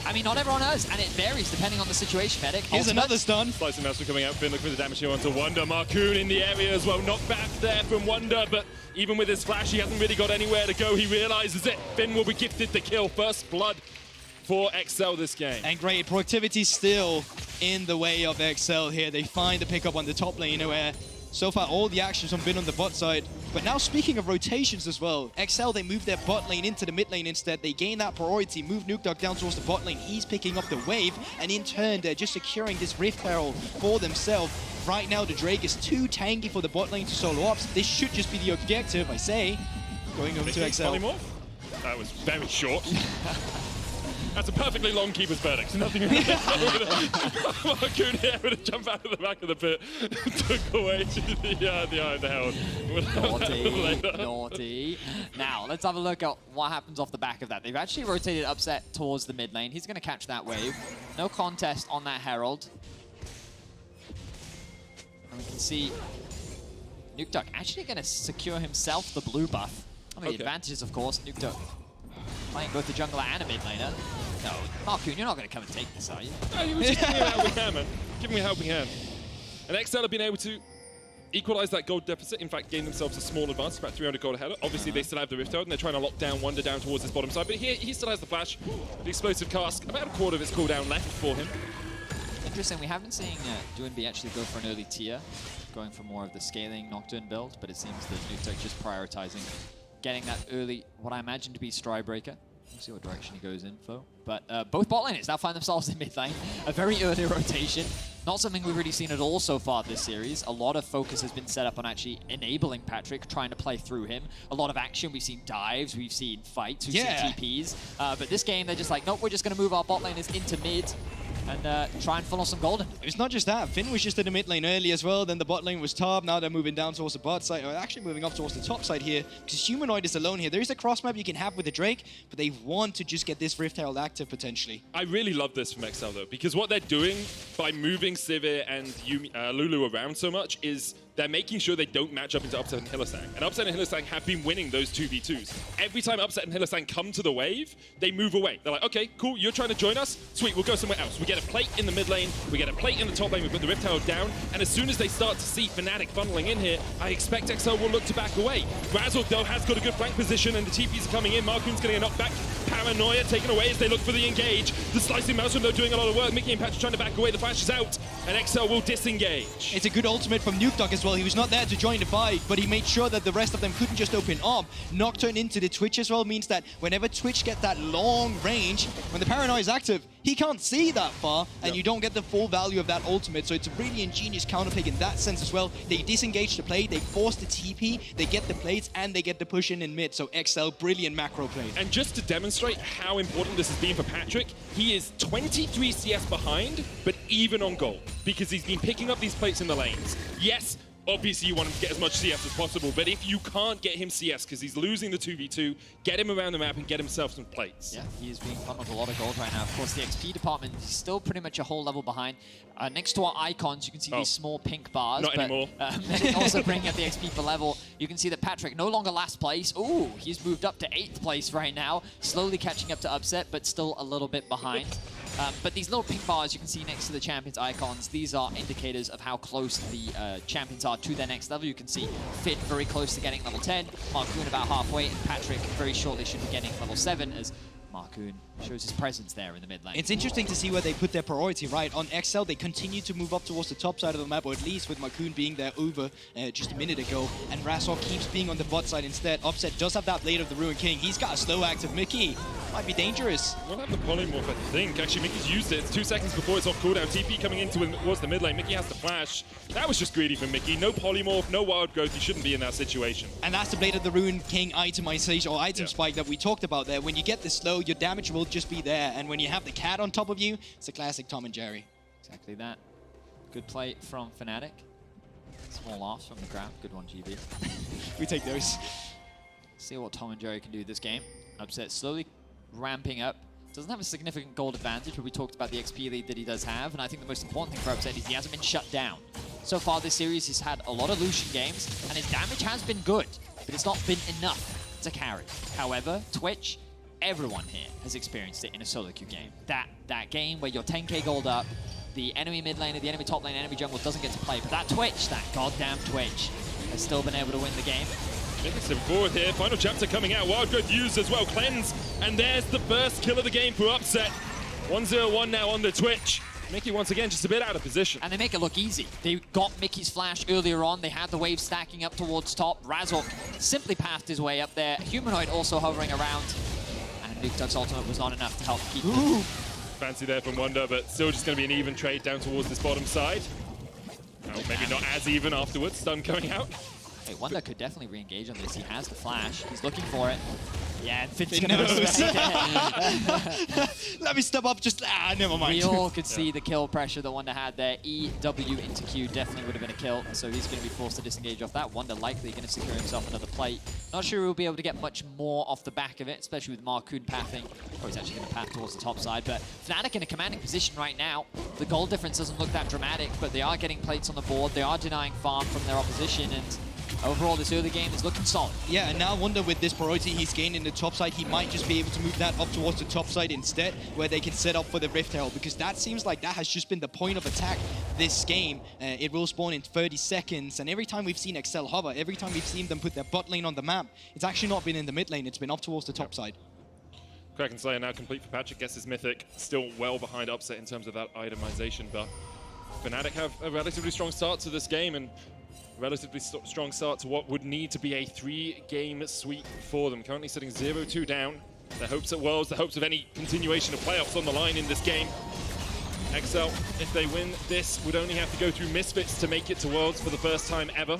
I mean, not everyone does, and it varies depending on the situation, Medic. Here's another stun. Slicing Master coming out. Finn looking for the damage here onto Wonder. Marcoon in the area as well. Knocked back there from Wonder, but even with his flash, he hasn't really got anywhere to go. He realizes it. Finn will be gifted the kill. First blood for XL this game. And great, productivity still in the way of XL here. They find the pickup on the top lane, where so far all the actions have been on the bot side. But now speaking of rotations as well, XL, they move their bot lane into the mid lane instead. They gain that priority, move Nuktuk down towards the bot lane. He's picking up the wave, and in turn, they're just securing this Rift Herald for themselves. Right now, the Drake is too tanky for the bot lane to solo ops. This should just be the objective, I say. Going over to XL. Polymorph? That was very short. That's a perfectly long keeper's verdict. Nothing. Marcoon here able to jump out of the back of the pit, took away the Iron Herald. Naughty. Now, let's have a look at what happens off the back of that. They've actually rotated Upset towards the mid lane. He's going to catch that wave. No contest on that Herald. And we can see Nuktuk actually going to secure himself the blue buff. I mean, the advantages, of course, Nuktuk playing both the jungler and a mid laner. No, Marcoon, you're not going to come and take this, are you? No, he was just giving me a helping hand, man. Give me a helping hand. And XL have been able to equalize that gold deficit. In fact, gain themselves a small advance, about 300 gold ahead. Obviously, they still have the Rift Herald, and they're trying to lock down Wonder down towards his bottom side. But here, he still has the flash, the explosive cask. About a quarter of his cooldown left for him. Interesting, we haven't seen Doinby actually go for an early tier, going for more of the scaling Nocturne build, but it seems that Nuktuk just prioritizing getting that early, what I imagine to be Stride Breaker. We'll see what direction he goes in for. But both bot laners now find themselves in mid lane. A very early rotation. Not something we've really seen at all so far this series. A lot of focus has been set up on actually enabling Patrick, trying to play through him. A lot of action. We've seen dives, we've seen fights, we've seen TPs. But this game, they're just like, nope, we're just going to move our bot laners into mid and try and funnel some golden. It's not just that. Finn was just in the mid lane early as well. Then the bot lane was top. Now they're moving down towards the bot side. Or actually moving up towards the top side here. Because Humanoid is alone here. There is a cross map you can have with the Drake, but they want to just get this Rift Herald active potentially. I really love this from XL though, because what they're doing by moving Sivir and Lulu around so much is they're making sure they don't match up into Upset and Hylissang. And Upset and Hylissang have been winning those 2v2s. Every time Upset and Hylissang come to the wave, they move away. They're like, okay, cool, you're trying to join us? Sweet, we'll go somewhere else. We get a plate in the mid lane, we get a plate in the top lane, we put the Rift Herald down, and as soon as they start to see Fnatic funneling in here, I expect XL will look to back away. Razork, though, has got a good flank position, and the TPs are coming in. Marcoon's going to get knocked back. Paranoia taken away as they look for the engage. The slicing Maelstrom, though, doing a lot of work. Mickey and Patrick trying to back away. The flash is out, and XL will disengage. It's a good ultimate from Nukedog as well. He was not there to join the fight, but he made sure that the rest of them couldn't just open up. Nocturne into the Twitch as well means that whenever Twitch get that long range, when the Paranoia is active, he can't see that far, and you don't get the full value of that ultimate. So it's a really ingenious counterpick in that sense as well. They disengage the play, they force the TP, they get the plates, and they get the push in mid. So XL, brilliant macro play. And just to demonstrate how important this has been for Patrick, he is 23 CS behind, but even on gold, because he's been picking up these plates in the lanes. Yes, obviously you want him to get as much CS as possible, but if you can't get him CS because he's losing the 2v2, get him around the map and get himself some plates. Yeah, he is being funneled a lot of gold right now. Of course, the XP department is still pretty much a whole level behind. Next to our icons, you can see these small pink bars. Not anymore. Medic also bringing up the XP per level. You can see that Patrick no longer last place. Ooh, he's moved up to 8th place right now. Slowly catching up to Upset, but still a little bit behind. But these little pink bars you can see next to the champions icons, these are indicators of how close the champions are to their next level. You can see Fit very close to getting level 10, Marcoon about halfway, and Patrick very shortly should be getting level 7 as Marcoon shows his presence there in the mid lane. It's interesting to see where they put their priority, right? On XL, they continue to move up towards the top side of the map, or at least with Marcoon being there over just a minute ago, and Razork keeps being on the bot side instead. Upset does have that Blade of the Ruined King. He's got a slow active Mickey. Might be dangerous. We'll have the polymorph, I think. Actually, Mickey's used it. It's 2 seconds before it's off cooldown. TP coming in towards the mid lane. Mickey has the flash. That was just greedy for Mickey. No polymorph, no wild growth. He shouldn't be in that situation. And that's the Blade of the Ruined King itemization, or item spike that we talked about there. When you get this slow, your damage will just be there. And when you have the cat on top of you, it's a classic Tom and Jerry. Exactly that. Good play from Fnatic. Small offs from the crowd. Good one, GB. We take those. See what Tom and Jerry can do this game. Upset slowly ramping up. Doesn't have a significant gold advantage, but we talked about the XP lead that he does have, and I think the most important thing for Upset is he hasn't been shut down. So far this series, he's had a lot of Lucian games, and his damage has been good, but it's not been enough to carry. However, Twitch, everyone here has experienced it in a solo queue game. That game where you're 10k gold up, the enemy mid laner, the enemy top lane, enemy jungle doesn't get to play, but that Twitch, that goddamn Twitch, has still been able to win the game. Nicholson forward here, final chapter coming out, Wild Growth used as well, Cleanse, and there's the first kill of the game for Upset. 1-0-1 now on the Twitch. Mickey once again just a bit out of position. And they make it look easy. They got Mickey's flash earlier on, they had the wave stacking up towards top, Razork simply pathed his way up there, Humanoid also hovering around, and Nukedog's ultimate was not enough to help keep him. Fancy there from Wonder, but still just going to be an even trade down towards this bottom side. Oh, maybe not as even afterwards, stun going out. Hey, Wonder could definitely re-engage on this. He has the flash. He's looking for it. Yeah, and Finn's gonna Let me step up, just, never mind. We all could see the kill pressure that Wonder had there. EW into Q definitely would have been a kill, so he's going to be forced to disengage off that. Wonder likely going to secure himself another plate. Not sure he'll be able to get much more off the back of it, especially with Marcoon pathing. Oh, he's actually going to path towards the top side, but Fnatic in a commanding position right now. The goal difference doesn't look that dramatic, but they are getting plates on the board. They are denying farm from their opposition, and overall, this early game is looking solid. Yeah, and now Wonder with this priority he's gained in the top side, he might just be able to move that up towards the top side instead, where they can set up for the Rift Herald, because that seems like that has just been the point of attack this game. It will spawn in 30 seconds, and every time we've seen XL hover, every time we've seen them put their bot lane on the map, it's actually not been in the mid lane, it's been up towards the top side. Kraken Slayer now complete for Patrick, gets his Mythic, still well behind Upset in terms of that itemization, but Fnatic have a relatively strong start to this game, and relatively strong start to what would need to be a 3-game sweep for them. Currently sitting 0-2 down. Their hopes at Worlds, the hopes of any continuation of playoffs on the line in this game. XL, if they win this, would only have to go through Misfits to make it to Worlds for the first time ever.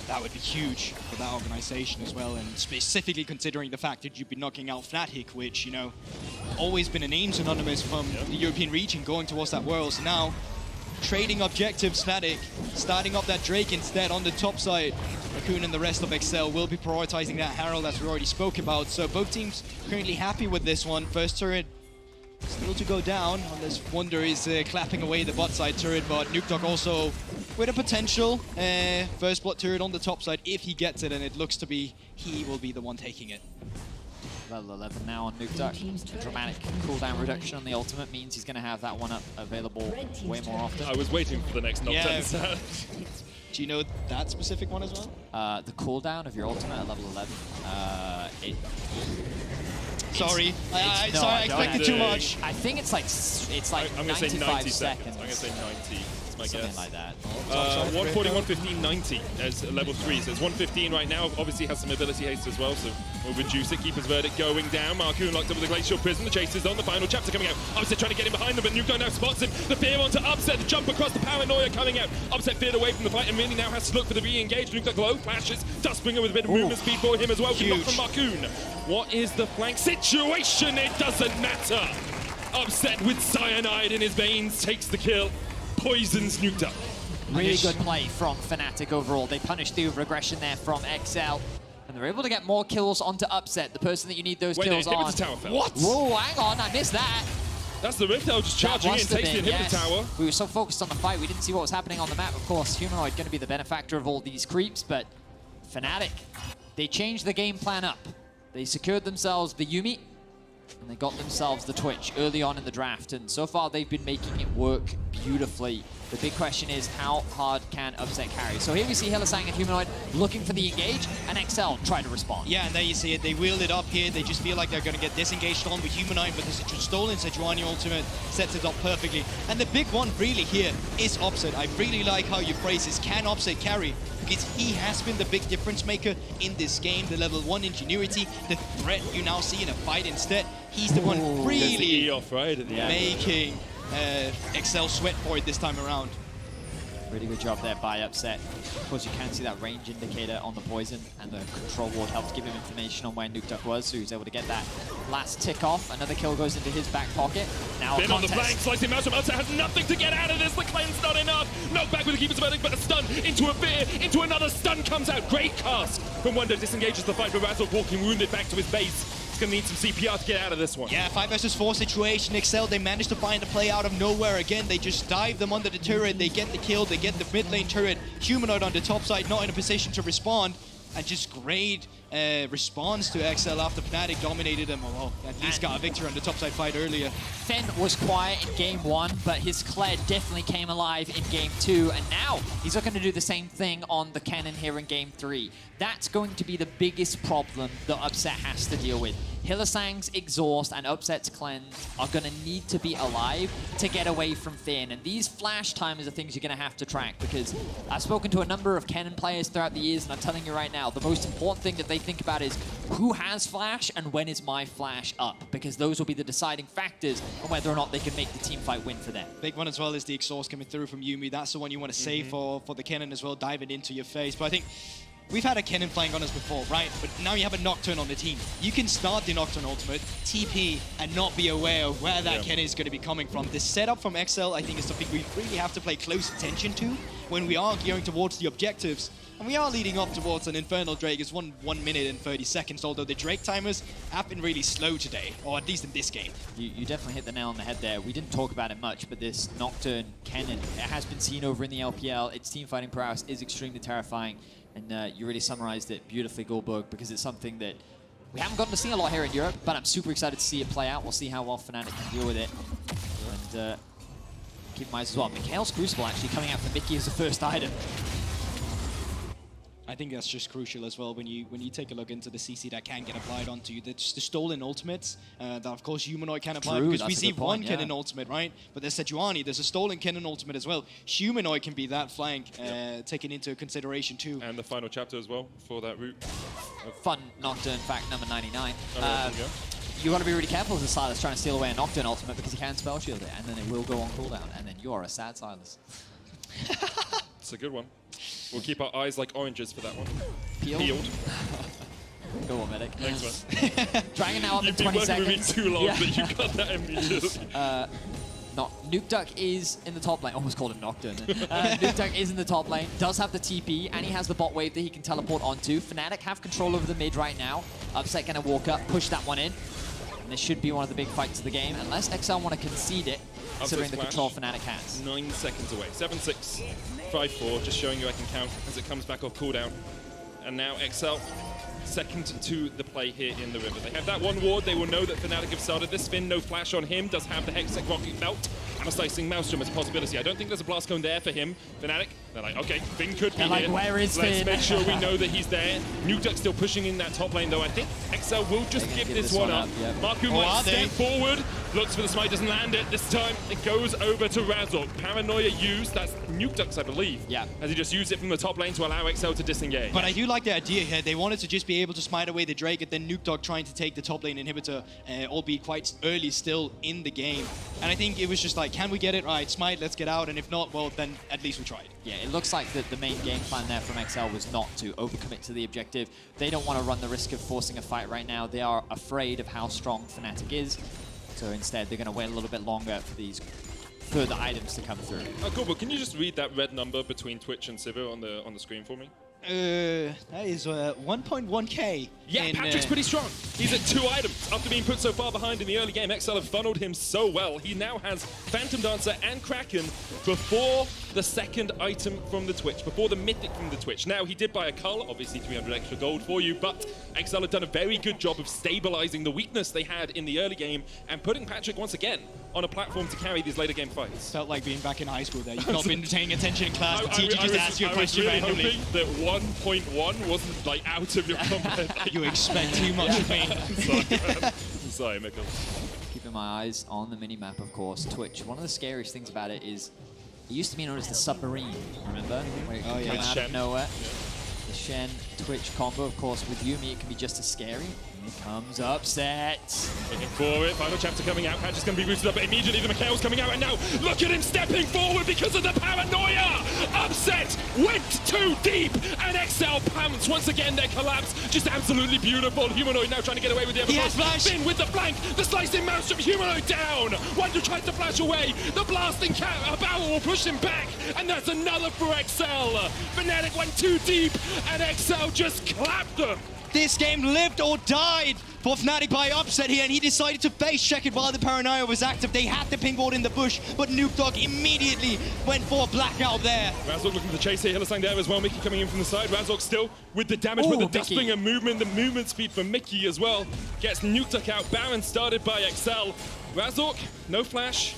That would be huge for that organization as well, and specifically considering the fact that you'd be knocking out Fnatic, which, you know, always been a name synonymous from the European region going towards that World. So now, trading objectives, Fnatic, starting up that Drake instead on the top side. Raccoon and the rest of XL will be prioritizing that Herald as we already spoke about. So both teams currently happy with this one. First turret still to go down, unless Wonder is clapping away the bot side turret, but Nukedog also with a potential first blood turret on the top side. If he gets it, and it looks to be he will be the one taking it. Level 11 now on Nukeduck. Dramatic cooldown reduction on the ultimate means he's going to have that one up available way more often. I was waiting for the next Nocturne stat. Do you know that specific one as well? The cooldown of your ultimate at level 11. Sorry, I expected too much. I think it's like I'm gonna say 90 seconds. I'm gonna say 90. That's my guess. Something like that. 140, 115, 90 as level 3. So it's 115 right now. Obviously has some ability haste as well, so we'll reduce it. Keeper's verdict going down. Marcoon locked up with the Glacial Prison. The chase is on. The final chapter coming out. Upset trying to get in behind them, but Nuke now spots him. The fear onto Upset. The jump across the Paranoia coming out. Upset feared away from the fight and really now has to look for the re-engage. Nuke glow flashes. Dustbringer with a bit of movement speed for him as well. Huge. From Marcoon. What is the flank situation? It doesn't matter. Upset with cyanide in his veins takes the kill. Poisons Nuke. Really good play from Fnatic overall. They punished the over-aggression there from XL. And they're able to get more kills onto Upset, the person that you need those kills on. What? Whoa, hang on, I missed that. That's the Rift Tower just charging in, takes the Inhibitor Tower. We were so focused on the fight, we didn't see what was happening on the map. Of course, Humanoid going to be the benefactor of all these creeps, but Fnatic, they changed the game plan up. They secured themselves the Yuumi, and they got themselves the Twitch early on in the draft, and so far they've been making it work beautifully. The big question is, how hard can Upset carry? So here we see Hylissang and Humanoid looking for the engage, and XL try to respond. Yeah, and there you see it. They wheeled it up here. They just feel like they're going to get disengaged on with Humanoid, but the stolen Sejuani ultimate sets it up perfectly. And the big one really here is Upset. I really like how you phrase this. Can Upset carry? Because he has been the big difference maker in this game. The level 1 ingenuity, the threat you now see in a fight instead. He's the one really making XL sweat for it this time around. Really good job there by Upset. Of course, you can see that range indicator on the poison, and the control ward helped give him information on where Nukeduck was, so he was able to get that last tick off. Another kill goes into his back pocket. Now Finn on the flank, slicing mouse from Upset has nothing to get out of this. The cleanse not enough. Knocked back with the Keeper's verdict, but a stun into a fear, into another stun comes out. Great cast from Wonder, disengages the fight, but Razzle walking wounded back to his base. Gonna need some CPR to get out of this one. Yeah, 5 versus 4 situation. XL, they managed to find a play out of nowhere again. They just dive them under the turret. They get the kill. They get the mid lane turret. Humanoid on the top side, not in a position to respond. And just great response to XL after Fnatic dominated them. Oh, at least got a victory on the top side fight earlier. Finn was quiet in game 1, but his Kled definitely came alive in game 2, and now he's looking to do the same thing on the Kennen here in game 3. That's going to be the biggest problem that Upset has to deal with. Hylissang's exhaust and Upset's cleanse are going to need to be alive to get away from Finn, and these flash timers are things you're going to have to track, because I've spoken to a number of Kennen players throughout the years, and I'm telling you right now, the most important thing that they think about is who has flash and when is my flash up, because those will be the deciding factors on whether or not they can make the team fight win for them. Big one as well is the exhaust coming through from Yuumi. That's the one you want to save for the Kennen as well, diving into your face. But I think we've had a Kennen playing on us before, right? But now you have a Nocturne on the team. You can start the Nocturne ultimate, TP, and not be aware of where that Kennen is going to be coming from. The setup from XL, I think, is something we really have to pay close attention to when we are gearing towards the objectives. And we are leading up towards an Infernal Drake. It's 1 minute and 30 seconds, although the Drake timers have been really slow today, or at least in this game. You definitely hit the nail on the head there. We didn't talk about it much, but this Nocturne Kennen, it has been seen over in the LPL. Its team fighting prowess is extremely terrifying. And you really summarized it beautifully, Goldberg, because it's something that we haven't gotten to see a lot here in Europe, but I'm super excited to see it play out. We'll see how well Fnatic can deal with it. And keep in mind as well, Mikhail's Crucible actually coming out for Mickey as the first item. I think that's just crucial as well when you take a look into the CC that can get applied onto you. The stolen ultimates that of course Humanoid can apply, because we see one Kennen ultimate, right? But there's Sejuani, there's a stolen Kennen ultimate as well. Humanoid can be that flank taken into consideration too. And the final chapter as well for that route. Fun Nocturne fact number 99. Oh, you got to be really careful as a Silas trying to steal away a Nocturne ultimate, because he can spell shield it, and then it will go on cooldown, and then you are a sad Silas. It's a good one. We'll keep our eyes like oranges for that one. Peeled. Go on, Medic. Thanks, man. Dragon now up in 20 You've been seconds. working with me too long that you got that immediately. Nukeduck is in the top lane. Almost called him Nocturne. Nukeduck is in the top lane, does have the TP, and he has the bot wave that he can teleport onto. Fnatic have control over the mid right now. Upset gonna walk up, push that one in. And this should be one of the big fights of the game, unless XL want to concede it, considering the control Fnatic has. 9 seconds away. 7-6, 5-4, just showing you I can count as it comes back off cooldown. And now XL, second to the play here in the river. They have that one ward, they will know that Fnatic have started this. Finn, no flash on him, does have the Hextech Rocket Belt and a Slicing Maelstrom as a possibility. I don't think there's a Blast Cone there for him. Fnatic, they're like, okay, Finn could be like, here. where is Let's Finn? make sure we know that he's there. Nukeduck still pushing in that top lane though. I think XL will just give this one up. Yep. Marku might step forward, looks for the smite, doesn't land it. This time it goes over to Razork. Paranoia used, that's Nukeduck's I believe. Yeah. As he just used it from the top lane to allow XL to disengage. But I do like the idea here. They wanted to just be able to smite away the Drake and then Nukeduck trying to take the top lane inhibitor, albeit quite early still in the game. And I think it was just like, can we get it right? Smite, let's get out. And if not, well, then at least we tried. Yeah, it looks like that the main game plan there from XL was not to overcommit to the objective. They don't want to run the risk of forcing a fight right now. They are afraid of how strong Fnatic is. So instead, they're going to wait a little bit longer for these further items to come through. Oh, cool, but can you just read that red number between Twitch and Sivir on the screen for me? That is 1.1k. Yeah, Patrick's pretty strong. He's at 2 items. After being put so far behind in the early game, XL have funneled him so well. He now has Phantom Dancer and Kraken before the second item from the Twitch, before the mythic from the Twitch. Now, he did buy a Cull, obviously 300 extra gold for you, but XL have done a very good job of stabilizing the weakness they had in the early game and putting Patrick once again on a platform to carry these later game fights. Felt like being back in high school there. You've not been paying attention in class. The teacher just asked you a question really randomly. hoping that 1.1 wasn't like out of your comprehend. You expect too much of me. Sorry, Mikkel. Keeping my eyes on the mini-map, of course. Twitch, one of the scariest things about it is it used to be known as the submarine, remember? Where it could come out of nowhere. The Shen Twitch combo, of course, with Yuumi, it can be just as scary. Here comes Upset. Looking for it. Final chapter coming out. Patch is going to be rooted up, but immediately the Mikhail's coming out, and now look at him stepping forward because of the paranoia. Upset went too deep, and XL pounce once again. Their collapse, just absolutely beautiful. Humanoid now trying to get away with the other flash. Finn with the flank, the slicing mouse from Humanoid down. Wonder tries to flash away. The blasting barrel will push him back, and that's another for XL. Fnatic went too deep, and XL just clapped them. This game lived or died for Fnatic by Upset here, and he decided to face check it while the paranoia was active. They had the ping ward in the bush, but Nukeduck immediately went for a blackout there. Razork looking for the chase here. Hylissang there as well. Mickey coming in from the side. Razork still with the damage, but the Dustbringer movement, the movement speed for Mickey as well. Gets Nukeduck out. Baron started by XL. Razork, no flash.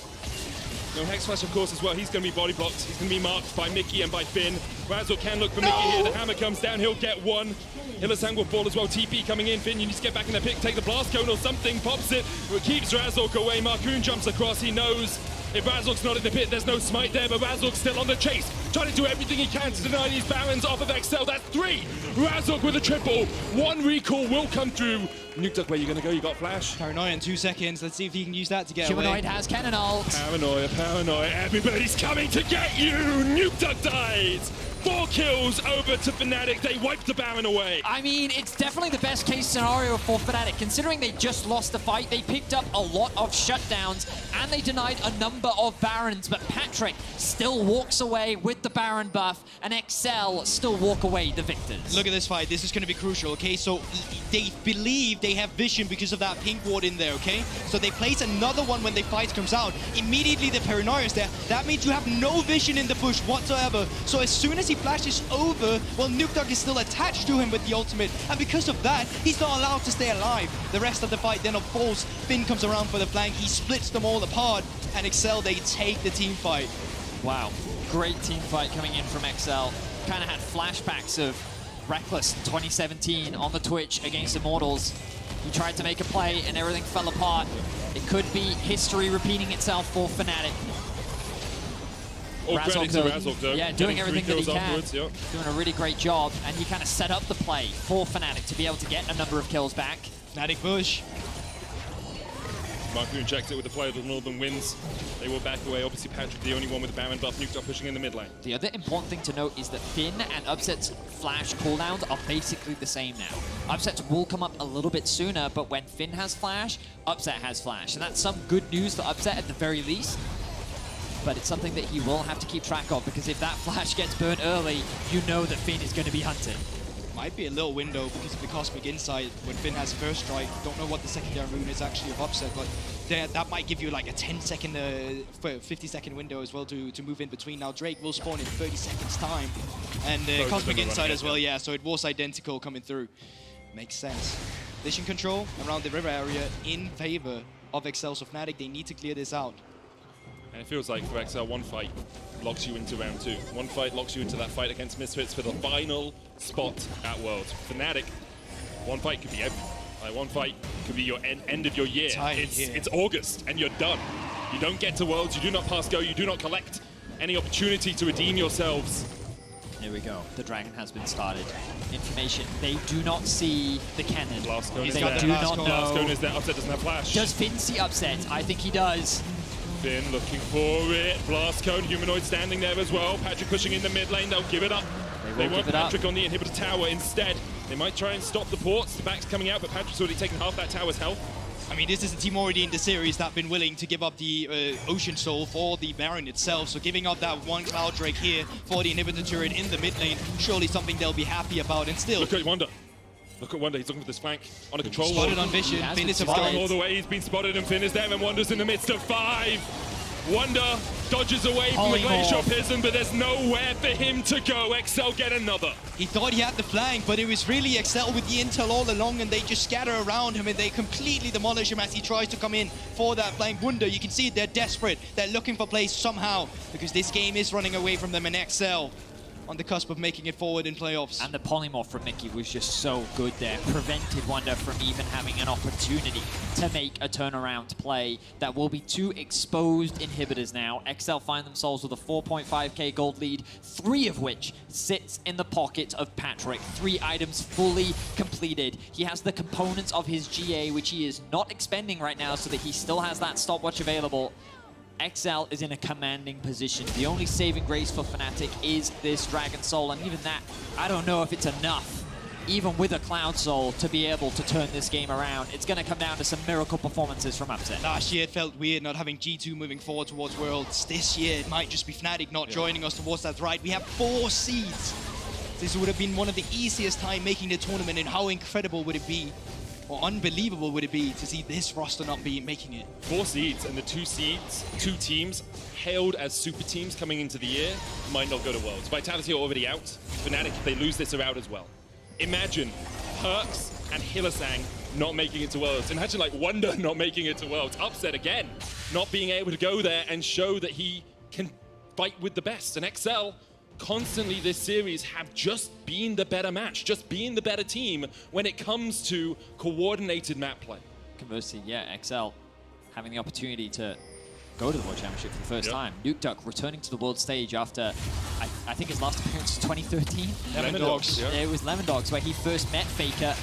No Hex Flash, of course, as well. He's going to be body blocked. He's going to be marked by Mickey and by Finn. Razork can look for Mickey here. The hammer comes down. He'll get one. Hylissang will fall as well. TP coming in. Finn, you need to get back in the pick. Take the blast cone or something. Pops it. Keeps Razork away. Markoon jumps across. He knows if Razork's not in the pit, there's no smite there, but Razork's still on the chase. Trying to do everything he can to deny these Barons off of XL. That's 3. Razork with a triple. 1 recall will come through. Nukeduck, where you going to go? You got flash. Paranoia in 2 seconds. Let's see if he can use that to get away. Humanoid has cannon ult. Paranoia. Everybody's coming to get you. Nukeduck dies. 4 kills over to Fnatic. They wiped the Baron away. I mean, it's definitely the best case scenario for Fnatic. Considering they just lost the fight, they picked up a lot of shutdowns and they denied a number of Barons, but Patrick still walks away with the Baron buff and XL still walk away the victors. Look at this fight. This is going to be crucial, okay? So they believe they have vision because of that pink ward in there, okay? So they place another one when the fight comes out. Immediately the paranoia is there. That means you have no vision in the bush whatsoever. So as soon as he flashes over, well, Nukeduck is still attached to him with the ultimate, and because of that, he's not allowed to stay alive. The rest of the fight, then of course, Finn comes around for the flank, he splits them all apart, and XL, they take the team fight. Wow, great team fight coming in from XL. Kind of had flashbacks of Reckless 2017 on the Twitch against Immortals. He tried to make a play and everything fell apart. It could be history repeating itself for Fnatic. All credit to Razork, though. Yeah, doing everything that he can. Yep. Doing a really great job, and he kind of set up the play for Fnatic to be able to get a number of kills back. Fnatic push. Markoon checks it with the play of the Northern Winds. They will back away. Obviously, Patrick, the only one with the Baron buff. Nukeduck pushing in the mid lane. The other important thing to note is that Finn and Upset's flash cooldowns are basically the same now. Upset's will come up a little bit sooner, but when Finn has flash, Upset has flash. And that's some good news for Upset at the very least. But it's something that he will have to keep track of, because if that flash gets burnt early, you know that Finn is going to be hunted. might be a little window because of the Cosmic Insight when Finn has first strike. Don't know what the secondary rune is actually of Upset, but that might give you like a 10-second, 50-second window as well to move in between. Now Drake will spawn in 30 seconds time, and Cosmic Insight as well, yeah, so it was identical coming through. Makes sense. Vision control around the river area in favor of XL, so Fnatic, they need to clear this out. And it feels like for XL, one fight locks you into round 2. One fight locks you into that fight against Misfits for the final spot at Worlds. Fnatic, one fight could be everything. Like one fight could be your end of your year. It's August and you're done. You don't get to Worlds, you do not pass go, you do not collect any opportunity to redeem yourselves. Here we go. The dragon has been started. Information. They do not see the cannon. Blast cone they is there. do not know. Blast cone is there. Upset doesn't have flash. Does Finn see Upset? I think he does. Finn looking for it. Blast cone. Humanoid standing there as well. Patrick pushing in the mid lane. They'll give it up. They want Patrick on the inhibitor tower instead. They might try and stop the ports. The back's coming out, but Patrick's already taken half that tower's health. I mean, this is a team already in the series that have been willing to give up the Ocean Soul for the Baron itself. So giving up that one Cloud Drake here for the inhibitor turret in the mid lane, surely something they'll be happy about. And still, look at Wonder. Look at Wonder. He's looking for this flank on a control wall. Spotted on Vision. Finn is going all the way. He's been spotted and Finn is there, and Wonder's in the midst of 5. Wonder dodges away from the Glacial Prison, but there's nowhere for him to go. XL get another. He thought he had the flank, but it was really XL with the intel all along, and they just scatter around him, and they completely demolish him as he tries to come in for that flank. Wonder, you can see they're desperate. They're looking for plays somehow, because this game is running away from them, and XL on the cusp of making it forward in playoffs. And the polymorph from Mickey was just so good there. Prevented Wonder from even having an opportunity to make a turnaround play. That will be 2 exposed inhibitors now. XL find themselves with a 4.5k gold lead, 3 of which sits in the pocket of Patrick. 3 items fully completed. He has the components of his GA, which he is not expending right now, so that he still has that stopwatch available. XL is in a commanding position. The only saving grace for Fnatic is this Dragon Soul, and even that, I don't know if it's enough, even with a Cloud Soul, to be able to turn this game around. It's going to come down to some miracle performances from Upset. Last year it felt weird not having G2 moving forward towards Worlds. This year it might just be Fnatic not joining us towards that right. We have 4 seeds. This would have been one of the easiest time making the tournament, and how incredible would it be, or unbelievable would it be, to see this roster not be making it. 4 seeds, and the 2 seeds, 2 teams hailed as super teams coming into the year might not go to Worlds. Vitality are already out. Fnatic, if they lose this, are out as well. Imagine Perks and Hylissang not making it to Worlds. Imagine like Wonder not making it to Worlds. Upset again, not being able to go there and show that he can fight with the best. And XL constantly this series have just been the better match, just being the better team when it comes to coordinated map play. Conversely, yeah, XL having the opportunity to go to the World Championship for the first time. Nuke Duck returning to the world stage after, I think his last appearance was 2013. Lemon Dogs. Yeah. It was Lemon Dogs where he first met Faker.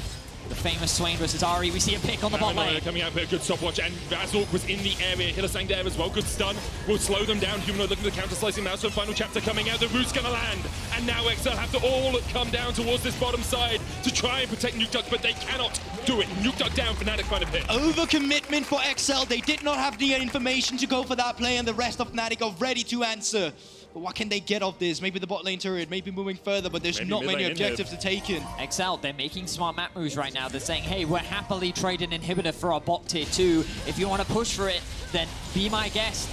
The famous Swain versus Ari. We see a pick on the bot lane. Coming out for a good stopwatch, and Razork was in the area. Hylissang there as well. Good stun. Will slow them down. Humanoid looking to counter slicing now. So final chapter coming out. The root's gonna land. And now XL have to all come down towards this bottom side to try and protect Nuke Duck, but they cannot do it. Nuke Duck down. Fnatic find a pit. Overcommitment for XL. They did not have the information to go for that play, and the rest of Fnatic are ready to answer. But what can they get off this? Maybe the bot lane turret, maybe moving further, but there's not many objectives to take in. XL, they're making smart map moves right now. They're saying, hey, we're happily trading inhibitor for our bot tier 2. If you want to push for it, then be my guest.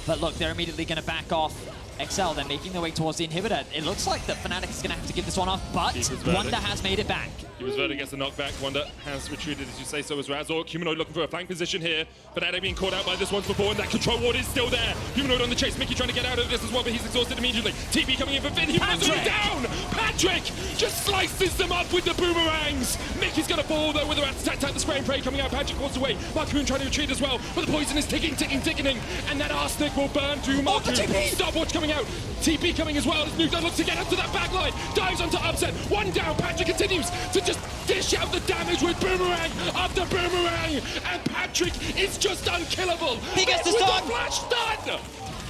But look, they're immediately going to back off. XL, they're making their way towards the inhibitor. It looks like that Fnatic is going to have to give this one off, but Wonder has made it back. He was Verdict gets the knockback. Wonder has retreated, as you say, so is Razork. Humanoid looking for a flank position here. Fnatic being caught out by this once before, and that control ward is still there. Humanoid on the chase. Mickey trying to get out of this as well, but he's exhausted immediately. TP coming in for Finn. Humanoid's already down! Patrick just slices them up with the boomerangs. Mickey's going to fall, though, with the rat attack. The spray and pray coming out. Patrick walks away. Markoon trying to retreat as well, but the poison is ticking, and that arsenic will burn through Markoon. Stopwatch coming out. TP coming as well as Nuke Duck looks to get up to that back line. Dives onto Upset. 1 down. Patrick continues to just dish out the damage with boomerang after boomerang. And Patrick is just unkillable. He gets the stun. Flash stun.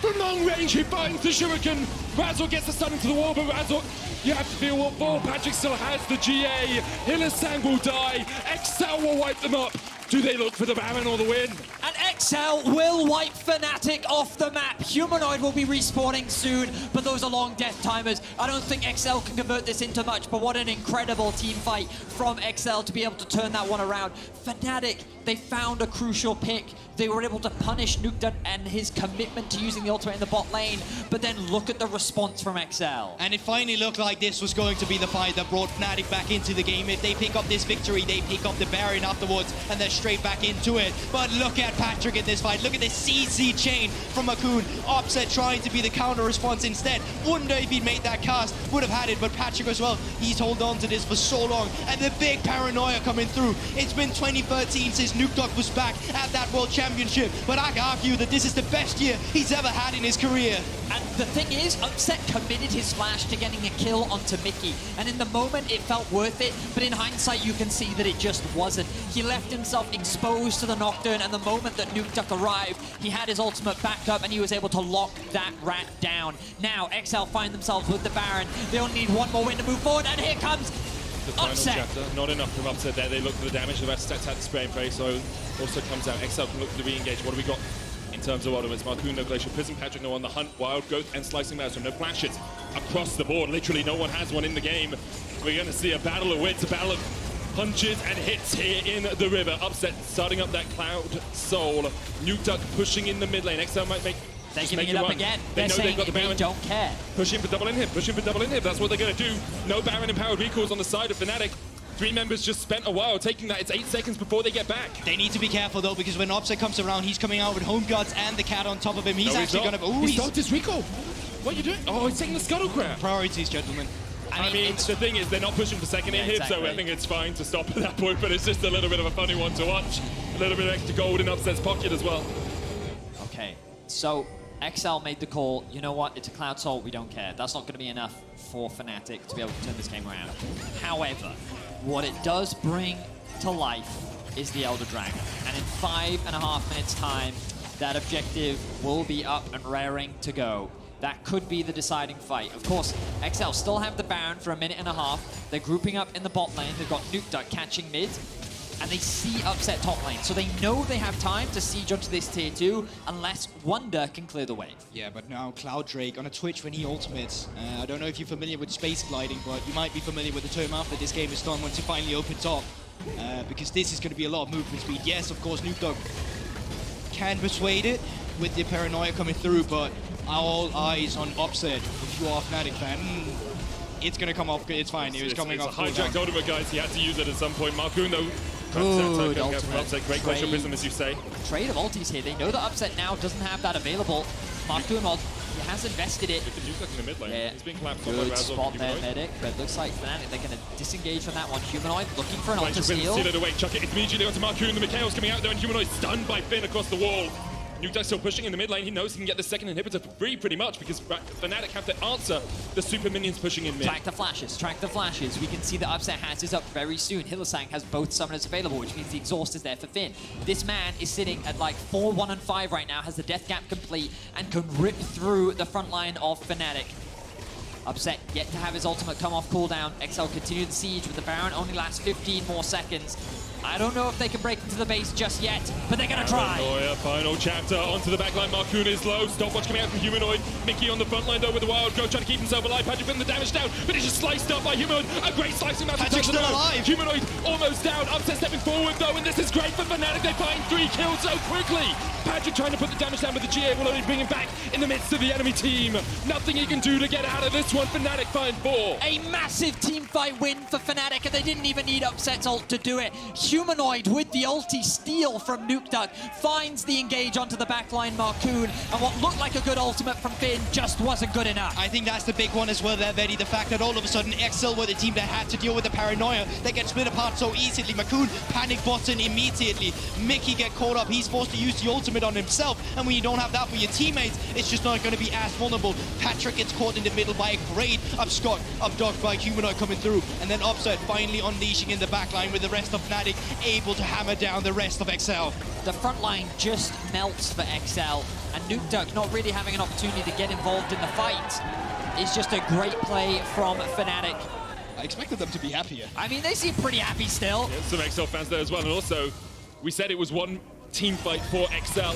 From long range, he finds the shuriken. Razork gets the stun into the wall, but Razork, you have to feel what for. Patrick still has the GA. Hylissang will die. XL will wipe them up. Do they look for the Baron or the win? And XL will wipe Fnatic off the map. Humanoid will be respawning soon, but those are long death timers. I don't think XL can convert this into much, but what an incredible team fight from XL to be able to turn that one around. Fnatic, they found a crucial pick. They were able to punish Nukeduck and his commitment to using the ultimate in the bot lane, but then look at the response from XL. And it finally looked like this was going to be the fight that brought Fnatic back into the game. If they pick up this victory, they pick up the Baron afterwards, and they're straight back into it. But look at Patrick in this fight. Look at the CC chain from Makoon. Upset trying to be the counter response instead. Wonder if he'd made that cast, would have had it, but Patrick as well, he's held on to this for so long. And the big paranoia coming through. It's been 2013 since Nukeduck was back at that World Championship, but I can argue that this is the best year he's ever had in his career. And the thing is, Upset committed his flash to getting a kill onto Mickey, and in the moment it felt worth it, but in hindsight you can see that it just wasn't. He left himself exposed to the Nocturne, and the moment that Nukeduck arrived, he had his ultimate backed up and he was able to lock that rat down. Now XL find themselves with the Baron. They only need one more win to move forward, and here comes the final Upset. chapter. Not enough from Upset there. They look for the damage. The rest stats had the spray and pray, so also comes out. XL can look for the re-engage. What do we got in terms of ultimates? Marcoon, no Glacial Prism, Patrick, no on the hunt, Wild Growth, and Slicing Maelstrom. No flashes across the board. Literally no one has one in the game. We're going to see a battle of wits, a battle of punches and hits here in the river. Upset starting up that Cloud Soul. Nukeduck pushing in the mid lane. XL might make... They're giving it up again. They know they've got the Baron. They don't care. Pushing for double inhib, pushing for double inhib. That's what they're going to do. No Baron empowered recalls on the side of Fnatic. 3 members just spent a while taking that. It's 8 seconds before they get back. They need to be careful though, because when Upset comes around, he's coming out with Home Guards and the cat on top of him. He's actually going to... Ooh, he stopped his recall. What are you doing? Oh, he's taking the Scuttle Crab. Priorities, gentlemen. I mean, the thing is, they're not pushing for second inhib, so I think it's fine to stop at that point, but it's just a little bit of a funny one to watch. A little bit of extra gold in Upset's pocket as well. Okay, so XL made the call, you know what, it's a Cloud Soul, we don't care. That's not going to be enough for Fnatic to be able to turn this game around. However, what it does bring to life is the Elder Dragon. And in 5.5 minutes time, that objective will be up and raring to go. That could be the deciding fight. Of course, XL still have the Baron for 1.5 minutes. They're grouping up in the bot lane. They've got Nukeduck catching mid. And they see Upset top lane. So they know they have time to siege onto this tier 2 unless Wonder can clear the way. Yeah, but now Cloud Drake on a Twitch when he ultimates. I don't know if you're familiar with space gliding, but you might be familiar with the term after this game is done once it finally opens up. Because this is going to be a lot of movement speed. Yes, of course, Nukeduck can persuade it with the paranoia coming through, but all eyes on Upset. If you are a Fnatic fan, it's going to come off. It's fine. It was coming off. It's a hijacked ultimate, guys. He had to use it at some point. Marcoon, though. Good ultimate. Great Glacial Prism, as you say. Trade of ultis here. They know that Upset now doesn't have that available. Marcoon, well, he has invested it. With the Nukeduck in the mid lane. Yeah. He's being collapsed on by Good Razzle spot from there, Humanoid. Medic. But it looks like Fnatic, they're going to disengage from that one. Humanoid looking for an ulti Glacial Prism, steal. seal it away. Chuck it immediately onto Marcoon. The Mikhail's coming out there, and Humanoid stunned by Finn across the wall. Nukeduck still pushing in the mid lane. He knows he can get the second inhibitor for free pretty much because Fnatic have to answer the super minions pushing in mid. Track the flashes, track the flashes. We can see that Upset has is up very soon. Hylissang has both summoners available, which means the exhaust is there for Finn. This man is sitting at like 4, 1, and 5 right now, has the death gap complete, and can rip through the front line of Fnatic. Upset yet to have his ultimate come off cooldown. XL continue the siege with the Baron, only lasts 15 more seconds. I don't know if they can break into the base just yet, but they're gonna try. Paranoia, final chapter onto the backline. Marcoon is low. Stopwatch coming out from Humanoid. Mickey on the front line though with the Wild Growth trying to keep himself alive. Patrick putting the damage down, but he's just sliced up by Humanoid. A great slicing match. Patrick's still alive. Humanoid almost down. Upset stepping forward though, and this is great for Fnatic. They find 3 kills so quickly. Patrick trying to put the damage down with the GA will only bring him back in the midst of the enemy team. Nothing he can do to get out of this one. Fnatic find 4. A massive team fight win for Fnatic, and they didn't even need Upset's ult to do it. Humanoid with the ulti steal from Nukeduck finds the engage onto the backline Marcoon, and what looked like a good ultimate from Finn just wasn't good enough. I think that's the big one as well there, Veddy. The fact that all of a sudden XL were the team that had to deal with the paranoia. They get split apart so easily. Marcoon panic button immediately. Mickey get caught up. He's forced to use the ultimate on himself, and when you don't have that for your teammates, it's just not going to be as vulnerable. Patrick gets caught in the middle by a great updog by Humanoid coming through, and then Upset finally unleashing in the backline with the rest of Fnatic able to hammer down the rest of XL. The front line just melts for XL, and Nukeduck not really having an opportunity to get involved in the fight is just a great play from Fnatic. I expected them to be happier. I mean, they seem pretty happy still. Yeah, some XL fans there as well, and also, we said it was one team fight for XL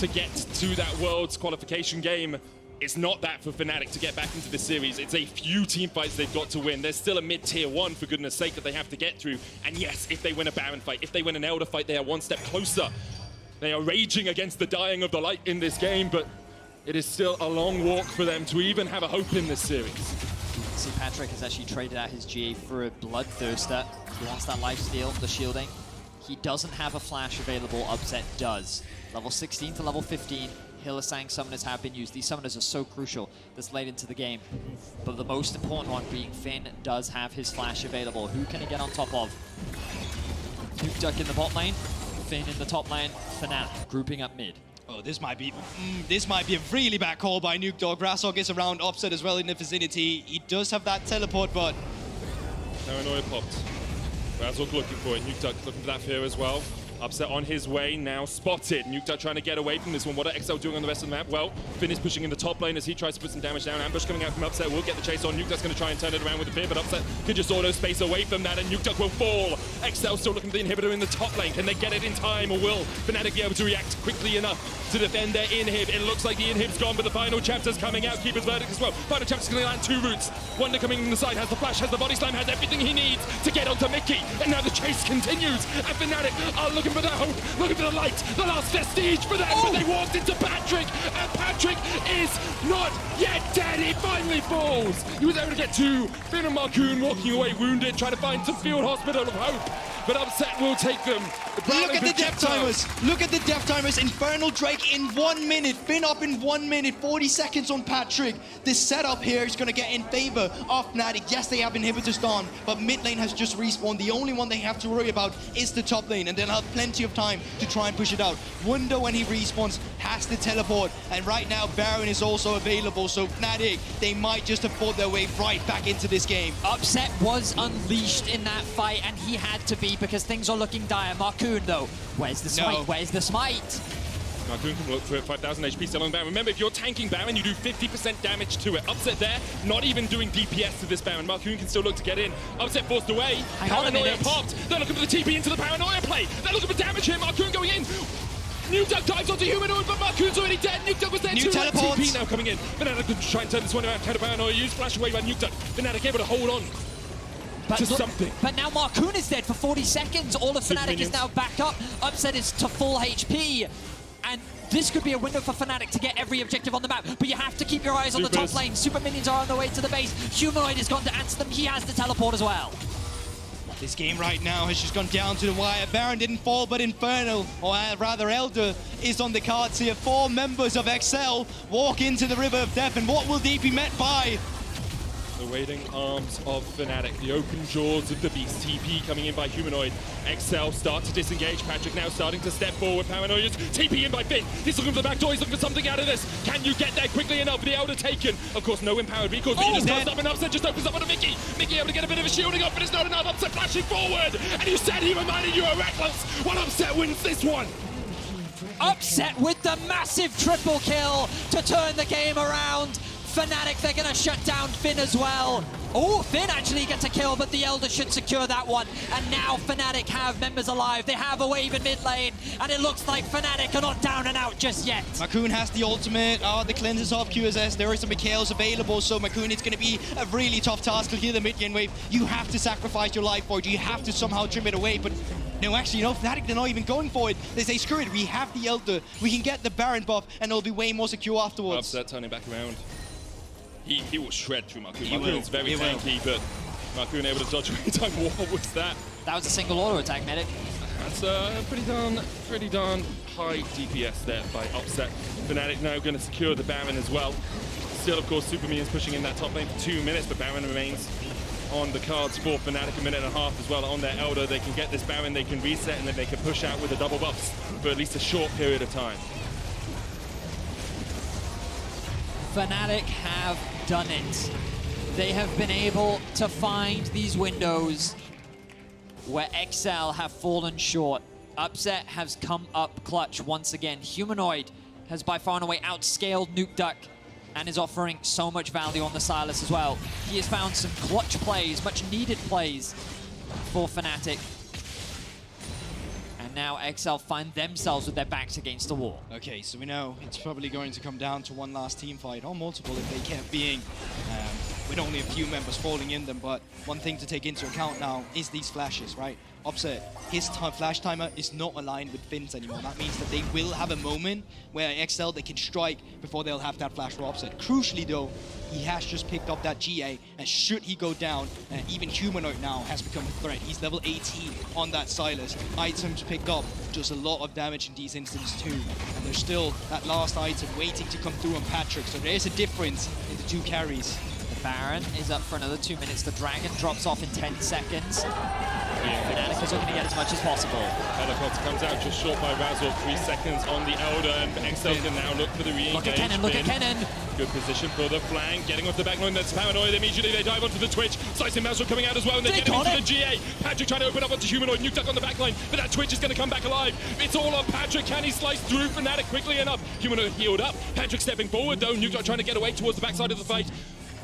to get to that Worlds qualification game. It's not that for Fnatic to get back into the series. It's a few team fights they've got to win. There's still a mid-tier 1, for goodness sake, that they have to get through. And yes, if they win a Baron fight, if they win an Elder fight, they are one step closer. They are raging against the dying of the light in this game, but it is still a long walk for them to even have a hope in this series. See, Patrick has actually traded out his GA for a Bloodthirster. He wants that lifesteal, the shielding. He doesn't have a flash available, Upset does. Level 16 to level 15, Hylissang summoners have been used. These summoners are so crucial this late into the game. But the most important one being Finn does have his flash available. Who can he get on top of? Nukeduck in the bot lane, Finn in the top lane, Fnatic grouping up mid. Oh, this might be a really bad call by Nukeduck. Grasshawk is around Upset as well in the vicinity. He does have that teleport, but Paranoia popped. Grasshawk looking for it. Nukeduck looking for that fear as well. Upset on his way, now spotted. Nukeduck trying to get away from this one. What are XL doing on the rest of the map? Well, Finn is pushing in the top lane as he tries to put some damage down. Ambush coming out from Upset will get the chase on. Nukeduck's going to try and turn it around with the fear, but Upset can just auto space away from that, and Nukeduck will fall. XL still looking for the inhibitor in the top lane. Can they get it in time, or will Fnatic be able to react quickly enough to defend their inhib? It looks like the inhib's gone, but the final chapter's coming out. Keeper's verdict as well. Final chapter's going to land 2 routes. Wonder coming in the side, has the flash, has the body slam, has everything he needs to get onto Mickey. And now the chase continues. And Fnatic are looking for that hope, looking for the light, the last vestige for them. But they walked into Patrick, and Patrick is not yet dead. He finally falls. He was able to get 2. Finn and Marcoon walking away wounded, trying to find some field hospital of hope. But Upset will take them. look at the death timers. Look at the death timers. Infernal Drake in 1 minute. Finn up in 1 minute. 40 seconds on Patrick. This setup here is going to get in favor of Fnatic. Yes, they have inhibitors down, but mid lane has just respawned. The only one they have to worry about is the top lane, and they'll have plenty of time to try and push it out. Wunder, when he respawns, has to teleport, and right now Baron is also available, so Fnatic, they might just have fought their way right back into this game. Upset was unleashed in that fight, and he had to be because things are looking dire. Marcoon, though, where's the smite? No. Where's the smite? Marcoon can look for it, 5,000 HP still on Baron. Remember, if you're tanking Baron, you do 50% damage to it. Upset there, not even doing DPS to this Baron. Marcoon can still look to get in. Upset forced away. Hang on a Paranoia minute. popped. They're looking for the TP into the Paranoia play. They're looking for damage here. Marcoon going in. Nukeduck dives onto Humanoid, but Marcoon's already dead. Nukeduck was there New too. teleports. TP now coming in. Fnatic can try and turn this one around. Counter Paranoia used. Flash away by Nukeduck. Fnatic able to hold on to something. But now Marcoon is dead for 40 seconds. All of Fnatic is now back up. Upset is to full HP. And this could be a window for Fnatic to get every objective on the map. But you have to keep your eyes on the top lane. Super minions are on the way to the base. Humanoid has gone to answer them. He has the teleport as well. This game right now has just gone down to the wire. Baron didn't fall, but Infernal, or rather Elder, is on the cards here. 4 members of XL walk into the River of Death, and what will they be met by? The waiting arms of Fnatic, the open jaws of the beast. TP coming in by Humanoid. XL start to disengage. Patrick now starting to step forward. Paranoia's TP in by Finn. He's looking for the back door. He's looking for something out of this. Can you get there quickly enough? The Elder taken. Of course, no empowered recourse. But he just comes up and Upset just opens up on a Mickey. Mickey able to get a bit of a shielding up, but it's not enough. Upset flashing forward. And you said he reminded you of Reckless. What Upset wins this one? Upset with the massive triple kill to turn the game around. Fnatic, they're going to shut down Finn as well. Oh, Finn actually gets a kill, but the Elder should secure that one. And now Fnatic have members alive. They have a wave in mid lane, and it looks like Fnatic are not down and out just yet. Marcoon has the ultimate, the cleanses off QSS. There are some Mikhails available, so Marcoon, it's going to be a really tough task to clear the mid lane wave. You have to sacrifice your life for it. You have to somehow trim it away, but no, actually, you know, Fnatic, they're not even going for it. They say, screw it, we have the Elder. We can get the Baron buff, and it'll be way more secure afterwards. Upset turning back around. He will shred through Marcoon. He Marcoon's will. very He will. tanky, but Marcoon able to dodge away time. What was that? That was a single auto attack, Medic. That's pretty darn high DPS there by Upset. Fnatic now going to secure the Baron as well. Still, of course, Super Minions pushing in that top lane for 2 minutes, but Baron remains on the cards for Fnatic, 1.5 minutes as well on their Elder. They can get this Baron, they can reset, and then they can push out with the double buffs for at least a short period of time. Fnatic have done it. They have been able to find these windows where XL have fallen short. Upset has come up clutch once again. Humanoid has by far and away outscaled Nukeduck and is offering so much value on the Sylas as well. He has found some clutch plays, much needed plays for Fnatic. And and now XL find themselves with their backs against the wall. Okay, so we know it's probably going to come down to one last team fight, or multiple if they kept being, with only a few members falling in them. But one thing to take into account now is these flashes, right? Upset, his flash timer is not aligned with Finn's anymore. That means that they will have a moment where XL, they can strike before they'll have that flash for Upset. Crucially though, he has just picked up that GA, and should he go down, even Humanoid now has become a threat. He's level 18 on that Silas. Items picked up, does a lot of damage in these instances too. And there's still that last item waiting to come through on Patrick, so there is a difference in the two carries. The Baron is up for another 2 minutes. The Dragon drops off in 10 seconds. Fnatic is looking to get as much as possible. Helicopter comes out just short by Razor, 3 seconds on the Elder, and XL can now look for the re-engage. Look at Kennen, look at Kennen! Good position for the flank, getting off the back line, that's Paranoid. Immediately they dive onto the Twitch. Slicing Mazur coming out as well, and they're getting into the GA. Patrick trying to open up onto Humanoid, Nuke Duck on the back line, but that Twitch is going to come back alive. It's all on Patrick. Can he slice through Fnatic quickly enough? Humanoid healed up. Patrick stepping forward though, Nuke Duck trying to get away towards the backside of the fight.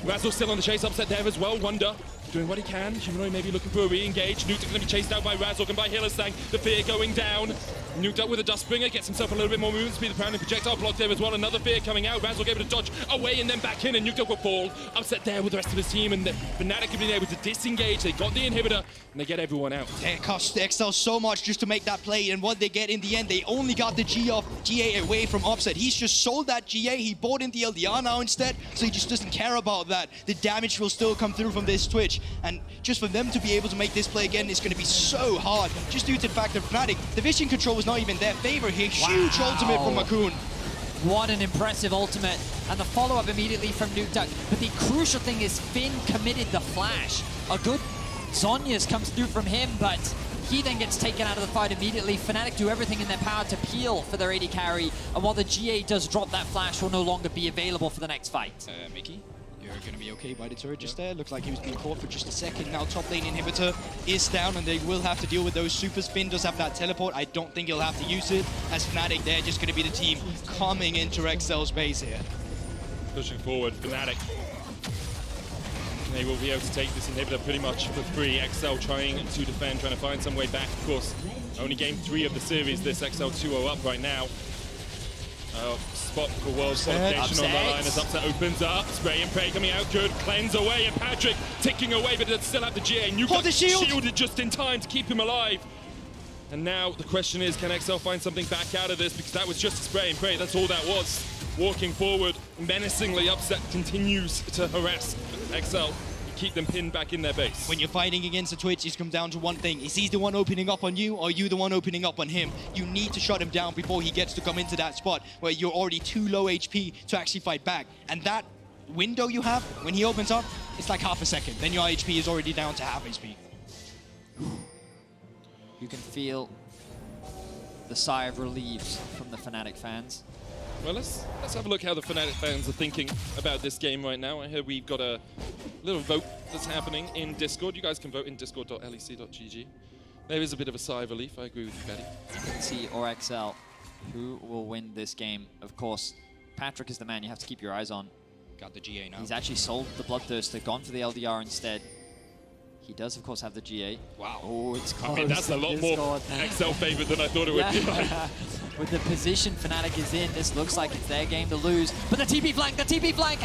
Razor still on the chase, Upset there as well. Wonder doing what he can. Humanoid maybe looking for a re-engage. Nuke going to be chased out by Razor and by Hillerstang. The fear going down. Nuke with a Dustbringer, gets himself a little bit more movement speed. The Pounding projectile block there as well. Another fear coming out. Razor able to dodge away and then back in, and Nuke will fall. Upset there with the rest of his team, and the Fnatic have been able to disengage. They got the inhibitor, and they get everyone out. It cost XL so much just to make that play, and what they get in the end, they only got the GA away from Upset. He's just sold that GA. He bought in the LDR now instead, so he just doesn't care about that. The damage will still come through from this Twitch, and just for them to be able to make this play again is going to be so hard, just due to the fact that Fnatic, the vision control was not even their favor here. Huge ultimate from Makoon. What an impressive ultimate, and the follow-up immediately from Nuke Duck. But the crucial thing is Finn committed the flash. A good Zhonya's comes through from him, but he then gets taken out of the fight immediately. Fnatic do everything in their power to peel for their AD carry, and while the GA does drop, that flash will no longer be available for the next fight. Mickey, you're going to be okay by the turret just there. Looks like he was being caught for just a second. Now top lane inhibitor is down, and they will have to deal with those supers. Finn does have that teleport. I don't think he'll have to use it, as Fnatic, they're just going to be the team coming into XL's base here. Pushing forward, Fnatic. They will be able to take this inhibitor pretty much for free. XL trying to defend, trying to find some way back. Of course, only game 3 of the series. This XL 2-0 up right now. Spot for world qualification on the line as Upset opens up. Spray and pray coming out good. Cleanse away, and Patrick ticking away, but it still have the GA. Nuke shielded just in time to keep him alive. And now the question is, can XL find something back out of this? Because that was just a spray and pray. That's all that was. Walking forward, menacingly, Upset continues to harass XL. Keep them pinned back in their base. When you're fighting against a Twitch, it's come down to one thing. Is he the one opening up on you, or are you the one opening up on him? You need to shut him down before he gets to come into that spot where you're already too low HP to actually fight back. And that window you have, when he opens up, it's like half a second. Then your HP is already down to half HP. You can feel the sigh of relief from the Fnatic fans. Well, let's have a look how the Fnatic fans are thinking about this game right now. I hear we've got a little vote that's happening in Discord. You guys can vote in discord.lec.gg. There is a bit of a sigh of relief. I agree with you, Betty. FNC or XL, who will win this game? Of course, Patrick is the man you have to keep your eyes on. Got the GA now. He's actually sold the Bloodthirster, gone for the LDR instead. He does, of course, have the GA. Wow. Oh, it's close. I mean, that's a lot more XL favorite than I thought it would be. With the position Fnatic is in, this looks like it's their game to lose. But the TP flank,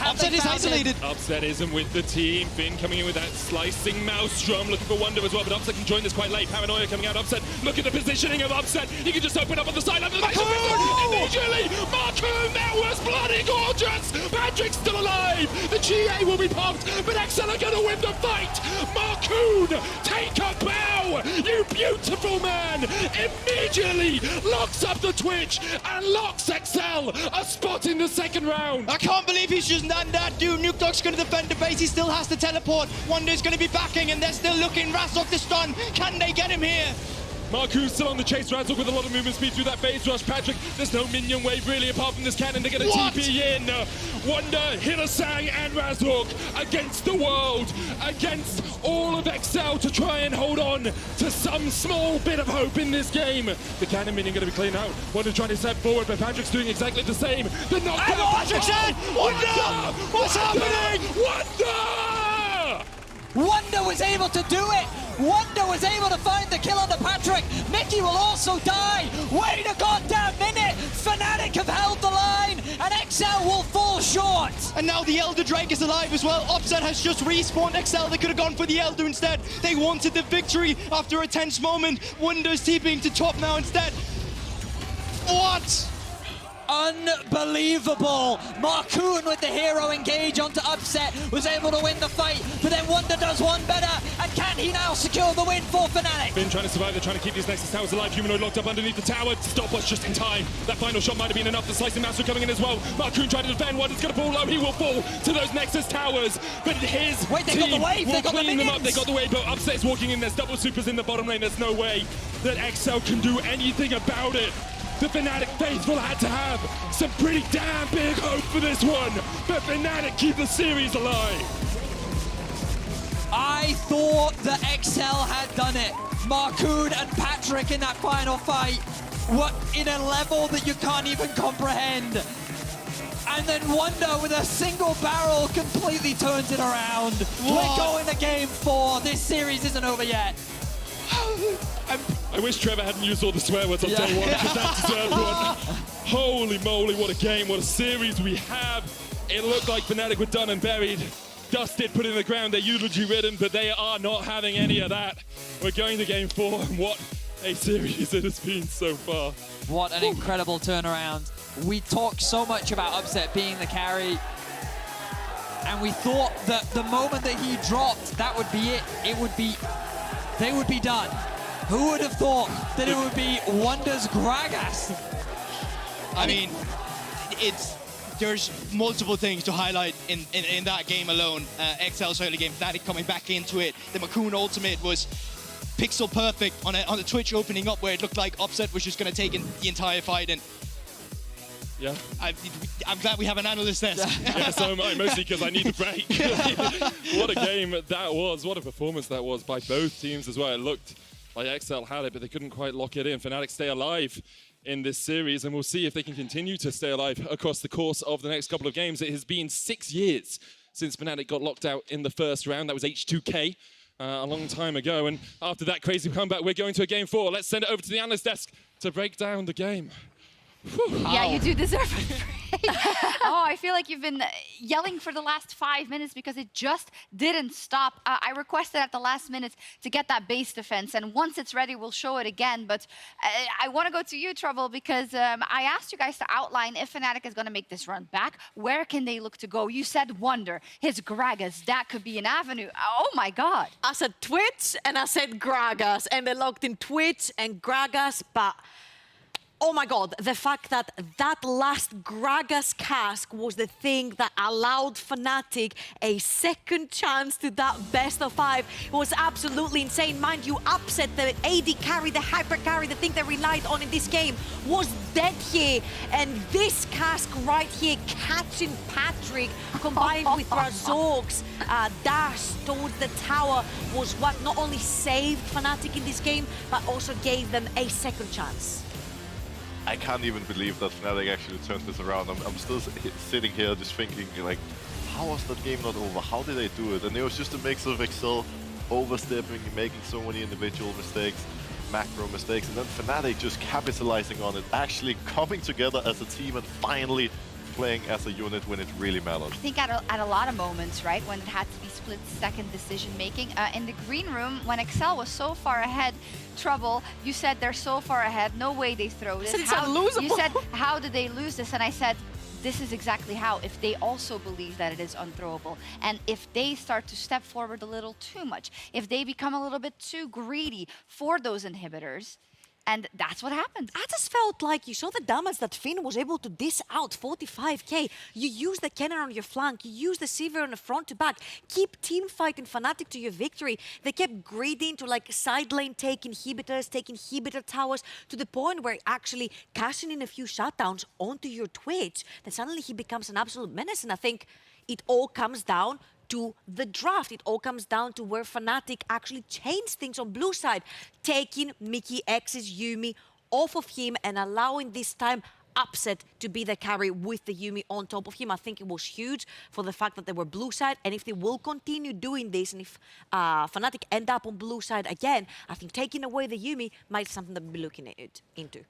Upset is isolated. Upset isn't with the team. Finn coming in with that slicing Maelstrom, looking for Wonder as well, but Upset can join this quite late. Paranoia coming out, Upset. Look at the positioning of Upset. He can just open up on the side. Immediately, Marcoon, that was bloody gorgeous. Patrick's still alive. The GA will be pumped, but XL are going to win the fight. Marcoon, take a bow, you beautiful man. Immediately locks up the Twitch and locks XL a spot in the second round. I can't believe he's just done that, dude. Nuke Duck's going to defend the base. He still has to teleport. Wonder's going to be backing, and they're still looking. Razok the stun. Can they get him here? Marku's still on the chase. Razok with a lot of movement speed through that base rush. Patrick, there's no minion wave really apart from this cannon. They're going to TP in. Wonder, Hillerstang, and Razok against the world, against all of XL to try and hold on to some small bit of hope in this game. The cannon minion going to be cleaned out. Wonder trying to step forward, but Patrick's doing exactly the same. The knockdown. Patrick's in! Wonder! What's happening? Wonder! Wonder was able to do it! Wonder was able to find the kill on the Patrick. Mickey will also die. Wait a goddamn minute. Fnatic have held the line, and XL will fall short. And now the Elder Drake is alive as well. Upset has just respawned XL. They could have gone for the Elder instead. They wanted the victory after a tense moment. Wonder's TPing to top now instead. What? Unbelievable. Marcoon with the hero engage onto Upset was able to win the fight, but then Wonder does one better, and can he now secure the win for Fnatic? Been trying to survive, they're trying to keep these Nexus towers alive. Humanoid locked up underneath the tower. Stopwatch just in time. That final shot might have been enough. The slicing master coming in as well. Marcoon tried to defend. Wonder's going to fall low. He will fall to those Nexus towers. But his they got the wave. They got the clean them up. minions. They got the wave, but Upset's walking in. There's double supers in the bottom lane. There's no way that XL can do anything about it. The Fnatic faithful had to have some pretty damn big hope for this one, but Fnatic keep the series alive. I thought that XL had done it. Marcoon and Patrick in that final fight were in a level that you can't even comprehend. And then Wonder with a single barrel completely turns it around. We're going to game 4. This series isn't over yet. I wish Trevor hadn't used all the swear words on day one, because that deserved one. Holy moly, what a game, what a series we have. It looked like Fnatic were done and buried. Dusted, put in the ground, they're eulogy ridden, but they are not having any of that. We're going to game 4, and what a series it has been so far. What an incredible turnaround. We talk so much about Upset being the carry, and we thought that the moment that he dropped, that would be it. They would be done. Who would have thought that it would be Wonder's Gragas? I mean, there's multiple things to highlight in that game alone. XL's early game, Fnatic coming back into it. The Marcoon ultimate was pixel perfect on the Twitch opening up, where it looked like Upset was just going to take in the entire fight. And yeah, I'm glad we have an analyst there. Yeah, so am I, mostly because I need the break. What a game that was. What a performance that was by both teams as well. It looked like XL had it, but they couldn't quite lock it in. Fnatic stay alive in this series, and we'll see if they can continue to stay alive across the course of the next couple of games. It has been 6 years since Fnatic got locked out in the first round. That was H2K a long time ago. And after that crazy comeback, we're going to a game 4. Let's send it over to the analyst desk to break down the game. Yeah, you do deserve a break. Oh, I feel like you've been yelling for the last 5 minutes because it just didn't stop. I requested at the last minute to get that base defense, and once it's ready, we'll show it again. But I want to go to you, Trouble, because I asked you guys to outline if Fnatic is going to make this run back. Where can they look to go? You said Wonder, his Gragas, that could be an avenue. Oh my God. I said Twitch and I said Gragas, and they locked in Twitch and Gragas, but oh my God, the fact that that last Gragas cask was the thing that allowed Fnatic a second chance to that best of 5 was absolutely insane. Mind you, Upset, the AD carry, the hyper carry, the thing they relied on in this game was dead here. And this cask right here, catching Patrick, combined with Razork's dash towards the tower, was what not only saved Fnatic in this game, but also gave them a second chance. I can't even believe that Fnatic actually turned this around. I'm still sitting here just thinking, like, how was that game not over? How did they do it? And it was just a mix of XL overstepping, making so many individual mistakes, macro mistakes, and then Fnatic just capitalizing on it, actually coming together as a team and finally playing as a unit when it really mattered. I think at a lot of moments, right, when it had to be split-second decision-making. In the green room, when XL was so far ahead, Trouble, you said they're so far ahead, no way they throw this. It's unlosable. You said, how did they lose this? And I said, this is exactly how, if they also believe that it is unthrowable. And if they start to step forward a little too much, if they become a little bit too greedy for those inhibitors, and that's what happened. I just felt like you saw the damage that Finn was able to dish out 45k. You use the cannon on your flank, you use the Sivir on the front to back, keep team fighting Fnatic to your victory. They kept greedy into like side lane take inhibitors, taking inhibitor towers to the point where actually cashing in a few shutdowns onto your Twitch, then suddenly he becomes an absolute menace. And I think it all comes down to the draft. It all comes down to where Fnatic actually changed things on blue side, taking Mickey X's Yuumi off of him and allowing this time Upset to be the carry with the Yuumi on top of him. I think it was huge for the fact that they were blue side, and if they will continue doing this, and if Fnatic end up on blue side again, I think taking away the Yuumi might be something that we'll be looking into.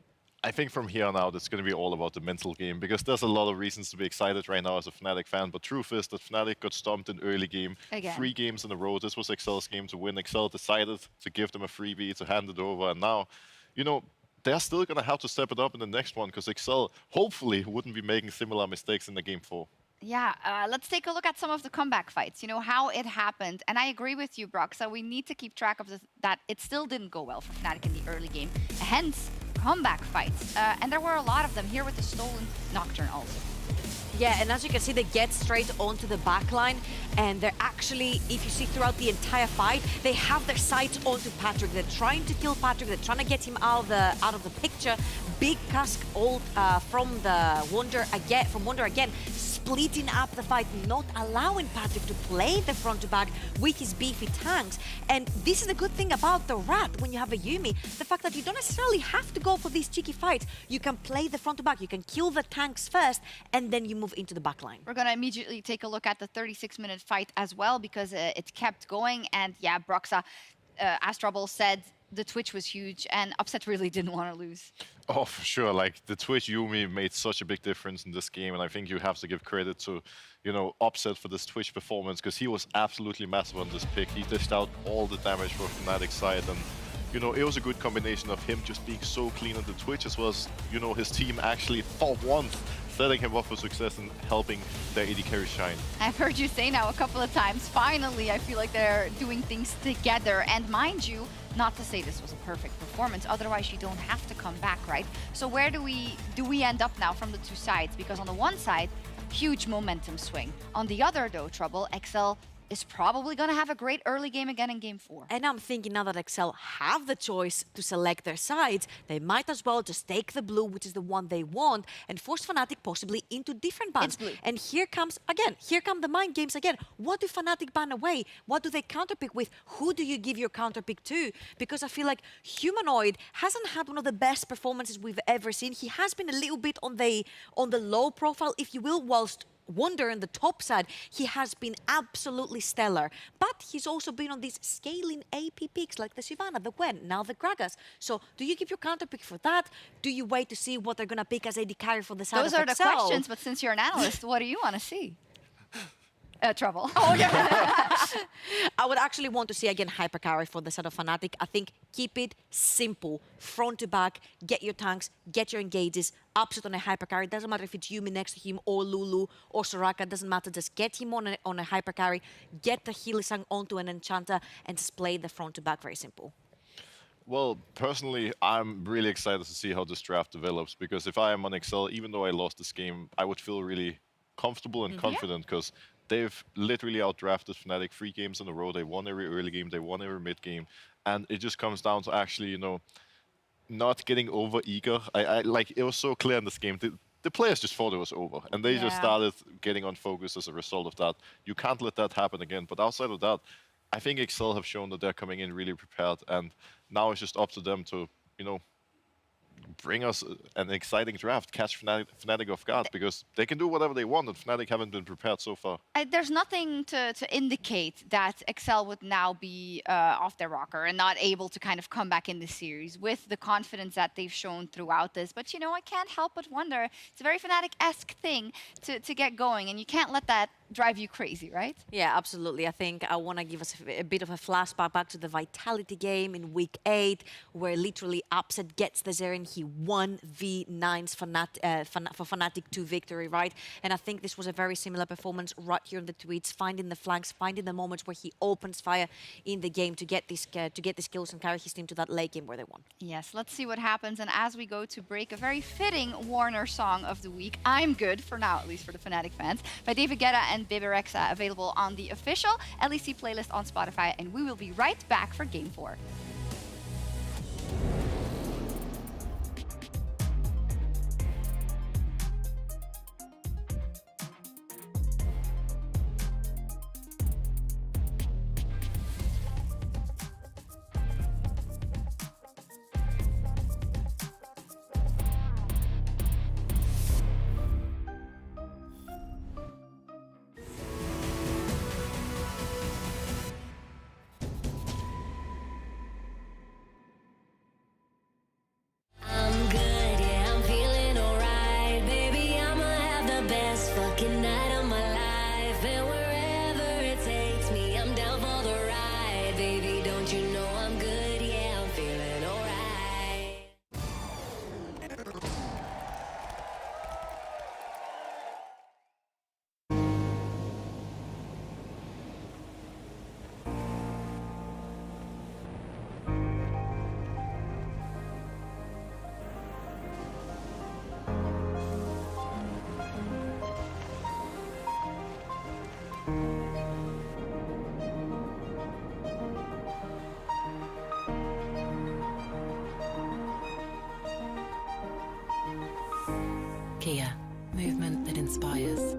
I think from here on out, it's going to be all about the mental game, because there's a lot of reasons to be excited right now as a Fnatic fan, but truth is that Fnatic got stomped in early game. Again. 3 games in a row. This was Excel's game to win. Excel decided to give them a freebie, to hand it over, and now, you know, they're still going to have to step it up in the next one, because Excel hopefully wouldn't be making similar mistakes in the game 4. Yeah, let's take a look at some of the comeback fights, you know, how it happened. And I agree with you, Brock, so we need to keep track of that it still didn't go well for Fnatic in the early game. Hence, comeback fights. And there were a lot of them here with the stolen Nocturne also. Yeah, and as you can see, they get straight onto the backline, and they're actually, if you see throughout the entire fight, they have their sights onto Patrick. They're trying to kill Patrick. They're trying to get him out of the picture. Big cask ult from Wonder again, splitting up the fight, not allowing Patrick to play the front to back with his beefy tanks. And this is the good thing about the Rat when you have a Yuumi, the fact that you don't necessarily have to go for these cheeky fights. You can play the front to back, you can kill the tanks first, and then you move into the back line. We're going to immediately take a look at the 36-minute fight as well, because it kept going. And yeah, Broxa, as Trouble said, the Twitch was huge, and Upset really didn't want to lose. Oh, for sure. Like, the Twitch Yuumi made such a big difference in this game, and I think you have to give credit to, you know, Upset for this Twitch performance, because he was absolutely massive on this pick. He dished out all the damage for Fnatic's side, and, you know, it was a good combination of him just being so clean on the Twitch, as well as, you know, his team actually, for once, setting him up for success and helping their AD carry shine. I've heard you say now a couple of times, finally, I feel like they're doing things together. And mind you, not to say this was a perfect performance, otherwise you don't have to come back, right? So where do we end up now from the two sides? Because on the one side, huge momentum swing. On the other, though, Trouble, Excel is probably going to have a great early game again in game 4. And I'm thinking now that Excel have the choice to select their sides, they might as well just take the blue, which is the one they want, and force Fnatic possibly into different bans. And here come the mind games again. What do Fnatic ban away? What do they counterpick with? Who do you give your counterpick to? Because I feel like Humanoid hasn't had one of the best performances we've ever seen. He has been a little bit on the low profile, if you will, whilst Wonder on the top side, he has been absolutely stellar. But he's also been on these scaling AP picks like the Shyvana, the Gwen, now the Gragas. So do you give your counter pick for that? Do you wait to see what they're going to pick as AD carry for the side of Those are Excel? the questions, but since you're an analyst, what do you want to see? Trouble. Oh, yeah. I would actually want to see, again, hyper carry for the side of Fnatic. I think keep it simple. Front to back, get your tanks, get your engages, upset on a hyper carry. Doesn't matter if it's Yuumi next to him or Lulu or Soraka. Doesn't matter. Just get him on a hyper carry, get the Hylissang onto an Enchanter, and just play the front to back. Very simple. Well, personally, I'm really excited to see how this draft develops, because if I am on Excel, even though I lost this game, I would feel really comfortable and confident, because they've literally outdrafted Fnatic 3 games in a row. They won every early game, they won every mid game, and it just comes down to actually, you know, not getting over eager. I like, it was so clear in this game. The players just thought it was over, and they just started getting unfocused as a result of that. You can't let that happen again. But outside of that, I think Excel have shown that they're coming in really prepared, and now it's just up to them to, you know, bring us an exciting draft, catch Fnatic off guard, because they can do whatever they want, and Fnatic haven't been prepared so far. There's nothing to indicate that Excel would now be off their rocker and not able to kind of come back in this series with the confidence that they've shown throughout this. But, you know, I can't help but wonder, it's a very Fnatic-esque thing to get going, and you can't let that drive you crazy, right? Yeah, absolutely. I think I want to give us a bit of a flashback back to the Vitality game in week 8, where literally Upset gets the Zeren. He won V9's for Fnatic 2 victory, right? And I think this was a very similar performance right here in the tweets, finding the flanks, finding the moments where he opens fire in the game to get these kills and carry his team to that late game where they won. Yes, let's see what happens. And as we go to break, a very fitting Warner song of the week, I'm Good, for now at least for the Fnatic fans, by David Guetta and Bibirexa, available on the official LEC playlist on Spotify, and we will be right back for Game 4. Kia, movement that inspires.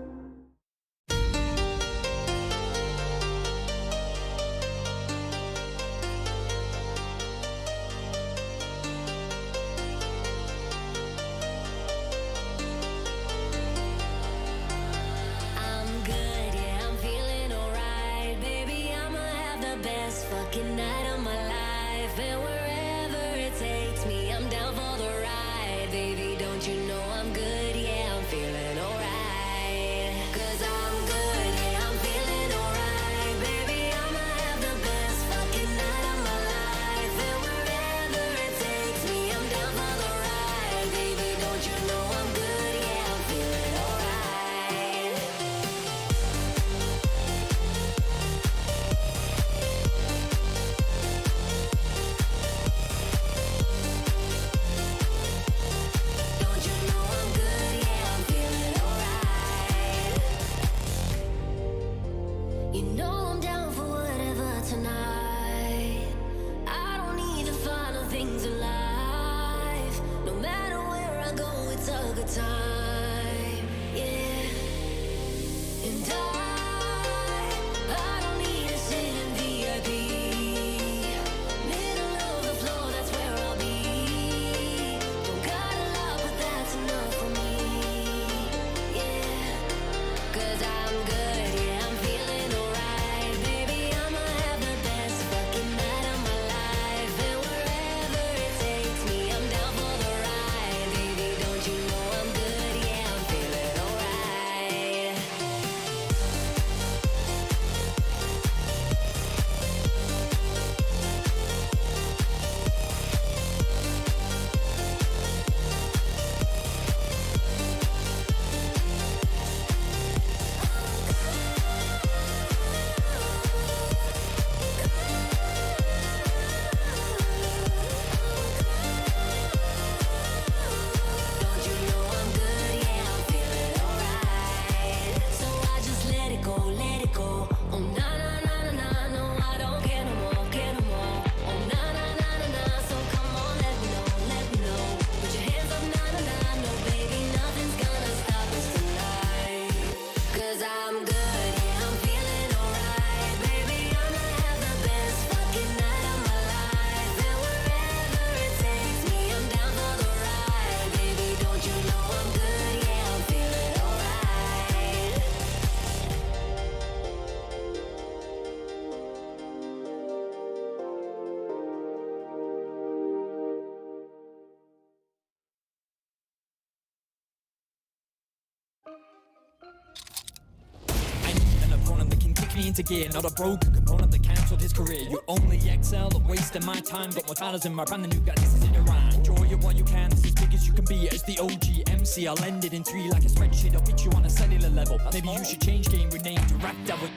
me into gear, not a broken component that cancelled his career. You only excel at wasting my time. Got more talents in my brand than you got. This is in your rhyme. Enjoy it while you can. This is as big as you can be. As the OG MC, I'll end it in 3 like a spreadsheet. I'll pitch you on a cellular level. Maybe you should change game, rename to Rap Devil.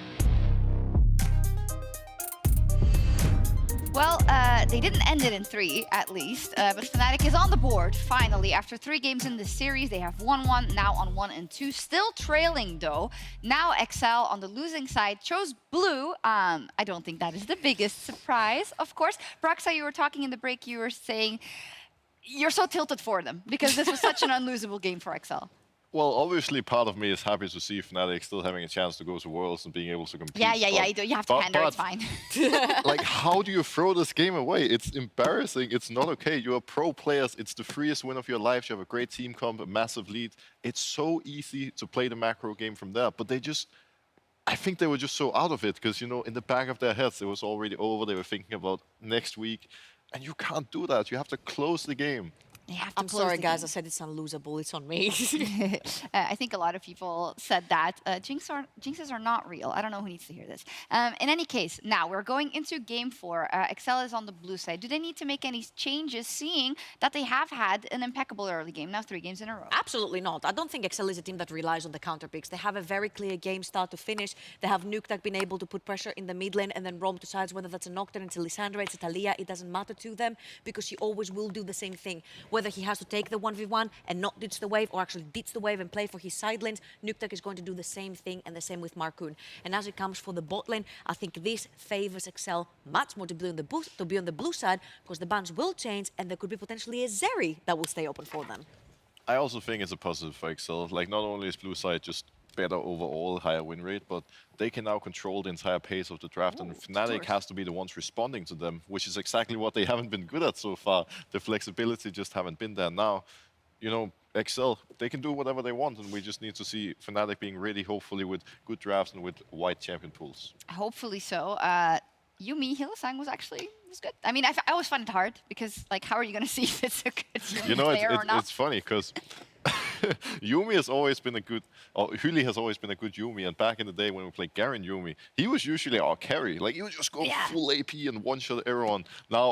Well, they didn't end it in 3, at least, but Fnatic is on the board, finally. After 3 games in this series, they have 1-1, now on 1 and 2. Still trailing, though. Now XL on the losing side chose blue. I don't think that is the biggest surprise, of course. Braxa, you were talking in the break, you were saying you're so tilted for them, because this was such an unlosable game for XL. Well, obviously, part of me is happy to see Fnatic still having a chance to go to Worlds and being able to compete. Yeah, you have to pander, it's fine. Like, how do you throw this game away? It's embarrassing. It's not okay. You are pro players. It's the freest win of your life. You have a great team comp, a massive lead. It's so easy to play the macro game from there. But they just, I think they were just so out of it because, you know, in the back of their heads, it was already over. They were thinking about next week. And you can't do that. You have to close the game. I'm sorry, guys. I said it's unlosable. It's on me. I think a lot of people said that. Jinxes are not real. I don't know who needs to hear this. In any case, now we're going into Game 4. XL is on the blue side. Do they need to make any changes, seeing that they have had an impeccable early game, now 3 games in a row? Absolutely not. I don't think XL is a team that relies on the counter picks. They have a very clear game start to finish. They have Nuketak been able to put pressure in the mid lane and then roam to sides, whether that's a Nocturne, it's a Lissandra, it's a Taliyah. It doesn't matter to them because she always will do the same thing. Whether he has to take the 1v1 and not ditch the wave, or actually ditch the wave and play for his side lanes, Nuketak is going to do the same thing, and the same with Markoon. And as it comes for the bot lane, I think this favors XL much more to be on the blue side, because the bans will change, and there could be potentially a Zeri that will stay open for them. I also think it's a positive for Excel. Like, not only is Blue side just better overall, higher win rate, but they can now control the entire pace of the draft, and Fnatic has to be the ones responding to them, which is exactly what they haven't been good at so far. The flexibility just haven't been there. Now, you know, Excel, they can do whatever they want, and we just need to see Fnatic being ready, hopefully with good drafts and with white champion pools. Hopefully so. Yumi Hillsang was good. I mean, I always find it hard because, like, how are you going to see if it's a good Yumi player or not? It's funny because Yumi has always been a good, or Hyli has always been a good Yumi, and back in the day when we played Garen Yumi, he was usually our carry. Like, he would just go full AP and one-shot everyone. Now,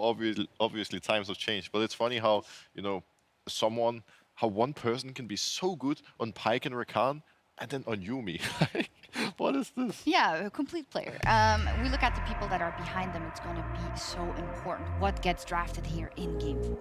obviously, times have changed, but it's funny how, you know, how one person can be so good on Pyke and Rakan, and then on Yumi. What is this? Yeah, a complete player. We look at the people that are behind them. It's going to be so important what gets drafted here in Game 4.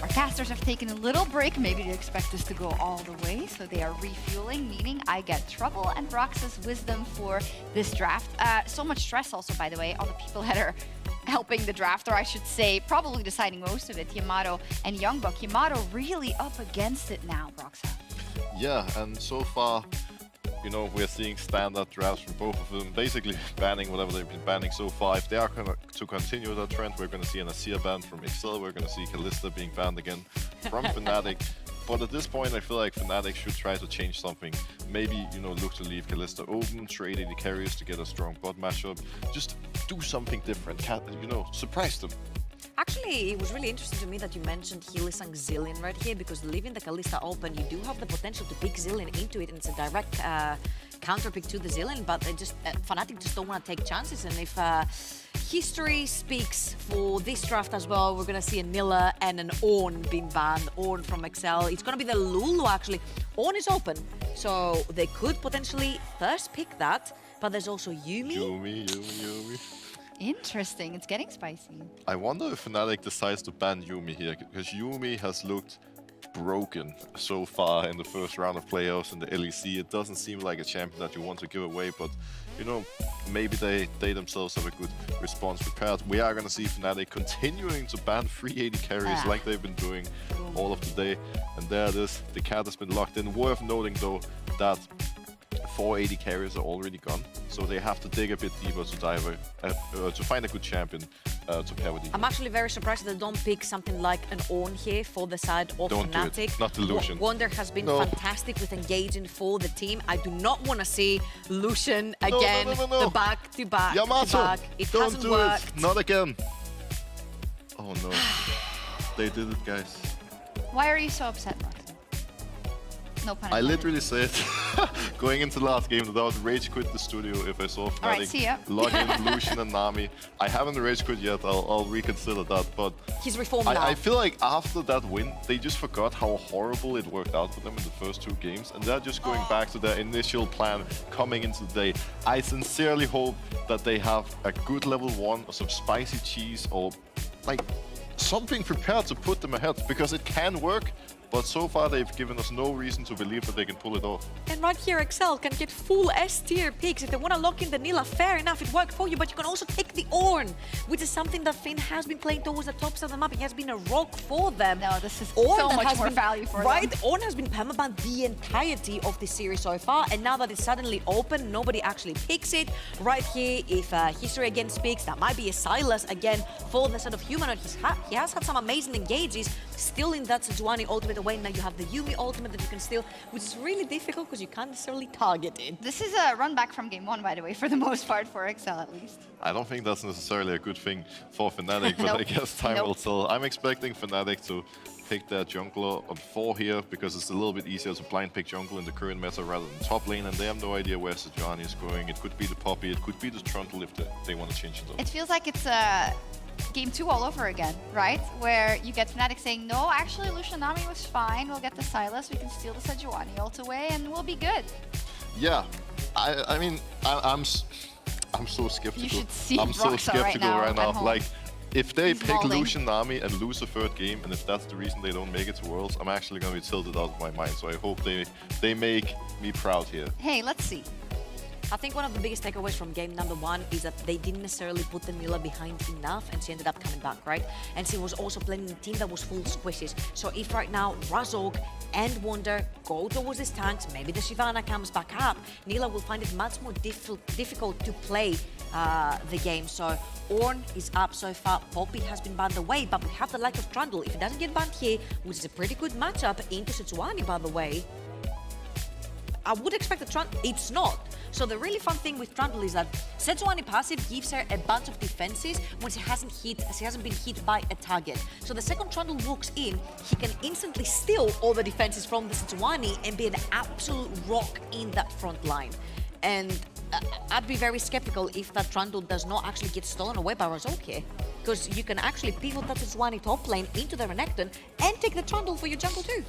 Casters have taken a little break. Maybe they expect us to go all the way, so they are refueling, meaning I get Trouble and Brox's Wisdom for this draft. So much stress also, by the way, on the people that are helping the draft, or I should say, probably deciding most of it, Yamato and Youngbuck. Yamato really up against it now, Broxa. Yeah, and so far, you know, we're seeing standard drafts from both of them, basically banning whatever they've been banning so far. If they are going to continue that trend, we're going to see an Asir ban from Excel, we're going to see Kalista being banned again from Fnatic. But at this point, I feel like Fnatic should try to change something. Maybe, you know, look to leave Kalista open, trade AD carries to get a strong bot matchup. Just do something different, you know, surprise them. Actually, it was really interesting to me that you mentioned Hylissang Zilean right here, because leaving the Kalista open, you do have the potential to pick Zilean into it, and it's a direct counter pick to the Zilean, but they just Fnatic just don't want to take chances. And if history speaks for this draft as well, we're going to see a Nilla and an Ornn being banned, Ornn from Excel. It's going to be the Lulu, actually. Ornn is open, so they could potentially first pick that, but there's also Yumi. Yumi. Interesting, it's getting spicy. I wonder if Fnatic decides to ban Yumi here, because Yumi has looked broken so far in the first round of playoffs in the LEC. It doesn't seem like a champion that you want to give away, but, you know, maybe they themselves have a good response prepared. We are going to see Fnatic continuing to ban free AD carries like they've been doing all of the day. And there it is, the cat has been locked in. Worth noting, though, that 4 AD carries are already gone, so they have to dig a bit deeper to find a good champion to pair with. I'm actually very surprised they don't pick something like an Ornn here for the side of Fnatic. Do it. Not the Lucian. Wonder has been fantastic with engaging for the team. I do not want to see Lucian again. The back-to-back. Yamato, it don't hasn't do worked. it. Not again. Oh no, they did it, guys. Why are you so upset, Broxa? No pun intended. I literally said going into the last game that I would rage quit the studio if I saw Fnatic log in Lucian and Nami. I haven't rage quit yet, I'll reconsider that, but he's reformed now. I feel like after that win, they just forgot how horrible it worked out for them in the first 2 games, and they're just going back to their initial plan coming into the day. I sincerely hope that they have a good level 1 or some spicy cheese or like something prepared to put them ahead, because it can work. But so far, they've given us no reason to believe that they can pull it off. And right here, Excel can get full S-tier picks. If they want to lock in the Nilla, fair enough, it worked for you. But you can also take the Ornn, which is something that Finn has been playing towards the top side of the map. He has been a rock for them. No, this is so much more value for them. Right? Ornn has been permabanned the entirety of this series so far. And now that it's suddenly open, nobody actually picks it. Right here, if history again speaks, that might be a Sylas again for the side of Humanoid. He has had some amazing engages. Still in that Sejuani ultimate away. Now you have the Yumi ultimate that you can steal, which is really difficult because you can't necessarily target it. This is a run back from game 1, by the way, for the most part, for Excel at least. I don't think that's necessarily a good thing for Fnatic, but I guess time will tell. I'm expecting Fnatic to pick their jungler on 4 here, because it's a little bit easier to blind pick jungle in the current meta rather than top lane, and they have no idea where Sejuani is going. It could be the Poppy, it could be the Trundle if they want to change it up. It feels like it's game 2 all over again, right? Where you get Fnatic saying, no, actually Lucian Nami was fine. We'll get the Sylas, we can steal the Sejuani ult away, and we'll be good. Yeah, I mean, I'm so skeptical. You should see I'm so Roxa skeptical right now. home. Like, if they He's pick mauling. Lucian Nami and lose the third game, and if that's the reason they don't make it to Worlds, I'm actually gonna be tilted out of my mind. So I hope they make me proud here. Hey, let's see. I think one of the biggest takeaways from game number 1 is that they didn't necessarily put the Nila behind enough, and she ended up coming back, right? And she was also playing in a team that was full squishes. So if right now Razork and Wonder go towards his tanks, maybe the Shyvana comes back up, Nila will find it much more difficult to play the game. So Ornn is up so far, Poppy has been banned away, but we have the like of Trundle. If he doesn't get banned here, which is a pretty good matchup into Sejuani, by the way, I would expect the Trundle, it's not. So the really fun thing with Trundle is that Sejuani passive gives her a bunch of defenses when she hasn't been hit by a target. So the second Trundle walks in, he can instantly steal all the defenses from the Sejuani and be an absolute rock in that front line. And I'd be very skeptical if that Trundle does not actually get stolen away by Razork here. Because you can actually pivot that Sejuani top lane into the Renekton and take the Trundle for your jungle too.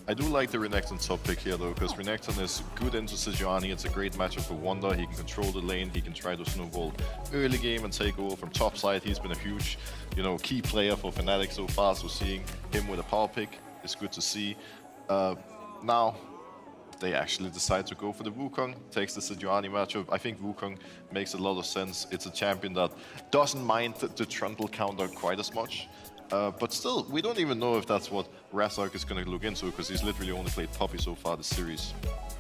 I do like the Renekton top pick here though, because Renekton is good into Sejuani. It's a great matchup for Wonder. He can control the lane. He can try to snowball early game and take over from top side. He's been a huge, key player for Fnatic so far. So seeing him with a power pick is good to see. Now, they actually decide to go for the Wukong, takes the Sejuani matchup. I think Wukong makes a lot of sense. It's a champion that doesn't mind the Trundle counter quite as much. But still, we don't even know if that's what Razork is going to look into, because he's literally only played Poppy so far this series.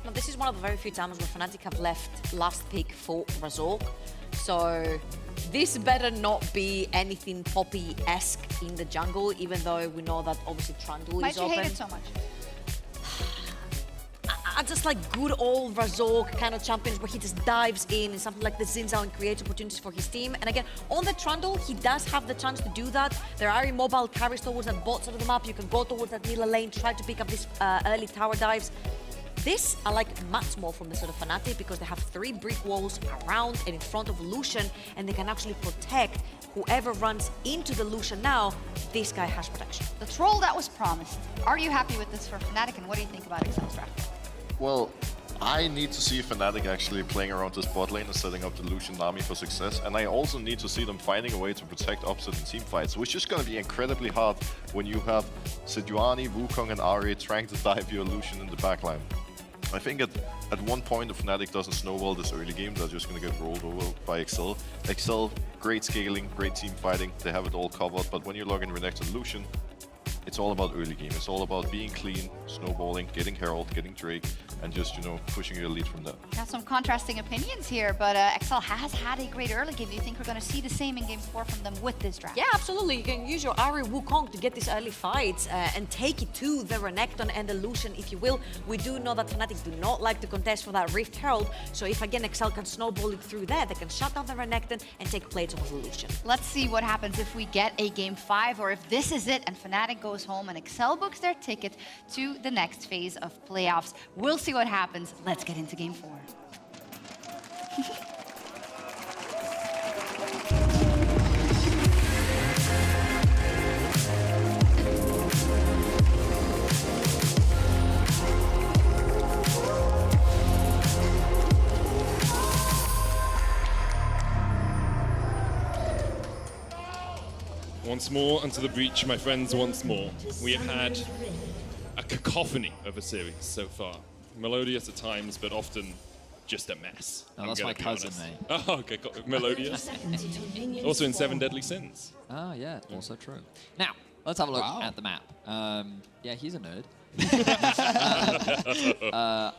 Now, this is one of the very few times where Fnatic have left last pick for Razork. So this better not be anything Poppy-esque in the jungle, even though we know that obviously Trundle Why'd is you open. hate it so much? I just like good old Razork kind of champions where he just dives in something like the Xin Zhao and creates opportunities for his team. And again, on the Trundle, he does have the chance to do that. There are immobile carries towards that bot side of the map. You can go towards that Nila lane, try to pick up these early tower dives. This I like much more from the sort of Fnatic because they have 3 brick walls around and in front of Lucian, and they can actually protect whoever runs into the Lucian now. This guy has protection. The troll that was promised. Are you happy with this for Fnatic, and what do you think about Excel's draft? Well, I need to see Fnatic actually playing around this bot lane and setting up the Lucian Nami for success. And I also need to see them finding a way to protect opposite in team fights, which is going to be incredibly hard when you have Sejuani, Wukong and Ahri trying to dive your Lucian in the backline. I think at one point if Fnatic doesn't snowball this early game, they're just going to get rolled over by Excel. Excel, great scaling, great team fighting, they have it all covered. But when you log in Renekton Lucian, it's all about early game. It's all about being clean, snowballing, getting Herald, getting Drake, and just, pushing your lead from there. Got some contrasting opinions here, but Excel has had a great early game. Do you think we're going to see the same in game 4 from them with this draft? Yeah, absolutely. You can use your Ahri Wukong to get these early fights and take it to the Renekton and the Lucian, if you will. We do know that Fnatic do not like to contest for that Rift Herald, so if again Excel can snowball it through there, they can shut down the Renekton and take plates off of the Lucian. Let's see what happens if we get a game 5, or if this is it and Fnatic goes home and Excel books their ticket to the next phase of playoffs. We'll see what happens. Let's get into game 4. Once more onto the breach, my friends, once more. We have had a cacophony of a series so far. Melodious at times, but often just a mess. No, that's my cousin, mate. Oh, okay, melodious. Also in 7 Deadly Sins. Oh, yeah, also true. Now, let's have a look at the map. Yeah, he's a nerd.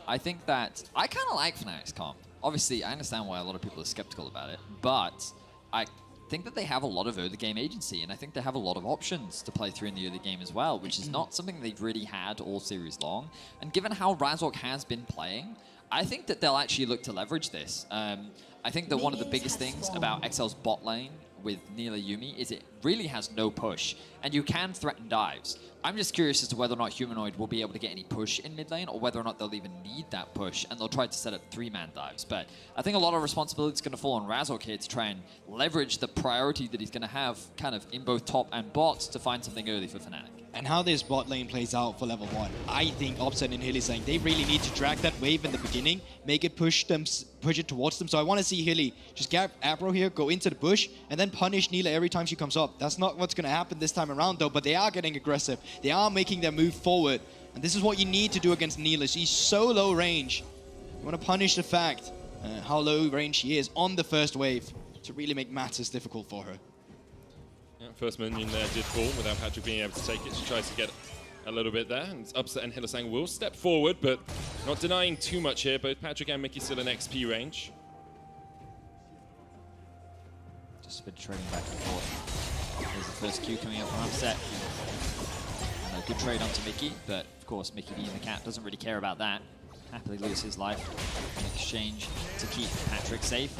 I think that I kind of like Fnatic's comp. Obviously, I understand why a lot of people are skeptical about it, but I think that they have a lot of early game agency, and I think they have a lot of options to play through in the early game as well, which is not something they've really had all series long. And given how Razork has been playing, I think that they'll actually look to leverage this. I think that one of the biggest things about Excel's bot lane with Neela Yumi is it really has no push, and you can threaten dives. I'm just curious as to whether or not Humanoid will be able to get any push in mid lane, or whether or not they'll even need that push, and they'll try to set up 3-man dives. But I think a lot of responsibility is going to fall on Razork here to try and leverage the priority that he's going to have kind of in both top and bot to find something early for Fnatic. And how this bot lane plays out for level 1, I think Opset and Hilly saying they really need to drag that wave in the beginning, make it push it towards them. So I want to see Hilly just get aggro here, go into the bush, and then punish Neela every time she comes up. That's not what's going to happen this time around though, but they are getting aggressive. They are making their move forward. And this is what you need to do against Neela. She's so low range. You want to punish the fact how low range she is on the first wave to really make matters difficult for her. Yeah, first minion there did fall without Patrick being able to take it. She tries to get a little bit there, and Upset and Hylissang will step forward, but not denying too much here. Both Patrick and Mickey still in XP range. Just a bit of trading back and forth. There's the first Q coming up from Upset. And a good trade onto Mickey, but of course Mickey being the cat doesn't really care about that. Happily lose his life in exchange to keep Patrick safe.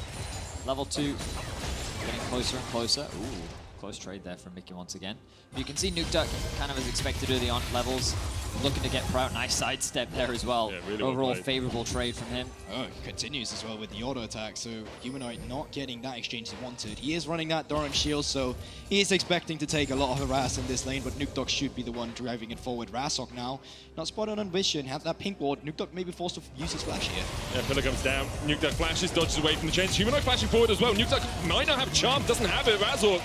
Level 2, getting closer and closer. Ooh. Close trade there from Mickey once again. You can see Nuke Duck kind of as expected early on levels, looking to get proud. Nice sidestep there as well. Yeah, really overall well favorable trade from him. Oh, continues as well with the auto attack. So Humanoid not getting that exchange he wanted. He is running that Doran shield, so he is expecting to take a lot of harass in this lane, but Nuke Duck should be the one driving it forward. Razork now not spotted on vision, have that pink ward. Nuke Duck may be forced to use his flash here. Yeah, Pillar comes down. Nuke Duck flashes, dodges away from the chains. Humanoid flashing forward as well. Nuke Duck might not have charm, doesn't have it. Razork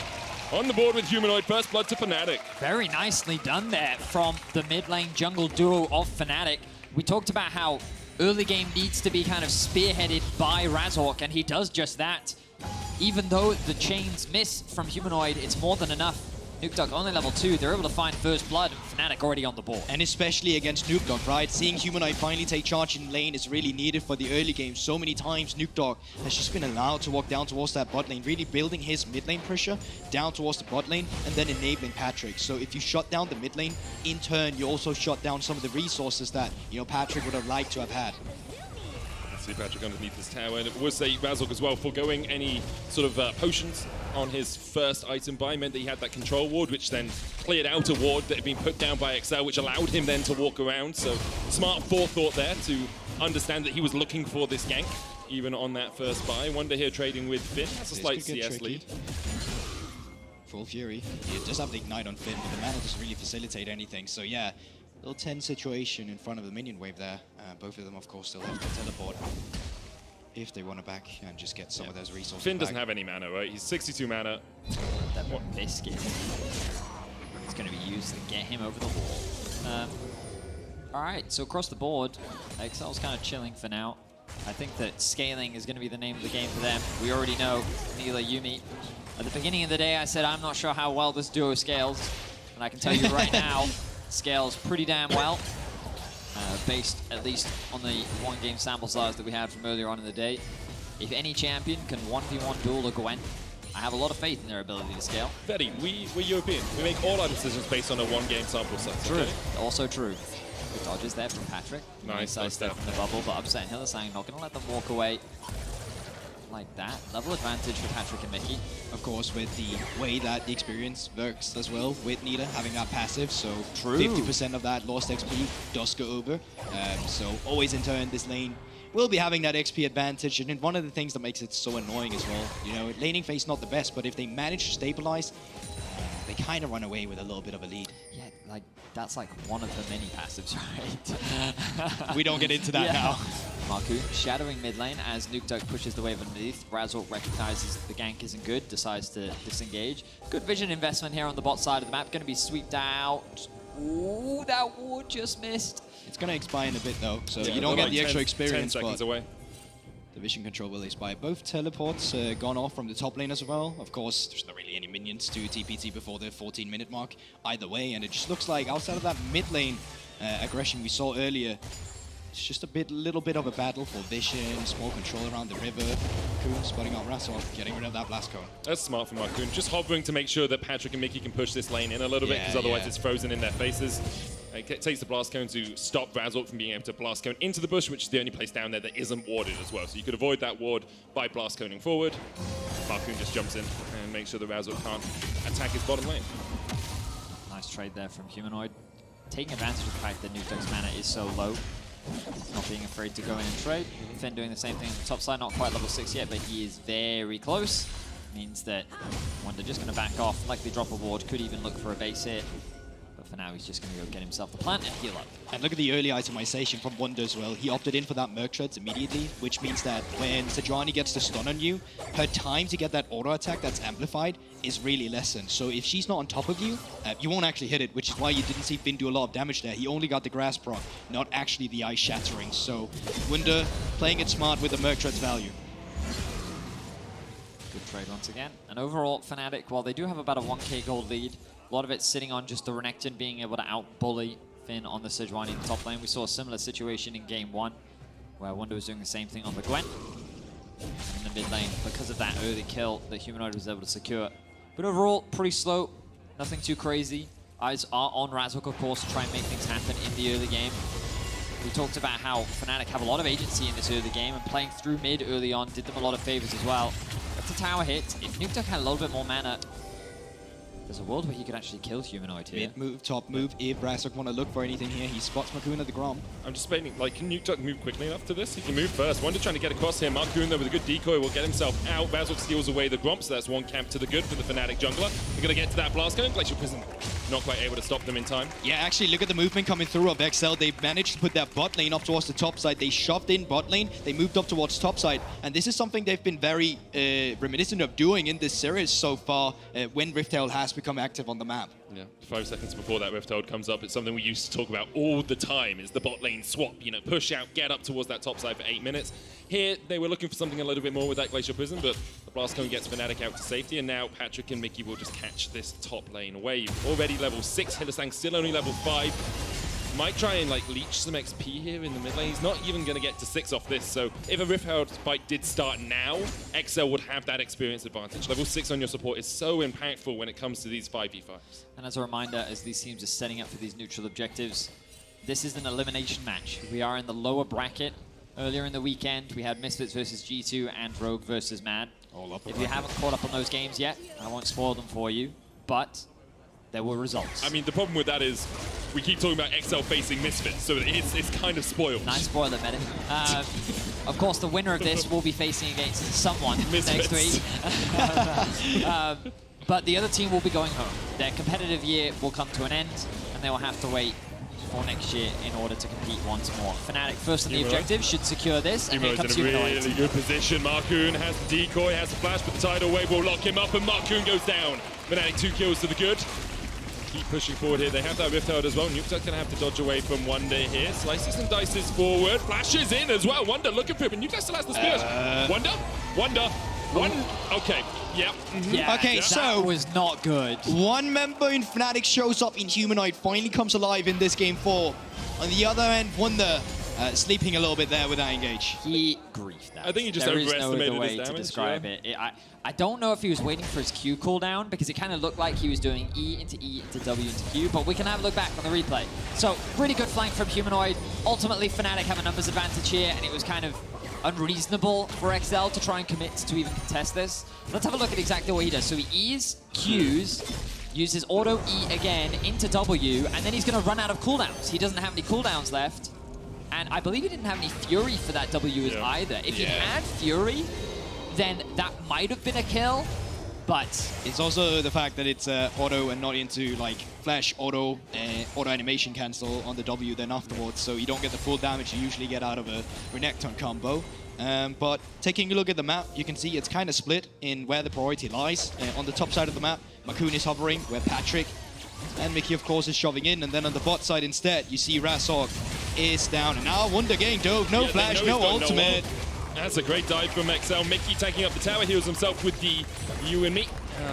on the board with Humanoid, first blood to Fnatic. Very nicely done there from the mid lane jungle duo of Fnatic. We talked about how early game needs to be kind of spearheaded by Razork, and he does just that. Even though the chains miss from Humanoid, it's more than enough. Nuke Duck only level 2, they're able to find first blood, Fnatic already on the board. And especially against Nuke Duck, right? Seeing Humanoid finally take charge in lane is really needed for the early game. So many times Nuke Duck has just been allowed to walk down towards that bot lane, really building his mid lane pressure down towards the bot lane and then enabling Patrick. So if you shut down the mid lane, in turn you also shut down some of the resources that, you know, Patrick would have liked to have had. See Patrick underneath this tower, and it was a Razork as well, foregoing any sort of potions on his first item buy meant that he had that control ward, which then cleared out a ward that had been put down by XL, which allowed him then to walk around. So smart forethought there to understand that he was looking for this gank, even on that first buy. Wonder here trading with Finn, that's a slight CS lead. Full Fury, he does have the Ignite on Finn, but the mana doesn't really facilitate anything. So yeah, little tense situation in front of the minion wave there. Both of them, of course, still have to teleport if they want to back and just get some of those resources. Finn doesn't have any mana, right? He's 62 mana. That biscuit is going to be used to get him over the wall. All right, so across the board, XL's kind of chilling for now. I think that scaling is going to be the name of the game for them. We already know Neela Yumi. At the beginning of the day, I said I'm not sure how well this duo scales, and I can tell you right now, scales pretty damn well. Based at least on the one-game sample size that we had from earlier on in the day. If any champion can 1v1 duel a Gwen, I have a lot of faith in their ability to scale. Betty, we're European. We make all our decisions based on a one-game sample size. True. Okay? Also true. Good dodges there from Patrick. Nice sidestep from the bubble, but Upset and Hylissang not going to let them walk away like that. Level advantage for Patrick and Mickey. Of course, with the way that the experience works as well, with Nita having that passive, so True. 50% of that lost XP does go over. So always in turn, this lane will be having that XP advantage, and one of the things that makes it so annoying as well, you know, laning phase not the best, but if they manage to stabilize, they kind of run away with a little bit of a lead. Yeah, like, that's like one of the many passives, right? We don't get into that now. Marku shadowing mid lane as Nuke Duck pushes the wave underneath. Razork recognizes the gank isn't good, decides to disengage. Good vision investment here on the bot side of the map. Going to be sweeped out. Ooh, that ward just missed. It's going to expire in a bit though, so Yeah, you don't get like the extra 10 experience. 10 seconds but away. The vision control will expire. Both teleports gone off from the top lane as well. Of course, there's not really any minions to TPT before the 14-minute mark either way, and it just looks like outside of that mid lane aggression we saw earlier, it's just a little bit of a battle for vision, small control around the river. Coon spotting out Razork, getting rid of that blast cone. That's smart from Marcoon. Just hovering to make sure that Patrick and Mickey can push this lane in a little bit, because otherwise it's frozen in their faces. It takes the blast cone to stop Razork from being able to blast cone into the bush, which is the only place down there that isn't warded as well. So you could avoid that ward by blast coning forward. Marcoon just jumps in and and make sure that Razor can't attack his bottom lane. Nice trade there from Humanoid. Taking advantage of the fact that Nukeduck's mana is so low. Not being afraid to go in and trade. Finn doing the same thing on the top side, not quite level 6 yet, but he is very close. Means that Wonder just going to back off, likely drop a ward, could even look for a base hit. But for now, he's just going to go get himself the plant and heal up. And look at the early itemization from Wonder as well. He opted in for that Merc Treads immediately, which means that when Sejuani gets the stun on you, her time to get that auto attack that's amplified is really lessened. So if she's not on top of you, you won't actually hit it, which is why you didn't see Finn do a lot of damage there. He only got the grass proc, not actually the ice shattering. So Wonder playing it smart with the Merc Treads value. Good trade once again. And overall, Fnatic, while they do have about a 1k gold lead, a lot of it sitting on just the Renekton being able to out-bully Finn on the Sejuani in the top lane. We saw a similar situation in game 1, where Wonder was doing the same thing on the Gwen. In the mid lane, because of that early kill that Humanoid was able to secure. But overall, pretty slow, nothing too crazy. Eyes are on Razork, of course, to try and make things happen in the early game. We talked about how Fnatic have a lot of agency in this early game, and playing through mid early on did them a lot of favors as well. That's a tower hit. If Nukeduck had a little bit more mana, there's a world where he could actually kill Humanoid here. Mid move, top move. If Razork want to look for anything here, he spots Marcoon at the Grom. I'm just debating, like, can Nukeduck move quickly enough to this? He can move first. Wonder trying to get across here. Marcoon, though, with a good decoy, will get himself out. Razork steals away the Gromp, so that's one camp to the good for the Fnatic jungler. They're going to get to that blast gun. Glacial Prison not quite able to stop them in time. Yeah, actually, look at the movement coming through of XL. They managed to put that bot lane up towards the top side. They shoved in bot lane. They moved up towards top side. And this is something they've been very reminiscent of doing in this series so far when Rift Herald has become active on the map. Yeah, 5 seconds before that Rift Herald comes up, it's something we used to talk about all the time, is the bot lane swap, you know, push out, get up towards that top side for 8 minutes. Here, they were looking for something a little bit more with that Glacial Prison, but the Blast Cone gets Fnatic out to safety, and now Patrick and Mickey will just catch this top lane wave. Already level 6, Hylissang still only level 5. Might try and like leech some XP here in the mid lane. He's not even going to get to 6 off this, so if a Rift Herald fight did start now, XL would have that experience advantage. Level 6 on your support is so impactful when it comes to these 5v5s. And as a reminder, as these teams are setting up for these neutral objectives, this is an elimination match. We are in the lower bracket. Earlier in the weekend, we had Misfits versus G2 and Rogue versus Mad. If you haven't caught up on those games yet, I won't spoil them for you, but there were results. I mean, the problem with that is we keep talking about XL facing Misfits, so it's kind of spoiled. Nice spoiler, Medic. Of course, the winner of this will be facing against someone next week. But the other team will be going home. Their competitive year will come to an end, and they will have to wait for next year in order to compete once more. Fnatic first on the objective should secure this, and here comes Humanoid. Really good position. Marcoon has the decoy, has the flash, but the tidal wave will lock him up, and Marcoon goes down. Fnatic 2 kills to the good. Keep pushing forward here. They have that Rift Herald as well. Nukeduck's going to have to dodge away from Wonder here. Slices and dices forward. Flashes in as well. Wonder looking for him, and Nukeduck still has the spears. Wonder. Okay. Yep. Yeah, okay, that so was not good. One member in Fnatic shows up in Humanoid, finally comes alive in this game 4. On the other end, Wonder sleeping a little bit there with that engage. He griefed that. I think he just there is overestimated no other way his damage, to describe it. I don't know if he was waiting for his Q cooldown, because it kind of looked like he was doing E into W into Q, but we can have a look back on the replay. So, really good flank from Humanoid. Ultimately, Fnatic have a numbers advantage here, and it was kind of unreasonable for XL to try and commit to even contest this. Let's have a look at exactly what he does. So he E's, Q's, uses auto E again into W, and then he's going to run out of cooldowns. He doesn't have any cooldowns left. And I believe he didn't have any Fury for that W either. If he had Fury, then that might have been a kill, but it's also the fact that it's auto and not into like flash auto animation cancel on the W then afterwards, so you don't get the full damage you usually get out of a Renekton combo. But taking a look at the map, you can see it's kind of split in where the priority lies. On the top side of the map, Marcoon is hovering, where Patrick and Mickey, of course, is shoving in. And then on the bot side instead, you see Razork is down. And now Wonder getting dove. No flash, no ultimate. That's a great dive from XL. Mickey taking up the tower, heals himself with the You and Me.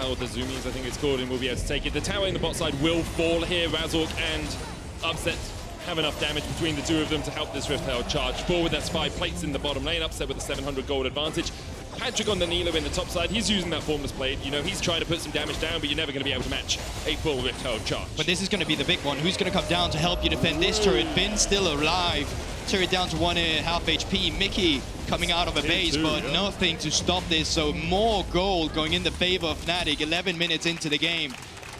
Or the Zoomies, I think it's called, and will be able to take it. The tower in the bot side will fall here. Razork and Upset have enough damage between the two of them to help this Rift Herald charge forward. That's 5 plates in the bottom lane. Upset with a 700 gold advantage. Patrick on the Nilo in the top side, he's using that Formless Blade. You know, he's trying to put some damage down, but you're never going to be able to match a full Rift Herald charge. But this is going to be the big one. Who's going to come down to help you defend this turret? Finn still alive. Turret down to 1.5 HP. Mickey coming out of a base, but nothing to stop this. So more gold going in the favor of Fnatic. 11 minutes into the game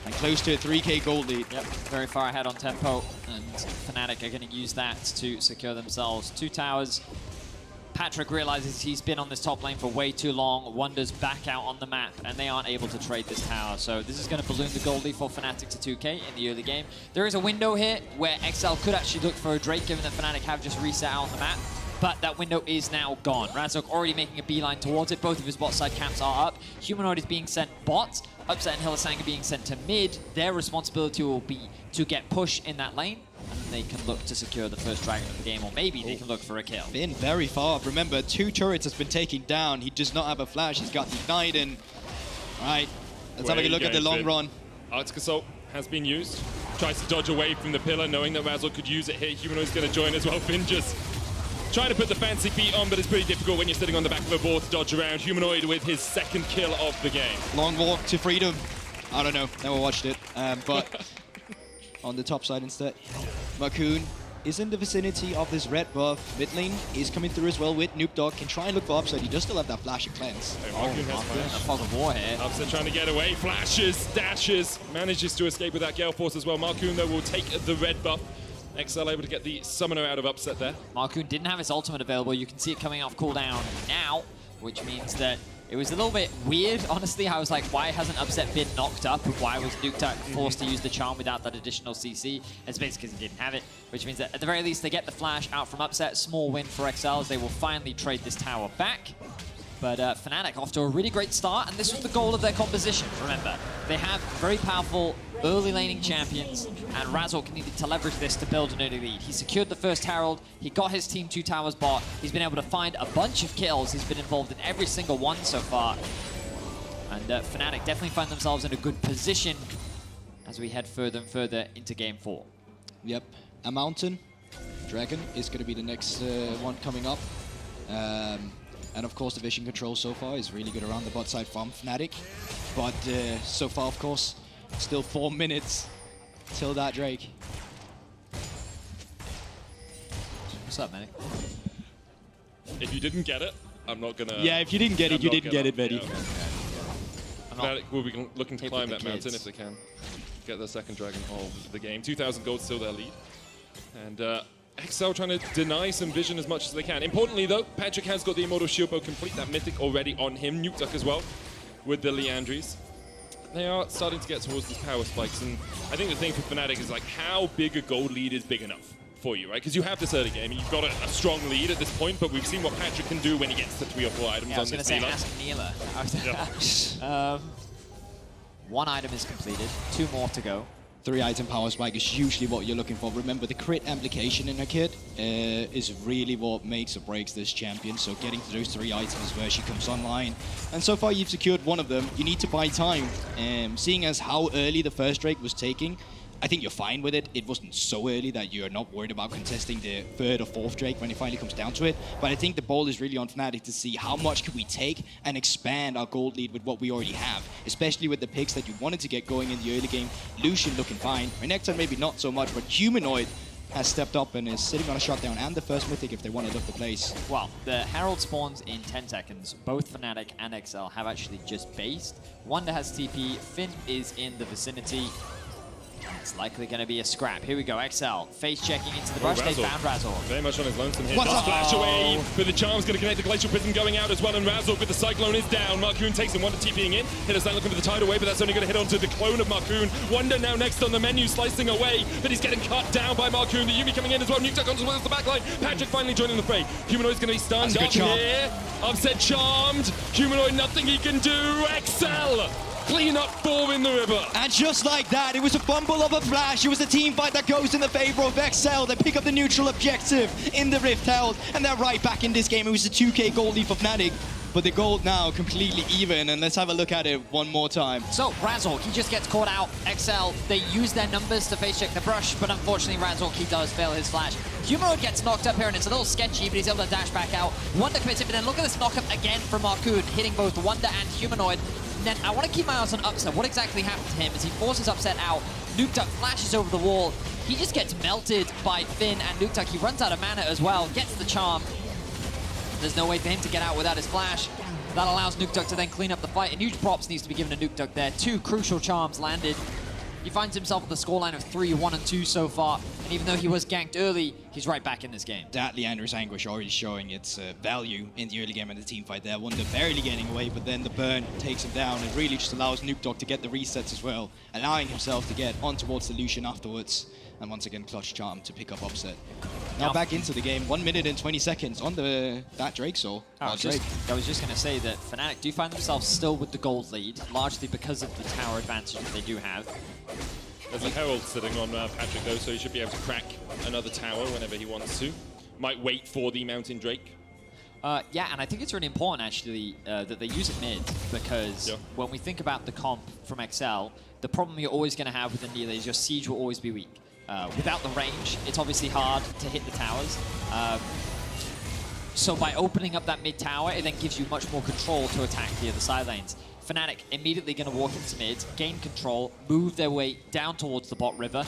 and close to a 3K gold lead. Yep, very far ahead on tempo, and Fnatic are going to use that to secure themselves 2 towers. Patrick realizes he's been on this top lane for way too long. Wonder's back out on the map, and they aren't able to trade this tower. So this is going to balloon the gold lead for Fnatic to 2K in the early game. There is a window here where XL could actually look for a Drake, given that Fnatic have just reset out on the map. But that window is now gone. Razork already making a beeline towards it. Both of his bot side camps are up. Humanoid is being sent bot. Upset and Hylissang are being sent to mid. Their responsibility will be to get push in that lane, and they can look to secure the first dragon of the game, or maybe they can look for a kill. Finn very far. Remember, 2 turrets has been taken down. He does not have a flash. He's got denied. And all right, let's have a look at the long run. Arctic Assault has been used. Tries to dodge away from the pillar, knowing that Razork could use it here. Humanoid's going to join as well. Finn just trying to put the fancy feet on, but it's pretty difficult when you're sitting on the back of a board to dodge around. Humanoid with his 2nd kill of the game. Long walk to freedom. I don't know. Never watched it. But on the top side instead, Marcoon is in the vicinity of this red buff. Mid lane is coming through as well with Noob Dog. Can try and look for Upside. He does still have that flash and cleanse. Marcoon has flash. A fog of war here. Upset trying to get away. Flashes, dashes, manages to escape with that Gale Force as well. Marcoon, though, will take the red buff. XL able to get the summoner out of Upset there. Marcoon didn't have his ultimate available. You can see it coming off cooldown now, which means that it was a little bit weird, honestly. I was like, why hasn't Upset been knocked up? Why was Nuke forced to use the charm without that additional CC? It's basically because he didn't have it, which means that at the very least they get the flash out from Upset. Small win for XL as they will finally trade this tower back. But Fnatic off to a really great start, and this was the goal of their composition, remember. They have very powerful early laning champions, and Razork needed to leverage this to build an early lead. He secured the first Herald, he got his team 2 towers bot, he's been able to find a bunch of kills, he's been involved in every single one so far. And Fnatic definitely find themselves in a good position as we head further and further into Game 4. Yep, a Mountain Dragon is going to be the next one coming up. And of course the vision control so far is really good around the bot side from Fnatic. But so far, of course, still 4 minutes till that Drake. What's up, Manny? If you didn't get it, I'm not gonna... Yeah, if you didn't get it, you didn't get it, Betty. Fnatic will be looking to climb that mountain if they can. Get the 2nd dragon of the game. 2,000 gold still their lead. And XL trying to deny some vision as much as they can. Importantly though, Patrick has got the Immortal Shield Bow complete, that mythic already on him. Nuke Duck as well with the Leandries. They are starting to get towards these power spikes, and I think the thing for Fnatic is like how big a gold lead is big enough for you, right? Because you have this early game, and you've got a strong lead at this point, but we've seen what Patrick can do when he gets to 3 or 4 items on this dealer. I was going to say, ask Neela. 1 item is completed, 2 more to go. 3 item power spike is usually what you're looking for. Remember, the crit application in her kit is really what makes or breaks this champion. So getting to those 3 items where she comes online. And so far you've secured 1 of them. You need to buy time. Seeing as how early the first Drake was taking, I think you're fine with it. It wasn't so early that you're not worried about contesting the 3rd or 4th Drake when it finally comes down to it. But I think the ball is really on Fnatic to see how much can we take and expand our gold lead with what we already have, especially with the picks that you wanted to get going in the early game. Lucian looking fine. Renekton maybe not so much, but Humanoid has stepped up and is sitting on a shutdown and the first mythic if they want to look the place. Well, the Herald spawns in 10 seconds. Both Fnatic and XL have actually just based. Wonder has TP, Finn is in the vicinity. It's likely going to be a scrap. Here we go, XL. Face checking into the brush. They found Razork. Very much on his lonesome here. What's Does up? flash away, but the charm's going to connect the Glacial Prism going out as well, and Razork with the Cyclone is down. Marcoon takes him, Wonder TPing in. Hylissang looking for the tidal wave, but that's only going to hit onto the clone of Marcoon. Wonder now next on the menu, slicing away, but he's getting cut down by Marcoon. The Yuumi coming in as well. Nuke Duck onto the backline. Patrick finally joining the fray. Humanoid's going to be stunned up here. Upset charmed. Humanoid, nothing he can do. XL! Clean up 4 in the river. And just like that, it was a fumble of a flash. It was a team fight that goes in the favor of XL. They pick up the neutral objective in the Rift Herald, and they're right back in this game. It was a 2K gold lead for Fnatic. but the gold now completely even, and let's have a look at it one more time. So, Razork, he just gets caught out. XL, they use their numbers to face check the brush, but unfortunately Razork, he does fail his flash. Humanoid gets knocked up here, and it's a little sketchy, but he's able to dash back out. Wonder commits it, but then look at this knock-up again from Marcoon, hitting both Wonder and Humanoid. And then I want to keep my eyes on Upset. What exactly happened to him as he forces Upset out? Nukeduck flashes over the wall. He just gets melted by Finn, and Nukeduck, he runs out of mana as well, gets the charm. There's no way for him to get out without his flash. That allows Nukeduck to then clean up the fight, and huge props needs to be given to Nukeduck there. 2 crucial charms landed. He finds himself with a scoreline of 3-1 and 2 so far, and even though he was ganked early, he's right back in this game. That Leander's Anguish already showing its value in the early game and the team fight there. Wonder barely getting away, but then the burn takes him down. It really just allows Nukeduck to get the resets as well, allowing himself to get on towards the Lucian afterwards. And once again, clutch charm to pick up Upset. Now back into the game, 1 minute and 20 seconds on that Drake soul. I was just going to say that Fnatic do find themselves still with the gold lead, largely because of the tower advantage that they do have. There's a Herald sitting on Patrick though, so he should be able to crack another tower whenever he wants to. Might wait for the Mountain Drake. Yeah, and I think it's really important actually that they use it mid, because when we think about the comp from XL, the problem you're always going to have with Anila is your siege will always be weak. Without the range, it's obviously hard to hit the towers. So by opening up that mid tower, it then gives you much more control to attack the other side lanes. Fnatic immediately going to walk into mid, gain control, move their way down towards the bot river,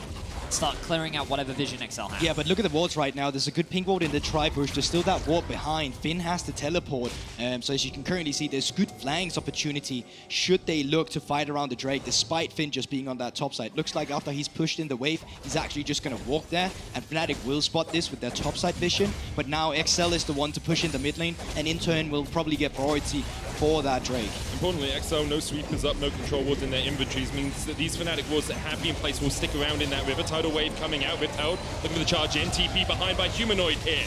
start clearing out whatever vision XL has. Yeah, but look at the wards right now. There's a good pink ward in the tri-bush. There's still that ward behind. Finn has to teleport. So as you can currently see, there's good flanks opportunity should they look to fight around the Drake, despite Finn just being on that top side. Looks like after he's pushed in the wave, he's actually just going to walk there, and Fnatic will spot this with their top side vision. But now XL is the one to push in the mid lane, and in turn will probably get priority for that Drake. Importantly, XL, no sweepers up, no control wards in their inventories, means that these Fnatic wards that have been placed will stick around in that river. Tidal wave coming out, withheld, looking for the charge in, TP behind by Humanoid here.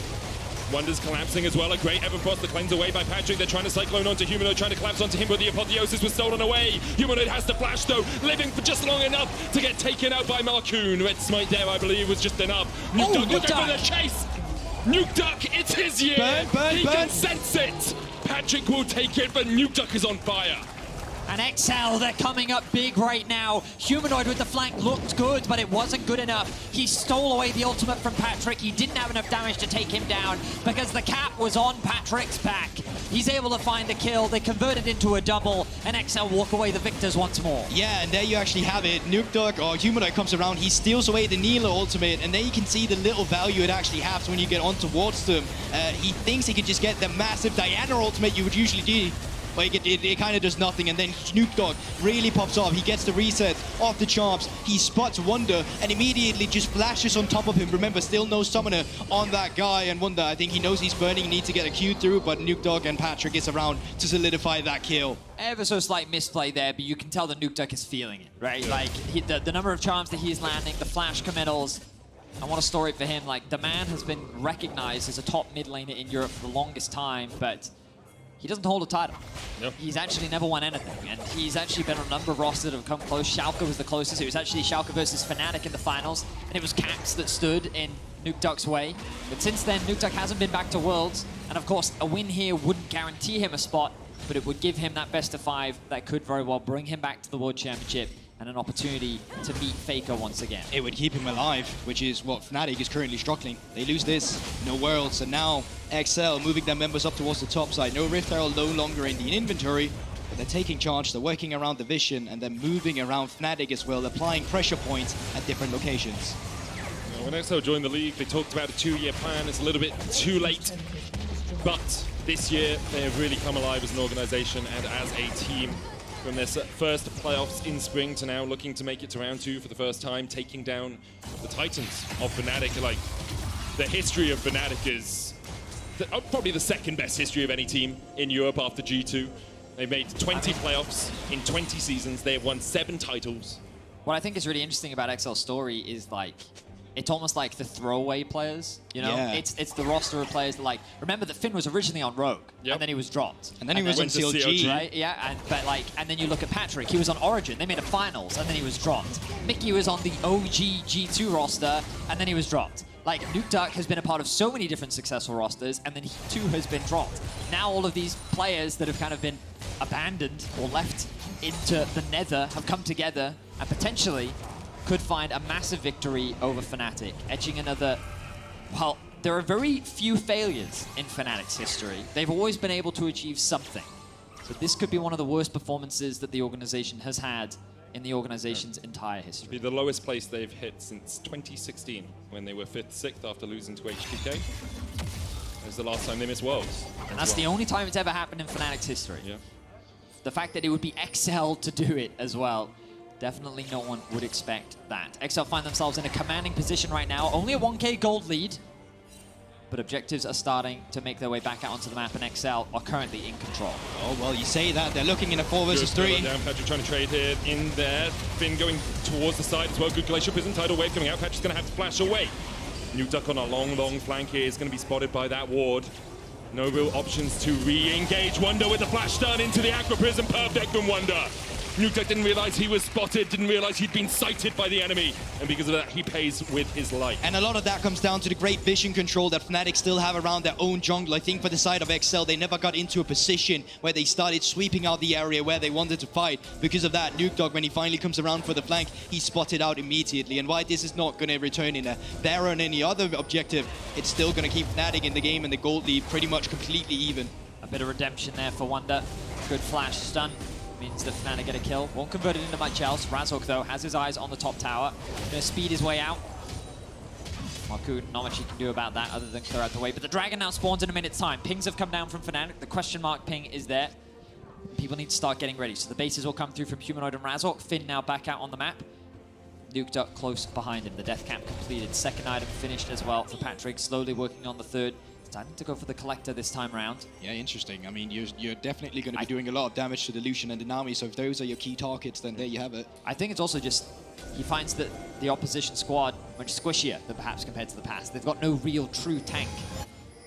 Wonder's collapsing as well, a great Everfrost, the cleanse away by Patrick. They're trying to Cyclone onto Humanoid, trying to collapse onto him, but the Apotheosis was stolen away. Humanoid has to flash though, living for just long enough to get taken out by Marcoon. Red Smite there, I believe, was just enough. Nukeduck looking for the chase. Nukeduck, it's his year. He can sense it. Patrick will take it, but Nukeduck is on fire. And XL, they're coming up big right now. Humanoid with the flank looked good, but it wasn't good enough. He stole away the ultimate from Patrick. He didn't have enough damage to take him down because the cap was on Patrick's back. He's able to find the kill. They convert it into a double, and XL walk away the victors once more. Yeah, and there you actually have it. Nukeduck, or Humanoid, comes around. He steals away the Nila ultimate, and there you can see the little value it actually has when you get on towards them. He thinks he could just get the massive Diana ultimate you would usually do. Like it kind of does nothing, and then Nukeduck really pops off. He gets the reset off the charms. He spots Wonder and immediately just flashes on top of him. Remember, still no summoner on that guy, and Wonder, I think he knows he's burning, needs to get a Q through, but Nukeduck and Patrick is around to solidify that kill. Ever so slight misplay there, but you can tell that Nukeduck is feeling it, right? Like the number of charms that he's landing, the flash committals. I want a story for him. Like, the man has been recognized as a top mid laner in Europe for the longest time, but he doesn't hold a title. Nope. He's actually never won anything, and he's actually been on a number of rosters that have come close. Schalke was the closest. It was actually Schalke versus Fnatic in the finals, and it was Cax that stood in Nukeduck's way. But since then, Nukeduck hasn't been back to Worlds, and of course, a win here wouldn't guarantee him a spot, but it would give him that best of 5 that could very well bring him back to the World Championship and an opportunity to meet Faker once again. It would keep him alive, which is what Fnatic is currently struggling. They lose this, no Worlds, and now XL moving their members up towards the top side. No Rift Herald no longer in the inventory, but they're taking charge, they're working around the vision, and they're moving around Fnatic as well, applying pressure points at different locations. When XL joined the league, they talked about a 2-year plan. It's a little bit too late, but this year they have really come alive as an organization and as a team. From their first playoffs in spring to now looking to make it to round 2 for the first time, taking down the Titans of Fnatic. Like, the history of Fnatic is probably the second best history of any team in Europe after G2. They've made 20 playoffs in 20 seasons. They have won 7 titles. What I think is really interesting about XL's story is, like, it's almost like the throwaway players, you know? Yeah. It's the roster of players that, like, remember that Finn was originally on Rogue, and then he was dropped. And then he was on CLG. Right? Yeah, and then you look at Patrick, he was on Origin, they made a finals, and then he was dropped. Mickey was on the OG G2 roster, and then he was dropped. Like, Nuke Duck has been a part of so many different successful rosters, and then he too has been dropped. Now all of these players that have kind of been abandoned or left into the nether have come together and potentially could find a massive victory over Fnatic, edging another... Well, there are very few failures in Fnatic's history. They've always been able to achieve something. So this could be one of the worst performances that the organization has had in the organization's entire history. Be the lowest place they've hit since 2016, when they were 5th, 6th after losing to HTK. It was the last time they missed Worlds. And that's the only time it's ever happened in Fnatic's history. Yeah. The fact that it would be XL to do it as well, definitely no one would expect that. XL find themselves in a commanding position right now, only a 1k gold lead, but objectives are starting to make their way back out onto the map, and XL are currently in control. Oh, well, you say that. They're looking in a 4 versus 3. Down, Patrick trying to trade here in there. Finn going towards the side as well. Good Glacier Prison, tidal wave coming out. Patrick's going to have to flash away. Nuke Duck on a long flank here is going to be spotted by that ward. No real options to re-engage. Wonder with the flash stun into the Aqua Prism. Perfect from Wonder. Nuke Duck didn't realize he was spotted, didn't realize he'd been sighted by the enemy, and because of that, he pays with his life. And a lot of that comes down to the great vision control that Fnatic still have around their own jungle. I think for the side of XL, they never got into a position where they started sweeping out the area where they wanted to fight. Because of that, Nuke Duck, when he finally comes around for the flank, he's spotted out immediately. And why this is not going to return in a Baron or any other objective, it's still going to keep Fnatic in the game and the gold lead pretty much completely even. A bit of redemption there for Wonder. Good flash stun. Means that Fnatic get a kill. Won't convert it into much else. Razork, though, has his eyes on the top tower. Gonna speed his way out. Marcoon, not much he can do about that other than clear out the way. But the Dragon now spawns in a minute's time. Pings have come down from Fnatic. The question mark ping is there. People need to start getting ready. So the bases will come through from Humanoid and Razork. Finn now back out on the map. Nuke Duck close behind him. The death cap completed. Second item finished as well for Patrick. Slowly working on the third. Starting to go for the collector this time round. Yeah, interesting. I mean, you're definitely going to be doing a lot of damage to the Lucian and the Nami, so if those are your key targets, then there you have it. I think it's also just, he finds that the opposition squad much squishier than perhaps compared to the past. They've got no real true tank,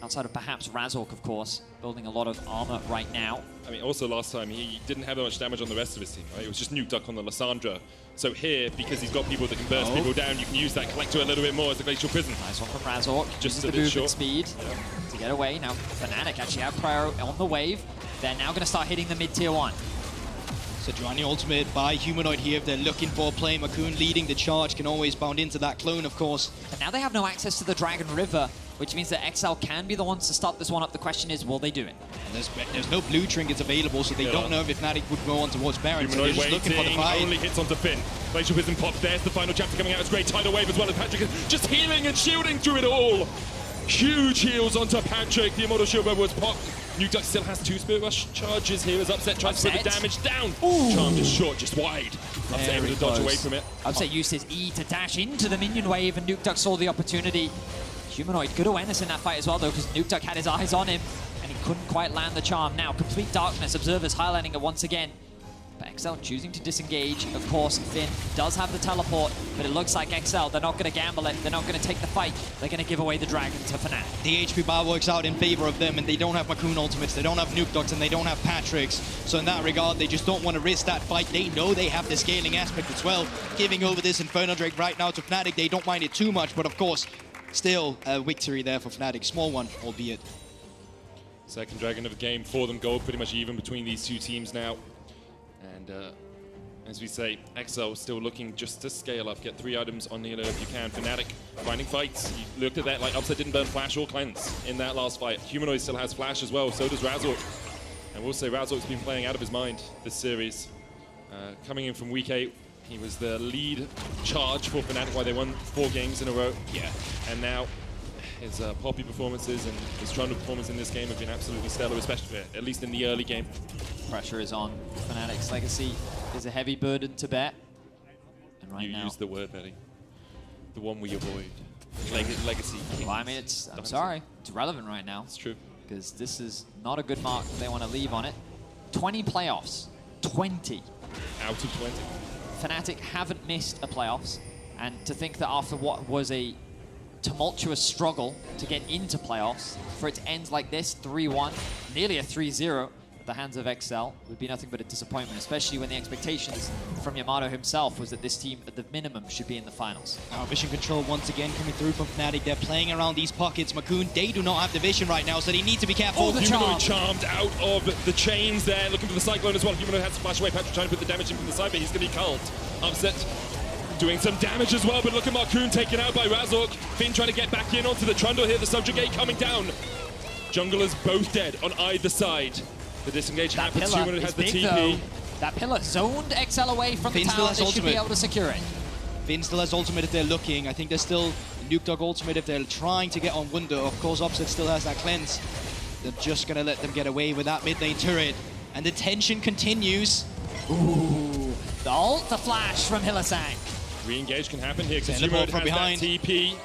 outside of perhaps Razork, of course, building a lot of armor right now. I mean, also last time, he didn't have that much damage on the rest of his team, right? It was just Nuke Duck on the Lysandra. So here, because he's got people that can burst people down, you can use that collector a little bit more as the Glacial Prison. Nice one from Razork. Just the movement speed to get away. Now, Fnatic actually have prior on the wave. They're now going to start hitting the mid-tier 1. Sejuani ultimate by Humanoid here if they're looking for a play. Marcoon leading the charge, can always bound into that clone, of course. But now they have no access to the Dragon River, which means that XL can be the ones to start this one up. The question is, will they do it? And there's no blue trinkets available, so they don't know if Fnatic would go on towards Baron, so they're just looking for the fight. Only hits onto Finn. Glacial Prison pop. There's the final chapter coming out. It's great tidal wave as well as Patrick is just healing and shielding through it all. Huge heals onto Patrick. The Immortal Shield was popped. Nuke Duck still has 2 Spirit Rush charges here as Upset tries to put the damage down. Ooh. Charm just short, just wide. Upset able to dodge away from it. Upset used his E to dash into the minion wave, and Nuke Duck saw the opportunity. Humanoid, good awareness in that fight as well, though, because Nuke Duck had his eyes on him, and he couldn't quite land the charm. Now, complete darkness. Observers highlighting it once again. But XL choosing to disengage. Of course, Finn does have the teleport, but it looks like XL, they're not going to gamble it. They're not going to take the fight. They're going to give away the dragon to Fnatic. The HP bar works out in favor of them, and they don't have Marcoon ultimates, they don't have Nuke Ducks, and they don't have Patrick's. So in that regard, they just don't want to risk that fight. They know they have the scaling aspect as well. Giving over this Inferno Drake right now to Fnatic, they don't mind it too much, but of course, still a victory there for Fnatic. Small one, albeit. Second Dragon of the game for them. Gold pretty much even between these two teams now. And as we say, XL still looking just to scale up, get 3 items on Nila if you can. Fnatic finding fights. You looked at that, like Upset didn't burn Flash or Cleanse in that last fight. Humanoid still has Flash as well, so does Razork. And we'll say Razork's been playing out of his mind this series. Coming in from week 8, he was the lead charge for Fnatic while they won 4 games in a row. Yeah. And now his Poppy performances and his Trundle performance in this game have been absolutely stellar, especially at least in the early game. Pressure is on. Fnatic's legacy is a heavy burden to bear. And you used the word, Betty. The one we avoid. Legacy. Well, I mean, I'm sorry. It's relevant right now. It's true. Because this is not a good mark that they want to leave on it. 20 playoffs. 20. Out of 20. Fnatic haven't missed a playoffs. And to think that after what was a tumultuous struggle to get into playoffs, for it to end like this, 3-1, nearly a 3-0, the hands of XL would be nothing but a disappointment, especially when the expectations from Yamato himself was that this team, at the minimum, should be in the finals. Now vision control once again coming through from Fnatic. They're playing around these pockets. Makoon, they do not have the vision right now, so they need to be careful. Oh, the Humanoid charmed out of the chains there, looking for the Cyclone as well. Humanoid has to flash away. Patrick trying to put the damage in from the side, but he's going to be culled. Upset. Doing some damage as well, but look at Marcoon taken out by Razork. Finn trying to get back in onto the Trundle here. The Subjugate coming down. Junglers both dead on either side. The disengage happens. Humanoid has the TP. Though. That pillar zoned XL away from the tower. They should be able to secure it. Finn still has ultimate if they're looking. I think there's still Nuke Dog ultimate if they're trying to get on Wunder. Of course, Opposite still has that cleanse. They're just going to let them get away with that mid lane turret. And the tension continues. Ooh, the ult, the flash from Hylissang. Re-engage can happen here because Humanoid has behind. that TP.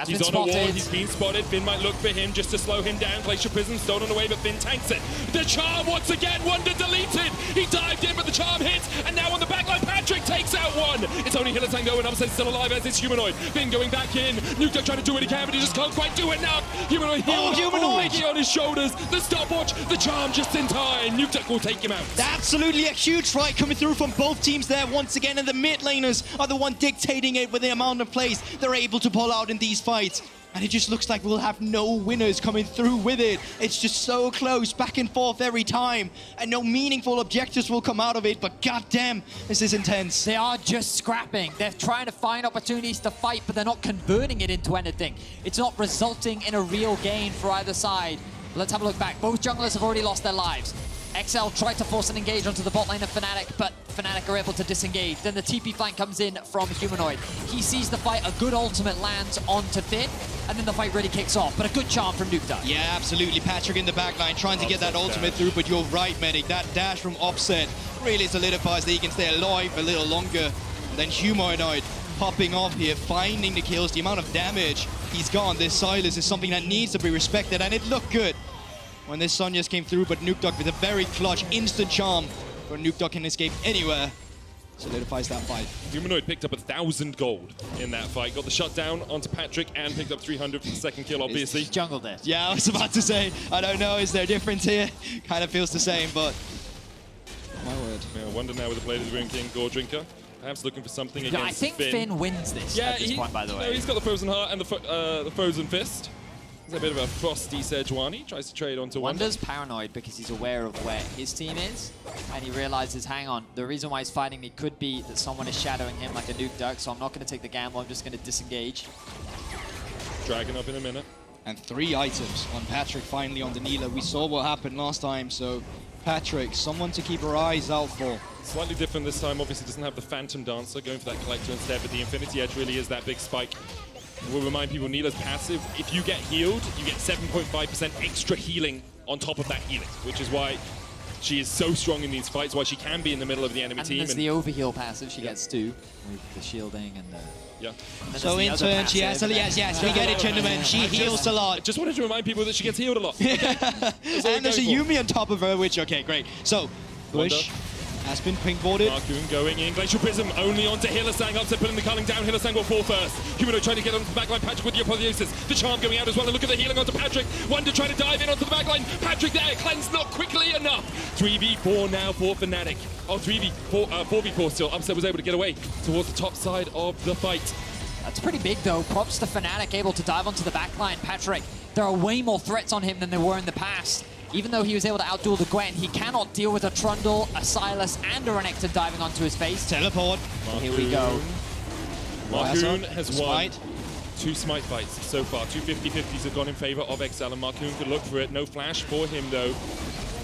He's on a wall, he's been spotted. Finn might look for him just to slow him down. Glacier Prism stolen away, but Finn tanks it. The charm once again, Wunder deleted. He dived in, but the charm hits. And now on the backline, Patrick takes out one. It's only Hylissang though, and Upset still alive as is Humanoid. Finn going back in. Nuke Dog trying to do what he can, but he just can't quite do enough. Humanoid heals. Humanoid on his shoulders. The stopwatch, the charm just in time. Nuke Dog will take him out. Absolutely a huge fight coming through from both teams there once again, and the mid laners are the one dictating it with the amount of plays they're able to pull out in these fights. And it just looks like we'll have no winners coming through with it. It's just so close, back and forth every time, and no meaningful objectives will come out of it, but goddamn, this is intense. They are just scrapping. They're trying to find opportunities to fight, but they're not converting it into anything. It's not resulting in a real gain for either side. Let's have a look back. Both junglers have already lost their lives. XL tried to force an engage onto the bot lane of Fnatic, but Fnatic are able to disengage. Then the TP flank comes in from Humanoid. He sees the fight, a good ultimate lands onto Finn, and then the fight really kicks off. But a good charm from Nuke Dog. Yeah, absolutely. Patrick in the backline trying to get that ultimate through, but you're right, Medic. That dash from Offset really solidifies that he can stay alive a little longer. And then Humanoid popping off here, finding the kills, the amount of damage he's got. This Silas is something that needs to be respected, and it looked good when this Sonya's came through, but Nuke Dog with a very clutch instant charm where Nuke Dog can escape anywhere. Solidifies that fight. Humanoid picked up 1,000 gold in that fight. Got the shutdown onto Patrick and picked up 300 for the second kill, obviously. He's jungled it. Yeah, I was about to say, I don't know, is there a difference here? Kind of feels the same, but my word. Yeah, Wonder now with the Bladed Rune King, Gore Drinker. Perhaps looking for something against I think Finn wins this at this point, by the way. No, he's got the Frozen Heart and the Frozen Fist. He's a bit of a frosty Sejuani. Tries to trade onto Wonder. Wonder's paranoid because he's aware of where his team is, and he realizes, hang on, the reason why he's fighting me could be that someone is shadowing him like a Nuke Dog, so I'm not going to take the gamble, I'm just going to disengage. Dragon up in a minute. And 3 items on Patrick finally on the Neela. We saw what happened last time, so Patrick, someone to keep our eyes out for. Slightly different this time, obviously doesn't have the Phantom Dancer, going for that Collector instead, but the Infinity Edge really is that big spike. We'll remind people, Neela's passive, if you get healed, you get 7.5% extra healing on top of that healing, which is why she is so strong in these fights, why she can be in the middle of the enemy team. And there's the overheal passive she gets too, with the shielding and the... Yeah. So in turn, she has to, yes, we get it, gentlemen. She heals a lot. I just wanted to remind people that she gets healed a lot. Okay. And there's a Yuumi on top of her, which, okay, great. So, Bush has been ping-boarded. Marcoon going in. Glacial Prism only onto Hylissang. Upset pulling the culling down. Hylissang will fall first. Humanoid trying to get onto the backline. Patrick with the apotheosis. The charm going out as well. And look at the healing onto Patrick. Wonder trying to dive in onto the backline. Patrick there. Cleanse not quickly enough. 3v4 now for Fnatic. Oh, 4v4 still. Upset was able to get away towards the top side of the fight. That's pretty big though. Props to Fnatic, able to dive onto the backline. Patrick, there are way more threats on him than there were in the past. Even though he was able to outduel the Gwen, he cannot deal with a Trundle, a Silas, and a Renekton diving onto his face. Teleport. Here we go. Marcoon has won 2 smite fights so far. 2 50-50s have gone in favor of XL, and Marcoon could look for it. No flash for him though.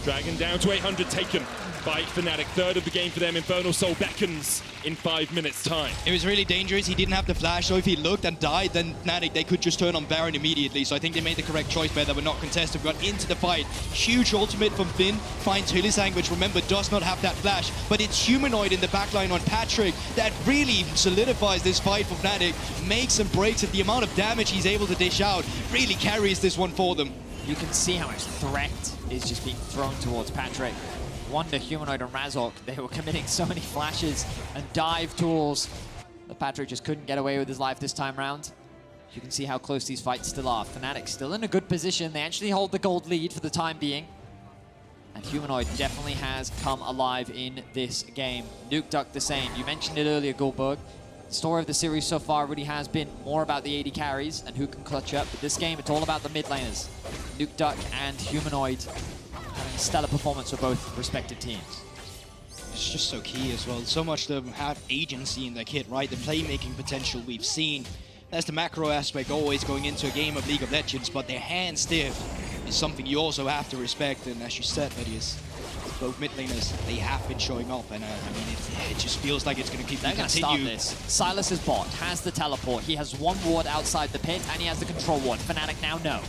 Dragon down to 800, taken by Fnatic. 3rd of the game for them. Infernal Soul beckons in 5 minutes time. It was really dangerous. He didn't have the flash, so if he looked and died, then Fnatic, they could just turn on Baron immediately. So I think they made the correct choice there. That were not contested. We got into the fight. Huge ultimate from Finn. Finds Hylissang, which remember does not have that flash. But it's Humanoid in the backline on Patrick that really solidifies this fight for Fnatic. Makes and breaks it. The amount of damage he's able to dish out really carries this one for them. You can see how much threat is just being thrown towards Patrick. Wonder, Humanoid, and Razork, they were committing so many flashes and dive tools that Patrick just couldn't get away with his life this time round. You can see how close these fights still are. Fnatic still in a good position. They actually hold the gold lead for the time being. And Humanoid definitely has come alive in this game. Nuke Duck the same. You mentioned it earlier, Goldberg. The story of the series so far really has been more about the AD carries and who can clutch up. But this game, it's all about the mid laners. Nuke Duck and Humanoid having a stellar performance for both respective teams. It's just so key as well. So much to have agency in their kit, right? The playmaking potential we've seen. That's the macro aspect always going into a game of League of Legends, but their hand stiff is something you also have to respect. And as you said, that is both mid laners, they have been showing up, and I mean, it just feels like it's going to keep They're going to start this. Silas's bot has the teleport. He has one ward outside the pit, and he has the control ward. Fnatic now no.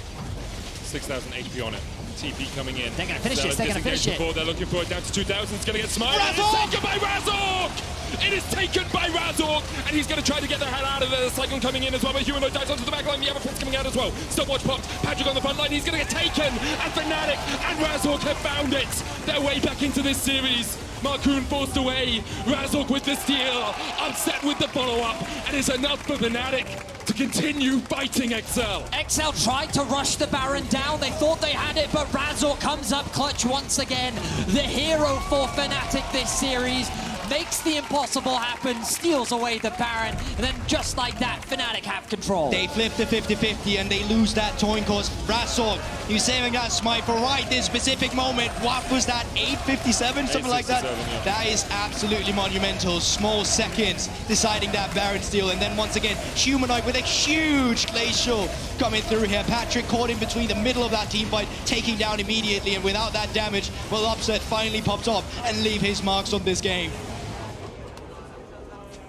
6,000 HP on it. TP coming in. They're going to finish this. They're going to finish it. They're looking for it down to 2,000. It's going to get smited. It's taken by Razork! It is taken by Razork, and he's going to try to get the hell out of there. The Cyclone coming in as well, but Humanoid dives onto the back line. The Everprince coming out as well. Stopwatch popped. Patrick on the front line. He's going to get taken, and Fnatic and Razork have found it. Their way back into this series. Marcoon forced away. Razork with the steal. Upset with the follow-up, and it's enough for Fnatic to continue fighting XL. XL tried to rush the Baron down. They thought they had it, but Razork comes up clutch once again. The hero for Fnatic this series. Makes the impossible happen, steals away the Baron, and then just like that, Fnatic have control. They flip the 50-50 and they lose that Toin course. Razork, he's saving that smite for right this specific moment. What was that, 857, something like that? Yeah. That is absolutely monumental. Small seconds deciding that Baron steal, and then once again, Humanoid with a huge glacial coming through here. Patrick caught in between the middle of that team fight, taking down immediately, and without that damage, well, Upset finally pops off and leave his marks on this game.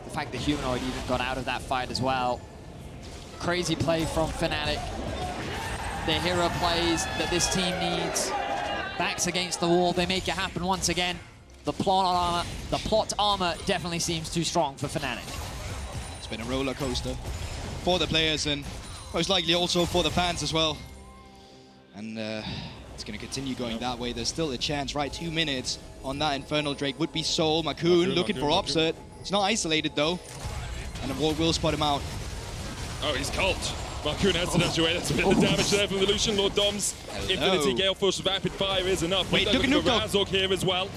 The fact that Humanoid even got out of that fight as well. Crazy play from Fnatic. The hero plays that this team needs. Backs against the wall, they make it happen once again. The plot armor definitely seems too strong for Fnatic. It's been a roller coaster for the players and most likely also for the fans as well. And it's going to continue going that way. There's still a chance, right? 2 minutes on that Infernal Drake would be Soul. Marcoon looking for Upset. He's not isolated though, and the ward will spot him out. Oh, he's cult. Marcoon has to dash away. That's a bit of damage there from the Lucian Lord Doms. Infinity Gale Force Rapid Fire is enough. Wait, look at Nuke Duck. Razork here as well.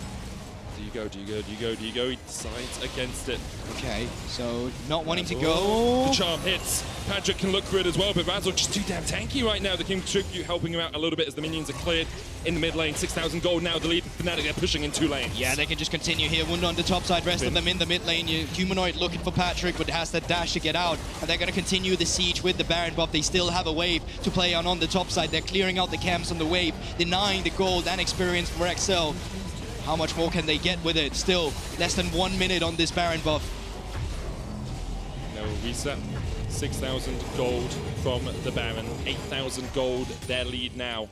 Do you go? Do you go? Do you go? Do you go? He decides against it. Okay, so not wanting to go. The charm hits. Patrick can look for it as well, but Razork just too damn tanky right now. The King Tribute helping him out a little bit as the minions are cleared in the mid lane. 6,000 gold now. The lead Fnatic, they're pushing in 2 lanes. Yeah, they can just continue here. One on the top side, rest of them in the mid lane. Humanoid looking for Patrick, but has that dash to get out. And they're going to continue the siege with the Baron buff. They still have a wave to play on the top side. They're clearing out the camps on the wave, denying the gold and experience for XL. How much more can they get with it? Still, less than 1 minute on this Baron buff. No reset. 6,000 gold from the Baron. 8,000 gold, their lead now.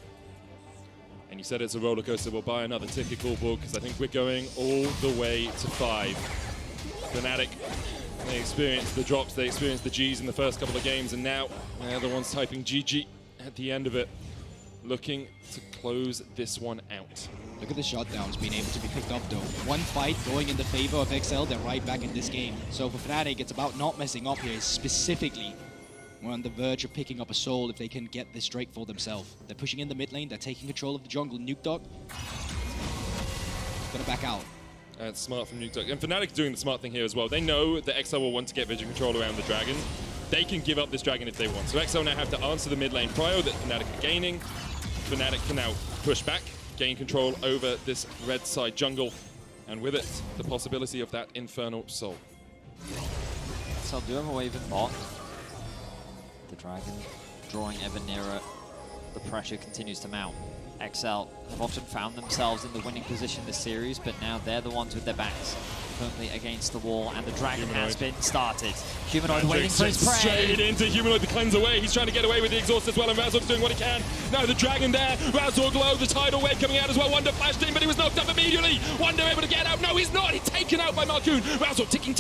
And you said it's a roller coaster. We'll buy another ticket, Goldborg, because I think we're going all the way to 5. Fnatic, they experienced the drops, they experienced the Gs in the first couple of games, and now they're the ones typing GG at the end of it. Looking to close this one out. Look at the shutdowns being able to be picked up though. One fight going in the favor of XL, they're right back in this game. So for Fnatic, it's about not messing up here. Specifically, we're on the verge of picking up a soul if they can get this Drake for themselves. They're pushing in the mid lane, they're taking control of the jungle. Nuke Duck gonna back out. That's smart from Nuke Duck. And Fnatic doing the smart thing here as well. They know that XL will want to get vision control around the dragon. They can give up this dragon if they want. So XL now have to answer the mid lane prio that Fnatic are gaining. Fnatic can now push back, gain control over this red side jungle, and with it, the possibility of that Infernal Soul. So do have a wave in bot. The dragon drawing ever nearer. The pressure continues to mount. XL have often found themselves in the winning position this series, but now they're the ones with their backs firmly against the wall, and the dragon has been started. Humanoid waiting for his prey. Straight into Humanoid to cleanse away. He's trying to get away with the exhaust as well, and Razork's doing what he can. Now the dragon there. Razork low, the tidal wave coming out as well. Wonder flashed in, but he was knocked up immediately. Wonder able to get out. No, he's not. He's taken out by Marcoon. Razork ticking.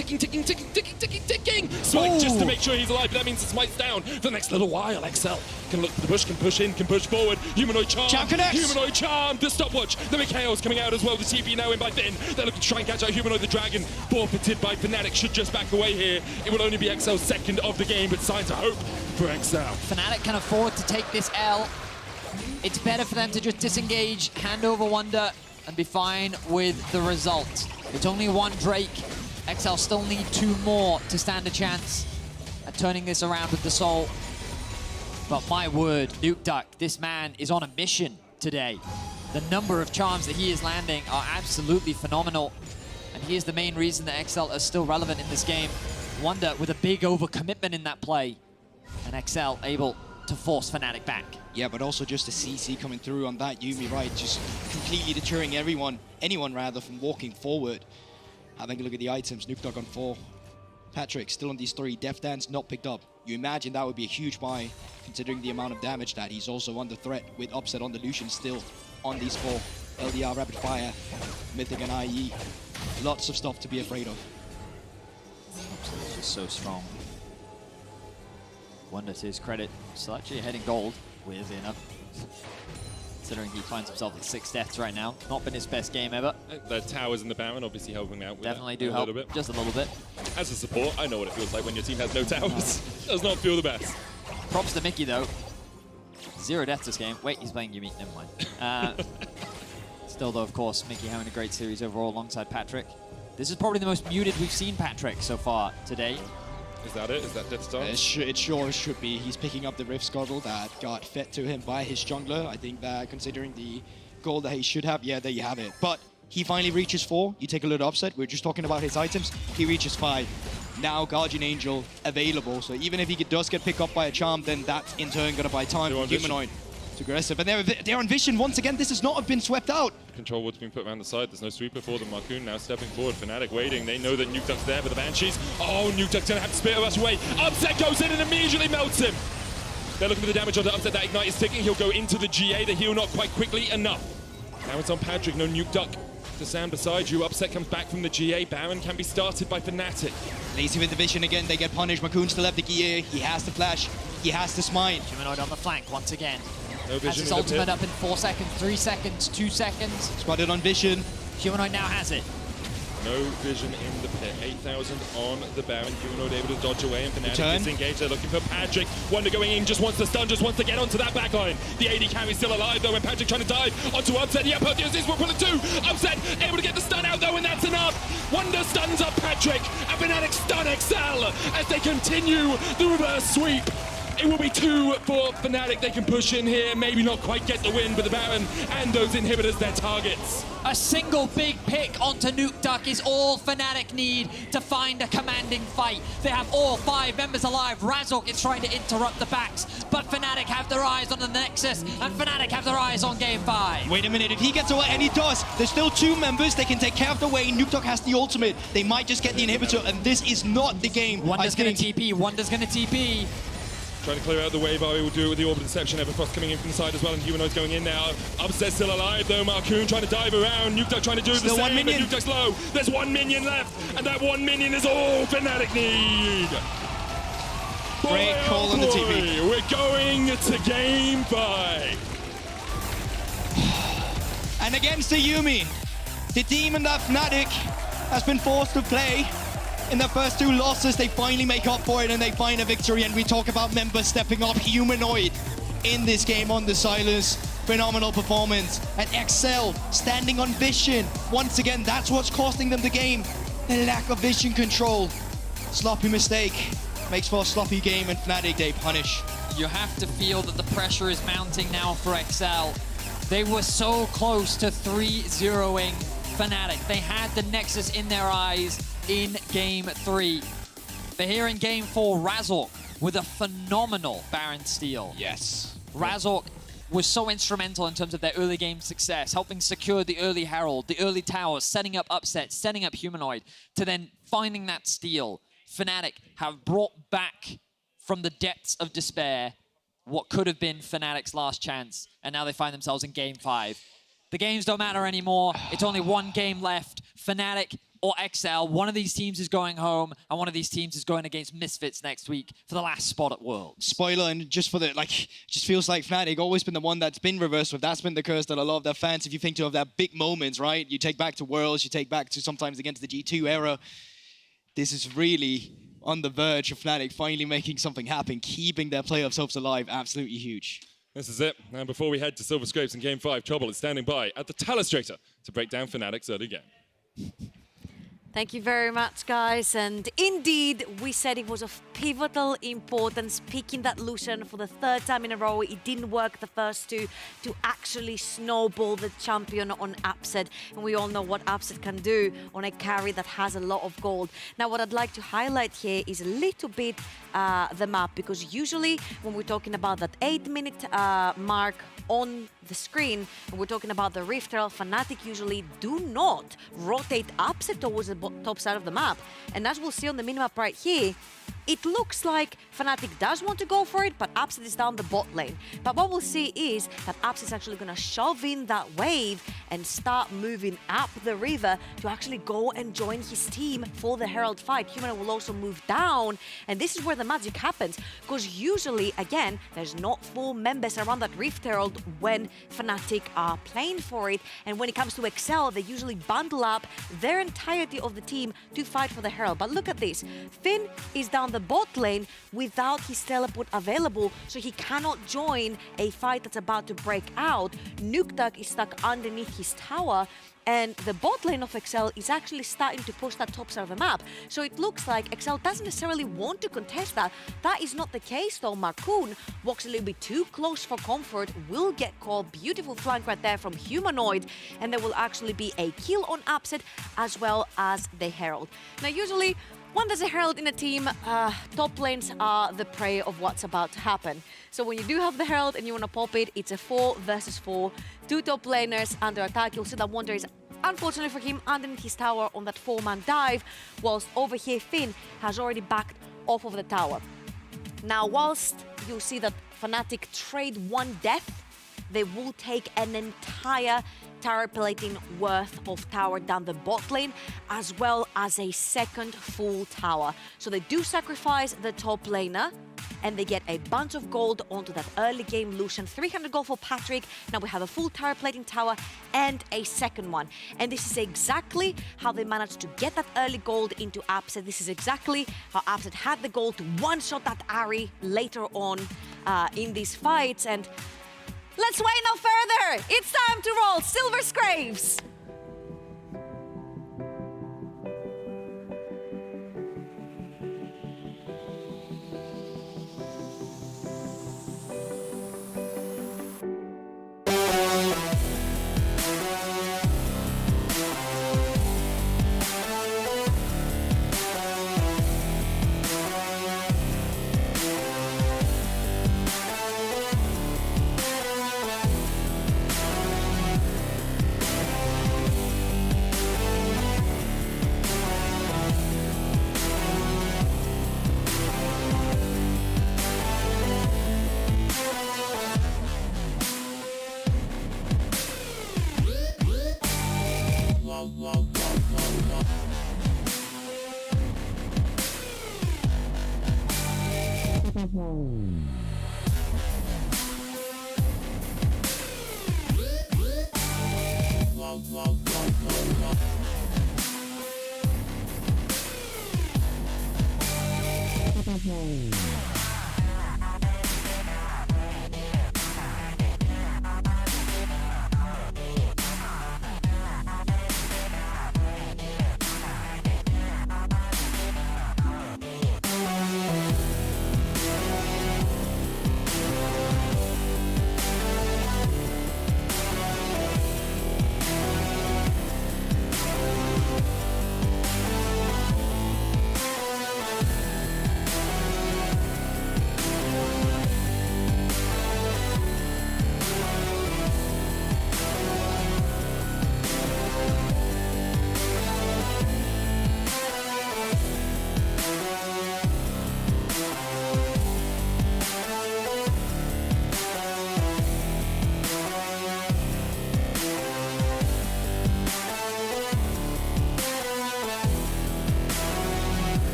Smite just to make sure he's alive, but that means the smite's down for the next little while. XL can look for the push, can push in, can push forward. Humanoid charm. Humanoid charm. The stopwatch. The Mikhail's coming out as well. The TP now in by Finn. They're looking to try and catch out Humanoid. The dragon forfeited by Fnatic. Should just back away here. It will only be XL's second of the game, but signs of hope for XL. Fnatic can afford to take this L. It's better for them to just disengage, hand over Wonder, and be fine with the result. It's only one Drake. XL still need 2 more to stand a chance at turning this around with the Soul. But my word, Nuke Duck, this man is on a mission today. The number of charms that he is landing are absolutely phenomenal. And he is the main reason that XL is still relevant in this game. Wonder with a big overcommitment in that play. And XL able to force Fnatic back. Yeah, but also just the CC coming through on that Yuumi, right? Just completely deterring anyone rather, from walking forward. Having a look at the items, Nuke Dog on 4. Patrick still on these 3. Death Dance not picked up. You imagine that would be a huge buy, considering the amount of damage that he's also under threat with Upset on the Lucian still on these 4. LDR, Rapid Fire, Mythic and IE. Lots of stuff to be afraid of. Upset's just so strong. Wonder, to his credit, still actually heading gold, weirdly enough. Considering he finds himself at 6 deaths right now. Not been his best game ever. The towers in the Baron obviously helping him out with Definitely that do help, a little bit. just a little bit. As a support, I know what it feels like when your team has no towers. Does not feel the best. Props to Mickey though. 0 deaths this game. Wait, he's playing Yuumi, never mind. Still though, of course, Mickey having a great series overall alongside Patrick. This is probably the most muted we've seen Patrick so far today. Is that it? Is that Death Star? It sure should be. He's picking up the Rift Scuttle that got fed to him by his jungler. I think that considering the goal that he should have, yeah, there you have it. But he finally reaches 4. You take a little Upset. We're just talking about his items. He reaches 5. Now Guardian Angel available. So even if he does get picked up by a charm, then that's in turn going to buy time for Humanoid. It's aggressive. And they're on Vision once again. This has not been swept out. Control ward's been put around the side. There's no sweeper for them. Marcoon now stepping forward. Fnatic waiting. They know that Nuke Duck's there, but the Banshees. Oh, Nuke Duck's going to have to spit us away. Upset goes in and immediately melts him. They're looking for the damage on the Upset. That Ignite is ticking. He'll go into the GA. The heal not quite quickly enough. Now it's on Patrick. No Nuke Duck to stand beside you. Upset comes back from the GA. Baron can be started by Fnatic. Lazy with the Vision again. They get punished. Marcoon still have the gear. He has to flash. He has to smite. Humanoid on the flank once again. No Vision. Has his ultimate up in 4 seconds, 3 seconds, 2 seconds. Spotted on Vision. Humanoid now has it. No Vision in the pit. 8,000 on the Baron. Humanoid able to dodge away, and Fnatic Return. disengaged. They're looking for Patrick. Wonder going in, just wants to stun, just wants to get onto that backline. The AD carry's still alive though, and Patrick trying to dive onto Upset. Yeah, Perseus will pull it too. Upset able to get the stun out though, and that's enough. Wonder stuns up Patrick, and Fnatic stun XL as they continue the reverse sweep. It will be 2 for Fnatic. They can push in here, maybe not quite get the win, but the Baron and those inhibitors, their targets. A single big pick onto Nuke Duck is all Fnatic need to find a commanding fight. They have all 5 members alive. Razork is trying to interrupt the backs, but Fnatic have their eyes on the Nexus, and Fnatic have their eyes on Game 5. Wait a minute, if he gets away, and he does, there's still 2 members. They can take care of the way. Nuke Duck has the ultimate. They might just get the inhibitor, and this is not the game. Wonder's going to TP. Wonder's going to TP. Trying to clear out the wave, Ari will do it with the Orb of Deception. Everfrost coming in from the side as well, and Humanoid's going in now. Upset still alive though, Marcoon trying to dive around. Nuke Duck trying to do Still the one same, but minion. Nuke Duck's low. There's 1 minion left, and that 1 minion is all Fnatic need. Great call on the TP. We're going to Game 5. And against the Yuumi, the demon that Fnatic has been forced to play. In their first 2 losses, they finally make up for it and they find a victory. And we talk about members stepping up. Humanoid in this game on the Silence. Phenomenal performance. And XL standing on Vision. Once again, that's what's costing them the game. The lack of Vision control. Sloppy mistake. Makes for a sloppy game, and Fnatic, they punish. You have to feel that the pressure is mounting now for XL. They were so close to 3-0ing Fnatic. They had the Nexus in their eyes in Game 3. But here in Game 4, Razork with a phenomenal Baron steal. Yes. Razork was so instrumental in terms of their early game success, helping secure the early Herald, the early towers, setting up Upset, setting up Humanoid, to then finding that steal. Fnatic have brought back from the depths of despair what could have been Fnatic's last chance, and now they find themselves in Game 5. The games don't matter anymore. It's only 1 game left. Fnatic or XL, one of these teams is going home, and one of these teams is going against Misfits next week for the last spot at Worlds. Spoiler, and just for the, just feels like Fnatic always been the one that's been reversed with. That's been the curse that a lot of their fans, if you think of their big moments, right? You take back to Worlds, you take back to sometimes against the G2 era. This is really on the verge of Fnatic finally making something happen, keeping their playoff hopes alive. Absolutely huge. This is it. And before we head to Silver Scrapes in Game 5, Trouble is standing by at the Telestrator to break down Fnatic's early game. Thank you very much, guys. And indeed, we said it was of pivotal importance picking that Lucian for the third time in a row. It didn't work the first two to actually snowball the champion on Upset. And we all know what Upset can do on a carry that has a lot of gold. Now, what I'd like to highlight here is a little bit the map, because usually when we're talking about that 8-minute mark on the screen, and we're talking about the Rift Herald, Fnatic usually do not rotate Upset towards the top side of the map. And as we'll see on the minimap right here, it looks like Fnatic does want to go for it, but Upset is down the bot lane. But what we'll see is that Upset is actually going to shove in that wave and start moving up the river to actually go and join his team for the Herald fight. Human will also move down, and this is where the magic happens, because usually, again, there's not 4 members around that Rift Herald when Fnatic are playing for it. And when it comes to Excel, they usually bundle up their entirety of the team to fight for the Herald. But look at this. Finn is down the bot lane without his teleport available, so he cannot join a fight that's about to break out. Nuktak is stuck underneath his tower, and the bot lane of Excel is actually starting to push that top side of the map. So it looks like Excel doesn't necessarily want to contest that. That is not the case though. Marcoon walks a little bit too close for comfort, will get caught. Beautiful flank right there from Humanoid, and there will actually be a kill on Upset as well as the Herald. Now usually, when there's a Herald in a team, top lanes are the prey of what's about to happen. So when you do have the Herald and you want to pop it, it's a 4 versus 4. 2 top laners under attack. You'll see that Wonder is, unfortunately for him, underneath his tower on that 4-man dive, whilst over here Finn has already backed off of the tower. Now, whilst you'll see that Fnatic trade 1 death, they will take an entire tower plating worth of tower down the bot lane, as well as a second full tower. So they do sacrifice the top laner, and they get a bunch of gold onto that early game Lucian. 300 gold for Patrick. Now we have a full tower plating tower and a second one. And this is exactly how they managed to get that early gold into Upset. This is exactly how Upset had the gold to one-shot that Ahri later on in these fights. And let's wait no further. It's time to roll Silver Scrapes.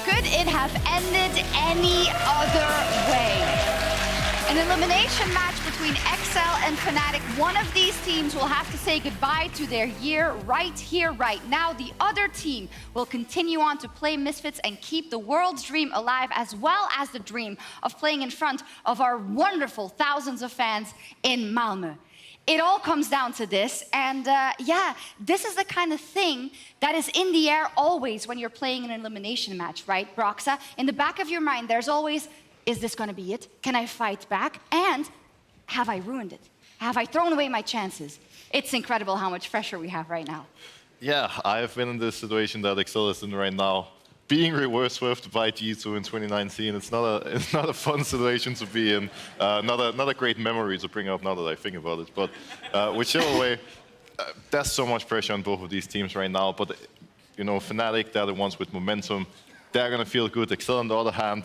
Could it have ended any other way? An elimination match between XL and Fnatic. One of these teams will have to say goodbye to their year right here, right now. The other team will continue on to play Misfits and keep the world's dream alive, as well as the dream of playing in front of our wonderful thousands of fans in Malmö. It all comes down to this, and yeah, this is the kind of thing that is in the air always when you're playing an elimination match, right, Broxa? In the back of your mind, there's always, is this gonna be it? Can I fight back? And have I ruined it? Have I thrown away my chances? It's incredible how much pressure we have right now. Yeah, I've been in this situation that Excel is in right now. Being reverse swept by G2 in 2019, it's not a fun situation to be in. Not a great memory to bring up now that I think about it. But whichever way, there's so much pressure on both of these teams right now. But you know, Fnatic, they're the ones with momentum. They're gonna feel good. Excel, on the other hand,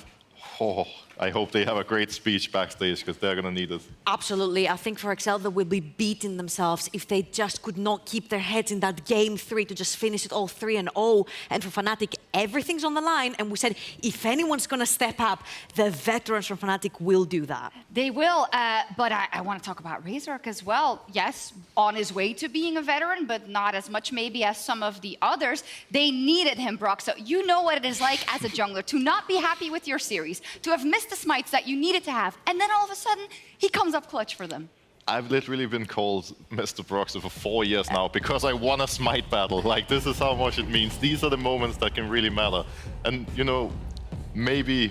oh, I hope they have a great speech backstage because they're gonna need it. Absolutely. I think for Excel, they will be beating themselves if they just could not keep their heads in that game 3 to just finish it all 3-0. And for Fnatic, everything's on the line. And we said, if anyone's gonna step up, the veterans from Fnatic will do that. They will, but I want to talk about Razork as well. Yes, on his way to being a veteran, but not as much maybe as some of the others. They needed him, Brock. So you know what it is like as a jungler to not be happy with your series, to have missed the smites that you needed to have, and then all of a sudden, he comes up clutch for them. I've literally been called Mr. Broxer for 4 years now because I won a smite battle. Like, this is how much it means. These are the moments that can really matter. And, you know, maybe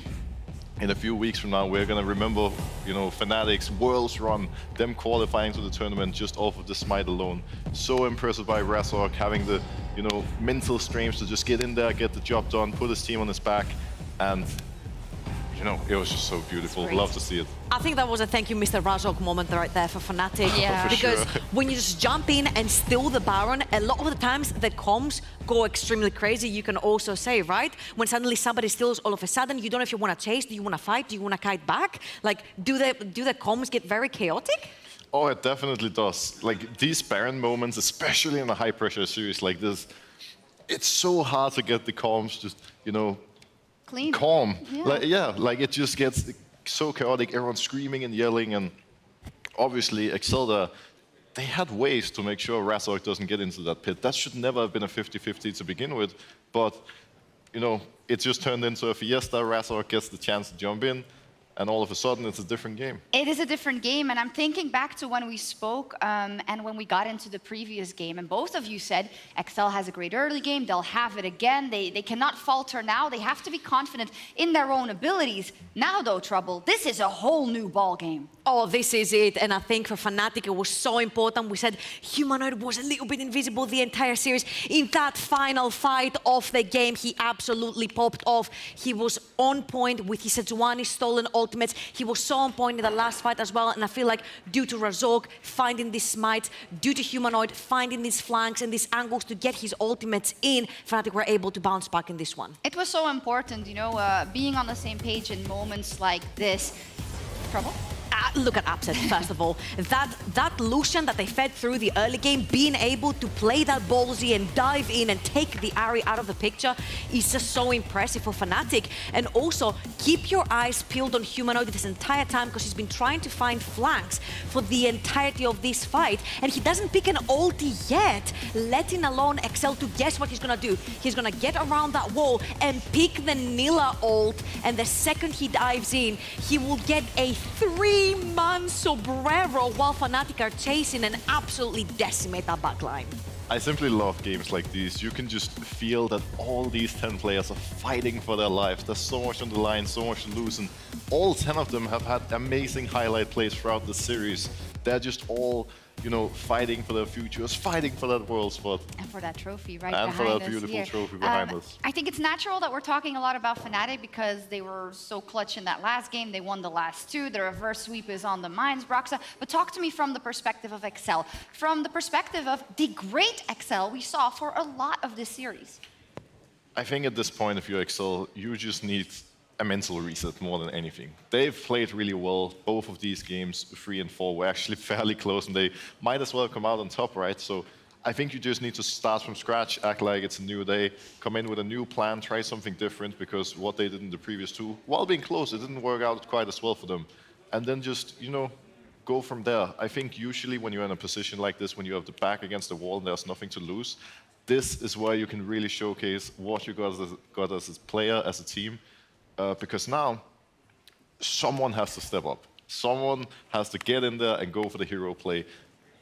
in a few weeks from now, we're gonna remember, you know, Fnatic's Worlds run, them qualifying to the tournament just off of the smite alone. So impressed by Razork having the, you know, mental strength to just get in there, get the job done, put his team on his back, and you know, it was just so beautiful. Love to see it. I think that was a thank you, Mr. Razork moment right there for Fnatic. Yeah. Because sure. when you just jump in and steal the Baron, a lot of the times the comms go extremely crazy, you can also say, right? When suddenly somebody steals all of a sudden, you don't know if you want to chase, do you want to fight, do you want to kite back? Like, do the comms get very chaotic? Oh, it definitely does. Like, these Baron moments, especially in a high-pressure series like this, it's so hard to get the comms just, you know, clean. Calm. Yeah. Like it just gets so chaotic, everyone's screaming and yelling, and obviously Excelda, they had ways to make sure Razork doesn't get into that pit. That should never have been a 50-50 to begin with, but you know, it just turned into a fiesta. Razork gets the chance to jump in, and all of a sudden it's a different game. It is a different game, and I'm thinking back to when we spoke and when we got into the previous game, and both of you said XL has a great early game, they'll have it again, they cannot falter now, they have to be confident in their own abilities. Now though, Trouble, this is a whole new ball game. Oh, this is it, and I think for Fnatic it was so important. We said Humanoid was a little bit invisible the entire series. In that final fight of the game, he absolutely popped off. He was on point with his Sejuani stolen ultimates. He was so on point in the last fight as well, and I feel like due to Razork finding these smites, due to Humanoid finding these flanks and these angles to get his ultimates in, Fnatic were able to bounce back in this one. It was so important, you know, being on the same page in moments like this. Trouble? look at Upset, first of all. That Lucian that they fed through the early game, being able to play that ballsy and dive in and take the Ahri out of the picture is just so impressive for Fnatic. And also, keep your eyes peeled on Humanoid this entire time, because he's been trying to find flanks for the entirety of this fight, and he doesn't pick an ulti yet, letting alone Excel to guess what he's gonna do. He's gonna get around that wall and pick the Nilla ult, and the second he dives in, he will get a 3-man sombrero while Fnatic are chasing and absolutely decimate that backline. I simply love games like these. You can just feel that all these 10 players are fighting for their lives. There's so much on the line, so much to lose, and all 10 of them have had amazing highlight plays throughout the series. They're just all, you know, fighting for their futures, fighting for that world spot. And for that trophy right and behind us. And for that beautiful here. trophy behind us. I think it's natural that we're talking a lot about Fnatic because they were so clutch in that last game. They won the last two. The reverse sweep is on the minds, Broxa. But talk to me from the perspective of Excel. From the perspective of the great Excel we saw for a lot of this series. I think at this point, if you're Excel, you just need a mental reset more than anything. They've played really well. Both of these games, 3 and 4, were actually fairly close, and they might as well come out on top, right? So I think you just need to start from scratch, act like it's a new day, come in with a new plan, try something different, because what they did in the previous two, while being close, it didn't work out quite as well for them. And then just, you know, go from there. I think usually when you're in a position like this, when you have the back against the wall and there's nothing to lose, this is where you can really showcase what you got as a player, as a team. Because now, someone has to step up. Someone has to get in there and go for the hero play.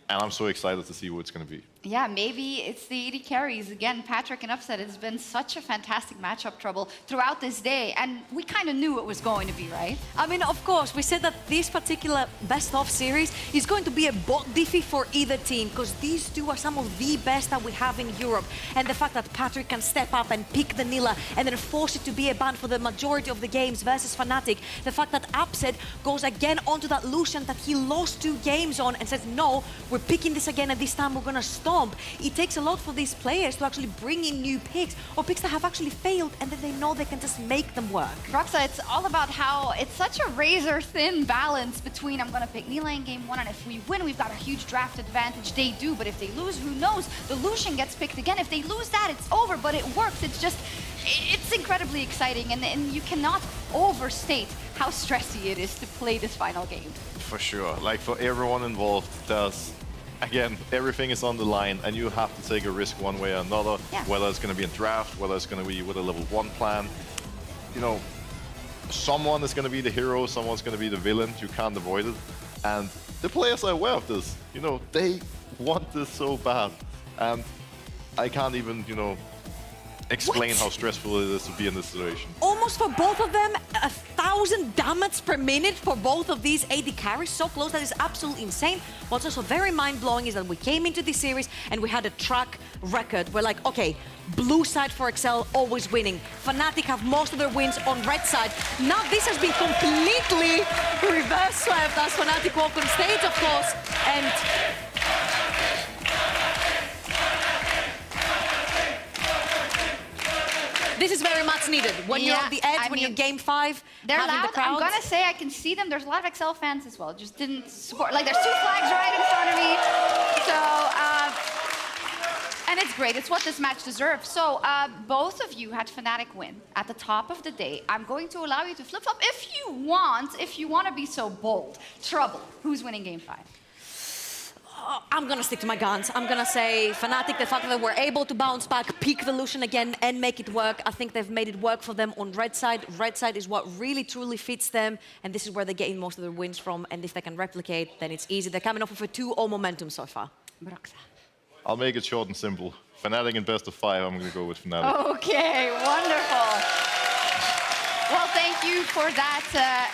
And I'm so excited to see what it's going to be. Yeah, maybe it's the AD carries. Again, Patrick and Upset, it's been such a fantastic matchup trouble throughout this day, and we kind of knew it was going to be, right? I mean, of course, we said that this particular best-of series is going to be a bot diffy for either team, because these two are some of the best that we have in Europe. And the fact that Patrick can step up and pick the Nilla and then force it to be a ban for the majority of the games versus Fnatic. The fact that Upset goes again onto that Lucian that he lost 2 games on and says, no, we're picking this again, and this time we're going to stomp. It takes a lot for these players to actually bring in new picks, or picks that have actually failed, and then they know they can just make them work. Roxa, it's all about how it's such a razor-thin balance between I'm going to pick Nilla in game 1, and if we win, we've got a huge draft advantage. They do, but if they lose, who knows? The Lucian gets picked again. If they lose that, it's over, but it works. It's just, it's incredibly exciting, and you cannot overstate how stressy it is to play this final game. For sure. Like, for everyone involved, again, everything is on the line, and you have to take a risk one way or another, whether it's going to be a draft, whether it's going to be with a level 1 plan. You know, someone is going to be the hero, someone's going to be the villain. You can't avoid it. And the players are aware of this. You know, they want this so bad. And I can't even, you know, explain how stressful it is to be in this situation. Almost for both of them, 1,000 damage per minute for both of these AD carries. So close, that is absolutely insane. What's also very mind-blowing is that we came into this series and we had a track record. We're like, okay, blue side for Excel, always winning. Fnatic have most of their wins on red side. Now this has been completely reverse swept as Fnatic walk on stage, of course. And this is very much needed. When you're on the edge, when you're game 5, they're having loud. the crowd. I'm gonna say I can see them. There's a lot of XL fans as well. Just didn't support. Like, there's 2 flags right in front of me. So, and it's great. It's what this match deserves. So, both of you had Fnatic win at the top of the day. I'm going to allow you to flip-flop if you want to be so bold. Trouble. Who's winning game 5? I'm gonna stick to my guns. I'm gonna say Fnatic, the fact that they were able to bounce back, pick the Lucian again, and make it work. I think they've made it work for them on red side. Red side is what really, truly fits them, and this is where they gain most of their wins from, and if they can replicate, then it's easy. They're coming off of a 2-0 momentum so far. I'll make it short and simple. Fnatic in best of 5, I'm gonna go with Fnatic. Okay, wonderful. Well, thank you for that.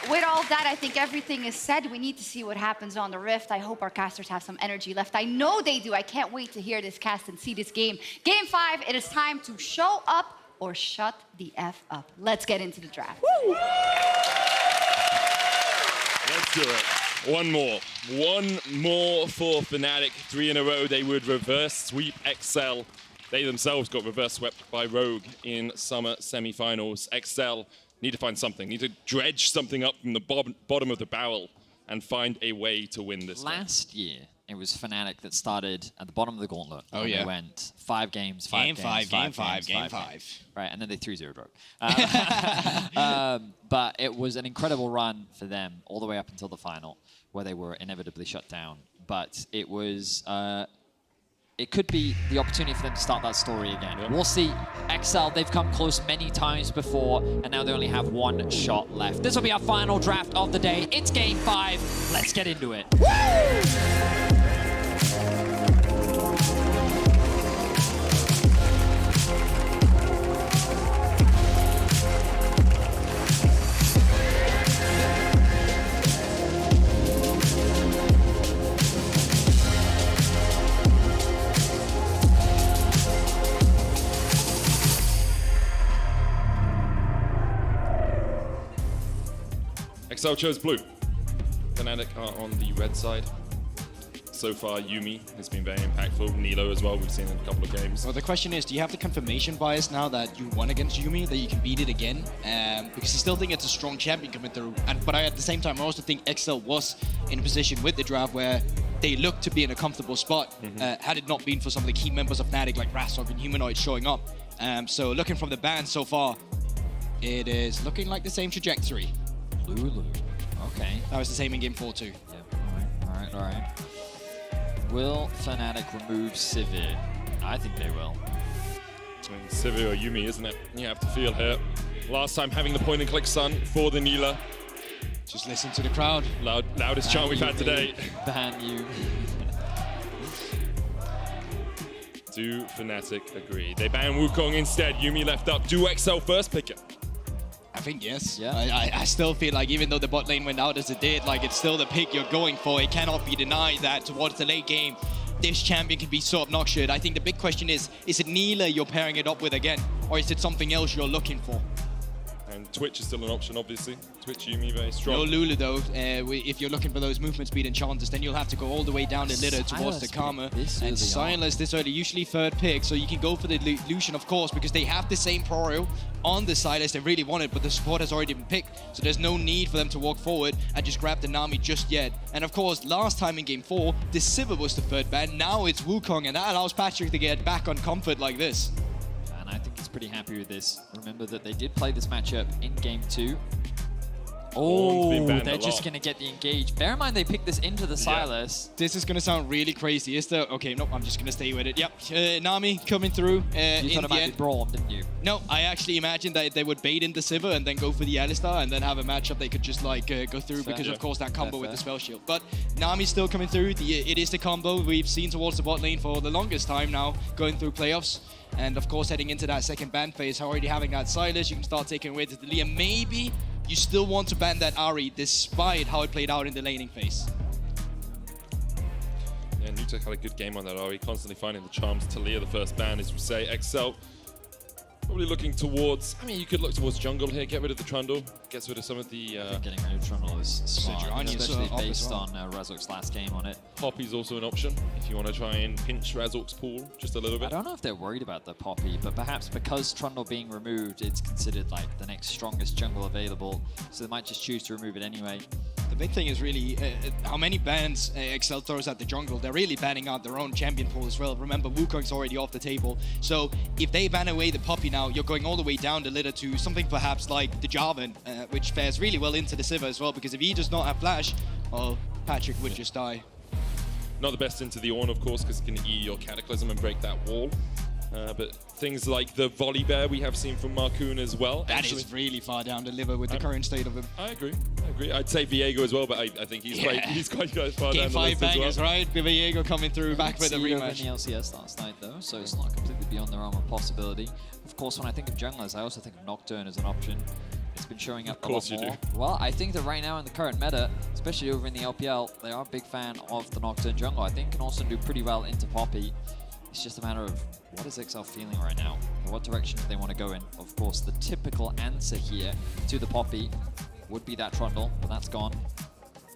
With all that, I think everything is said. We need to see what happens on the Rift. I hope our casters have some energy left. I know they do. I can't wait to hear this cast and see this game. Game 5, it is time to show up or shut the F up. Let's get into the draft. Woo! Let's do it. One more for Fnatic. 3 in a row. They would reverse sweep XL. They themselves got reverse swept by Rogue in summer semifinals. XL need to find something, need to dredge something up from the bottom of the barrel and find a way to win this. Last year, it was Fnatic that started at the bottom of the gauntlet. Oh, and yeah. They went 5 games, Game five. Right, and then they threw 0 broke. But it was an incredible run for them all the way up until the final, where they were inevitably shut down. But it was... it could be the opportunity for them to start that story again. Yeah. We'll see. XL, they've come close many times before, and now they only have 1 shot left. This will be our final draft of the day. It's Game 5. Let's get into it. XL chose blue. Fnatic are on the red side. So far, Yuumi has been very impactful. Nilo as well, we've seen in a couple of games. Well, the question is, do you have the confirmation bias now that you won against Yuumi, that you can beat it again? Because I still think it's a strong champion coming through. But at the same time, I also think XL was in a position with the draft where they looked to be in a comfortable spot, had it not been for some of the key members of Fnatic like Razork and Humanoid showing up. So looking from the band so far, it is looking like the same trajectory. Lulu. Okay. That was the same in Game 4 too. Yep. All right. Will Fnatic remove Sivir? I think they will. Sivir or Yuumi, isn't it? You have to feel here. Last time having the point and click stun for the Nila. Just listen to the crowd. Loudest chant we've had today. Ban you. Do Fnatic agree? They ban Wukong instead. Yuumi left up. Do XL first pick it? I think yes. Yeah. I still feel like even though the bot lane went out as it did, like it's still the pick you're going for. It cannot be denied that towards the late game, this champion can be so obnoxious. I think the big question is it Nila you're pairing it up with again, or is it something else you're looking for? And Twitch is still an option, obviously. Twitch, Yuumi, very strong. No Lulu, though. If you're looking for those movement speed enchanters, then you'll have to go all the way down the ladder towards the Karma. And Silas this early, usually third pick, so you can go for the Lucian, of course, because they have the same Prorio on the Silas they really wanted, but the support has already been picked, so there's no need for them to walk forward and just grab the Nami just yet. And of course, last time in Game 4, the Sivir was the third ban. Now it's Wukong, and that allows Patrick to get back on comfort like this. I think he's pretty happy with this. Remember that they did play this matchup in Game 2. Oh, they're just going to get the engage. Bear in mind they picked this into the Silas. This is going to sound really crazy. Is there? Okay, nope, I'm just going to stay with it. Yep, Nami coming through. You thought it might be Braum, didn't you? No, I actually imagined that they would bait in the Sivir and then go for the Alistar and then have a matchup they could just like go through because of course that combo with the spell shield. But Nami's still coming through. It is the combo we've seen towards the bot lane for the longest time now, going through playoffs. And of course, heading into that second ban phase, already having that Silas, you can start taking away the Liam. Maybe you still want to ban that Ahri despite how it played out in the laning phase. Yeah, Nutek had a good game on that Ahri, constantly finding the charms. Talia, the first ban, as we say. XL probably looking towards, I mean, you could look towards jungle here, get rid of the Trundle, gets rid of some of the... I think getting rid of Trundle is smart, especially based well. on Razork's last game on it. Poppy's also an option, if you want to try and pinch Razork's pool just a little bit. I don't know if they're worried about the Poppy, but perhaps because Trundle being removed, it's considered like the next strongest jungle available, so they might just choose to remove it anyway. The big thing is really how many bans XL throws at the jungle. They're really banning out their own champion pool as well. Remember, Wukong's already off the table. So if they ban away the Poppy now, you're going all the way down the ladder to something perhaps like the Jarvan, which fares really well into the Sivir as well, because if he does not have flash, well, Patrick would just die. Not the best into the Ornn, of course, because it can E your Cataclysm and break that wall. But things like the Volley Bear we have seen from Marcoon as well. That is really far down the liver with the current state of him. I agree. I'd say Viego as well, but I think he's quite far Game down the list 5 bangers, as well. right? Viego coming through back with a rematch. In the LCS last night though, so it's not completely beyond the realm of possibility. Of course, when I think of junglers, I also think of Nocturne as an option. It's been showing up a lot more. Well, I think that right now in the current meta, especially over in the LPL, they are a big fan of the Nocturne jungle. I think can also do pretty well into Poppy. It's just a matter of what is XL feeling right now? And what direction do they want to go in? Of course, the typical answer here to the Poppy would be that Trundle, but that's gone.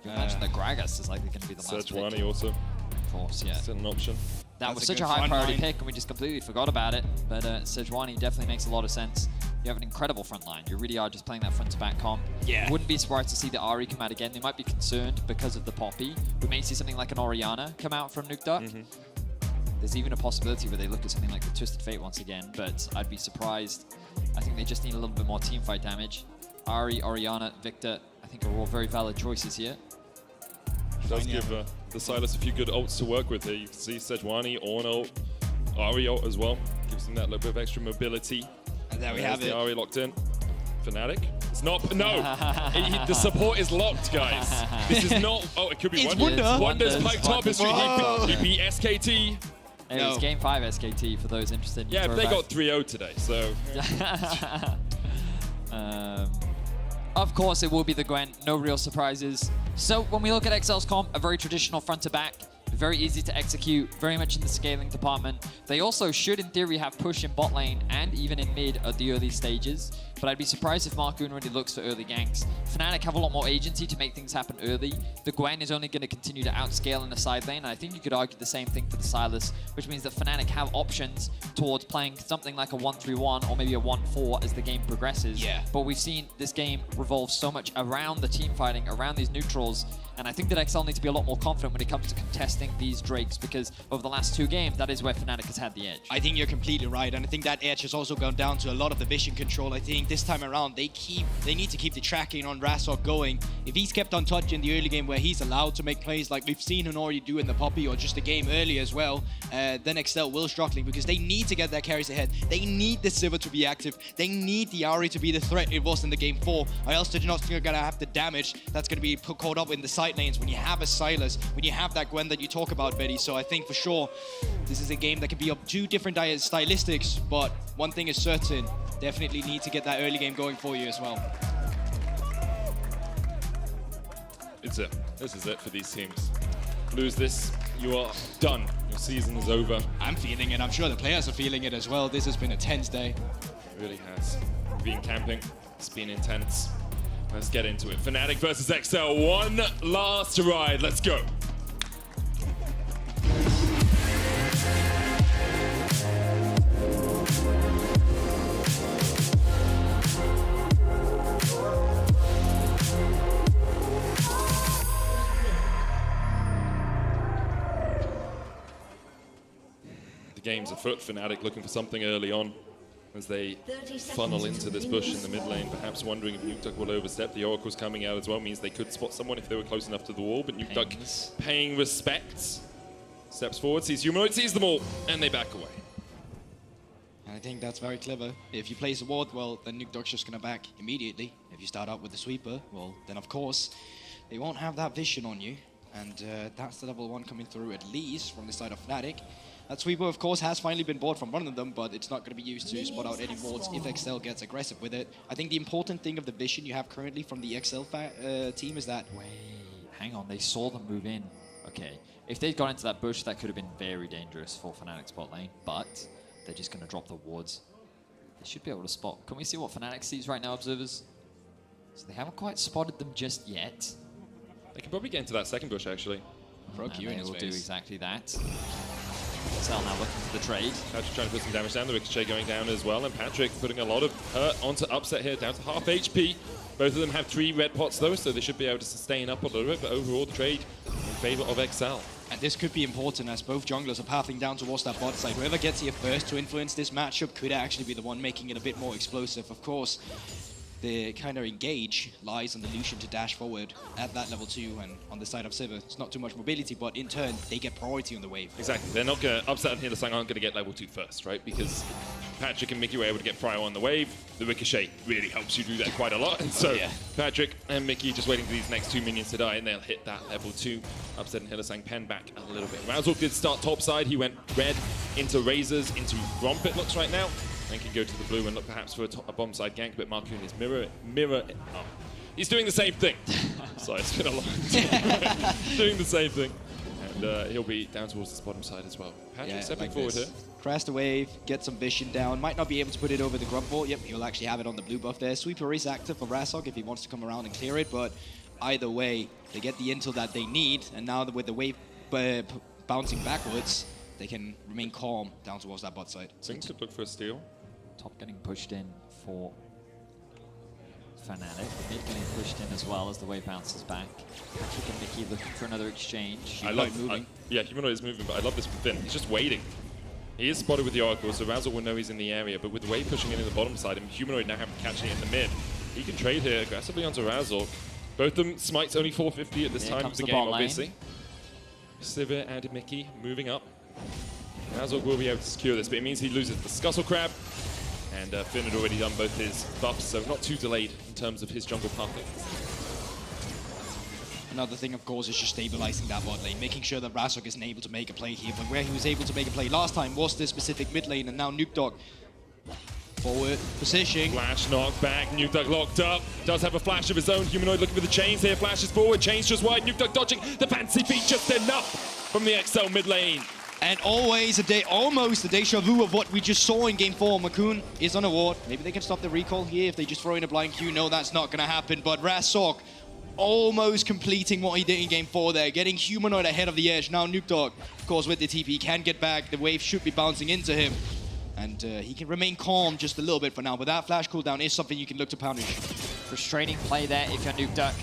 You imagine that Gragas is likely going to be the last pick. Sejuani also. Of course, yeah. Still an option. That That's was a such good a high front priority line. pick, and we just completely forgot about it. But Sejuani definitely makes a lot of sense. You have an incredible front line. You really are just playing that front-to-back comp. Yeah. Wouldn't be surprised to see the Ahri come out again. They might be concerned because of the Poppy. We may see something like an Orianna come out from Nuke Duck. There's even a possibility where they look at something like the Twisted Fate once again, but I'd be surprised. I think they just need a little bit more teamfight damage. Ahri, Orianna, Victor, I think are all very valid choices here. Does give the Silas a few good ults to work with here. You can see Sejuani, Orno, Ahri ult as well. Gives him that little bit of extra mobility. And there we There's have the it. Ahri locked in. Fnatic. It's not. No! The support is locked, guys. This is not. Oh, it could be It's Wonder. Wonder. Wonder's piped top. Whoa. He beat SKT. It was Game 5 SKT for those interested. Yeah, but they got 3-0 today, so. Of course, it will be the Gwen. No real surprises. So when we look at XL's comp, a very traditional front-to-back. Very easy to execute, very much in the scaling department. They also should, in theory, have push in bot lane and even in mid at the early stages. But I'd be surprised if Markoon really looks for early ganks. Fnatic have a lot more agency to make things happen early. The Gwen is only going to continue to outscale in the side lane. And I think you could argue the same thing for the Sylas, which means that Fnatic have options towards playing something like a 1-3-1 or maybe a 1-4 as the game progresses. Yeah. But we've seen this game revolve so much around the team fighting, around these neutrals. And I think that XL need to be a lot more confident when it comes to contesting these Drakes, because over the last 2 games, that is where Fnatic has had the edge. I think you're completely right, and I think that edge has also gone down to a lot of the vision control. I think this time around, they need to keep the tracking on Razork going. If he's kept untouched in the early game where he's allowed to make plays like we've seen him already do in the Poppy or just the game earlier as well, then XL will struggling because they need to get their carries ahead. They need the Sivir to be active. They need the Ahri to be the threat it was in the game 4, or else they're not going to have the damage that's going to be caught up in the side lanes when you have a Sylas, when you have that Gwen that you talk about, Betty. So I think for sure, this is a game that can be of 2 different stylistics, but one thing is certain, definitely need to get that early game going for you as well. It's it. This is it for these teams. Lose this, you are done. Your season is over. I'm feeling it. I'm sure the players are feeling it as well. This has been a tense day. It really has. We've been camping. It's been intense. Let's get into it. Fnatic versus XL. One last ride. Let's go. The game's afoot. Fnatic looking for something early on as they funnel into this bush in the mid lane, perhaps wondering if Nuke Duck will overstep. The Oracle's coming out as well, means they could spot someone if they were close enough to the wall, but Nuke Duck paying respects. Steps forward, sees Humanoid, sees them all, and they back away. And I think that's very clever. If you place a ward, well, then Nuke Duck's just going to back immediately. If you start out with the sweeper, well, then of course, they won't have that vision on you. And that's the level 1 coming through at least from the side of Fnatic. That sweeper, of course, has finally been bought from one of them, but it's not going to be used to spot out any wards if XL gets aggressive with it. I think the important thing of the vision you have currently from the XL team is that... Wait, hang on, they saw them move in. Okay, if they'd gone into that bush, that could have been very dangerous for Fnatic's bot lane, but they're just going to drop the wards. They should be able to spot. Can we see what Fnatic sees right now, observers? So they haven't quite spotted them just yet. They can probably get into that second bush, actually. And they will do exactly that. XL now looking for the trade. Patrick trying to put some damage down, the Ricochet going down as well, and Patrick putting a lot of hurt onto Upset here, down to half HP. Both of them have 3 red pots though, so they should be able to sustain up a little bit, but overall the trade in favor of XL. And this could be important as both junglers are pathing down towards that bot side. Whoever gets here first to influence this matchup could actually be the one making it a bit more explosive. Of course, the kind of engage lies on the Lucian to dash forward at that level 2, and on the side of Sivir, it's not too much mobility, but in turn, they get priority on the wave. Exactly. They're not going to... Upset and Hillsang aren't going to get level 2 first, right? Because Patrick and Mickey were able to get prior on the wave. The Ricochet really helps you do that quite a lot. And so Patrick and Mickey just waiting for these next 2 minions to die, and they'll hit that level 2. Upset and Hillsang pen back a little bit. Razork did start top side. He went red into Razors, into Romp, it looks right now. And can go to the blue and look perhaps for a bomb side gank, but Markoon is mirror it up. He's doing the same thing. Sorry, it's been a long time. Doing the same thing. And he'll be down towards the bottom side as well. Patrick stepping forward here. Crash the wave, get some vision down. Might not be able to put it over the grub wall. Yep, he'll actually have it on the blue buff there. Sweeper is active for Razork if he wants to come around and clear it, but either way, they get the intel that they need. And now with the wave bouncing backwards, they can remain calm down towards that bot side. Zing could look for a steal. Top getting pushed in for Fnatic. Mid getting pushed in as well as the wave bounces back. Patrick and Mickey looking for another exchange. Yeah, Humanoid is moving, but I love this from Finn. He's just waiting. He is spotted with the Oracle, so Razzle will know he's in the area, but with the wave pushing in the bottom side and Humanoid now having catching it in the mid, he can trade here aggressively onto Razzle. Both of them, Smite's only 450 at this time of the game, obviously. Sivir and Mickey moving up. Razzle will be able to secure this, but it means he loses the Scuttle Crab, and Finn had already done both his buffs, so not too delayed in terms of his jungle pathing. Another thing, of course, is just stabilizing that bot lane, making sure that Razork isn't able to make a play here. But where he was able to make a play last time was this specific mid lane, and now Nukedog forward positioning. Flash knocked back, Nukedog locked up. Does have a flash of his own. Humanoid looking for the chains here, flashes forward, chains just wide. Nukedog dodging the fancy feet just enough from the XL mid lane. And always almost a deja vu of what we just saw in Game 4. Makoon is on a ward. Maybe they can stop the recall here if they just throw in a blind Q. No, that's not going to happen. But Razork almost completing what he did in Game 4 there, getting Humanoid ahead of the edge. Now Nukedog, of course, with the TP, can get back. The wave should be bouncing into him. And he can remain calm just a little bit for now. But that flash cooldown is something you can look to punish. Frustrating play there if you're Nukedog.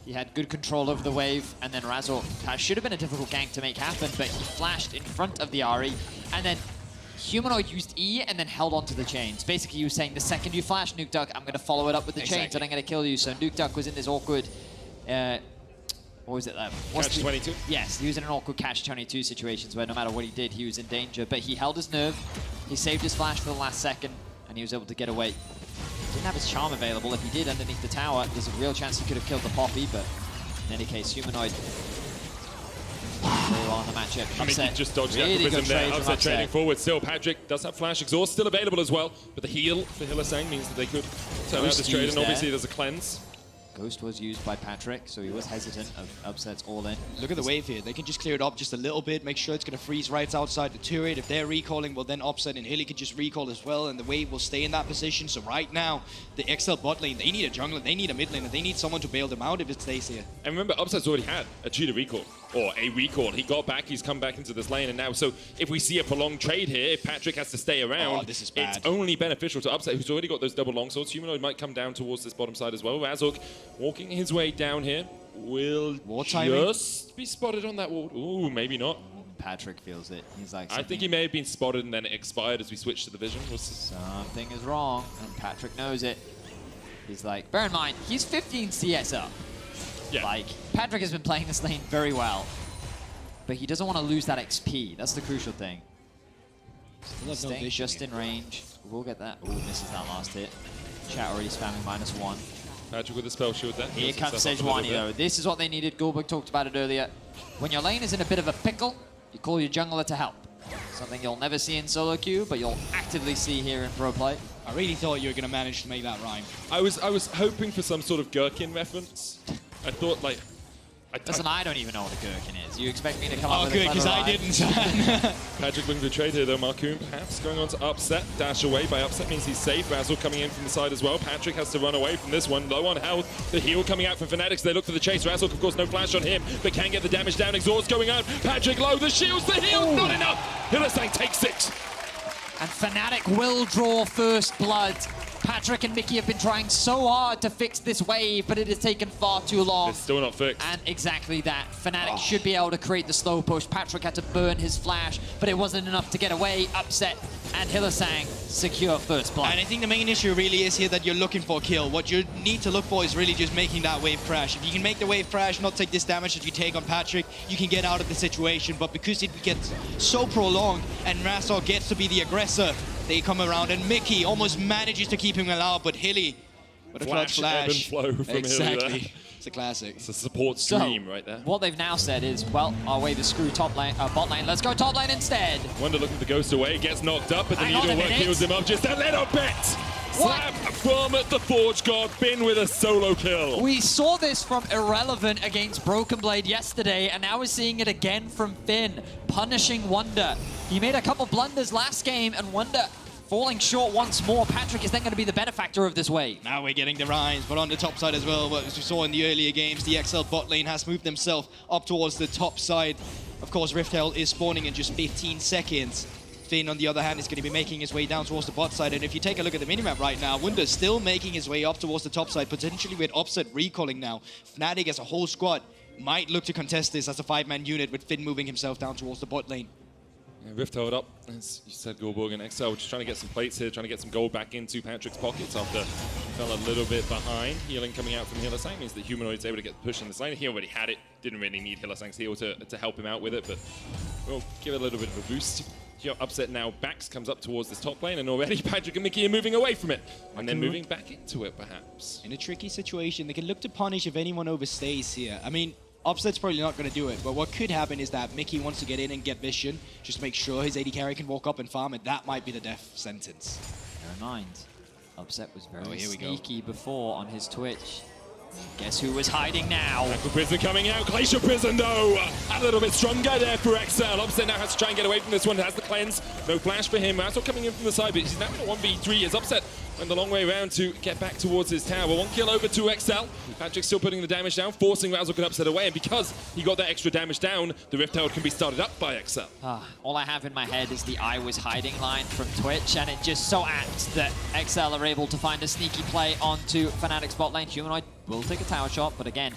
He had good control over the wave, and then Razzle should have been a difficult gank to make happen, but he flashed in front of the Ahri, and then Humanoid used E and then held onto the chains. Basically, he was saying, the second you flash, Nukedog, I'm going to follow it up with the chains, and I'm going to kill you. So Nukedog was in this awkward, what was it? Catch-22? Yes, he was in an awkward catch-22 situations where no matter what he did, he was in danger. But he held his nerve, he saved his flash for the last second, and he was able to get away. Didn't have his charm available. If he did underneath the tower, there's a real chance he could have killed the Poppy, but in any case, Humanoid very well on the matchup. Mickey just dodged really the activism there. Upset trading Upset. forward. Still, Patrick does have flash exhaust still available as well, but the heal for Hillisang means that they could turn out this trade, and obviously there's a cleanse. Ghost was used by Patrick, so he was hesitant of upsets all in. Look at the wave here. They can just clear it up just a little bit, make sure it's going to freeze right outside the turret. If they're recalling, well then Upset and Hilly can just recall as well, and the wave will stay in that position. So right now, the XL bot lane, they need a jungler, they need a mid laner, they need someone to bail them out if it stays here. And remember, Upset's already had a cheetah recall, or a recall. He got back, he's come back into this lane, and now, so if we see a prolonged trade here, if Patrick has to stay around, this is bad. It's only beneficial to Upset, who's already got those double longswords. Humanoid might come down towards this bottom side as well. Razork walking his way down here will just be spotted on that ward. Ooh, maybe not. Patrick feels it. He's like, I think he may have been spotted and then it expired as we switched to the vision. Something is wrong, and Patrick knows it. He's like, bear in mind, he's 15 CS up. Yeah. Like, Patrick has been playing this lane very well, but he doesn't want to lose that XP. That's the crucial thing. Staying just in range. We'll get that. Ooh, misses that last hit. Chat already spamming -1. Patrick with the spell shield there. Here comes Sejuani though. This is what they needed. Gulberg talked about it earlier. When your lane is in a bit of a pickle, you call your jungler to help. Something you'll never see in solo queue, but you'll actively see here in pro play. I really thought you were going to manage to make that rhyme. I was hoping for some sort of Gherkin reference. I thought like... Listen, I don't even know what a Gherkin is. You expect me to come up with good, a because I didn't. Patrick looking for trade here though. Marcoon perhaps going on to Upset. Dash away by Upset means he's safe. Razzle coming in from the side as well. Patrick has to run away from this one. Low on health. The heal coming out from Fanatics. They look for the chase. Razzle, of course, no flash on him, but can get the damage down. Exhaust going out. Patrick low. The shields, the heal, not enough. Hillisang takes 6. And Fnatic will draw first blood. Patrick and Mickey have been trying so hard to fix this wave, but it has taken far too long. It's still not fixed. And exactly that. Fnatic should be able to create the slow push. Patrick had to burn his flash, but it wasn't enough to get away. Upset and Hillisang secure first blood. And I think the main issue really is here that you're looking for a kill. What you need to look for is really just making that wave crash. If you can make the wave crash, not take this damage that you take on Patrick, you can get out of the situation. But because it gets so prolonged and Razork gets to be the aggressor, they come around and Mickey almost manages to keep him alive, but Hilly with a clutch flash. Ebb and flow from exactly. Hilly there. It's a classic. It's a support stream right there. What they've now said is, well, our wave is screwed bot lane. Let's go top lane instead. Wonder looking for the Ghost away, gets knocked up, but the Hang on a needlework minute. heals him up just a little bit. Slap from the Forge God, Bin with a solo kill. We saw this from Irrelevant against Broken Blade yesterday, and now we're seeing it again from Finn, punishing Wonder. He made a couple blunders last game, and Wonder falling short once more. Patrick is then going to be the benefactor of this wave. Now we're getting the rhymes, but on the top side as well, as we saw in the earlier games, the XL bot lane has moved themselves up towards the top side. Of course, Rift Herald is spawning in just 15 seconds. Finn, on the other hand, is going to be making his way down towards the bot side. And if you take a look at the minimap right now, Wunder's still making his way up towards the top side, potentially with Upset recalling now. Fnatic as a whole squad might look to contest this as a 5-man unit, with Finn moving himself down towards the bot lane. Yeah, Rift held up, as you said, Goldborg and XL, just trying to get some plates here, trying to get some gold back into Patrick's pockets after he fell a little bit behind. Healing coming out from Hylissang means that Humanoid's able to get the push in this lane. He already had it, didn't really need Hylissang's heal to help him out with it, but we'll give it a little bit of a boost. Upset now, Bax comes up towards this top lane, and already Patrick and Mickey are moving away from it, and then moving back into it, perhaps. In a tricky situation, they can look to punish if anyone overstays here. I mean, Upset's probably not going to do it, but what could happen is that Mickey wants to get in and get vision, just to make sure his AD carry can walk up and farm, and that might be the death sentence. Bear in mind, Upset was very sneaky before on his Twitch. Guess who was hiding now? Aqua Prison coming out. Glacier Prison, though, a little bit stronger there for XL. Upset now has to try and get away from this one. Has the cleanse. No flash for him. Razzle coming in from the side, but he's now in a 1v3 as Upset went the long way around to get back towards his tower. 1 kill over to XL. Patrick still putting the damage down, forcing Razzle and Upset away, and because he got that extra damage down, the Rift Herald can be started up by XL. All I have in my head is the I was hiding line from Twitch, and it just so apt that XL are able to find a sneaky play onto Fnatic's bot lane. Humanoid will take a tower shot, but again,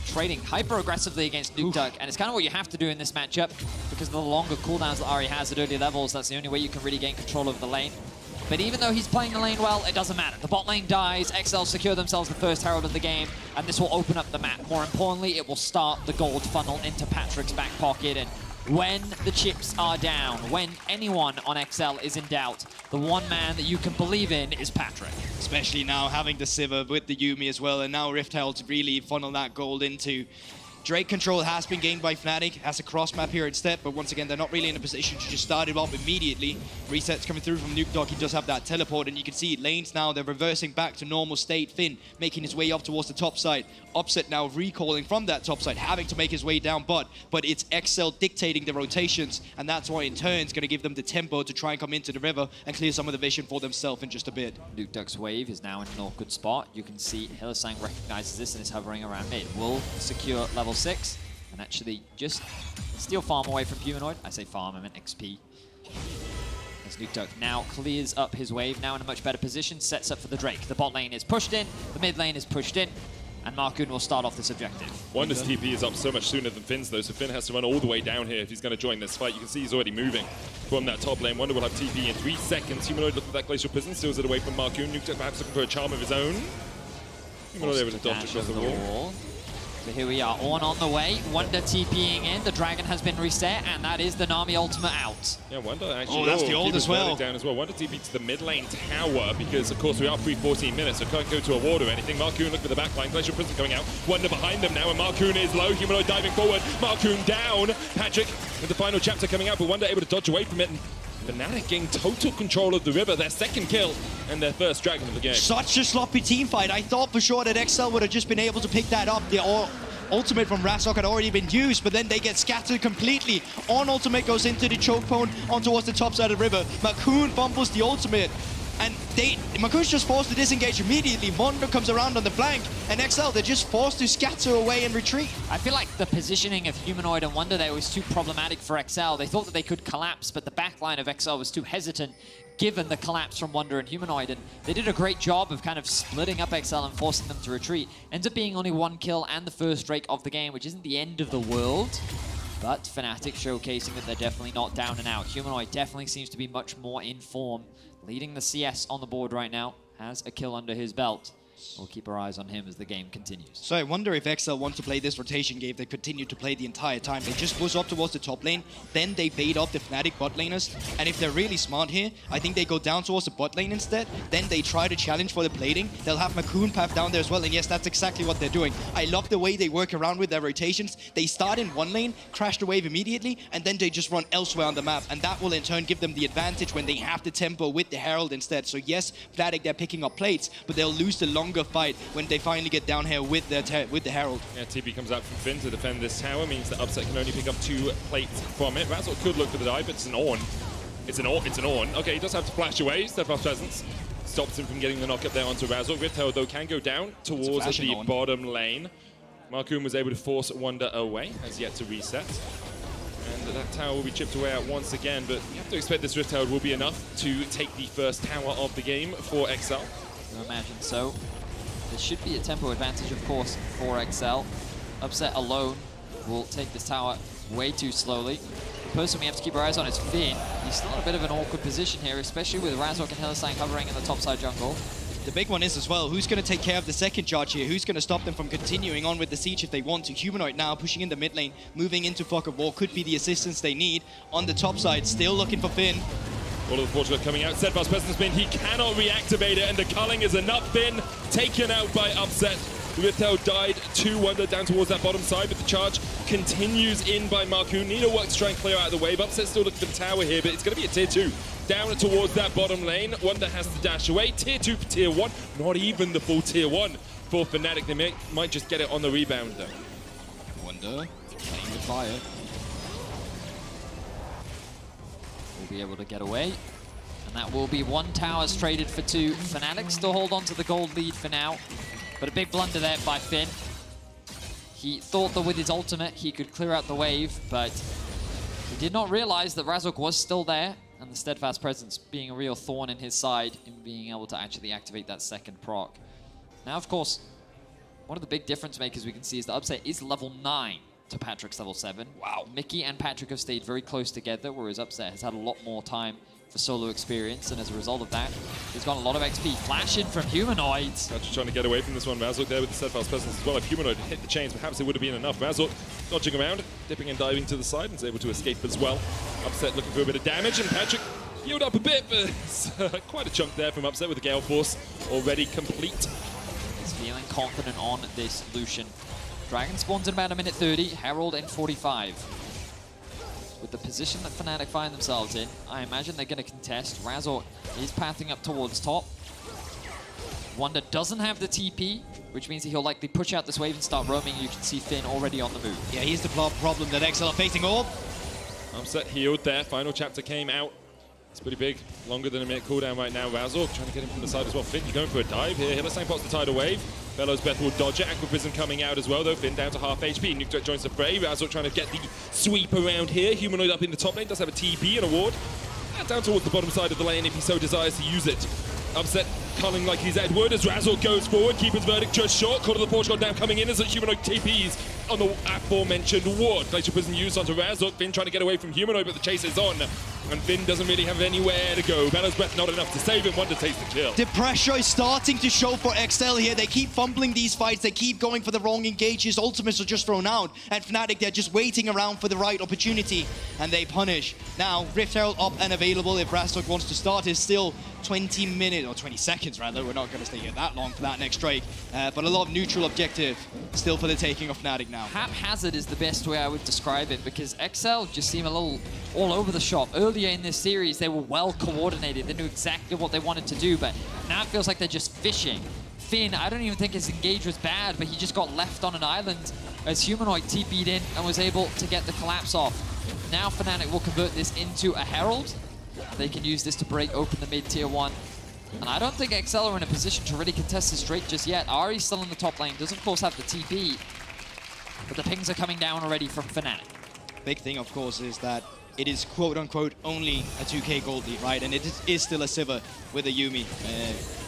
trading hyper-aggressively against Nukeduck, and it's kind of what you have to do in this matchup because of the longer cooldowns that Ari has at early levels. That's the only way you can really gain control of the lane. But even though he's playing the lane well, it doesn't matter. The bot lane dies, XL secure themselves the first Herald of the game, and this will open up the map. More importantly, it will start the gold funnel into Patrick's back pocket, and when the chips are down, when anyone on XL is in doubt, the one man that you can believe in is Patrick. Especially now having the Sivir with the Yuumi as well, and now Rift Herald to really funnel that gold into. Drake control has been gained by Fnatic, has a cross map here instead, but once again, they're not really in a position to just start it up immediately. Resets coming through from Nukeduck, he does have that teleport, and you can see lanes now, they're reversing back to normal state. Finn making his way up towards the top side. Upset now recalling from that top side, having to make his way down but it's XL dictating the rotations, and that's why in turn is going to give them the tempo to try and come into the river and clear some of the vision for themselves in just a bit. Nukeduck's wave is now in an awkward spot. You can see Hylissang recognizes this and is hovering around mid. Will secure level 6 and actually just steal farm away from Humanoid. I say farm, I meant XP. As Nukeduck now clears up his wave, now in a much better position, sets up for the Drake. The bot lane is pushed in, the mid lane is pushed in, and Markoon will start off this objective. Wunder's TP is up so much sooner than Finn's, though, so Finn has to run all the way down here if he's going to join this fight. You can see he's already moving from that top lane. Wonder will have TP in 3 seconds. Humanoid looking for that Glacial Prison, steals it away from Markoon. Nukeduck perhaps looking for a charm of his own. Humanoid able to dodge across the wall. So here we are, Ornn on the way. Wunder TPing in, the dragon has been reset, and that is the Nami ultimate out. Yeah, Wunder actually. Oh, that's the ult as well. Down as well. Wunder TP to the mid lane tower because, of course, we are free 14 minutes, so can't go to a ward or anything. Markoon looking for the back line. Glacial Prison coming out. Wunder behind them now, and Markoon is low. Humanoid diving forward. Markoon down. Patrick with the final chapter coming out, but Wunder able to dodge away from it. And Fnatic gain total control of the river, their second kill and their first dragon of the game. Such a sloppy team fight. I thought for sure that XL would have just been able to pick that up. The ultimate from Razok had already been used, but then they get scattered completely. On ultimate goes into the choke point on towards the top side of the river. Markoon fumbles the ultimate, and Markoon's just forced to disengage immediately. Mondo comes around on the flank, and XL, they're just forced to scatter away and retreat. I feel like the positioning of Humanoid and Wunder there was too problematic for XL. They thought that they could collapse, but the backline of XL was too hesitant given the collapse from Wunder and Humanoid, and they did a great job of kind of splitting up XL and forcing them to retreat. Ends up being only 1 kill and the first Drake of the game, which isn't the end of the world, but Fnatic showcasing that they're definitely not down and out. Humanoid definitely seems to be much more in form, leading the CS on the board right now, has a kill under his belt. We'll keep our eyes on him as the game continues. So I wonder if XL want to play this rotation game they continue to play the entire time. They just push up towards the top lane, then they bait off the Fnatic bot laners, and if they're really smart here, I think they go down towards the bot lane instead, then they try to challenge for the plating. They'll have Markoon path down there as well, and yes, that's exactly what they're doing. I love the way they work around with their rotations. They start in one lane, crash the wave immediately, and then they just run elsewhere on the map, and that will in turn give them the advantage when they have the tempo with the Herald instead. So yes, Fnatic, they're picking up plates, but they'll lose the longer fight when they finally get down here with the Herald. Yeah, TP comes out from Finn to defend this tower, means that Upset can only pick up 2 plates from it. Razzle could look for the dive, but it's an Ornn. It's an Ornn. Okay, he does have to flash away. Steadfast Presence stops him from getting the knock up there onto Razzle. Rift Herald, though, can go down towards the bottom lane. Markoon was able to force Wunder away, has yet to reset. but that tower will be chipped away at once again. But you have to expect this Rift Herald will be enough to take the first tower of the game for XL. I imagine so. There should be a tempo advantage, of course, for XL. Upset alone will take this tower way too slowly. The person we have to keep our eyes on is Finn. He's still in a bit of an awkward position here, especially with Razork and Hellsang hovering in the topside jungle. The big one is as well, who's going to take care of the second charge here? Who's going to stop them from continuing on with the siege if they want to? Humanoid now pushing in the mid lane, moving into Fog of War, could be the assistance they need. On the top side, still looking for Finn. All of the Portugal coming out. Steadfast Presence Spin, he cannot reactivate it, and the culling is enough. Finn taken out by Upset. Rift Herald died 2-1, they're down towards that bottom side, but the charge continues in by Marcoon. Need to work to try and clear out of the wave. Upset still looking for the tower here, but it's going to be a tier 2. Down towards that bottom lane. Wonder has to dash away. Tier 2 for tier 1. Not even the full tier 1 for Fnatic. They might just get it on the rebound, though. Wonder playing with fire. Will be able to get away. And that will be 1 tower traded for 2. Fnatic still hold on to the gold lead for now. But a big blunder there by Finn. He thought that with his ultimate he could clear out the wave, but he did not realize that Razork was still there, and the Steadfast Presence being a real thorn in his side in being able to actually activate that second proc. Now, of course, one of the big difference makers we can see is that Upset is level 9 to Patrick's level 7. Wow. Mickey and Patrick have stayed very close together, whereas Upset has had a lot more time for solo experience, and as a result of that, he's got a lot of XP. Flash in from Humanoids. Just trying to get away from this one. Razork there with the Steadfast Presence as well. If Humanoid had hit the chains, perhaps it would have been enough. Razork dodging around, dipping and diving to the side, and is able to escape as well. Upset looking for a bit of damage, and Patrick healed up a bit, but it's quite a chunk there from Upset with the Gale Force already complete. He's feeling confident on this Lucian. Dragon spawns in about a minute 30, Herald in 45. With the position that Fnatic find themselves in, I imagine they're going to contest. Razork is pathing up towards top. Wonder doesn't have the TP, which means that he'll likely push out this wave and start roaming. You can see Finn already on the move. Yeah, here's the problem that XL are facing. Upset healed there. Final chapter came out. It's pretty big. Longer than a minute cooldown right now. Razork trying to get him from the side as well. Finn, you're going for a dive here. Hillsang pots the tidal wave. Bellows Beth will dodge it. Aqua Prism coming out as well, though. Finn down to half HP. Nuke Threat joins the fray. Razork trying to get the sweep around here. Humanoid up in the top lane. Does have a TP and a ward. Down towards the bottom side of the lane if he so desires to use it. Upset culling like he's Edward as Razork goes forward. Keeper's verdict just short. Quarter of the Portugal now coming in as a Humanoid TPs on the aforementioned ward. Glacier Prison used onto Razork. Finn trying to get away from Humanoid, but the chase is on. And Finn doesn't really have anywhere to go. Bellows Breath not enough to save him. Wonder takes the kill. The pressure is starting to show for XL here. They keep fumbling these fights. They keep going for the wrong engages. Ultimates are just thrown out. And Fnatic, they're just waiting around for the right opportunity. And they punish. Now, Rift Herald up and available if Razork wants to start. Is still 20 minutes, or 20 seconds rather. We're not going to stay here that long for that next strike. But a lot of neutral objective still for the taking of Fnatic now. Haphazard is the best way I would describe it, because XL just seem a little all over the shop. Earlier in this series, they were well coordinated. They knew exactly what they wanted to do, but now it feels like they're just fishing. Finn, I don't even think his engage was bad, but he just got left on an island as Humanoid TP'd in and was able to get the collapse off. Now Fnatic will convert this into a Herald. They can use this to break open the mid-tier 1. And I don't think XL are in a position to really contest this straight just yet. Ari's still in the top lane, does of course have the TP, but the pings are coming down already from Fnatic. Big thing, of course, is that it is quote-unquote only a 2k gold lead, right? And it is still a Sivir with a Yuumi.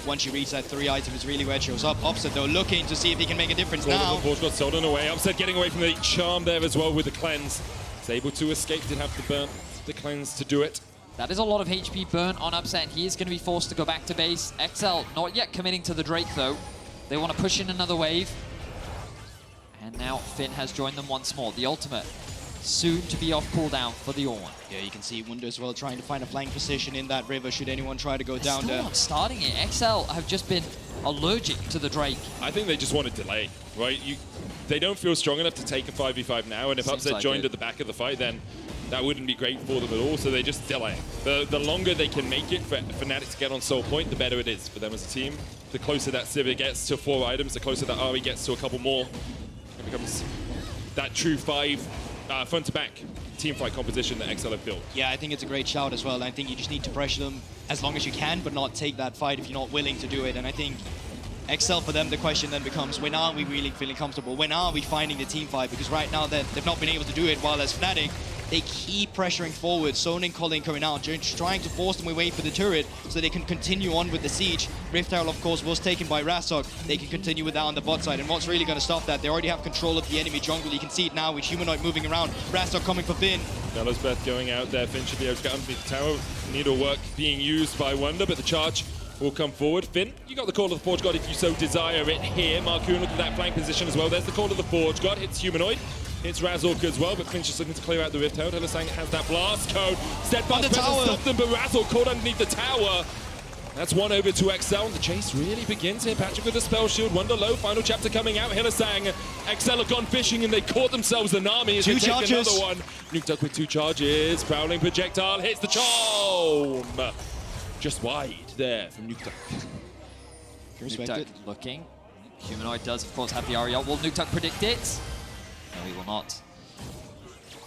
Once you reach that 3 item is really where it shows up. Upset, though, looking to see if he can make a difference now. Got stolen away. Upset getting away from the charm there as well with the cleanse. He's able to escape, did have to burn the cleanse to do it. That is a lot of HP burn on Upset. He is going to be forced to go back to base. XL not yet committing to the Drake, though. They want to push in another wave. And now Finn has joined them once more. The ultimate soon to be off cooldown for the Ornn. Yeah, you can see Wunder as well trying to find a flank position in that river should anyone try to go down there. Not starting it. XL have just been allergic to the Drake. I think they just want to delay, right? They don't feel strong enough to take a 5v5 now, and if Upset joined at the back of the fight, then that wouldn't be great for them at all, so they just delay. The longer they can make it for Fnatic to get on soul point, the better it is for them as a team. The closer that Sivir gets to 4 items, the closer that Ari gets to a couple more. It becomes that true 5 front-to-back teamfight composition that XL have built. Yeah, I think it's a great shout as well. I think you just need to pressure them as long as you can, but not take that fight if you're not willing to do it. And I think XL, for them, the question then becomes, when are we really feeling comfortable? When are we finding the team fight? Because right now they've not been able to do it, while as Fnatic, they keep pressuring forward, zoning Colin coming out, just trying to force them away for the turret so they can continue on with the siege. Rift Herald, of course, was taken by Razork. They can continue with that on the bot side, and what's really going to stop that? They already have control of the enemy jungle. You can see it now with Humanoid moving around. Razork coming for Finn. Beth going out there. Finn should be able to get underneath the tower. Needlework being used by Wonder, but the charge will come forward. Finn, you got the Call of the Forge God if you so desire it here. Marcoon looking at that flank position as well. There's the Call of the Forge God. Hits Humanoid. Hits Razork as well, but Finn's just looking to clear out the Rift Herald. Hylissang has that blast code. Steadfast doesn't stop them, but Razork caught underneath the tower. That's one over to XL. The chase really begins here. Patrick with the spell shield. Wonder low. Final chapter coming out. Hylissang. XL have gone fishing and they caught themselves the Nami as they take another one. Nuke Duck with 2 charges. Prowling projectile hits the charm. Just wide there from Nuke Duck. Nuke Duck looking. Humanoid does, of course, have the Ariel. Will Nuke Duck predict it? No, he will not.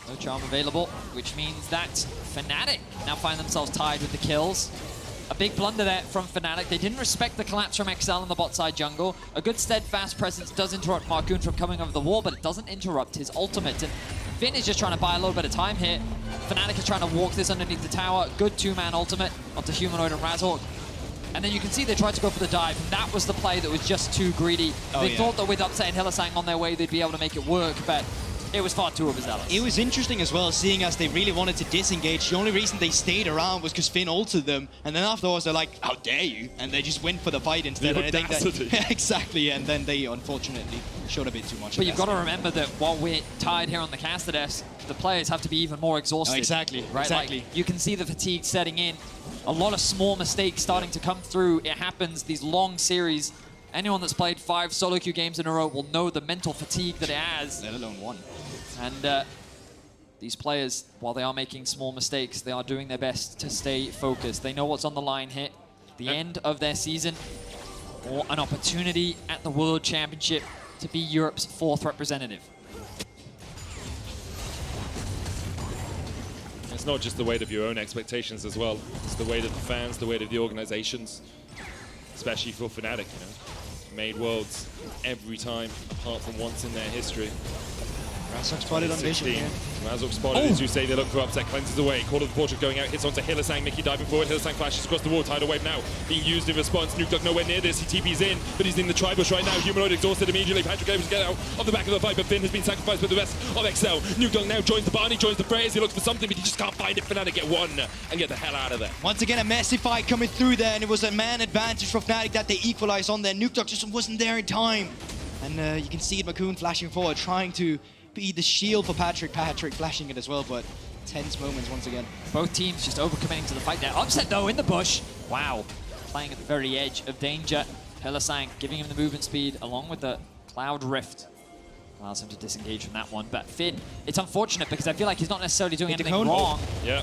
No charm available, which means that Fnatic now find themselves tied with the kills. A big blunder there from Fnatic. They didn't respect the collapse from XL in the bot side jungle. A good steadfast presence does interrupt Marcoon from coming over the wall, but it doesn't interrupt his ultimate. And Finn is just trying to buy a little bit of time here. Fnatic is trying to walk this underneath the tower. Good 2-man ultimate onto Humanoid and Razork. And then you can see they tried to go for the dive, and that was the play that was just too greedy. They thought that with Upset and Hylissang on their way, they'd be able to make it work, but it was far too overzealous. It was interesting as well, seeing as they really wanted to disengage. The only reason they stayed around was because Finn ulted them, and then afterwards they're like, how dare you? And they just went for the fight instead. The and I think audacity. that, exactly, and then they unfortunately showed a bit too much. But you've got to remember that while we're tied here on the caster desk, the players have to be even more exhausted. Exactly, right? exactly. Like, you can see the fatigue setting in. A lot of small mistakes starting to come through. It happens, these long series. Anyone that's played 5 solo queue games in a row will know the mental fatigue that it has. Let alone one. And these players, while they are making small mistakes, they are doing their best to stay focused. They know what's on the line here. The end of their season, or an opportunity at the World Championship to be Europe's 4th representative. It's not just the weight of your own expectations as well. It's the weight of the fans, the weight of the organizations, especially for Fnatic, you know. Made worlds every time, apart from once in their history. Razork spotted on vision here. Razork spotted, as you say, they look for Upset, cleanses away. Call of the Portrait going out, hits onto Hylissang. Mickey diving forward, Hylissang flashes across the wall, tidal wave now being used in response. Nuke Duck nowhere near this, he TP's in, but he's in the tri-bush right now. Humanoid exhausted immediately. Patrick able to get out of the back of the fight, but Finn has been sacrificed by the rest of XL. Nuke Duck now joins the Barney, joins the Fray as he looks for something, but he just can't find it. Fnatic get one and get the hell out of there. Once again, a massive fight coming through there, and it was a man advantage for Fnatic that they equalized on there. Nuke Duck just wasn't there in time. And you can see Marcoon flashing forward, trying to be the shield for Patrick. Patrick flashing it as well, but tense moments once again. Both teams just overcommitting to the fight there. Upset though in the bush. Wow. Playing at the very edge of danger. Hylissang giving him the movement speed along with the Cloud Rift. Allows him to disengage from that one. But Finn, it's unfortunate because I feel like he's not necessarily doing anything wrong. Yeah.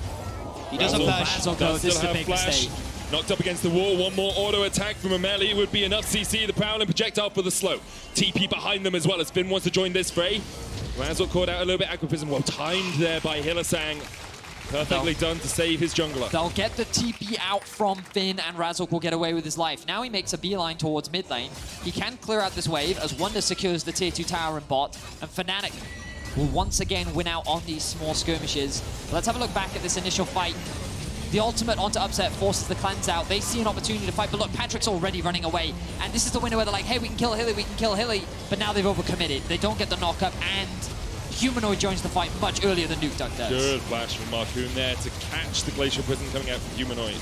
He doesn't flash. This is a big mistake. Knocked up against the wall. One more auto attack from a melee would be enough. CC the Prowling projectile for the slow. TP behind them as well as Finn wants to join this fray. Razork caught out a little bit. Aquapism well timed there by Hylissang. Perfectly done to save his jungler. They'll get the TP out from Finn and Razork will get away with his life. Now he makes a beeline towards mid lane. He can clear out this wave as Wonder secures the tier 2 tower and bot. And Fnatic will once again win out on these small skirmishes. But let's have a look back at this initial fight. The ultimate onto Upset forces the clans out. They see an opportunity to fight, but look, Patrick's already running away. And this is the window where they're like, hey, we can kill Hilly, we can kill Hilly. But now they've overcommitted. They don't get the knock-up, and Humanoid joins the fight much earlier than Nuke Duck does. Good flash from Marcoon there to catch the Glacial Prison coming out from Humanoid.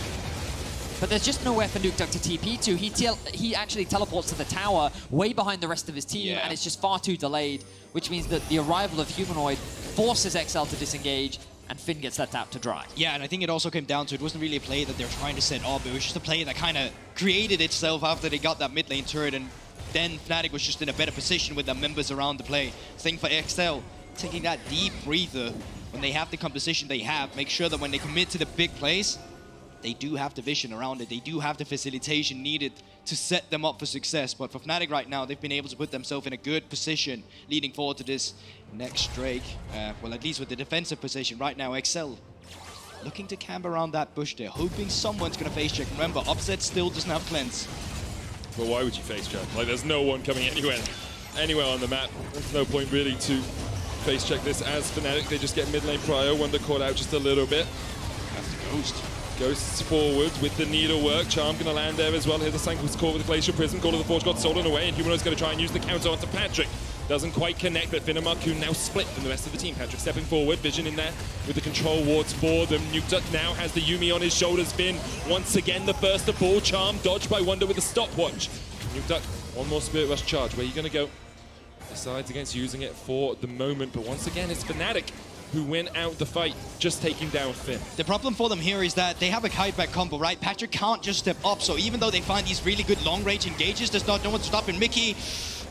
But there's just nowhere for Nuke Duck to TP to. He actually teleports to the tower way behind the rest of his team, and it's just far too delayed, which means that the arrival of Humanoid forces XL to disengage, and Finn gets that out to dry. Yeah, and I think it also came down to it wasn't really a play that they were trying to set up. It was just a play that kind of created itself after they got that mid lane turret, and then Fnatic was just in a better position with their members around the play. Same for XL, taking that deep breather when they have the composition they have, make sure that when they commit to the big plays, they do have the vision around it. They do have the facilitation needed to set them up for success. But for Fnatic right now, they've been able to put themselves in a good position leading forward to this next Drake. Well, at least with the defensive position right now, XL looking to camp around that bush there, hoping someone's going to face check. Remember, Upset still doesn't have cleanse. But why would you face check? Like, there's no one coming anywhere on the map. There's no point really to face check this as Fnatic. They just get mid lane prio. Wonder caught out just a little bit. That's the Ghost. Ghosts forward with the needlework. Charm gonna land there as well. Here's the Sank was caught with the Glacial Prism. Call of the Forge got stolen away, and Humanoid's gonna try and use the counter onto Patrick. Doesn't quite connect, but Finn and Marcoon now split from the rest of the team. Patrick stepping forward, Vision in there with the control wards for them. Nukeduck now has the Yuumi on his shoulders. Finn once again the first of all. Charm dodged by Wonder with the stopwatch. Nukeduck, one more Spirit Rush charge. Where are you gonna go? Decides against using it for the moment, but once again it's Fnatic who win out the fight, just taking down Finn. The problem for them here is that they have a kite-back combo, right? Patrick can't just step up, so even though they find these really good long-range engages, there's no one stopping. Mickey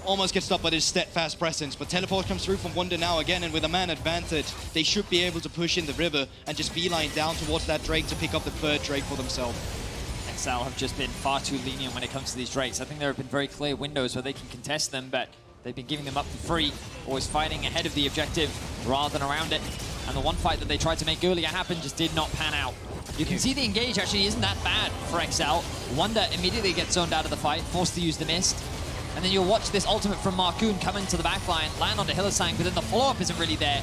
almost gets stopped by his steadfast presence, but teleport comes through from Wonder now again, and with a man advantage, they should be able to push in the river and just beeline down towards that Drake to pick up the third Drake for themselves. XL have just been far too lenient when it comes to these Drakes. I think there have been very clear windows where they can contest them, but they've been giving them up for free, always fighting ahead of the objective rather than around it. And the one fight that they tried to make earlier happen just did not pan out. You can see the engage actually isn't that bad for XL. Wonder immediately gets zoned out of the fight, forced to use the mist. And then you'll watch this ultimate from Marcoon come into the backline, land onto Hylissang, but then the follow-up isn't really there.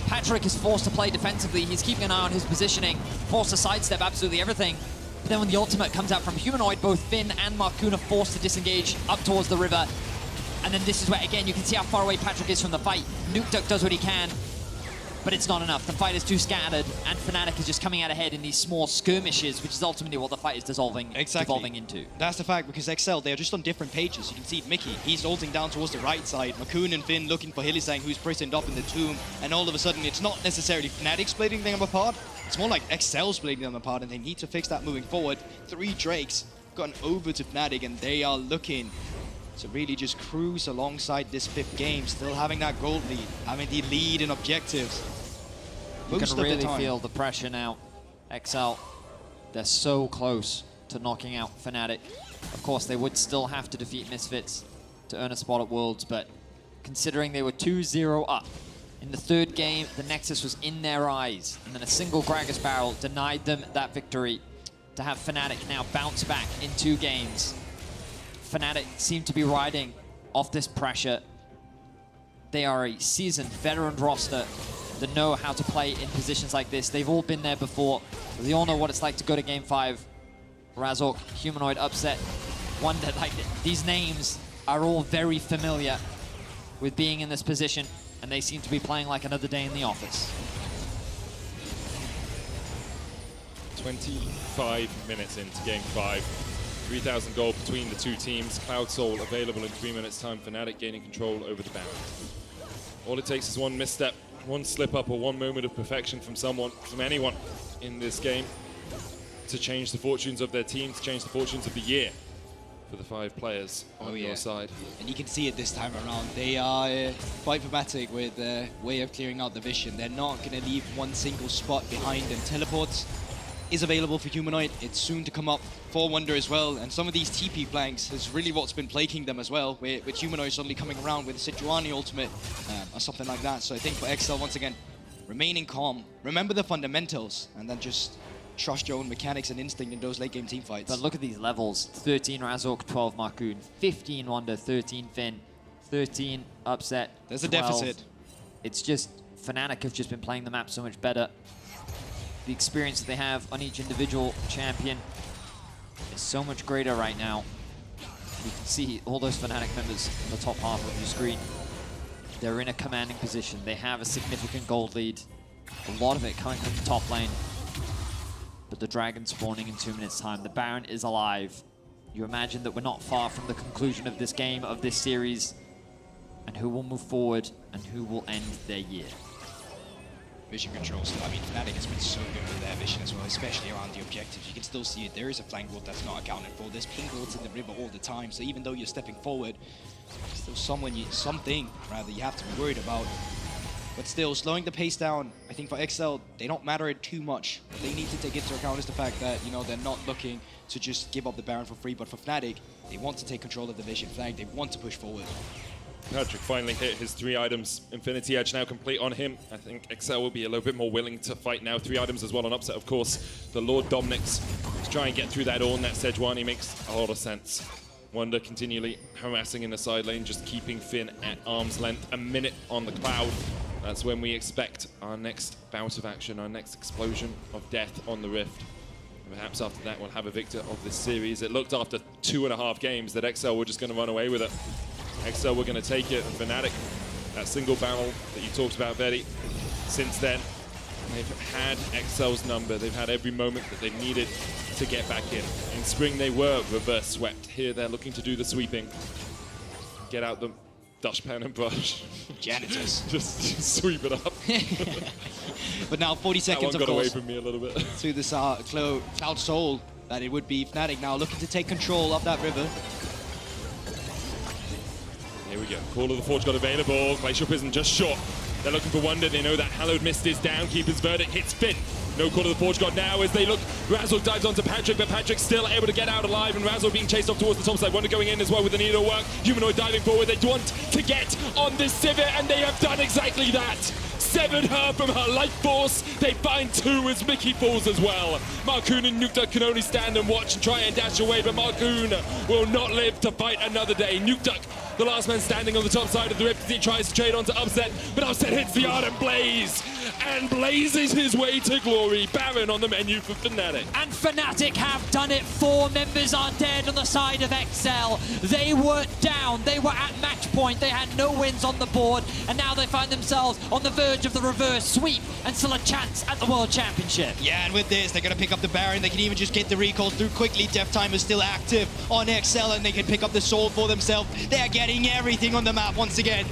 Patrick is forced to play defensively. He's keeping an eye on his positioning, forced to sidestep absolutely everything. But then when the ultimate comes out from Humanoid, both Finn and Marcoon are forced to disengage up towards the river. And then this is where, again, you can see how far away Patrick is from the fight. Nukeduck does what he can, but it's not enough. The fight is too scattered, and Fnatic is just coming out ahead in these small skirmishes, which is ultimately what the fight is devolving into. That's the fact, because XL, they're just on different pages. You can see Mickey, he's ulting down towards the right side. Marcoon and Finn looking for Hylissang, who's prisoned up in the tomb. And all of a sudden, it's not necessarily Fnatic splitting them apart. It's more like XL splitting them apart, and they need to fix that moving forward. 3 Drakes gotten over to Fnatic, and they are looking to really just cruise alongside this 5th game, still having that gold lead, having the lead in objectives. You can really feel the pressure now. XL, they're so close to knocking out Fnatic. Of course, they would still have to defeat Misfits to earn a spot at Worlds, but considering they were 2-0 up in the 3rd game, the Nexus was in their eyes, and then a single Gragas barrel denied them that victory. To have Fnatic now bounce back in 2 games. Fnatic seem to be riding off this pressure. They are a seasoned veteran roster that know how to play in positions like this. They've all been there before. They all know what it's like to go to Game 5. Razork, Humanoid upset, Wonder. Like, these names are all very familiar with being in this position, and they seem to be playing like another day in the office. 25 minutes into Game 5. 3,000 gold between the 2 teams. Cloud Soul available in 3 minutes' time. Fnatic gaining control over the bound. All it takes is one misstep, one slip up, or one moment of perfection from someone, from anyone in this game to change the fortunes of their team, to change the fortunes of the year for the 5 players on your side. And you can see it this time around. They are quite pragmatic with their way of clearing out the vision. They're not going to leave one single spot behind, and teleports is available for Humanoid. It's soon to come up for Wonder as well, and some of these TP flanks is really what's been plaguing them as well, with Humanoid suddenly coming around with a Sejuani ultimate or something like that. So I think for XL, once again, remaining calm, remember the fundamentals, and then just trust your own mechanics and instinct in those late game team fights. But look at these levels. 13 Razork, 12 Marcoon, 15 Wonder, 13 Finn, 13 Upset, There's a 12. deficit. It's just, Fnatic have just been playing the map so much better. The experience that they have on each individual champion is so much greater right now. You can see all those Fnatic members in the top half of your screen. They're in a commanding position. They have a significant gold lead. A lot of it coming from the top lane. But the dragon spawning in 2 minutes' time. The Baron is alive. You imagine that we're not far from the conclusion of this game, of this series, and who will move forward and who will end their year. Vision control still. I mean, Fnatic has been so good with their vision as well, especially around the objectives. You can still see it. There is a flank ward that's not accounted for. There's ping wards in the river all the time. So even though you're stepping forward, still something you have to be worried about. But still, slowing the pace down, I think for XL, they don't matter it too much. What they need to take into account is the fact that, you know, they're not looking to just give up the Baron for free. But for Fnatic, they want to take control of the vision flank. They want to push forward. Patrick finally hit his 3 items. Infinity Edge now complete on him. I think XL will be a little bit more willing to fight now. 3 items as well on Upset, of course. The Lord Dominix to try and get through that Ornn. That Sejuani makes a lot of sense. Wonder continually harassing in the side lane, just keeping Finn at arm's length. A minute on the Cloud. That's when we expect our next bout of action, our next explosion of death on the Rift. And perhaps after that, we'll have a victor of this series. It looked after 2.5 games that XL were just going to run away with it. XL were going to take it, and Fnatic, that single barrel that you talked about, Betty, since then, they've had XL's number. They've had every moment that they've needed to get back in. In spring, they were reverse swept. Here, they're looking to do the sweeping. Get out the dustpan and brush. Janitors. just sweep it up. But now 40 seconds, that one of got course, away from me a little bit. to this Cloud Soul that it would be Fnatic now looking to take control of that river. Here we go. Call of the Forge got available. Glacial Prison just short. They're looking for Wonder. They know that Hallowed Mist is down. Keeper's Verdict hits Finn. No Call of the Forge God now as they look. Razzle dives onto Patrick, but Patrick's still able to get out alive, and Razzle being chased off towards the top side. Wonder going in as well with the needle work. Humanoid diving forward. They want to get on this Civet, and they have done exactly that. Severed her from her life force. They find 2 as Mickey falls as well. Marcoon and Nukeduck can only stand and watch and try and dash away, but Marcoon will not live to fight another day. Nukeduck, the last man standing on the top side of the Rift, as he tries to trade onto Upset, but Upset hits the Ardent Blaze and blazes his way to glory. Baron on the menu for Fnatic. And Fnatic have done it. 4 members are dead on the side of XL. They were down. They were at match point. They had no wins on the board, and now they find themselves on the verge of the reverse sweep and still a chance at the World Championship. Yeah, and with this, they're going to pick up the Baron. They can even just get the recalls through quickly. Death Time is still active on XL, and they can pick up the Soul for themselves. They're getting everything on the map once again.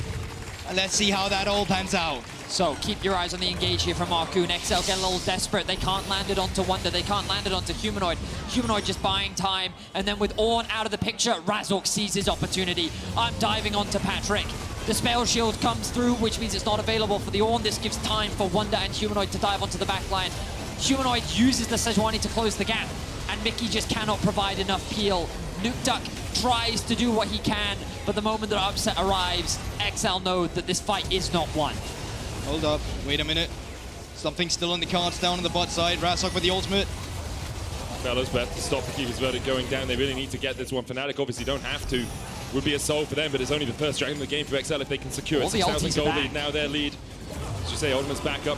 And let's see how that all pans out. So keep your eyes on the engage here from Marcoon. XL get a little desperate. They can't land it onto Wonder. They can't land it onto Humanoid. Humanoid just buying time. And then with Ornn out of the picture, Razork sees his opportunity. I'm diving onto Patrick. The spell shield comes through, which means it's not available for the Ornn. This gives time for Wonder and Humanoid to dive onto the back line. Humanoid uses the Sejuani to close the gap, and Mickey just cannot provide enough peel. Nukeduck tries to do what he can, but the moment that Upset arrives, XL know that this fight is not won. Hold up, wait a minute. Something's still on the cards down on the bot side. Razork with the ultimate. Fellas, bet to stop the Keeper's Verdict going down. They really need to get this one. Fnatic obviously don't have to. Would be a soul for them, but it's only the first dragon of the game for XL if they can secure it. 6,000 gold lead, now their lead. As you say, Ultimate's back up.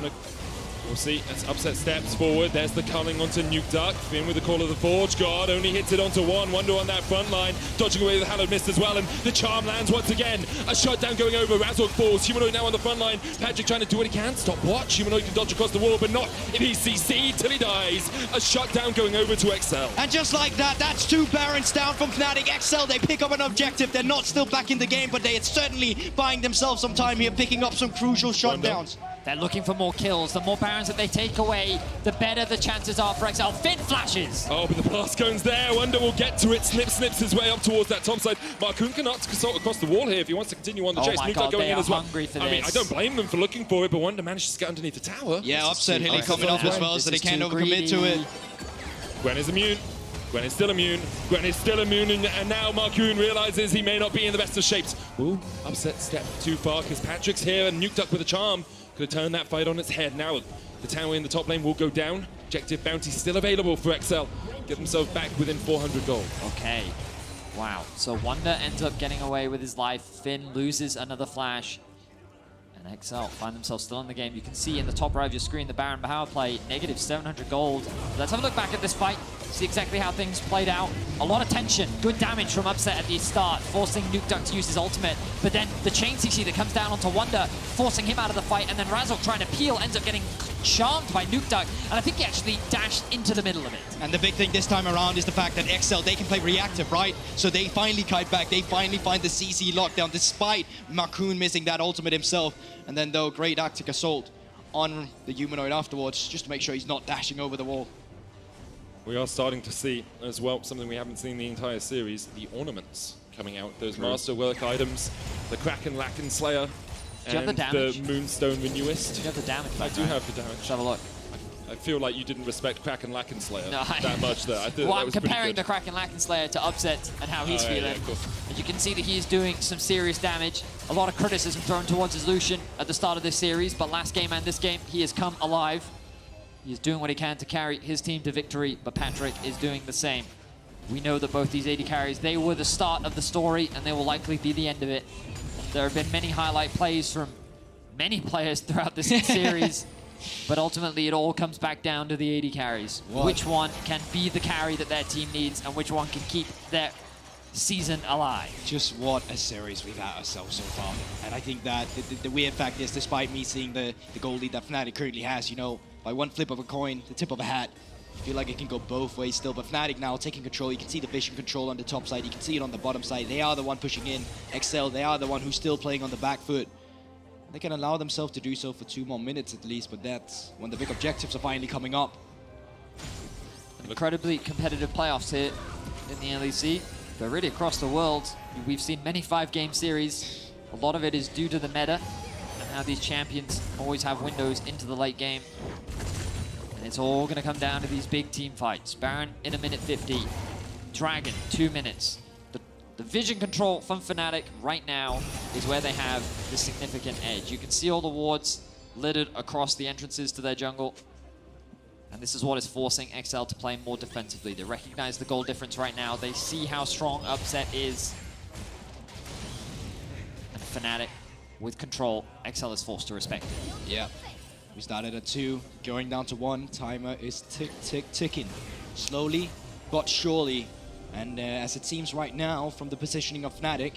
We'll see, as Upset steps forward, there's the culling onto Nukeduck. Finn with the Call of the Forge God, only hits it onto one. Wonder on that front line, dodging away with the Hallowed Mist as well, and the charm lands once again. A shutdown going over, Razork falls. Humanoid now on the front line. Patrick trying to do what he can, stop watch. Humanoid can dodge across the wall, but not if he's CC'd till he dies. A shutdown going over to XL. And just like that, that's 2 Barons down from Fnatic. XL, they pick up an objective. They're not still back in the game, but they are certainly buying themselves some time here, picking up some crucial shutdowns. They're looking for more kills. The more Barons that they take away, the better the chances are for XL. Finn flashes! Oh, but the blast cone's there. Wonder will get to it. Snips his way up towards that top side. Marcoon cannot consult across the wall here if he wants to continue on the chase. My God, going they in are as well. hungry for I mean, this. I don't blame them for looking for it, but Wonder manages to get underneath the tower. Yeah, Upset Hilly coming up as well, so they can't overcommit to it. Gwen is immune. Gwen is still immune. Gwen is still immune, and now Marcoon realizes he may not be in the best of shapes. Ooh, Upset step too far because Patrick's here and Nukeduck with a charm. Could have turned that fight on its head. Now the tower in the top lane will go down. Objective bounty still available for XL. Get themselves back within 400 gold. Okay. Wow. So Wonder ends up getting away with his life. Finn loses another flash. And XL find themselves still in the game. You can see in the top right of your screen the Baron power play, negative 700 gold. Let's have a look back at this fight, see exactly how things played out. A lot of tension, good damage from Upset at the start, forcing Nukeduck to use his ultimate. But then the chain CC that comes down onto Wonder, forcing him out of the fight, and then Razork trying to peel, ends up getting charmed by Nukeduck, and I think he actually dashed into the middle of it. And the big thing this time around is the fact that XL, they can play reactive, right? So they finally kite back, they finally find the CC lockdown, despite Marcoon missing that ultimate himself. And then though, great Arctic Assault on the Humanoid afterwards, just to make sure he's not dashing over the wall. We are starting to see as well something we haven't seen the entire series, the ornaments coming out. Those masterwork items, the Kraken Lacken Slayer, Do you have the damage? The Moonstone Renewist. Do you have the damage? I do have the damage. Let's have a look. I feel like you didn't respect Kraken Lacken Slayer No, that much there. I thought well, that I'm was pretty comparing good. the Kraken Lacken Slayer to Upset and how he's feeling. Yeah, of course. And you can see that he is doing some serious damage. A lot of criticism thrown towards his Lucian at the start of this series, but last game and this game, he has come alive. He is doing what he can to carry his team to victory, but Patrick is doing the same. We know that both these AD carries, they were the start of the story, and they will likely be the end of it. There have been many highlight plays from many players throughout this series. But ultimately, it all comes back down to the AD carries. What? Which one can be the carry that their team needs, and which one can keep their season alive. Just what a series we've had ourselves so far. And I think that the weird fact is, despite me seeing the goal lead that Fnatic currently has, you know, by one flip of a coin, the tip of a hat, I feel like it can go both ways still. But Fnatic now taking control. You can see the vision control on the top side. You can see it on the bottom side. They are the one pushing in. XL, they are the one who's still playing on the back foot. They can allow themselves to do so for 2 more minutes at least, but that's when the big objectives are finally coming up. Incredibly competitive playoffs here in the LEC, but really across the world. We've seen many 5-game series. A lot of it is due to the meta and how these champions always have windows into the late game. And it's all going to come down to these big team fights. Baron in 1:50. Dragon, 2 minutes. The vision control from Fnatic right now is where they have the significant edge. You can see all the wards littered across the entrances to their jungle. And this is what is forcing XL to play more defensively. They recognize the goal difference right now. They see how strong Upset is. And Fnatic, with control, XL is forced to respect it. Yeah. We started at 2, going down to 1. Timer is ticking. Slowly but surely. And as it seems right now, from the positioning of Fnatic,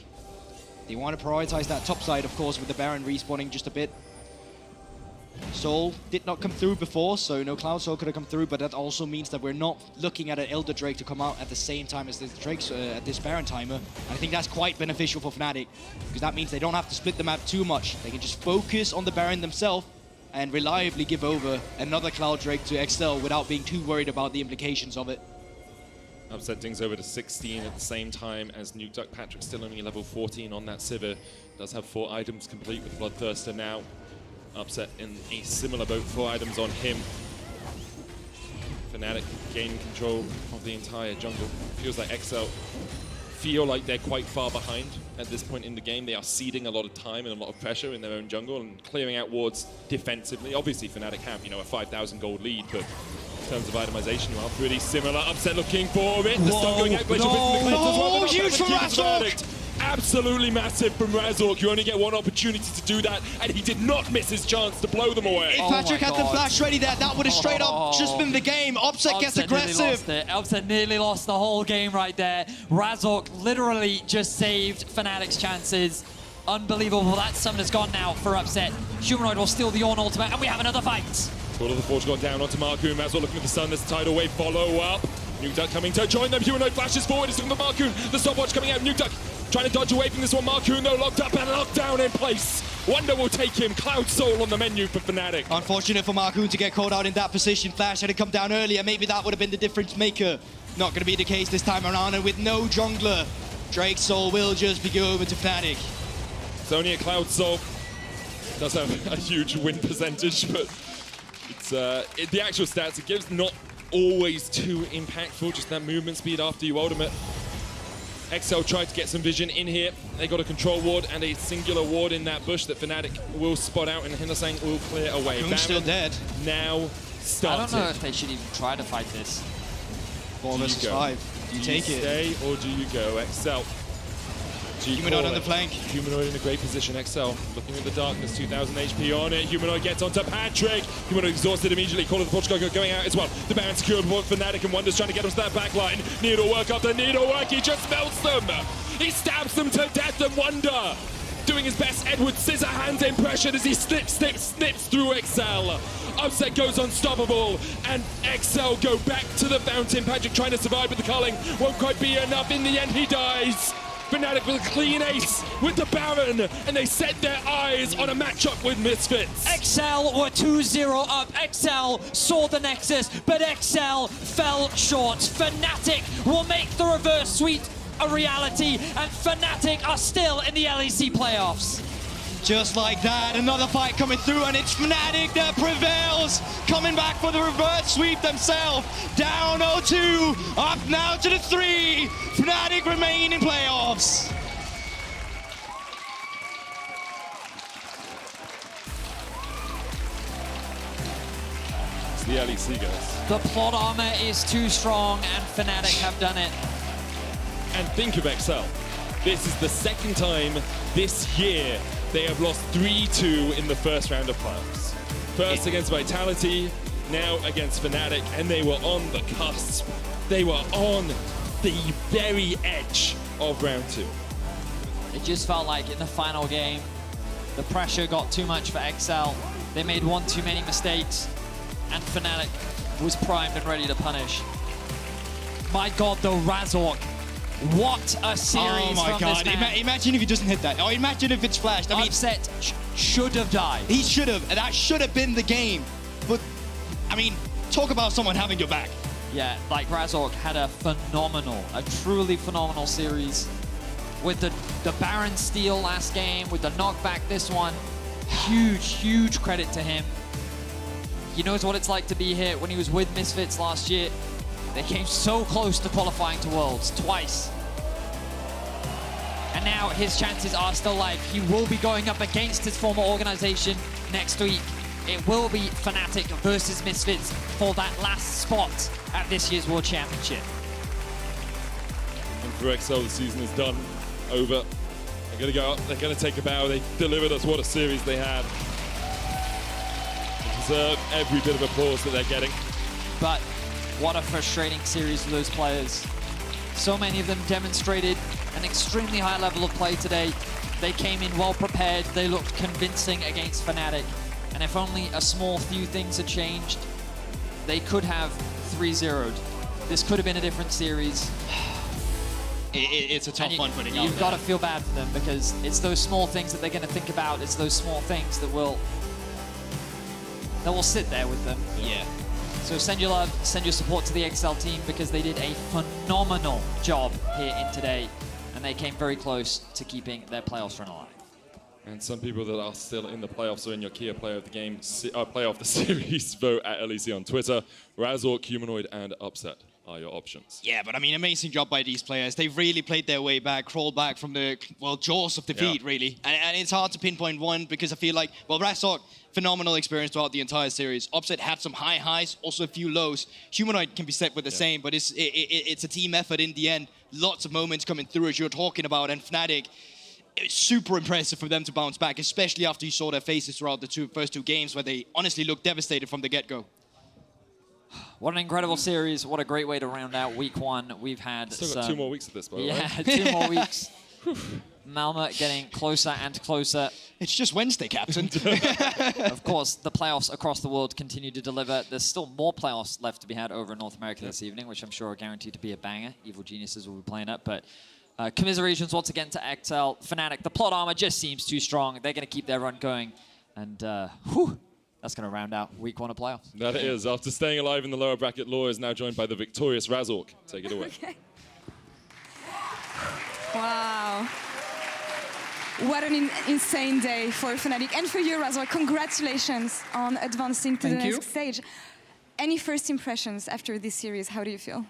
they want to prioritize that top side, of course, with the Baron respawning just a bit. Soul did not come through before, so no Cloud Soul could have come through, but that also means that we're not looking at an Elder Drake to come out at the same time as this Drake's at this Baron timer. And I think that's quite beneficial for Fnatic, because that means they don't have to split the map too much. They can just focus on the Baron themselves and reliably give over another Cloud Drake to XL without being too worried about the implications of it. Upset dings over to 16 at the same time as Nuke Duck. Patrick still only level 14 on that Sivir. Does have 4 items complete with Bloodthirster now. Upset in a similar boat, 4 items on him. Fnatic gaining control of the entire jungle. Feels like XL feel like they're quite far behind at this point in the game. They are ceding a lot of time and a lot of pressure in their own jungle and clearing out wards defensively. Obviously, Fnatic have, you know, a 5,000 gold lead, but in terms of itemization, you are pretty similar. Upset looking for it. The stun going out. No, huge from Razork! Absolutely massive from Razork. You only get one opportunity to do that, and he did not miss his chance to blow them away. If Patrick had the flash ready there, that would have straight up just been the game. Upset gets aggressive. Upset nearly lost the whole game right there. Razork literally just saved Fnatic's chances. Unbelievable. That summon has gone now for Upset. Humanoid will steal the Ornn ultimate, and we have another fight. Sword of the Forge got down onto Marcoon. Mazwell looking at the sun. There's a tidal wave follow up. Nuke Duck coming to join them. Humanoid flashes forward. It's looking for Marcoon. The stopwatch coming out. Nuke Duck trying to dodge away from this one. Marcoon though locked up and locked down in place. Wonder will take him. Cloud Soul on the menu for Fnatic. Unfortunate for Marcoon to get caught out in that position. Flash had to come down earlier. Maybe that would have been the difference maker. Not going to be the case this time around. And with no jungler, Drake Soul will just be go over to Fnatic. It's only a Cloud Soul. Does have a huge win percentage, but it's the actual stats it gives not always too impactful. Just that movement speed after you ultimate. XL tried to get some vision in here. They got a control ward and a singular ward in that bush that Fnatic will spot out, and Hindasang will clear away. Baron's still dead. Now started. I don't know if they should even try to fight this. 4 versus 5. Do you take it? Stay or do you go? XL. Humanoid on the flank. Humanoid in a great position. XL looking at the darkness. 2,000 HP on it. Humanoid gets onto Patrick. Humanoid exhausted immediately. Call of the Portugal going out as well. The Baron secured one for Fnatic, and Wonder's trying to get onto that back line. Needlework after needlework. He just melts them. He stabs them to death, and Wonder doing his best Edward Scissorhands impression as he snips through XL. Upset goes unstoppable, and XL go back to the fountain. Patrick trying to survive with the culling. Won't quite be enough. In the end, he dies. Fnatic with a clean ace with the Baron, and they set their eyes on a matchup with Misfits. XL were 2-0 up. XL saw the Nexus, but XL fell short. Fnatic will make the reverse sweep a reality, and Fnatic are still in the LEC playoffs. Just like that, another fight coming through, and it's Fnatic that prevails, coming back for the reverse sweep themselves. Down 0-2, up now to the 3. Fnatic remain in playoffs. It's the LEC, guys. The plot armor is too strong, and Fnatic have done it. And think of XL. This is the second time this year They have lost 3-2 in the first round of playoffs. First against Vitality, now against Fnatic, and they were on the cusp. They were on the very edge of round 2. It just felt like in the final game, the pressure got too much for XL. They made one too many mistakes, and Fnatic was primed and ready to punish. My God, the Razork. What a series Oh my from God! this man. Imagine if he doesn't hit that. Oh, imagine if it's flashed. I mean, Upset should have died. He should have. That should have been the game. But I mean, talk about someone having your back. Yeah, like Razork had a truly phenomenal series. With the Baron steal last game, with the knockback this one. Huge credit to him. He knows what it's like to be here. When he was with Misfits last year, they came so close to qualifying to Worlds, twice. And now his chances are still live. He will be going up against his former organization next week. It will be Fnatic versus Misfits for that last spot at this year's World Championship. And for XL, the season is done, over. They're going to go up, they're going to take a bow. They delivered us what a series they had. They deserve every bit of applause that they're getting. But what a frustrating series for those players. So many of them demonstrated an extremely high level of play today. They came in well prepared. They looked convincing against Fnatic. And if only a small few things had changed, they could have 3-0'd. This could have been a different series. It's a tough one putting out. You've got to feel bad for them because it's those small things that they're going to think about. It's those small things that will sit there with them. Yeah. So send your love, send your support to the XL team because they did a phenomenal job here in today, and they came very close to keeping their playoffs run alive. And some people that are still in the playoffs or in your Kia player of the game, player of the series, vote at LEC on Twitter. Razork, Humanoid, and Upset are your options. Yeah, but I mean, amazing job by these players. They've really played their way back, crawled back from the, jaws of defeat, really. And it's hard to pinpoint one because I feel like, Razork, phenomenal experience throughout the entire series. Upset had some high highs, also a few lows. Humanoid can be set with the same, but it's a team effort in the end. Lots of moments coming through, as you're talking about, and Fnatic, it's super impressive for them to bounce back, especially after you saw their faces throughout the first two games where they honestly looked devastated from the get-go. What an incredible series. What a great way to round out week 1. We've had Still got 2 more weeks of this, by the way. Yeah, 2 more weeks. Malmö getting closer and closer. It's just Wednesday, Captain. Of course, the playoffs across the world continue to deliver. There's still more playoffs left to be had over in North America this evening, which I'm sure are guaranteed to be a banger. Evil Geniuses will be playing up, but commiserations once again to XL. Fnatic, the plot armor just seems too strong. They're going to keep their run going, and that's going to round out week 1 of playoffs. That is. After staying alive in the lower bracket, Law is now joined by the victorious Razork. Take it away. Okay. Wow. What an insane day for Fnatic and for you, Razork. Congratulations on advancing to the next stage. Any first impressions after this series? How do you feel?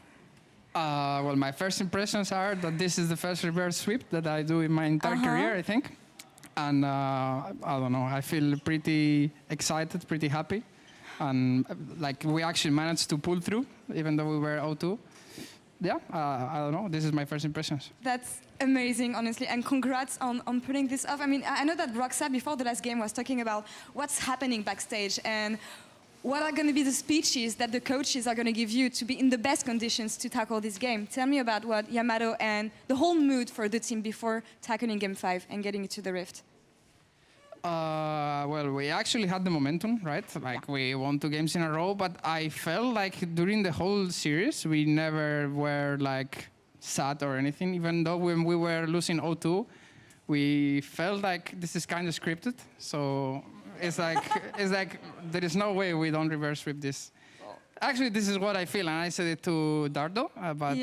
Well, my first impressions are that this is the first reverse sweep that I do in my entire career, I think. And I don't know, I feel pretty excited, pretty happy. And like we actually managed to pull through, even though we were 0-2. Yeah, I don't know, this is my first impressions. That's amazing, honestly, and congrats on pulling this off. I mean, I know that Roxa, before the last game, was talking about what's happening backstage and what are going to be the speeches that the coaches are going to give you to be in the best conditions to tackle this game. Tell me about what Yamato and the whole mood for the team before tackling Game 5 and getting into the Rift. Well, we actually had the momentum, right? Like we won 2 games in a row, but I felt like during the whole series, we never were like sad or anything, even though when we were losing 0-2, we felt like this is kind of scripted. So it's like there is no way we don't reverse sweep this. Actually, this is what I feel, and I said it to Dardo, but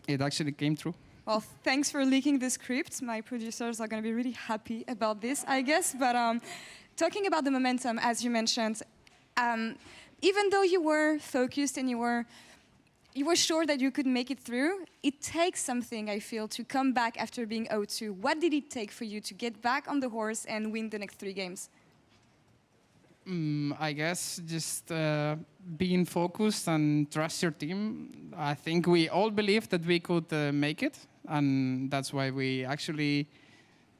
it actually came true. Well, thanks for leaking the script. My producers are going to be really happy about this, I guess. But talking about the momentum, as you mentioned, even though you were focused and you were sure that you could make it through, it takes something, I feel, to come back after being 0-2. What did it take for you to get back on the horse and win the next 3 games? I guess just being focused and trust your team. I think we all believed that we could make it, and that's why we actually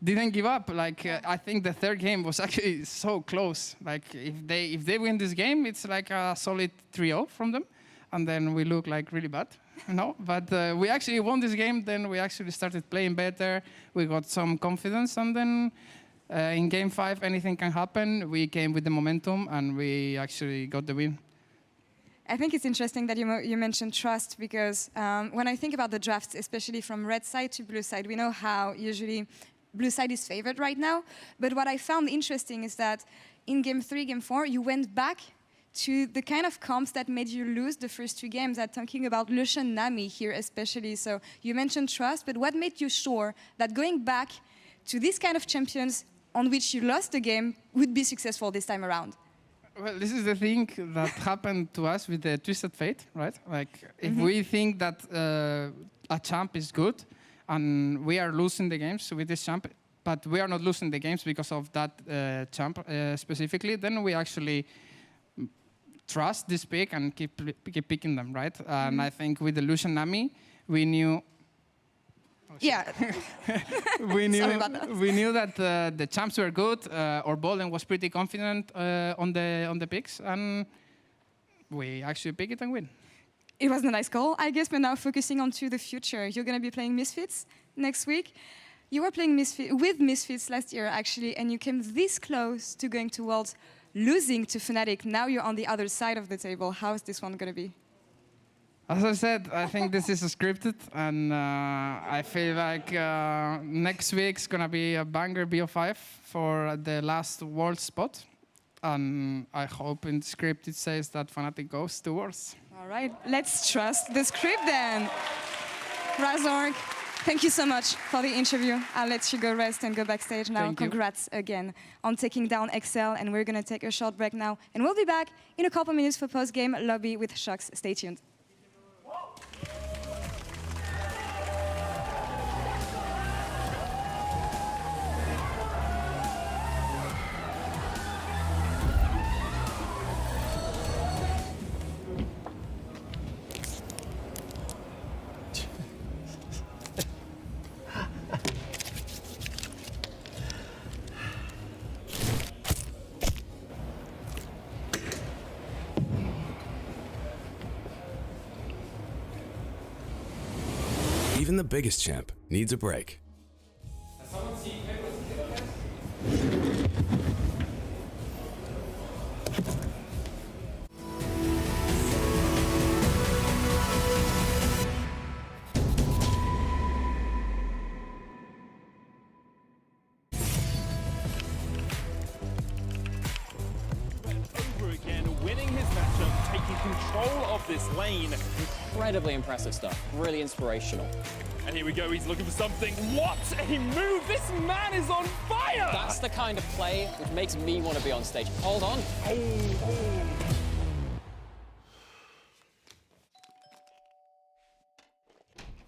didn't give up. Like I think the third game was actually so close. Like if they win this game, it's like a solid 3-0 from them, and then we look like really bad. No, but we actually won this game. Then we actually started playing better. We got some confidence, and then in game 5, anything can happen. We came with the momentum, and we actually got the win. I think it's interesting that you mentioned trust, because when I think about the drafts, especially from red side to blue side, we know how usually blue side is favored right now. But what I found interesting is that in game 3, game 4, you went back to the kind of comps that made you lose the first 2 games. I'm talking about Lucian Nami here especially. So you mentioned trust, but what made you sure that going back to these kind of champions on which you lost the game would be successful this time around? Well, this is the thing that happened to us with the Twisted Fate, right? Like, if we think that a champ is good, and we are losing the games with this champ, but we are not losing the games because of that champ specifically, then we actually trust this pick and keep picking them, right? And I think with the Lucian Nami, we knew. Yeah. we knew that the champs were good. Bolden was pretty confident on the picks, and we actually pick it and win. It was a nice call, I guess, but now focusing on to the future. You're going to be playing Misfits next week. You were playing with Misfits last year, actually, and you came this close to going to Worlds, losing to Fnatic. Now you're on the other side of the table. How is this one going to be? As I said, I think this is scripted, and I feel like next week's going to be a banger BO5 for the last world spot. And I hope in the script it says that Fnatic goes to Worlds. All right, let's trust the script then. Razork, thank you so much for the interview. I'll let you go rest and go backstage now. Congrats again on taking down XL, and we're going to take a short break now. And we'll be back in a couple minutes for post-game lobby with Shox. Stay tuned. Even the biggest champ needs a break. Over again, winning his matchup, taking control of this lane. Incredibly impressive stuff. Really inspirational. And here we go, he's looking for something. What a move! This man is on fire! That's the kind of play which makes me want to be on stage. Hold on.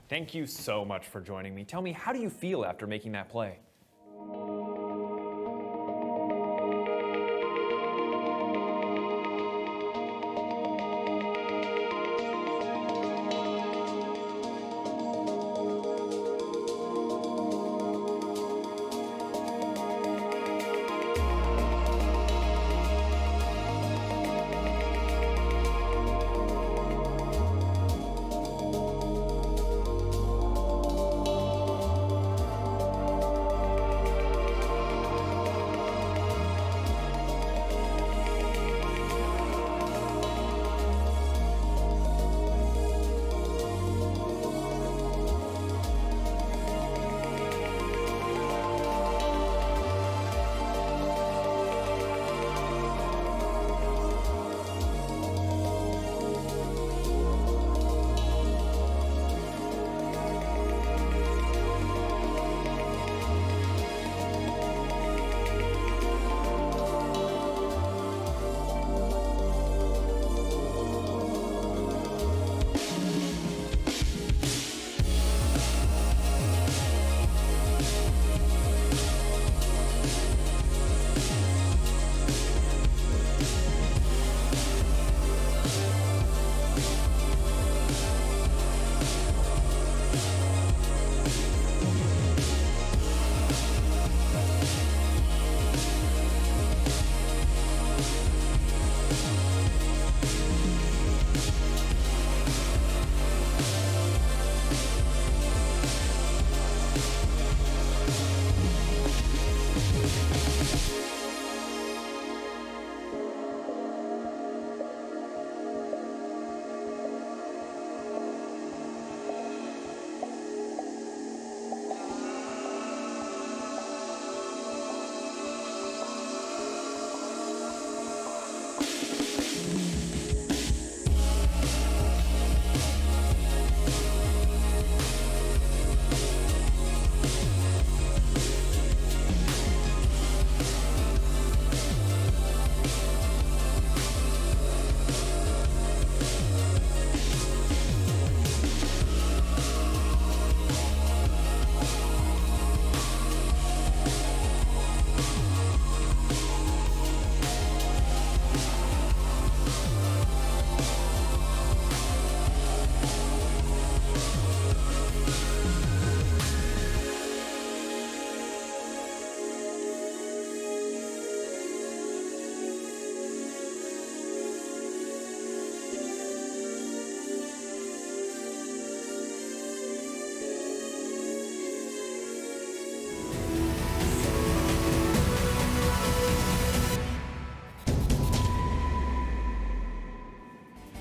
Thank you so much for joining me. Tell me, how do you feel after making that play?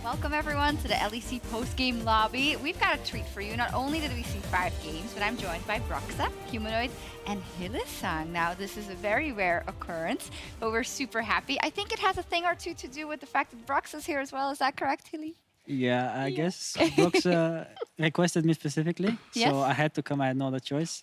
Welcome everyone to the LEC post-game lobby. We've got a treat for you. Not only did we see 5 games, but I'm joined by Broxa, Humanoid, and Hylissang. Now, this is a very rare occurrence, but we're super happy. I think it has a thing or two to do with the fact that Broxa's here as well. Is that correct, Hilly? Yeah, I guess Broxa requested me specifically, Yes. so I had to come. I had no other choice.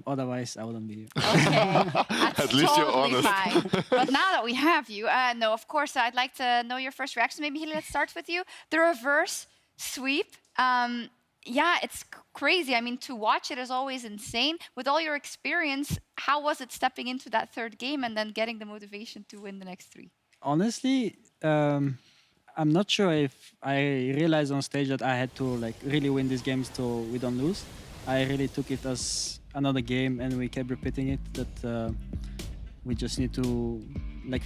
Otherwise, I wouldn't be here. That's At least you're totally honest. fine. But now that we have you, no, of course, I'd like to know your first reaction. Maybe Hilly, let's start with you. The reverse sweep. Yeah, it's crazy. I mean, to watch it is always insane. With all your experience, how was it stepping into that 3rd game and then getting the motivation to win the next 3? Honestly, I'm not sure if I realized on stage that I had to like really win these games so we don't lose. I really took it as another game, and we kept repeating it that we just need to like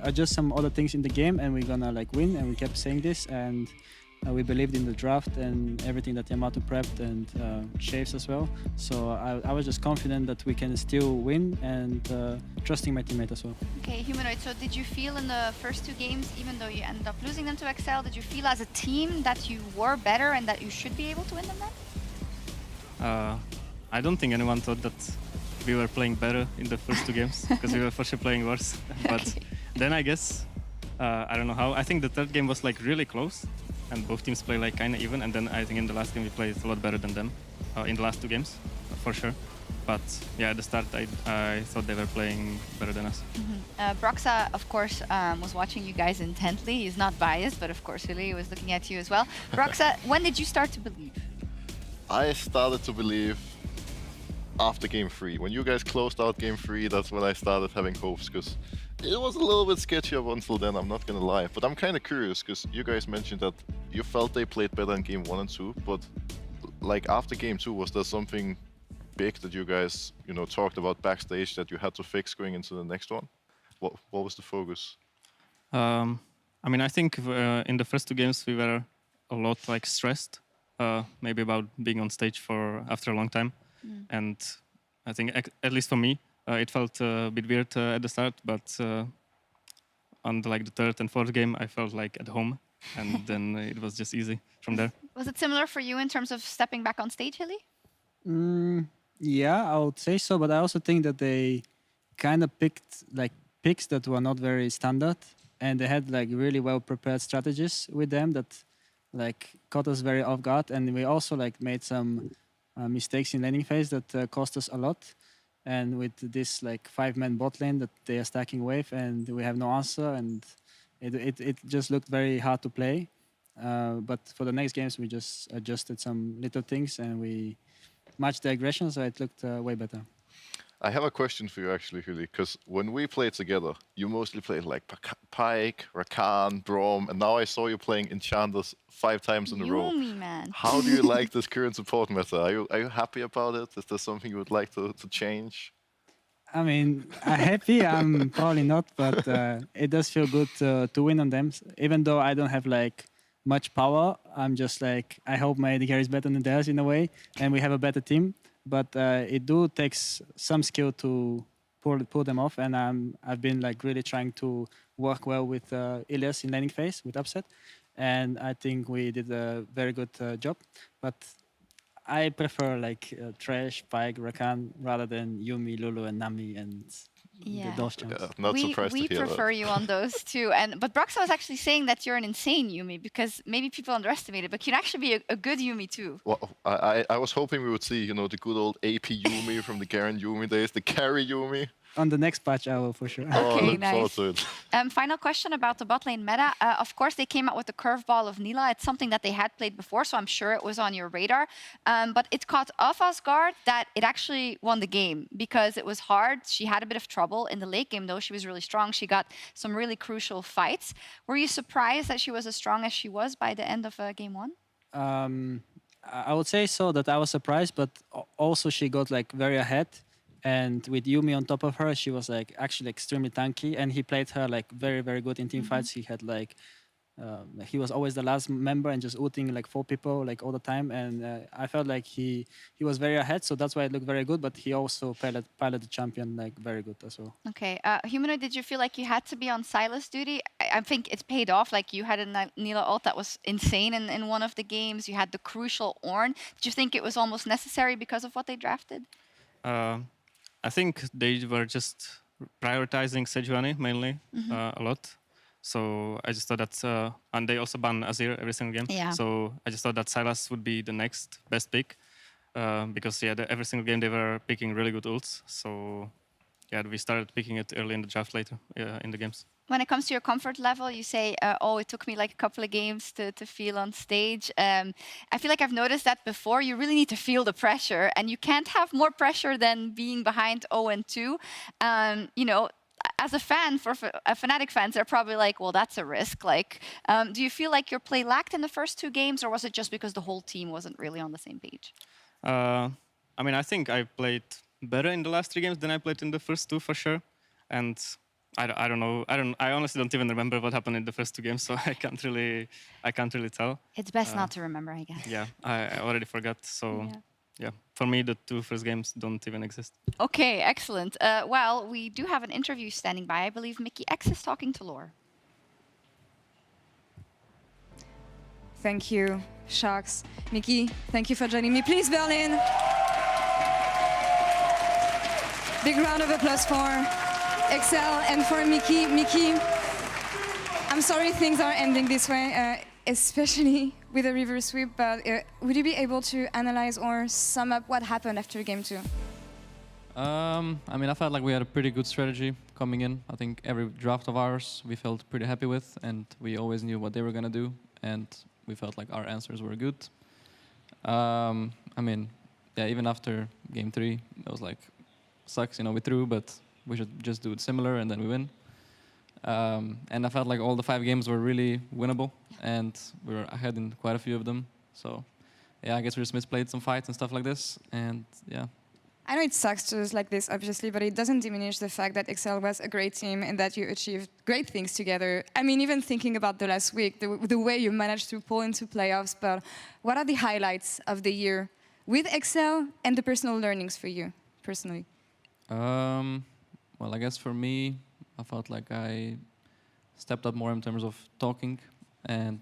adjust some other things in the game, and we're gonna like win. And we kept saying this, and we believed in the draft and everything that Yamato prepped and Shaves as well. So I was just confident that we can still win and trusting my teammate as well. Okay, Humanoid, so did you feel in the first 2 games, even though you ended up losing them to Excel, did you feel as a team that you were better and that you should be able to win them then? I don't think anyone thought that we were playing better in the first 2 games, because we were for sure playing worse. But then I guess, I don't know how, I think the 3rd game was like really close, and both teams play like kind of even, and then I think in the last game we played a lot better than them, in the last 2 games, for sure. But yeah, at the start I thought they were playing better than us. Broxa, of course, was watching you guys intently. He's not biased, but of course, Hilly was looking at you as well. Broxa, when did you start to believe? I started to believe after game 3. When you guys closed out game 3, that's when I started having hopes, because it was a little bit sketchy up until then, I'm not gonna lie. But I'm kind of curious, because you guys mentioned that you felt they played better in game 1 and 2, but like after game 2, was there something big that you guys, talked about backstage that you had to fix going into the next one? What was the focus? I mean, I think in the first 2 games we were a lot like stressed, maybe about being on stage after a long time. And I think, at least for me, it felt a bit weird at the start, but on the 3rd and 4th game, I felt like at home, and then it was just easy from there. Was it similar for you in terms of stepping back on stage, Hilly? Yeah, I would say so, but I also think that they kind of picked like picks that were not very standard, and they had like really well prepared strategies with them that like caught us very off guard, and we also like made some mistakes in laning phase that cost us a lot. And with this like 5-man bot lane that they are stacking wave, and we have no answer, and it just looked very hard to play. But for the next games, we just adjusted some little things, and we matched the aggression, so it looked way better. I have a question for you actually, Huli, because when we played together, you mostly played like Pyke, Rakan, Braum, and now I saw you playing Enchanters 5 times in a row. Yumi, man. How do you like this current support meta? Are you happy about it? Is there something you would like to change? I mean, I'm happy. I'm probably not, but it does feel good to win on them. Even though I don't have like much power, I'm just like, I hope my AD carry is better than theirs in a way, and we have a better team. But it takes some skill to pull them off, and I've been like really trying to work well with Ilias in laning phase with upset, and I think we did a very good job. But I prefer like Thresh, Pyke, Rakan rather than Yumi, Lulu, and Nami and those champs. Yeah, not surprised to hear that. We prefer you on those too. But Broxa was actually saying that you're an insane Yumi, because maybe people underestimate it, but you can actually be a good Yumi too. Well, I was hoping we would see, the good old AP Yumi from the Garen Yumi days, the carry Yumi. On the next patch, I will for sure. Okay, nice. Final question about the bot lane meta. Of course, they came out with the curveball of Nila. It's something that they had played before, so I'm sure it was on your radar. But it caught off guard that it actually won the game, because it was hard. She had a bit of trouble in the late game, though. She was really strong. She got some really crucial fights. Were you surprised that she was as strong as she was by the end of game 1? I would say so, that I was surprised, but also she got like very ahead. And with Yumi on top of her, she was like actually extremely tanky, and he played her like very, very good in team fights. He had like he was always the last member and just ulting like 4 people like all the time. And I felt like he was very ahead, so that's why it looked very good. But he also piloted the champion like very good as well. Okay, Humanoid, did you feel like you had to be on Silas duty? I think it's paid off. Like you had a Nila ult that was insane in one of the games. You had the crucial Ornn. Did you think it was almost necessary because of what they drafted? I think they were just prioritizing Sejuani mainly a lot. So I just thought that, and they also ban Azir every single game. Yeah. So I just thought that Silas would be the next best pick because every single game they were picking really good ults. So yeah, we started picking it early in the draft later in the games. When it comes to your comfort level, you say, oh, it took me like a couple of games to feel on stage. I feel like I've noticed that before. You really need to feel the pressure, and you can't have more pressure than being behind 0-2. You know, as a fan, for Fnatic fans, they're probably like, well, that's a risk. Like, do you feel like your play lacked in the first 2 games, or was it just because the whole team wasn't really on the same page? I mean, I think I played better in the last 3 games than I played in the first 2 for sure. And I don't know. I honestly don't even remember what happened in the first 2 games, so I can't really tell. It's best not to remember, I guess. Yeah, I already forgot. So yeah, for me the 2 first games don't even exist. Okay, excellent. Well, we do have an interview standing by. I believe Mickey X is talking to Lore. Thank you, Sharks. Mickey, thank you for joining me. Please, Berlin. Big round of applause for Excel and for Mickey. Mickey, I'm sorry things are ending this way, especially with a reverse sweep, but would you be able to analyze or sum up what happened after game 2? I mean, I felt like we had a pretty good strategy coming in. I think every draft of ours we felt pretty happy with, and we always knew what they were going to do, and we felt like our answers were good. I mean, yeah, even after game 3, it was like, sucks, you know, we threw, but we should just do it similar, and then we win. And I felt like all the 5 games were really winnable, and we were ahead in quite a few of them. So, yeah, I guess we just misplayed some fights and stuff like this, and yeah. I know it sucks to lose like this, obviously, but it doesn't diminish the fact that Excel was a great team and that you achieved great things together. I mean, even thinking about the last week, the way you managed to pull into playoffs, but what are the highlights of the year with Excel and the personal learnings for you, personally? Well, I guess for me, I felt like I stepped up more in terms of talking and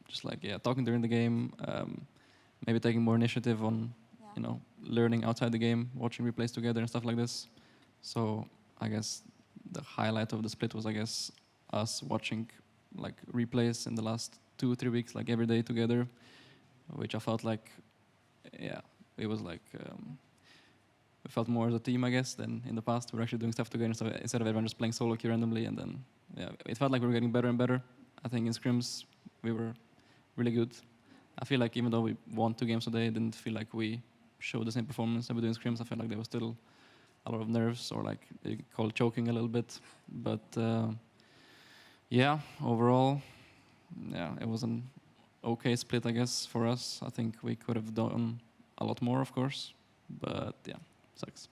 just like, yeah, talking during the game, maybe taking more initiative on, you know, learning outside the game, watching replays together and stuff like this. So I guess the highlight of the split was, I guess, us watching like replays in the last 2-3 weeks, like every day together, which I felt like, yeah, it was like, we felt more as a team, I guess, than in the past. We were actually doing stuff together, so instead of everyone just playing solo queue randomly, and then, yeah, it felt like we were getting better and better. I think in scrims, we were really good. I feel like even though we won 2 games today, it didn't feel like we showed the same performance that we do in scrims. I felt like there was still a lot of nerves, or like, you could call it choking a little bit. But, yeah, overall, yeah, it was an okay split, I guess, for us. I think we could have done a lot more, of course, but yeah. Sucks.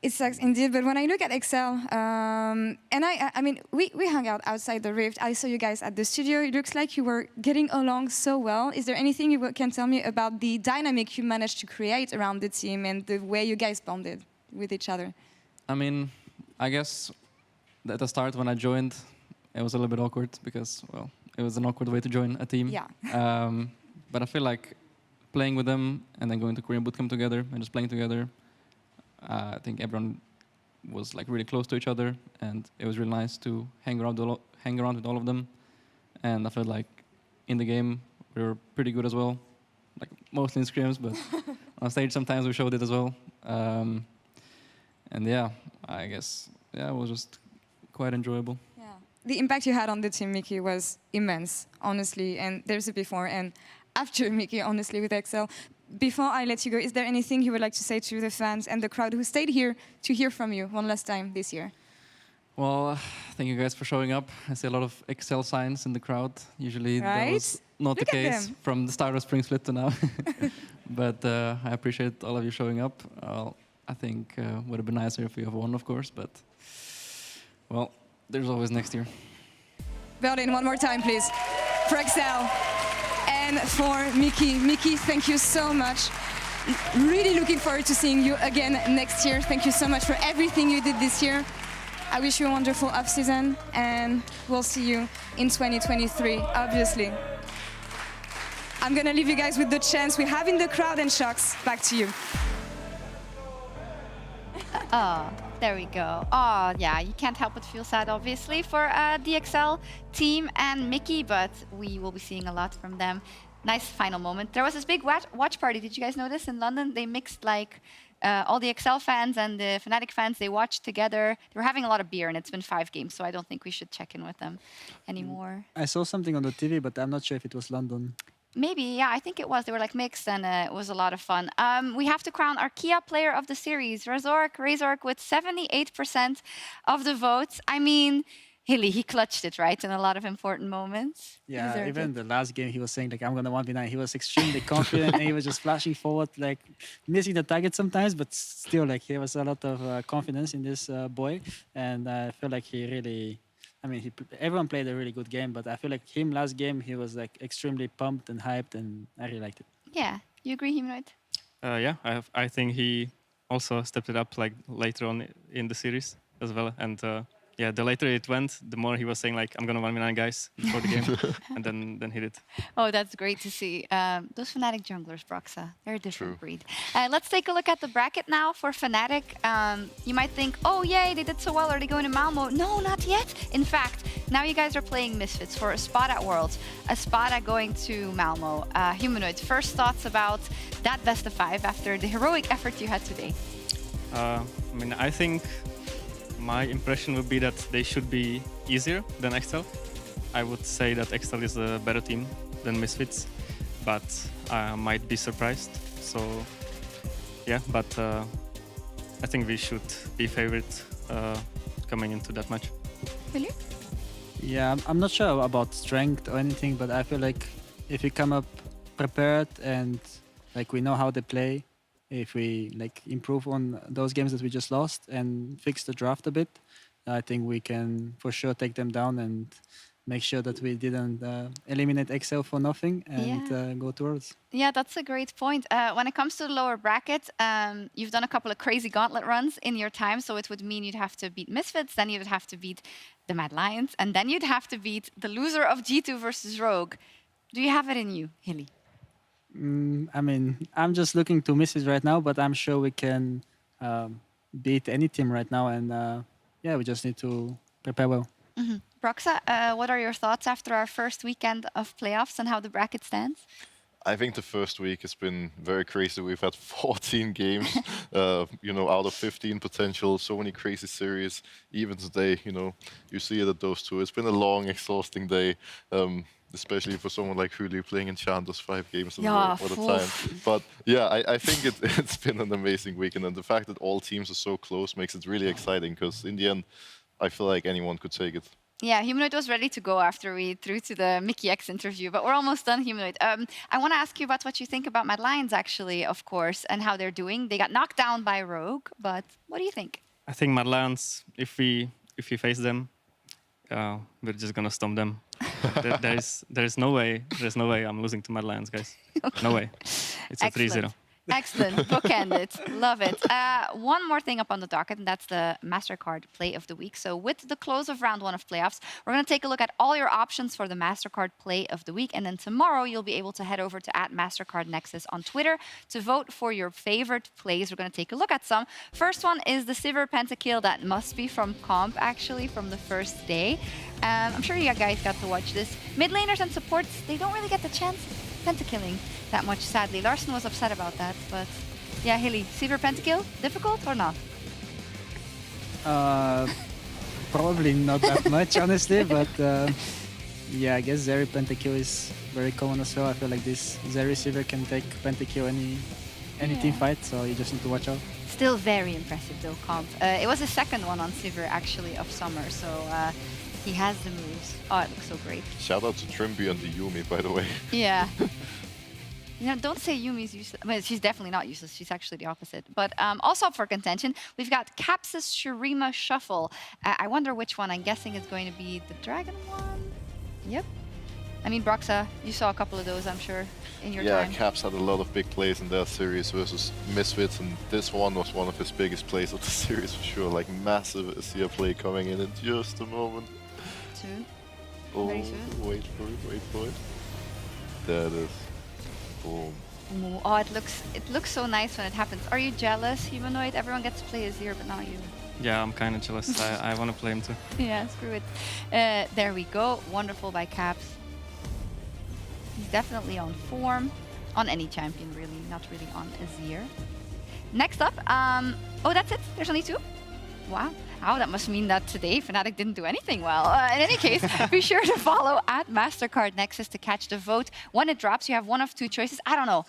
It sucks indeed, but when I look at Excel, and I mean, we hung out outside the Rift. I saw you guys at the studio. It looks like you were getting along so well. Is there anything you can tell me about the dynamic you managed to create around the team and the way you guys bonded with each other? I mean, I guess at the start when I joined, it was a little bit awkward because, well, it was an awkward way to join a team. Yeah. But I feel like playing with them and then going to Korean bootcamp together and just playing together, I think everyone was like really close to each other, and it was really nice to hang around with all of them. And I felt like in the game we were pretty good as well, like mostly in scrims, but on stage sometimes we showed it as well. And yeah, I guess it was just quite enjoyable. Yeah. The impact you had on the team, Mickey, was immense, honestly. And there's a before and after, Mickey, honestly, with Excel. Before I let you go, is there anything you would like to say to the fans and the crowd who stayed here to hear from you one last time this year? Well, thank you guys for showing up. I see a lot of Excel signs in the crowd. Usually that was not the case from the start of Spring Split to now. But I appreciate all of you showing up. I think it would have been nicer if we have won, of course, but well, there's always next year. Berlin, one more time, please. For Excel and for Mickey. Mickey, thank you so much. Really looking forward to seeing you again next year. Thank you so much for everything you did this year. I wish you a wonderful off-season, and we'll see you in 2023, obviously. I'm gonna leave you guys with the chants we have in the crowd, and Shocks, back to you. Oh, there we go. Oh, yeah, you can't help but feel sad, obviously, for DXL team and Mickey, but we will be seeing a lot from them. Nice final moment. There was this big watch party. Did you guys notice in London? They mixed like all the XL fans and the Fnatic fans. They watched together. They were having a lot of beer, and it's been 5 games, so I don't think we should check in with them anymore. I saw something on the TV, but I'm not sure if it was London. Maybe, yeah, I think it was. They were like mixed, and it was a lot of fun. We have to crown our Kia player of the series, Razork with 78% of the votes. I mean, Hilly, he clutched it, right, in a lot of important moments. Yeah, even the last game, he was saying, like, I'm going to 1v9. He was extremely confident, and he was just flashing forward, like, missing the target sometimes, but still, like, there was a lot of confidence in this boy. And I feel like he really... I mean, everyone played a really good game, but I feel like him last game, he was like extremely pumped and hyped, and I really liked it. Yeah, you agree, Humanoid? Yeah, I think he also stepped it up like later on in the series as well. And yeah, the later it went, the more he was saying like, I'm gonna 1v9 guys before the game, and then he did. Oh, that's great to see. Those Fnatic junglers, Broxa, they're a different breed. Let's take a look at the bracket now for Fnatic. You might think, oh yay, they did so well. Are they going to Malmo? No, not yet. In fact, now you guys are playing Misfits for a spot at Worlds, a spot at going to Malmo. Humanoid, first thoughts about that best of 5 after the heroic effort you had today? I mean, I think my impression would be that they should be easier than XL. I would say that XL is a better team than Misfits, but I might be surprised. So yeah, but I think we should be favorite coming into that match. Really? Yeah, I'm not sure about strength or anything, but I feel like if we come up prepared and like we know how they play, if we like improve on those games that we just lost and fix the draft a bit, I think we can for sure take them down and make sure that we didn't eliminate XL for nothing and go towards. Yeah, that's a great point. When it comes to the lower bracket, you've done a couple of crazy gauntlet runs in your time, so it would mean you'd have to beat Misfits, then you'd have to beat the Mad Lions, and then you'd have to beat the loser of G2 versus Rogue. Do you have it in you, Hilly? I mean, I'm just looking to Misfits right now, but I'm sure we can beat any team right now, and yeah, we just need to prepare well. Mm-hmm. Broxa, what are your thoughts after our first weekend of playoffs and how the bracket stands? I think the first week has been very crazy. We've had 14 games, you know, out of 15 potential, so many crazy series. Even today, you know, you see it at those two. It's been a long, exhausting day, especially for someone like Huli playing Enchanters 5 games in a row all the time. But yeah, I think it's been an amazing weekend, and the fact that all teams are so close makes it really exciting, because in the end, I feel like anyone could take it. Yeah, Humanoid was ready to go after we threw to the Mickey X interview, but we're almost done, Humanoid. I want to ask you about what you think about Mad Lions, actually, of course, and how they're doing. They got knocked down by Rogue, but what do you think? I think Mad Lions, if we face them, we're just gonna stomp them. There's no way I'm losing to Mad Lions, guys. No way. It's a 3-0. Excellent. Bookend it. Love it. One more thing up on the docket, and that's the MasterCard Play of the Week. So with the close of round 1 of playoffs, we're going to take a look at all your options for the MasterCard Play of the Week. And then tomorrow, you'll be able to head over to @MasterCardNexus on Twitter to vote for your favorite plays. We're going to take a look at some. First one is the Sivir Pentakill. That must be from Comp, actually, from the first day. I'm sure you guys got to watch this. Mid laners and supports, they don't really get the chance pentakilling that much, sadly. Larson was upset about that, but yeah, Hilly, Sivir Pentakill, difficult or not? Probably not that much, honestly, but yeah, I guess Zeri Pentakill is very common as well. I feel like this Zeri Sivir can take Pentakill any team fight, so you just need to watch out. Still very impressive though, Comp. It was the second one on Sivir actually of Summer, so he has the moves. Oh, it looks so great. Shout out to Trimby and the Yumi, by the way. Yeah. You know, don't say Yumi's useless. Well, she's definitely not useless. She's actually the opposite. But also up for contention, we've got Capsis Shurima Shuffle. I wonder which one. I'm guessing it's going to be the Dragon one. Yep. I mean, Broxa, you saw a couple of those, I'm sure, in your time. Yeah, Caps had a lot of big plays in their series versus Misfits, and this one was one of his biggest plays of the series for sure. Like massive Azir play coming in just a moment. Soon. Oh, Very soon. wait for it. There it is. Boom. Ooh, oh, it looks so nice when it happens. Are you jealous, Humanoid? Everyone gets to play Azir, but not you. Yeah, I'm kind of jealous. I want to play him too. Yeah, screw it. There we go. Wonderful by Caps. He's definitely on form. On any champion, really. Not really on Azir. Next up, oh, that's it. There's only 2. Wow. Oh, that must mean that today Fnatic didn't do anything well. In any case, be sure to follow at MasterCard Nexus to catch the vote. When it drops, you have one of 2 choices. I don't know.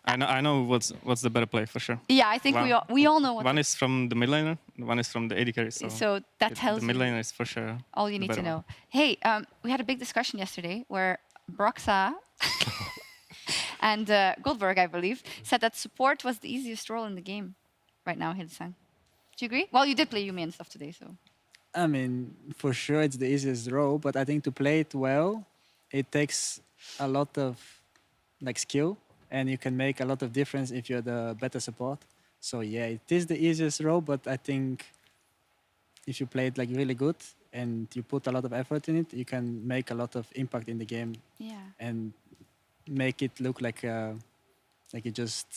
I know what's the better play for sure. Yeah, I think we all know what. One is from the mid laner, one is from the AD carry. So that tells the mid laner is for sure all you need to know. Hey, we had a big discussion yesterday where Broxa and Goldberg, I believe, said that support was the easiest role in the game right now, Hildesang. Do you agree? Well, you did play Yuumi and stuff today, so. I mean, for sure it's the easiest role, but I think to play it well, it takes a lot of like skill, and you can make a lot of difference if you're the better support. So yeah, it is the easiest role, but I think if you play it like really good and you put a lot of effort in it, you can make a lot of impact in the game. Yeah. And make it look like you just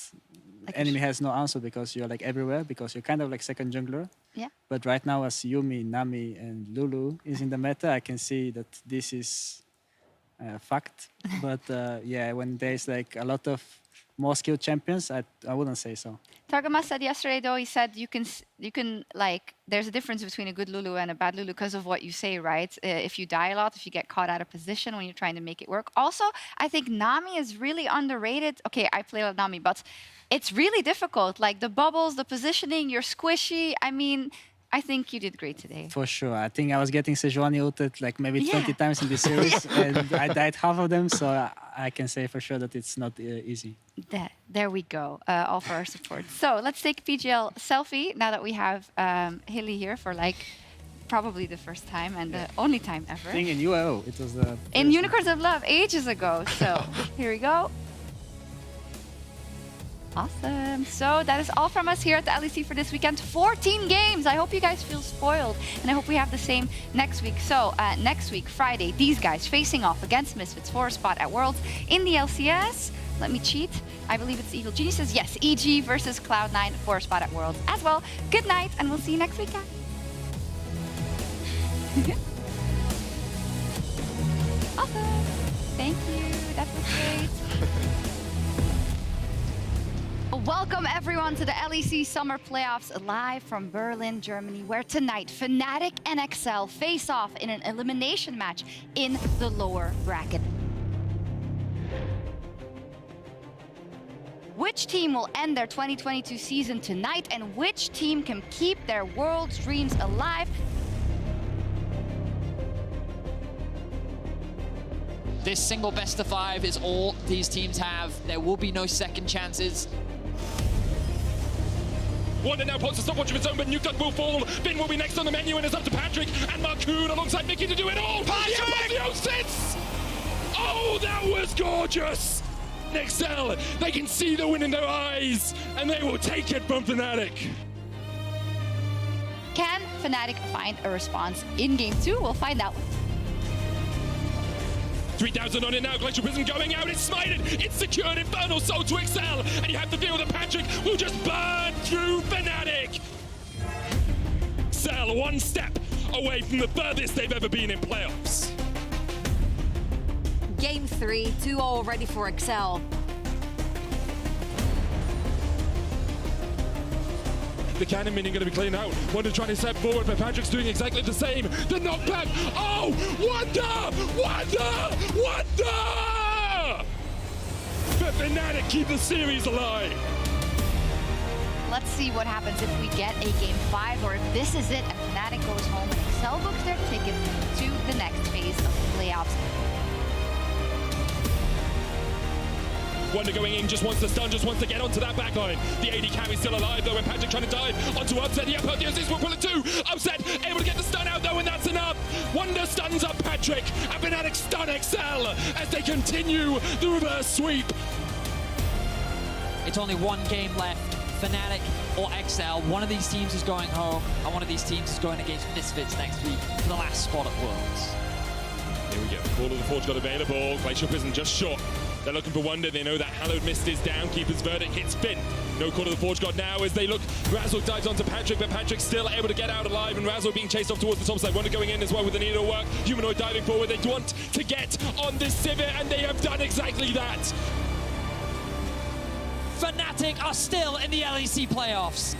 enemy has no answer because you're like everywhere, because you're kind of like second jungler. Yeah. But right now, as Yuumi, Nami, and Lulu is in the meta, I can see that this is fact. But yeah, when there's like a lot of more skilled champions, I wouldn't say so. Targamas said yesterday, though, he said you can like, there's a difference between a good Lulu and a bad Lulu because of what you say, right? If you die a lot, if you get caught out of position when you're trying to make it work. Also, I think Nami is really underrated. Okay, I play Nami, but it's really difficult. Like the bubbles, the positioning, you're squishy. I mean, I think you did great today. For sure. I think I was getting Sejuani ulted like maybe 20 times in this series, and I died half of them, so I can say for sure that it's not easy. There we go, all for our support. So let's take a PGL selfie now that we have Hilly here for like probably the first time and the only time ever. I think in UAO, it was the... In Unicorns of Love, ages ago. So here we go. Awesome. So that is all from us here at the LEC for this weekend. 14 games. I hope you guys feel spoiled, and I hope we have the same next week. So next week, Friday, these guys facing off against Misfits for a spot at Worlds in the LCS. Let me cheat. I believe it's Evil Geniuses. Yes, EG versus Cloud9 for a spot at Worlds as well. Good night, and we'll see you next week, guys. Awesome. Thank you. That was great. Welcome everyone to the LEC Summer Playoffs live from Berlin, Germany, where tonight Fnatic and XL face off in an elimination match in the lower bracket. Which team will end their 2022 season tonight, and which team can keep their world dreams alive? This single best of 5 is all these teams have. There will be no second chances. Wonder now pots a stopwatch of its own, but Nukeduck will fall. Bin will be next on the menu, and it's up to Patrick and Marcoon alongside Mickey to do it all. Patrick! Oh, that was gorgeous! XL, they can see the win in their eyes, and they will take it from Fnatic. Can Fnatic find a response in Game 2? We'll find out. 3,000 on it now, Glacial Prison going out, it's smited, it's secured, Infernal Soul to XL, and you have to feel that Patrick will just burn through Fnatic. XL one step away from the furthest they've ever been in playoffs. Game 3, 2-0 already for XL. The cannon minion going to be cleaned out. Wonder trying to step forward, but Patrick's doing exactly the same. The knockback. Oh, Wonder! Wonder! Wonder! But Fnatic keep the series alive. Let's see what happens if we get a Game 5, or if this is it and Fnatic goes home and XL books their ticket to the next phase of the playoffs. Wonder going in, just wants to stun, just wants to get onto that backline. The AD carry's still alive though, and Patrick trying to dive onto Upset. The Apotheosis will pull it too. Upset able to get the stun out though, and that's enough. Wonder stuns up Patrick, and Fnatic stun XL as they continue the reverse sweep. It's only one game left. Fnatic or XL, one of these teams is going home, and one of these teams is going against Misfits next week for the last spot at Worlds. Here we go. Call of the Forge got available. Glacial Prison just short. They're looking for Wonder. They know that Hallowed Mist is down. Keeper's Verdict hits Finn. No Call of the Forge God now as they look. Razzle dives onto Patrick, but Patrick's still able to get out alive, and Razzle being chased off towards the top side. Wonder going in as well with the needle work. Humanoid diving forward. They want to get on this Civet, and they have done exactly that. Fnatic are still in the LEC playoffs.